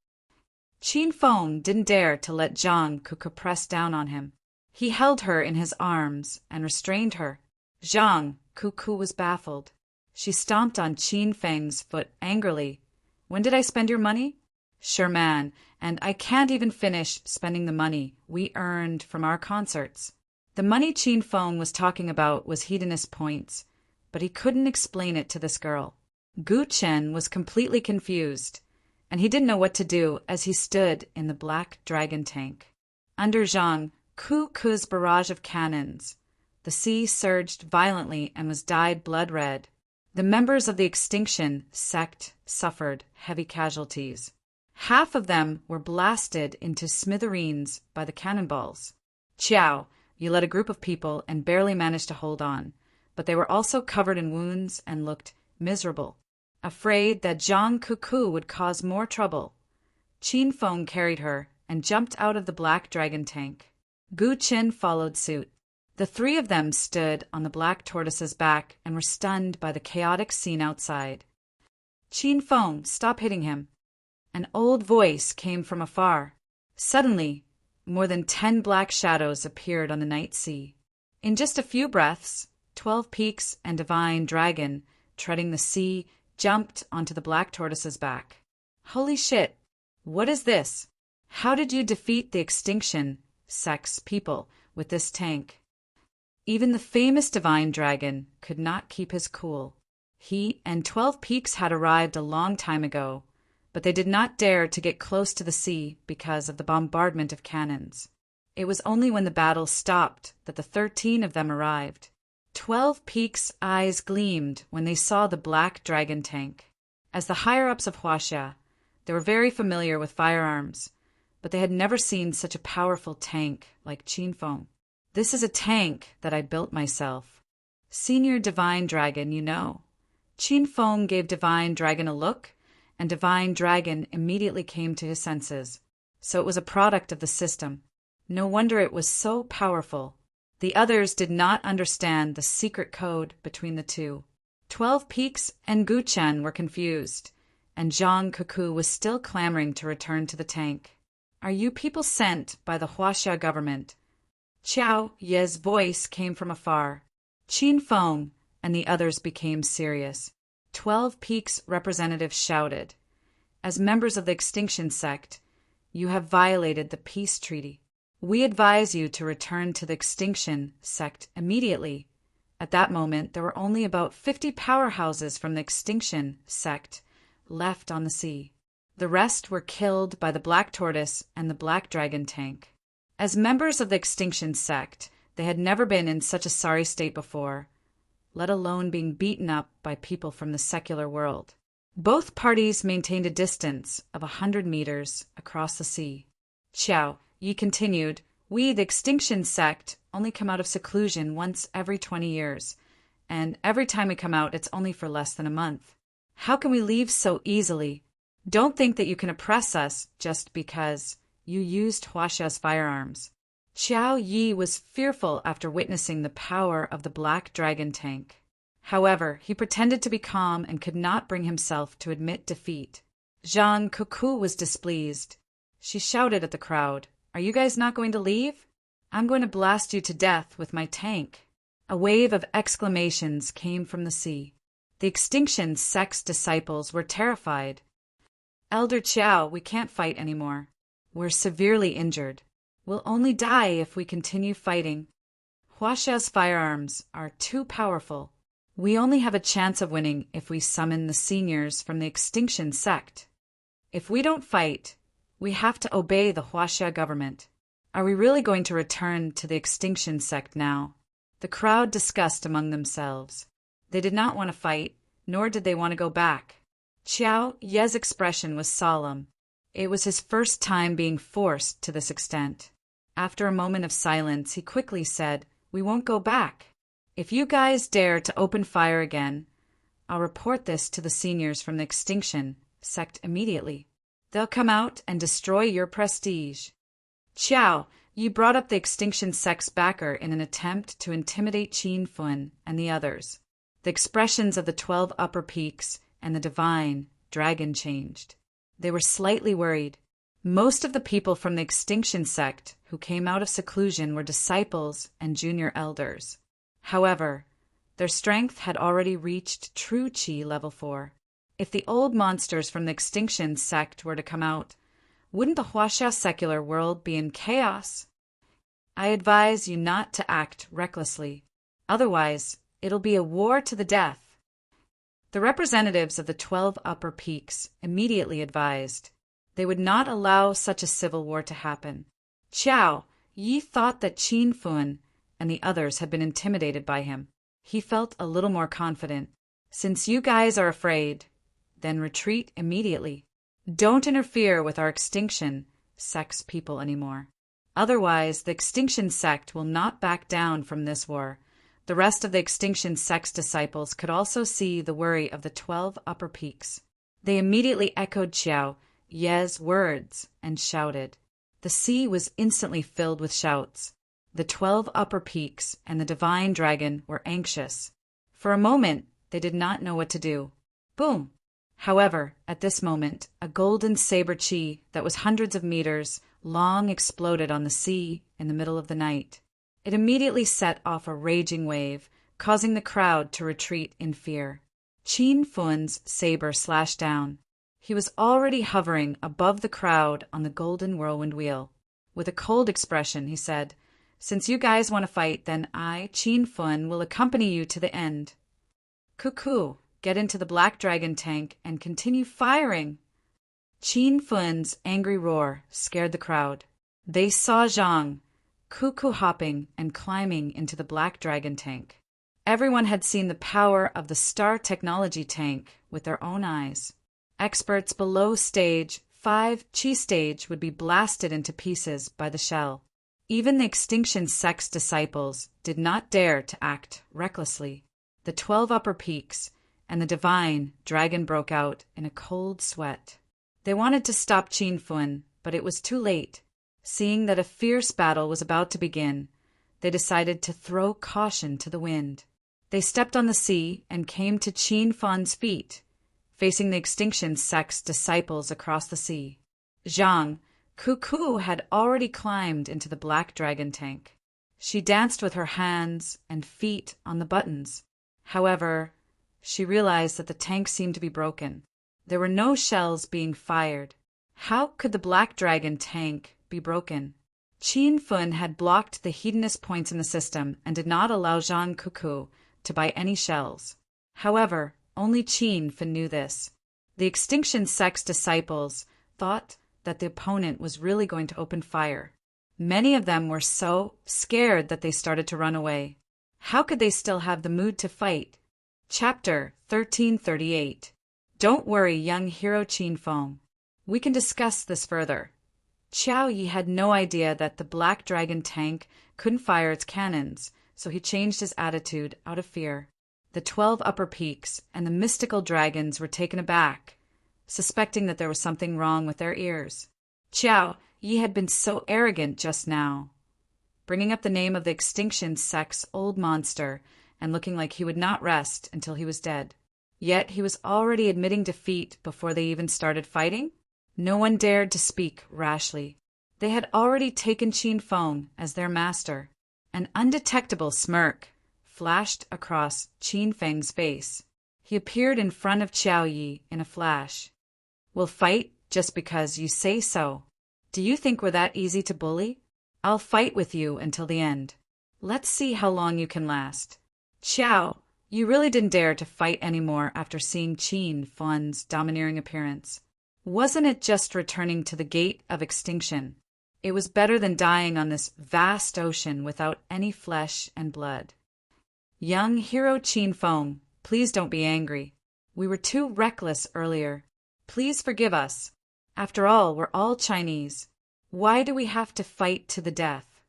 Qin Feng didn't dare to let Zhang Cuckoo press down on him. He held her in his arms and restrained her. Zhang Cuckoo was baffled. She stomped on Qin Feng's foot angrily. When did I spend your money? Sure, man, and I can't even finish spending the money we earned from our concerts. The money Qin Feng was talking about was hedonist points, but he couldn't explain it to this girl. Gu Chen was completely confused, and he didn't know what to do as he stood in the black dragon tank. Under Zhang Cuckoo's barrage of cannons, the sea surged violently and was dyed blood red. The members of the extinction sect suffered heavy casualties. Half of them were blasted into smithereens by the cannonballs. Qiao, you led a group of people and barely managed to hold on, but they were also covered in wounds and looked miserable. Afraid that Zhang Kuku would cause more trouble, Qin Feng carried her and jumped out of the black dragon tank. Gu Qin followed suit. The three of them stood on the black tortoise's back and were stunned by the chaotic scene outside. Qin Feng, stop hitting him. An old voice came from afar. Suddenly, more than 10 black shadows appeared on the night sea. In just a few breaths, 12 peaks and divine dragon, treading the sea, jumped onto the black tortoise's back. Holy shit! What is this? How did you defeat the extinction sect's people with this tank? Even the famous divine dragon could not keep his cool. He and 12 peaks had arrived a long time ago, but they did not dare to get close to the sea because of the bombardment of cannons. It was only when the battle stopped that the 13 of them arrived. 12 peaks' eyes gleamed when they saw the black dragon tank. As the higher-ups of Huaxia, they were very familiar with firearms, but they had never seen such a powerful tank like Qin Feng. This is a tank that I built myself. Senior Divine Dragon, you know. Qin Feng gave Divine Dragon a look, and Divine Dragon immediately came to his senses. So it was a product of the system. No wonder it was so powerful. The others did not understand the secret code between the two. 12 Peaks and Gu Chen were confused, and Zhang Kuku was still clamoring to return to the tank. Are you people sent by the Huaxia government? Qiao Ye's voice came from afar. Qin Feng and the others became serious. 12 Peaks representatives shouted, as members of the extinction sect, you have violated the peace treaty. We advise you to return to the extinction sect immediately. At that moment, there were only about 50 powerhouses from the extinction sect left on the sea. The rest were killed by the Black Tortoise and the Black Dragon tank. As members of the extinction sect, they had never been in such a sorry state before, let alone being beaten up by people from the secular world. Both parties maintained a distance of 100 meters across the sea. Qiao Yi continued, we, the extinction sect, only come out of seclusion once every 20 years, and every time we come out, it's only for less than a month. How can we leave so easily? Don't think that you can oppress us just because you used Huaxia's firearms. Qiao Yi was fearful after witnessing the power of the Black Dragon tank. However, he pretended to be calm and could not bring himself to admit defeat. Zhang Kuku was displeased. She shouted at the crowd, are you guys not going to leave? I'm going to blast you to death with my tank. A wave of exclamations came from the sea. The extinction sect's disciples were terrified. Elder Qiao, we can't fight anymore. We're severely injured. We'll only die if we continue fighting. Huaxia's firearms are too powerful. We only have a chance of winning if we summon the seniors from the extinction sect. If we don't fight, we have to obey the Huaxia government. Are we really going to return to the extinction sect now? The crowd discussed among themselves. They did not want to fight, nor did they want to go back. Qiao Ye's expression was solemn. It was his first time being forced to this extent. After a moment of silence, he quickly said, we won't go back. If you guys dare to open fire again, I'll report this to the seniors from the extinction sect immediately. They'll come out and destroy your prestige. Qiao, you brought up the extinction sect's backer in an attempt to intimidate Qin Feng and the others. The expressions of the 12 upper peaks and the divine dragon changed. They were slightly worried. Most of the people from the extinction sect who came out of seclusion were disciples and junior elders. However, their strength had already reached true Qi level 4. If the old monsters from the extinction sect were to come out, wouldn't the Huaxia secular world be in chaos? I advise you not to act recklessly. Otherwise, it'll be a war to the death. The representatives of the 12 upper peaks immediately advised they would not allow such a civil war to happen. Qiao Yi thought that Qin Feng and the others had been intimidated by him. He felt a little more confident. Since you guys are afraid, then retreat immediately. Don't interfere with our extinction sect's people anymore. Otherwise, the extinction sect will not back down from this war. The rest of the extinction sect's disciples could also see the worry of the 12 upper peaks. They immediately echoed Xiao Ye's words and shouted. The sea was instantly filled with shouts. The 12 upper peaks and the divine dragon were anxious. For a moment, they did not know what to do. Boom! However, at this moment, a golden saber chi that was hundreds of meters long exploded on the sea in the middle of the night. It immediately set off a raging wave, causing the crowd to retreat in fear. Qin Fun's saber slashed down. He was already hovering above the crowd on the golden whirlwind wheel. With a cold expression, he said, "Since you guys want to fight, then I, Qin Fun, will accompany you to the end. Cuckoo, get into the black dragon tank and continue firing." Qin Fun's angry roar scared the crowd. They saw Zhang, cuckoo hopping and climbing into the black dragon tank. Everyone had seen the power of the star technology tank with their own eyes. Experts below stage 5 Chi stage would be blasted into pieces by the shell. Even the extinction sect's disciples did not dare to act recklessly. The 12 upper peaks and the divine dragon broke out in a cold sweat. They wanted to stop Qin Fun, but it was too late. Seeing that a fierce battle was about to begin, they decided to throw caution to the wind. They stepped on the sea and came to Qin Fun's feet, facing the extinction sect's disciples across the sea. Zhang, Cuckoo, had already climbed into the black dragon tank. She danced with her hands and feet on the buttons. However, she realized that the tank seemed to be broken. There were no shells being fired. How could the black dragon tank be broken? Qin Fun had blocked the hedonist points in the system and did not allow Zhang Cuckoo to buy any shells. However, only Qin Fun knew this. The extinction sect's disciples thought that the opponent was really going to open fire. Many of them were so scared that they started to run away. How could they still have the mood to fight? Chapter 1338. Don't worry, young hero Qin Feng. We can discuss this further. Qiao Yi had no idea that the black dragon tank couldn't fire its cannons, so he changed his attitude out of fear. The 12 upper peaks and the mystical dragons were taken aback, suspecting that there was something wrong with their ears. Qiao Yi had been so arrogant just now, bringing up the name of the extinction sect's old monster and looking like he would not rest until he was dead. Yet he was already admitting defeat before they even started fighting? No one dared to speak rashly. They had already taken Qin Feng as their master. An undetectable smirk flashed across Qin Feng's face. He appeared in front of Qiao Yi in a flash. "We'll fight just because you say so. Do you think we're that easy to bully? I'll fight with you until the end. Let's see how long you can last." Qiao, you really didn't dare to fight anymore after seeing Qin Feng's domineering appearance. Wasn't it just returning to the gate of extinction? It was better than dying on this vast ocean without any flesh and blood. Young hero Qin Feng, please don't be angry. We were too reckless earlier. Please forgive us. After all, we're all Chinese. Why do we have to fight to the death?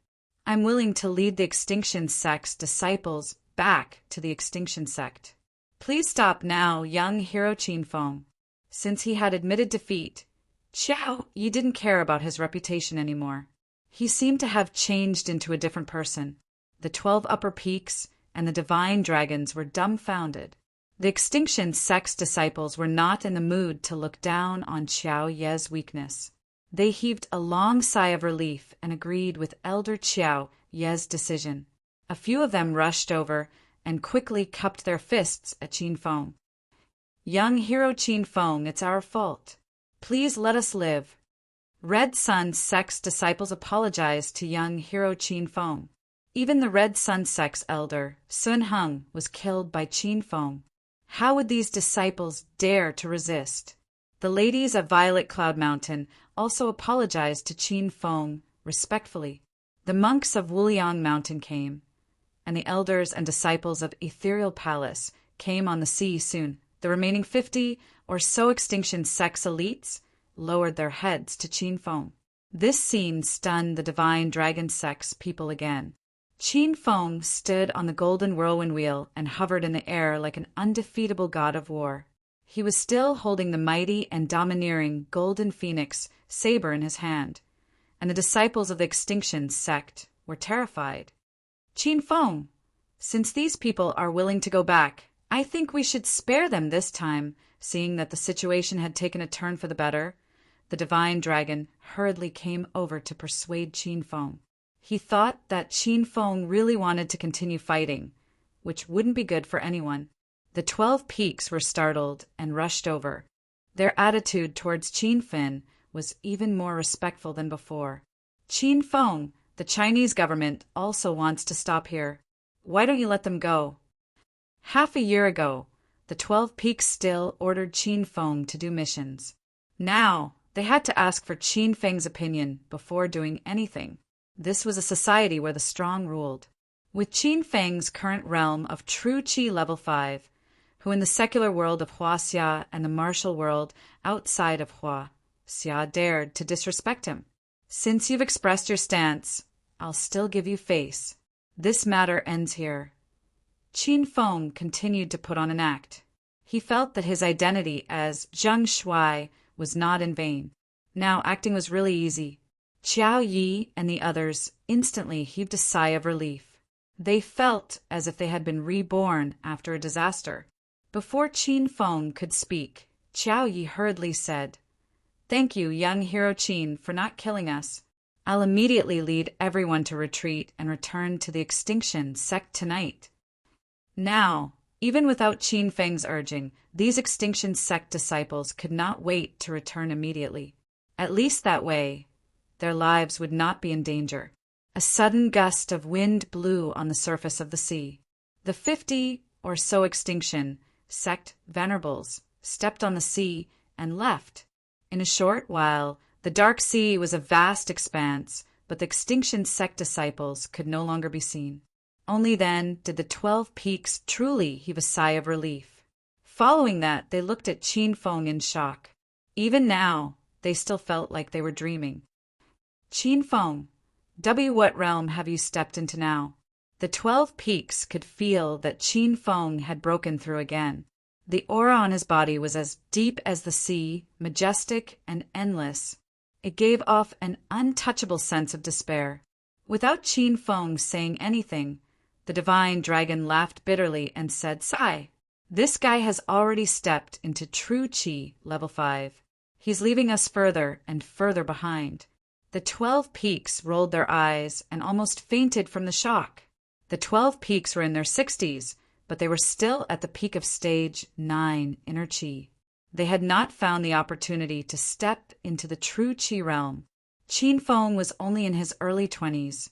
I'm willing to lead the extinction sect's disciples back to the extinction sect. Please stop now, young hero Qin Feng. Since he had admitted defeat, Qiao Yi didn't care about his reputation anymore. He seemed to have changed into a different person. The 12 upper peaks and the divine dragons were dumbfounded. The extinction sect's disciples were not in the mood to look down on Qiao Ye's weakness. They heaved a long sigh of relief and agreed with Elder Qiao Ye's decision. A few of them rushed over and quickly cupped their fists at Qin Feng. Young hero Qin Feng, it's our fault. Please let us live. Red Sun sect's disciples apologized to young hero Qin Feng. Even the Red Sun sect's elder, Sun Heng, was killed by Qin Feng. How would these disciples dare to resist? The ladies of Violet Cloud Mountain also apologized to Qin Feng respectfully. The monks of Wuliang Mountain came, and the elders and disciples of Ethereal Palace came on the sea soon. The remaining 50 or so Extinction Sect's elites lowered their heads to Qin Feng. This scene stunned the Divine Dragon Sect's people again. Qin Feng stood on the golden whirlwind wheel and hovered in the air like an undefeatable god of war. He was still holding the mighty and domineering golden phoenix saber in his hand, and the disciples of the Extinction Sect were terrified. Qin Feng, since these people are willing to go back, I think we should spare them this time. Seeing that the situation had taken a turn for the better, the Divine Dragon hurriedly came over to persuade Qin Feng. He thought that Qin Feng really wanted to continue fighting, which wouldn't be good for anyone. The 12 Peaks were startled and rushed over. Their attitude towards Qin Feng was even more respectful than before. Qin Feng, the Chinese government also wants to stop here. Why don't you let them go? Half a year ago, the 12 Peaks still ordered Qin Feng to do missions. Now, they had to ask for Qin Feng's opinion before doing anything. This was a society where the strong ruled. With Qin Feng's current realm of true Qi level 5, who in the secular world of Huaxia and the martial world outside of Huaxia dared to disrespect him. Since you've expressed your stance, I'll still give you face. This matter ends here. Qin Feng continued to put on an act. He felt that his identity as Zheng Shuai was not in vain. Now acting was really easy. Qiao Yi and the others instantly heaved a sigh of relief. They felt as if they had been reborn after a disaster. Before Qin Feng could speak, Qiao Yi hurriedly said, "Thank you, young hero Qin, for not killing us. I'll immediately lead everyone to retreat and return to the Extinction Sect tonight." Now, even without Qin Feng's urging, these Extinction Sect disciples could not wait to return immediately. At least that way, their lives would not be in danger. A sudden gust of wind blew on the surface of the sea. The 50 or so Extinction Sect venerables stepped on the sea and left. In a short while, the dark sea was a vast expanse, but the Extinction Sect disciples could no longer be seen. Only then did the 12 Peaks truly heave a sigh of relief. Following that, they looked at Qin Feng in shock. Even now, they still felt like they were dreaming. Qin Feng, what realm have you stepped into now? The 12 Peaks could feel that Qin Feng had broken through again. The aura on his body was as deep as the sea, majestic and endless. It gave off an untouchable sense of despair. Without Qin Feng saying anything, the Divine Dragon laughed bitterly and said, "Sigh. This guy has already stepped into true Qi level 5. He's leaving us further and further behind." The 12 Peaks rolled their eyes and almost fainted from the shock. The 12 Peaks were in their 60s, but they were still at the peak of stage 9 inner Qi. They had not found the opportunity to step into the true Qi realm. Qin Feng was only in his early 20s,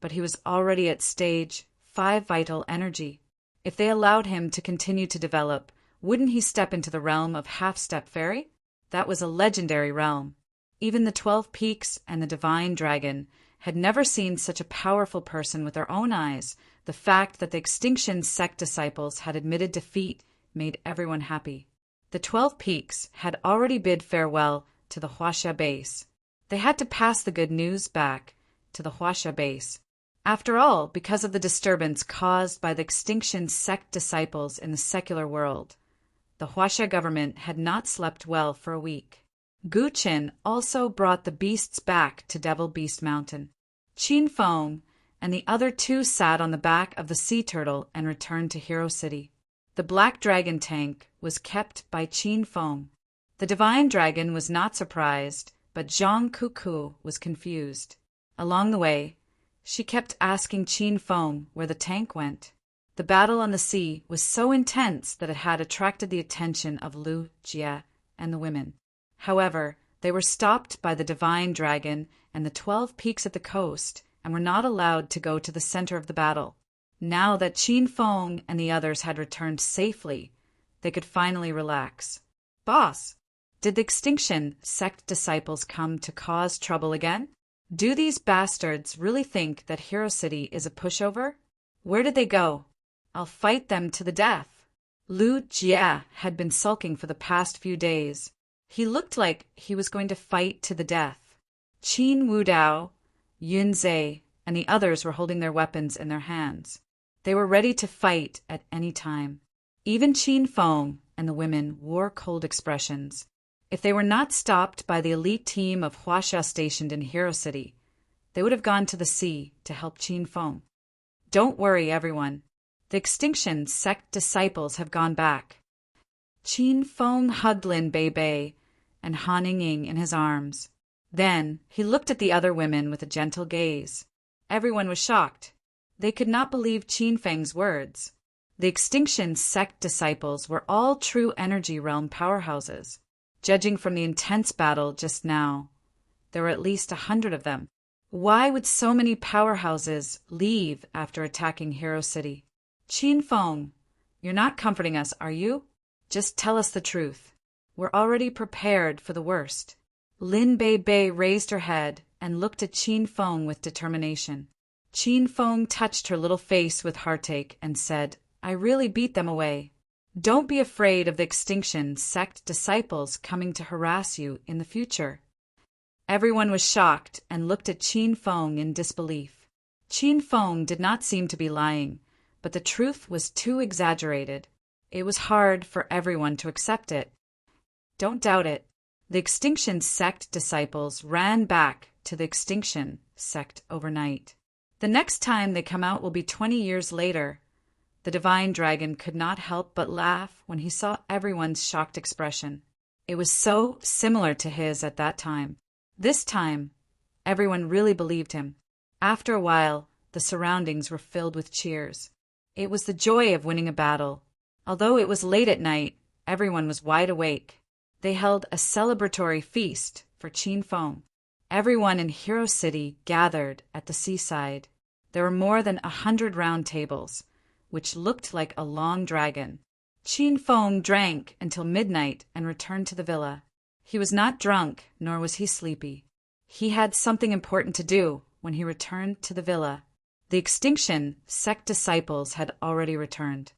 but he was already at stage 5 vital energy. If they allowed him to continue to develop, wouldn't he step into the realm of half-step fairy? That was a legendary realm. Even the 12 Peaks and the Divine Dragon had never seen such a powerful person with their own eyes. The fact that the Extinction Sect disciples had admitted defeat made everyone happy. The 12 Peaks had already bid farewell to the Huaxia base. They had to pass the good news back to the Huaxia base. After all, because of the disturbance caused by the Extinction Sect disciples in the secular world, the Huaxia government had not slept well for a week. Gu Qin also brought the beasts back to Devil Beast Mountain. Qin Feng and the other two sat on the back of the sea turtle and returned to Hero City. The Black Dragon tank was kept by Qin Feng. The Divine Dragon was not surprised, but Zhang Kuku was confused. Along the way, she kept asking Qin Feng where the tank went. The battle on the sea was so intense that it had attracted the attention of Lu Jie and the women. However, they were stopped by the Divine Dragon and the 12 Peaks at the coast and were not allowed to go to the center of the battle. Now that Qin Feng and the others had returned safely, they could finally relax. "Boss, did the Extinction Sect disciples come to cause trouble again? Do these bastards really think that Hero City is a pushover? Where did they go? I'll fight them to the death." Lu Jie had been sulking for the past few days. He looked like he was going to fight to the death. Qin Wudao, Yun Zhe, and the others were holding their weapons in their hands. They were ready to fight at any time. Even Qin Feng and the women wore cold expressions. If they were not stopped by the elite team of Huaxia stationed in Hero City, they would have gone to the sea to help Qin Feng. Don't worry, everyone. The Extinction Sect disciples have gone back. Qin Feng hugged Lin Bei and Han Ying in his arms. Then he looked at the other women with a gentle gaze. Everyone was shocked. They could not believe Qin Feng's words. The Extinction Sect disciples were all true energy realm powerhouses. Judging from the intense battle just now, there were at least 100 of them. Why would so many powerhouses leave after attacking Hero City? Qin Feng, you're not comforting us, are you? Just tell us the truth. We're already prepared for the worst. Lin Bei raised her head and looked at Qin Feng with determination. Qin Feng touched her little face with heartache and said, I really beat them away. Don't be afraid of the Extinction Sect disciples coming to harass you in the future. Everyone was shocked and looked at Qin Feng in disbelief. Qin Feng did not seem to be lying, but the truth was too exaggerated. It was hard for everyone to accept it. Don't doubt it. The Extinction Sect disciples ran back to the Extinction Sect overnight. The next time they come out will be 20 years later. The Divine Dragon could not help but laugh when he saw everyone's shocked expression. It was so similar to his at that time. This time, everyone really believed him. After a while, the surroundings were filled with cheers. It was the joy of winning a battle. Although it was late at night, everyone was wide awake. They held a celebratory feast for Qin Feng. Everyone in Hero City gathered at the seaside. There were more than 100 round tables, which looked like a long dragon. Qin Feng drank until midnight and returned to the villa. He was not drunk, nor was he sleepy. He had something important to do when he returned to the villa. The Extinction Sect disciples had already returned.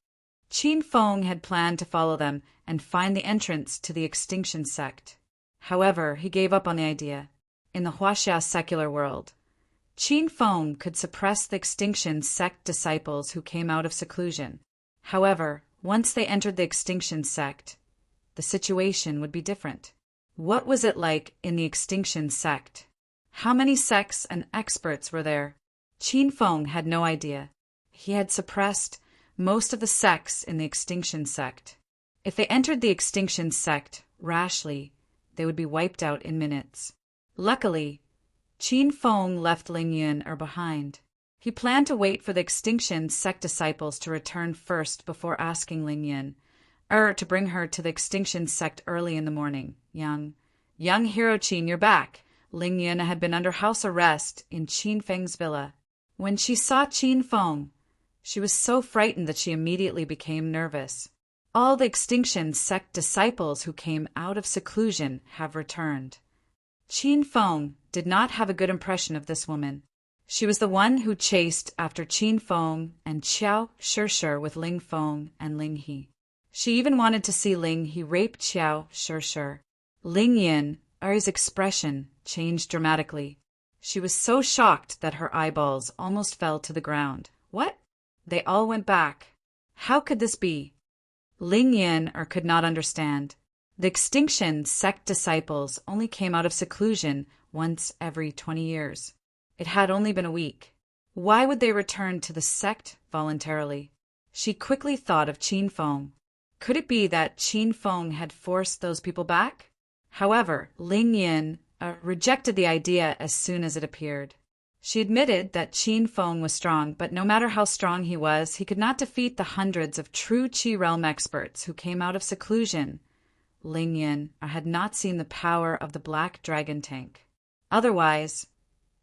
Qin Feng had planned to follow them and find the entrance to the Extinction Sect. However, he gave up on the idea. In the Huaxia secular world, Qin Feng could suppress the Extinction Sect disciples who came out of seclusion. However, once they entered the Extinction Sect, the situation would be different. What was it like in the Extinction Sect? How many sects and experts were there? Qin Feng had no idea. He had suppressed most of the sects in the Extinction Sect. If they entered the Extinction Sect rashly, they would be wiped out in minutes. Luckily, Qin Feng left Ling Yun behind. He planned to wait for the Extinction Sect disciples to return first before asking Ling Yun to bring her to the Extinction Sect early in the morning. Young hero Qin, you're back. Ling Yun had been under house arrest in Qin Feng's villa. When she saw Qin Feng, she was so frightened that she immediately became nervous. All the Extinction Sect disciples who came out of seclusion have returned. Qin Feng did not have a good impression of this woman. She was the one who chased after Qin Feng and Qiao Shishir with Ling Feng and Ling He. She even wanted to see Ling He rape Qiao Shishir. Ling Yun's expression changed dramatically. She was so shocked that her eyeballs almost fell to the ground. What? They all went back. How could this be? Ling Yun could not understand. The Extinction Sect disciples only came out of seclusion once every 20 years. It had only been a week. Why would they return to the sect voluntarily? She quickly thought of Qin Feng. Could it be that Qin Feng had forced those people back? However, Ling Yun rejected the idea as soon as it appeared. She admitted that Qin Feng was strong, but no matter how strong he was, he could not defeat the hundreds of true Qi realm experts who came out of seclusion. Ling Yun had not seen the power of the Black Dragon tank. Otherwise,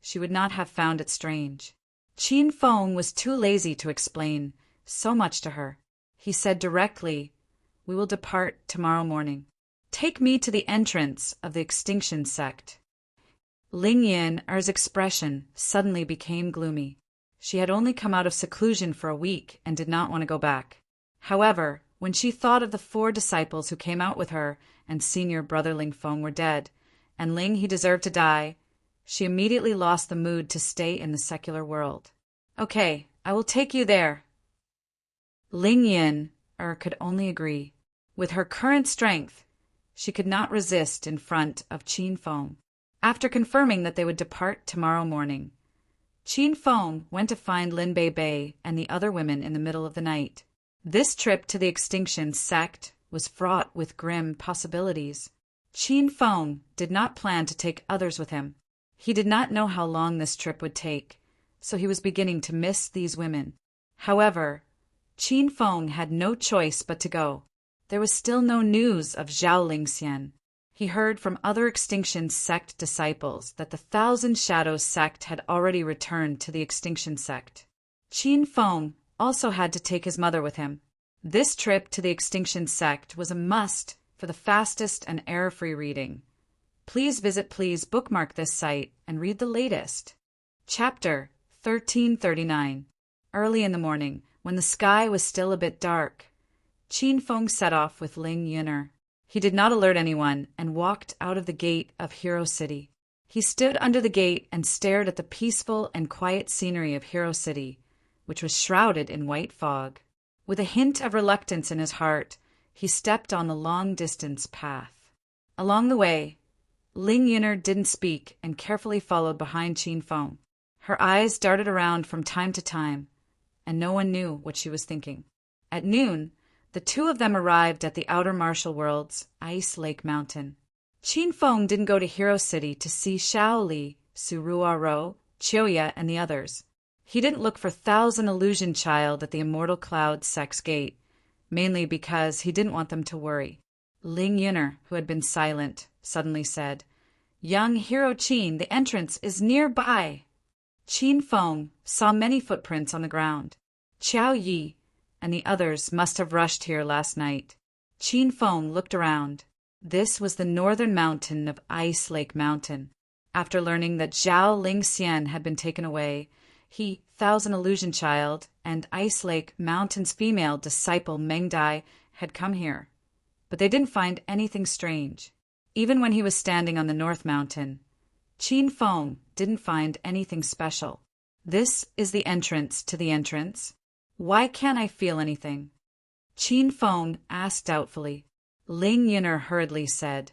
she would not have found it strange. Qin Feng was too lazy to explain so much to her. He said directly, "We will depart tomorrow morning. Take me to the entrance of the Extinction Sect." Ling Yun's expression suddenly became gloomy. She had only come out of seclusion for a week and did not want to go back. However, When she thought of the 4 disciples who came out with her and senior brother Ling Feng were dead, and Ling he deserved to die, she immediately lost the mood to stay in the secular world. Okay, I will take you there. Ling Yin could only agree. With her current strength, she could not resist in front of Qin Feng. After confirming that they would depart tomorrow morning, Qin Feng went to find Lin Bei Bei and the other women in the middle of the night. This trip to the extinction sect was fraught with grim possibilities. Qin Feng did not plan to take others with him. He did not know how long this trip would take, so he was beginning to miss these women. However, Qin Feng had no choice but to go. There was still no news of Zhao Lingxian. He heard from other Extinction Sect disciples that the Thousand Shadows sect had already returned to the Extinction Sect. Qin Feng also had to take his mother with him. This trip to the Extinction Sect was a must for the fastest and error-free reading. Please bookmark this site and read the latest. Chapter 1339. Early in the morning, when the sky was still a bit dark, Qin Feng set off with Ling Yun'er. He did not alert anyone and walked out of the gate of Hero City. He stood under the gate and stared at the peaceful and quiet scenery of Hero City, which was shrouded in white fog. With a hint of reluctance in his heart, he stepped on the long-distance path. Along the way, Ling Yun'er didn't speak and carefully followed behind Qin Feng. Her eyes darted around from time to time, and no one knew what she was thinking. At noon, the 2 of them arrived at the outer martial world's Ice Lake Mountain. Qin Feng didn't go to Hero City to see Xiao Li, Surua Ro, Chioya, and the others. He didn't look for Thousand Illusion Child at the Immortal Cloud Sect's gate, mainly because he didn't want them to worry. Ling Yun'er, who had been silent, suddenly said, "Young Hero Qin, the entrance is nearby." Qin Feng saw many footprints on the ground. Qiao Yi and the others must have rushed here last night. Qin Feng looked around. This was the northern mountain of Ice Lake Mountain. After learning that Zhao Lingxian had been taken away, he, Thousand Illusion Child, and Ice Lake Mountain's female disciple Meng Dai had come here. But they didn't find anything strange. Even when he was standing on the North Mountain, Qin Feng didn't find anything special. This is the entrance to the entrance. Why can't I feel anything? Qin Feng asked doubtfully. Ling Yun'er hurriedly said,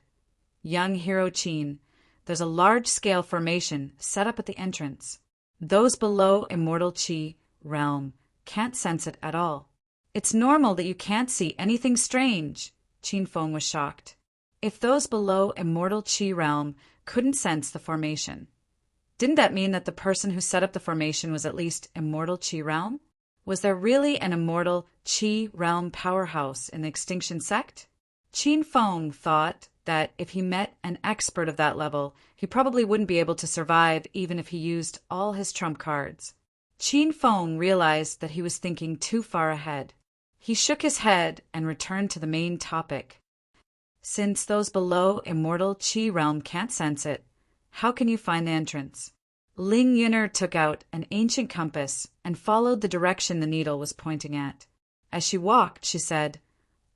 "Young Hero Qin, there's a large-scale formation set up at the entrance. Those below Immortal Qi realm can't sense it at all." "It's normal that you can't see anything strange." Qin Feng was shocked. If those below Immortal Qi realm couldn't sense the formation, didn't that mean that the person who set up the formation was at least Immortal Qi realm? Was there really an Immortal Qi realm powerhouse in the Extinction Sect? Qin Feng thought that if he met an expert of that level, he probably wouldn't be able to survive even if he used all his trump cards. Qin Feng realized that he was thinking too far ahead. He shook his head and returned to the main topic. "Since those below Immortal Qi realm can't sense it, how can you find the entrance?" Ling Yun'er took out an ancient compass and followed the direction the needle was pointing at. As she walked, she said,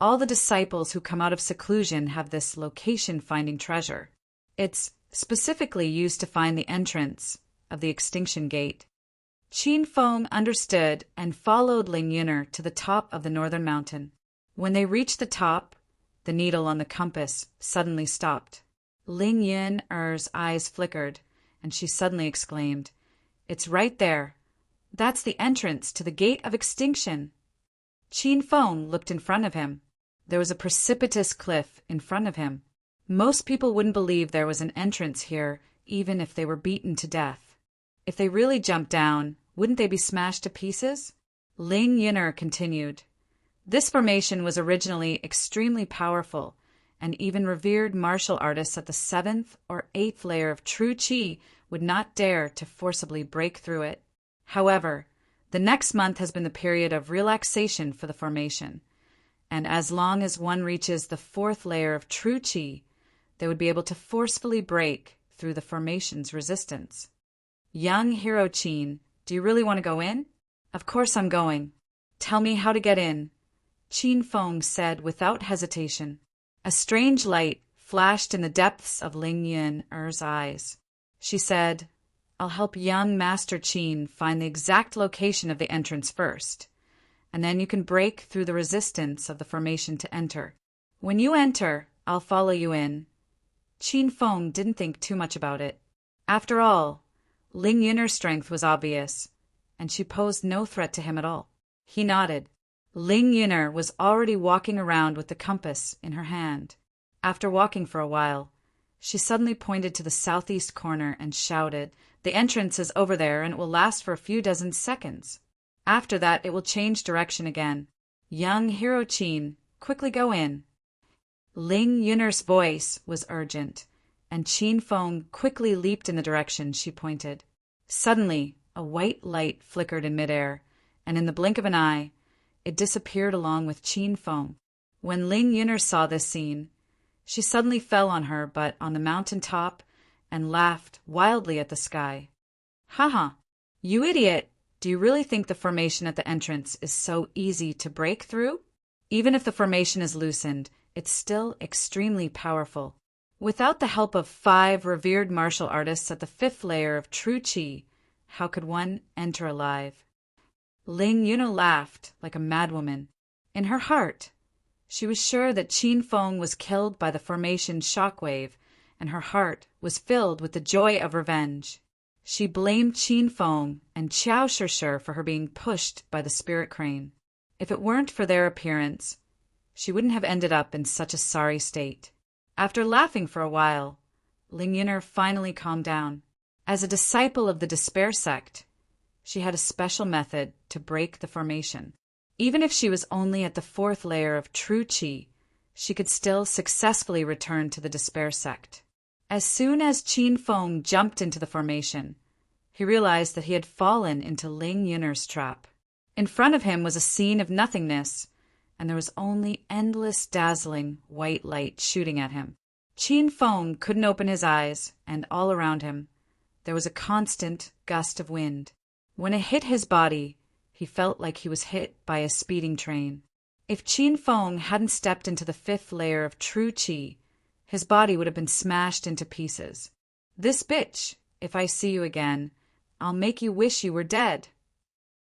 "All the disciples who come out of seclusion have this location-finding treasure. It's specifically used to find the entrance of the Extinction Gate." Qin Feng understood and followed Ling Yun'er to the top of the northern mountain. When they reached the top, the needle on the compass suddenly stopped. Ling Yun'er's eyes flickered, and she suddenly exclaimed, "It's right there. That's the entrance to the Gate of Extinction." Qin Feng looked in front of him. There was a precipitous cliff in front of him. Most people wouldn't believe there was an entrance here, even if they were beaten to death. If they really jumped down, wouldn't they be smashed to pieces? Ling Yun'er continued, "This formation was originally extremely powerful, and even revered martial artists at the 7th or 8th layer of true Qi would not dare to forcibly break through it. However, the next month has been the period of relaxation for the formation, and as long as one reaches the 4th layer of true Qi, they would be able to forcefully break through the formation's resistance." "Young Hero Qin, do you really want to go in?" "Of course I'm going." "Tell me how to get in." Qin Feng said without hesitation. A strange light flashed in the depths of Ling Yun'er's eyes. She said, "I'll help young Master Qin find the exact location of the entrance first, and then you can break through the resistance of the formation to enter. When you enter, I'll follow you in." Qin Feng didn't think too much about it. After all, Ling Yun'er's strength was obvious, and she posed no threat to him at all. He nodded. Ling Yun'er was already walking around with the compass in her hand. After walking for a while, she suddenly pointed to the southeast corner and shouted, "The entrance is over there, and it will last for a few dozen seconds. After that, it will change direction again. Young Hero Qin, quickly go in." Ling Yun'er's voice was urgent, and Qin Feng quickly leaped in the direction she pointed. Suddenly, a white light flickered in midair, and in the blink of an eye, it disappeared along with Qin Feng. When Ling Yun'er saw this scene, she suddenly fell on her butt on the mountain top and laughed wildly at the sky. "Haha, you idiot! Do you really think the formation at the entrance is so easy to break through? Even if the formation is loosened, it's still extremely powerful. Without the help of 5 revered martial artists at the 5th layer of true qi, how could one enter alive?" Ling Yun'er laughed like a madwoman. In her heart, she was sure that Qin Feng was killed by the formation shockwave, and her heart was filled with the joy of revenge. She blamed Qin Feng and Qiao Shishir for her being pushed by the spirit crane. If it weren't for their appearance, she wouldn't have ended up in such a sorry state. After laughing for a while, Ling Yun'er finally calmed down. As a disciple of the Despair sect, she had a special method to break the formation. Even if she was only at the 4th layer of true qi, she could still successfully return to the Despair sect. As soon as Qin Feng jumped into the formation, he realized that he had fallen into Ling Yun'er's trap. In front of him was a scene of nothingness, and there was only endless dazzling white light shooting at him. Qin Feng couldn't open his eyes, and all around him, there was a constant gust of wind. When it hit his body, he felt like he was hit by a speeding train. If Qin Feng hadn't stepped into the 5th layer of true qi, his body would have been smashed into pieces. "This bitch, if I see you again, I'll make you wish you were dead."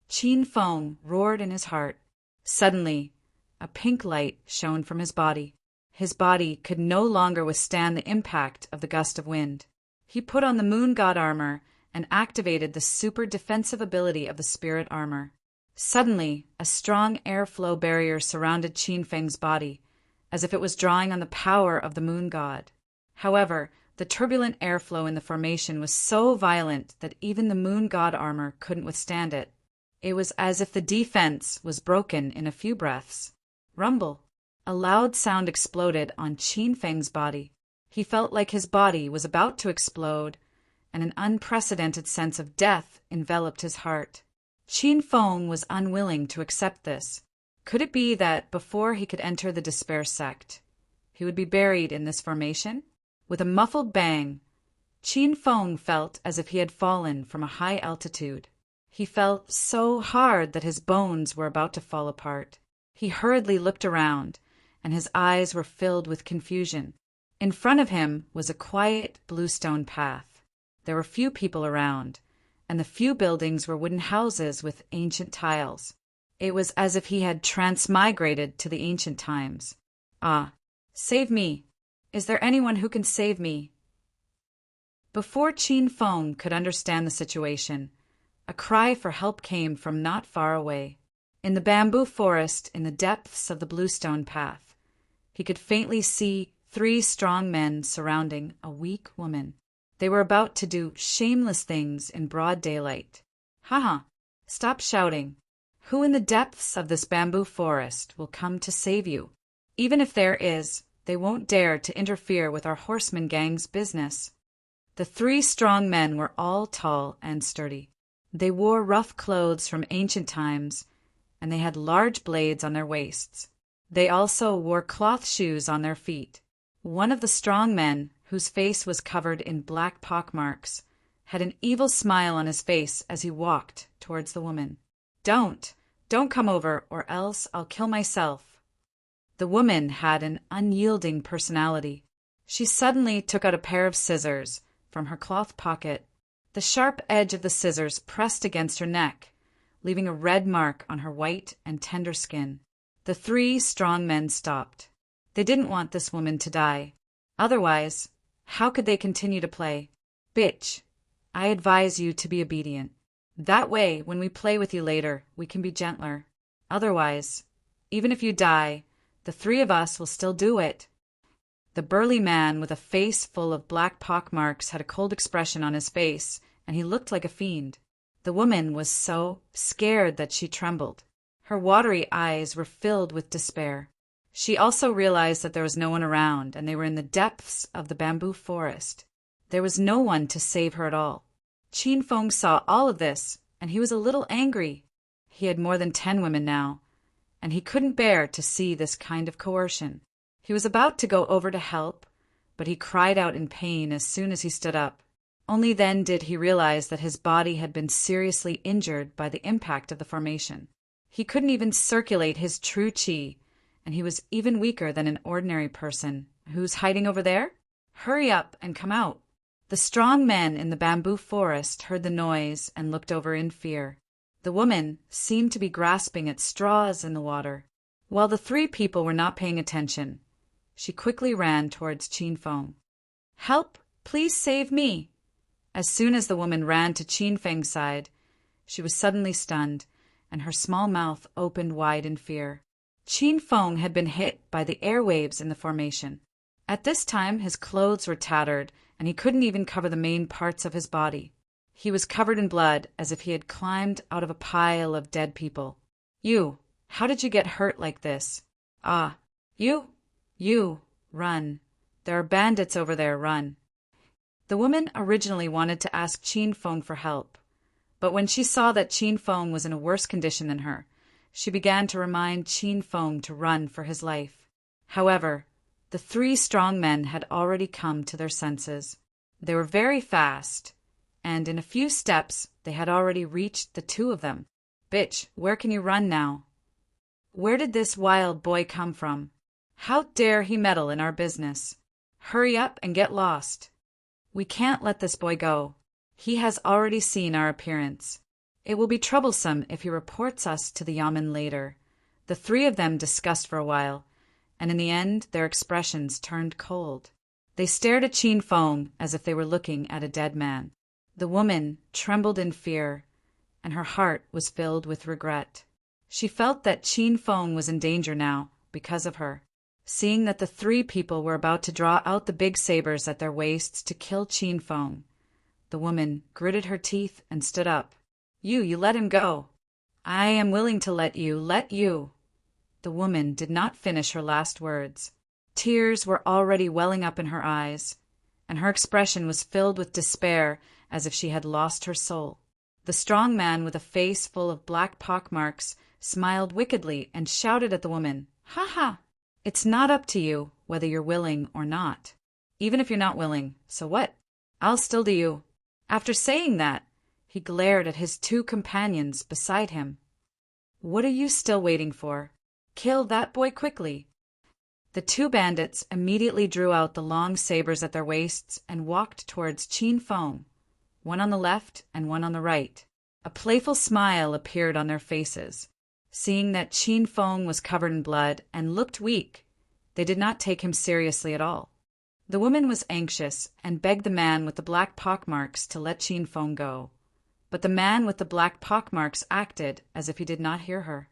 Qin Feng roared in his heart. Suddenly, a pink light shone from his body. His body could no longer withstand the impact of the gust of wind. He put on the moon god armor and activated the super defensive ability of the spirit armor. Suddenly, a strong airflow barrier surrounded Qin Feng's body, as if it was drawing on the power of the moon god. However, the turbulent airflow in the formation was so violent that even the moon god armor couldn't withstand it. It was as if the defense was broken in a few breaths. Rumble! A loud sound exploded on Qin Feng's body. He felt like his body was about to explode, and an unprecedented sense of death enveloped his heart. Qin Feng was unwilling to accept this. Could it be that before he could enter the Despair sect, he would be buried in this formation? With a muffled bang, Qin Feng felt as if he had fallen from a high altitude. He felt so hard that his bones were about to fall apart. He hurriedly looked around, and his eyes were filled with confusion. In front of him was a quiet bluestone path. There were few people around, and the few buildings were wooden houses with ancient tiles. It was as if he had transmigrated to the ancient times. "Ah, save me! Is there anyone who can save me?" Before Qin Feng could understand the situation, a cry for help came from not far away. In the bamboo forest in the depths of the bluestone path, he could faintly see 3 strong men surrounding a weak woman. They were about to do shameless things in broad daylight. "Haha, stop shouting. Who in the depths of this bamboo forest will come to save you? Even if there is, they won't dare to interfere with our horseman gang's business." The 3 strong men were all tall and sturdy. They wore rough clothes from ancient times, and they had large blades on their waists. They also wore cloth shoes on their feet. One of the strong men, whose face was covered in black pockmarks, had an evil smile on his face as he walked towards the woman. Don't come over, or else I'll kill myself," The woman had an unyielding personality. She suddenly took out a pair of scissors from her cloth pocket. The sharp edge of the scissors pressed against her neck, leaving a red mark on her white and tender skin. The three strong men stopped. They didn't want this woman to die. Otherwise, how could they continue to play? Bitch, I advise you to be obedient. That way, when we play with you later, we can be gentler. Otherwise, even if you die, the three of us will still do it. The burly man with a face full of black pock marks had a cold expression on his face, and he looked like a fiend. The woman was so scared that she trembled. Her watery eyes were filled with despair. She also realized that there was no one around, and they were in the depths of the bamboo forest. There was no one to save her at all. Qin Feng saw all of this, and he was a little angry. He had more than 10 women now, and he couldn't bear to see this kind of coercion. He was about to go over to help, but he cried out in pain as soon as he stood up. Only then did he realize that his body had been seriously injured by the impact of the formation. He couldn't even circulate his true qi, and he was even weaker than an ordinary person. Who's hiding over there? Hurry up and come out. The strong men in the bamboo forest heard the noise and looked over in fear. The woman seemed to be grasping at straws in the water. While the three people were not paying attention, she quickly ran towards Qin Feng. Help! Please save me! As soon as the woman ran to Qin Feng's side, she was suddenly stunned, and her small mouth opened wide in fear. Qin Feng had been hit by the airwaves in the formation. At this time his clothes were tattered, and he couldn't even cover the main parts of his body. He was covered in blood, as if he had climbed out of a pile of dead people. You, how did you get hurt like this? Ah, you, run. There are bandits over there, run. The woman originally wanted to ask Qin Feng for help, but when she saw that Qin Feng was in a worse condition than her, she began to remind Qin Feng to run for his life. However, the three strong men had already come to their senses. They were very fast, and in a few steps they had already reached the two of them. Bitch, where can you run now? Where did this wild boy come from? How dare he meddle in our business? Hurry up and get lost. We can't let this boy go. He has already seen our appearance. It will be troublesome if he reports us to the yamen later. The three of them discussed for a while, and in the end their expressions turned cold. They stared at Qin Feng as if they were looking at a dead man. The woman trembled in fear, and her heart was filled with regret. She felt that Qin Feng was in danger now because of her. Seeing that the three people were about to draw out the big sabers at their waists to kill Qin Feng, the woman gritted her teeth and stood up. You let him go. I am willing to let you. The woman did not finish her last words. Tears were already welling up in her eyes, and her expression was filled with despair as if she had lost her soul. The strong man with a face full of black pockmarks smiled wickedly and shouted at the woman, Ha ha! It's not up to you whether you're willing or not. Even if you're not willing, so what? I'll still do you. After saying that, he glared at his two companions beside him. What are you still waiting for? Kill that boy quickly. The two bandits immediately drew out the long sabers at their waists and walked towards Qin Feng, one on the left and one on the right. A playful smile appeared on their faces. Seeing that Qin Feng was covered in blood and looked weak, they did not take him seriously at all. The woman was anxious and begged the man with the black pockmarks to let Qin Feng go. But the man with the black pockmarks acted as if he did not hear her.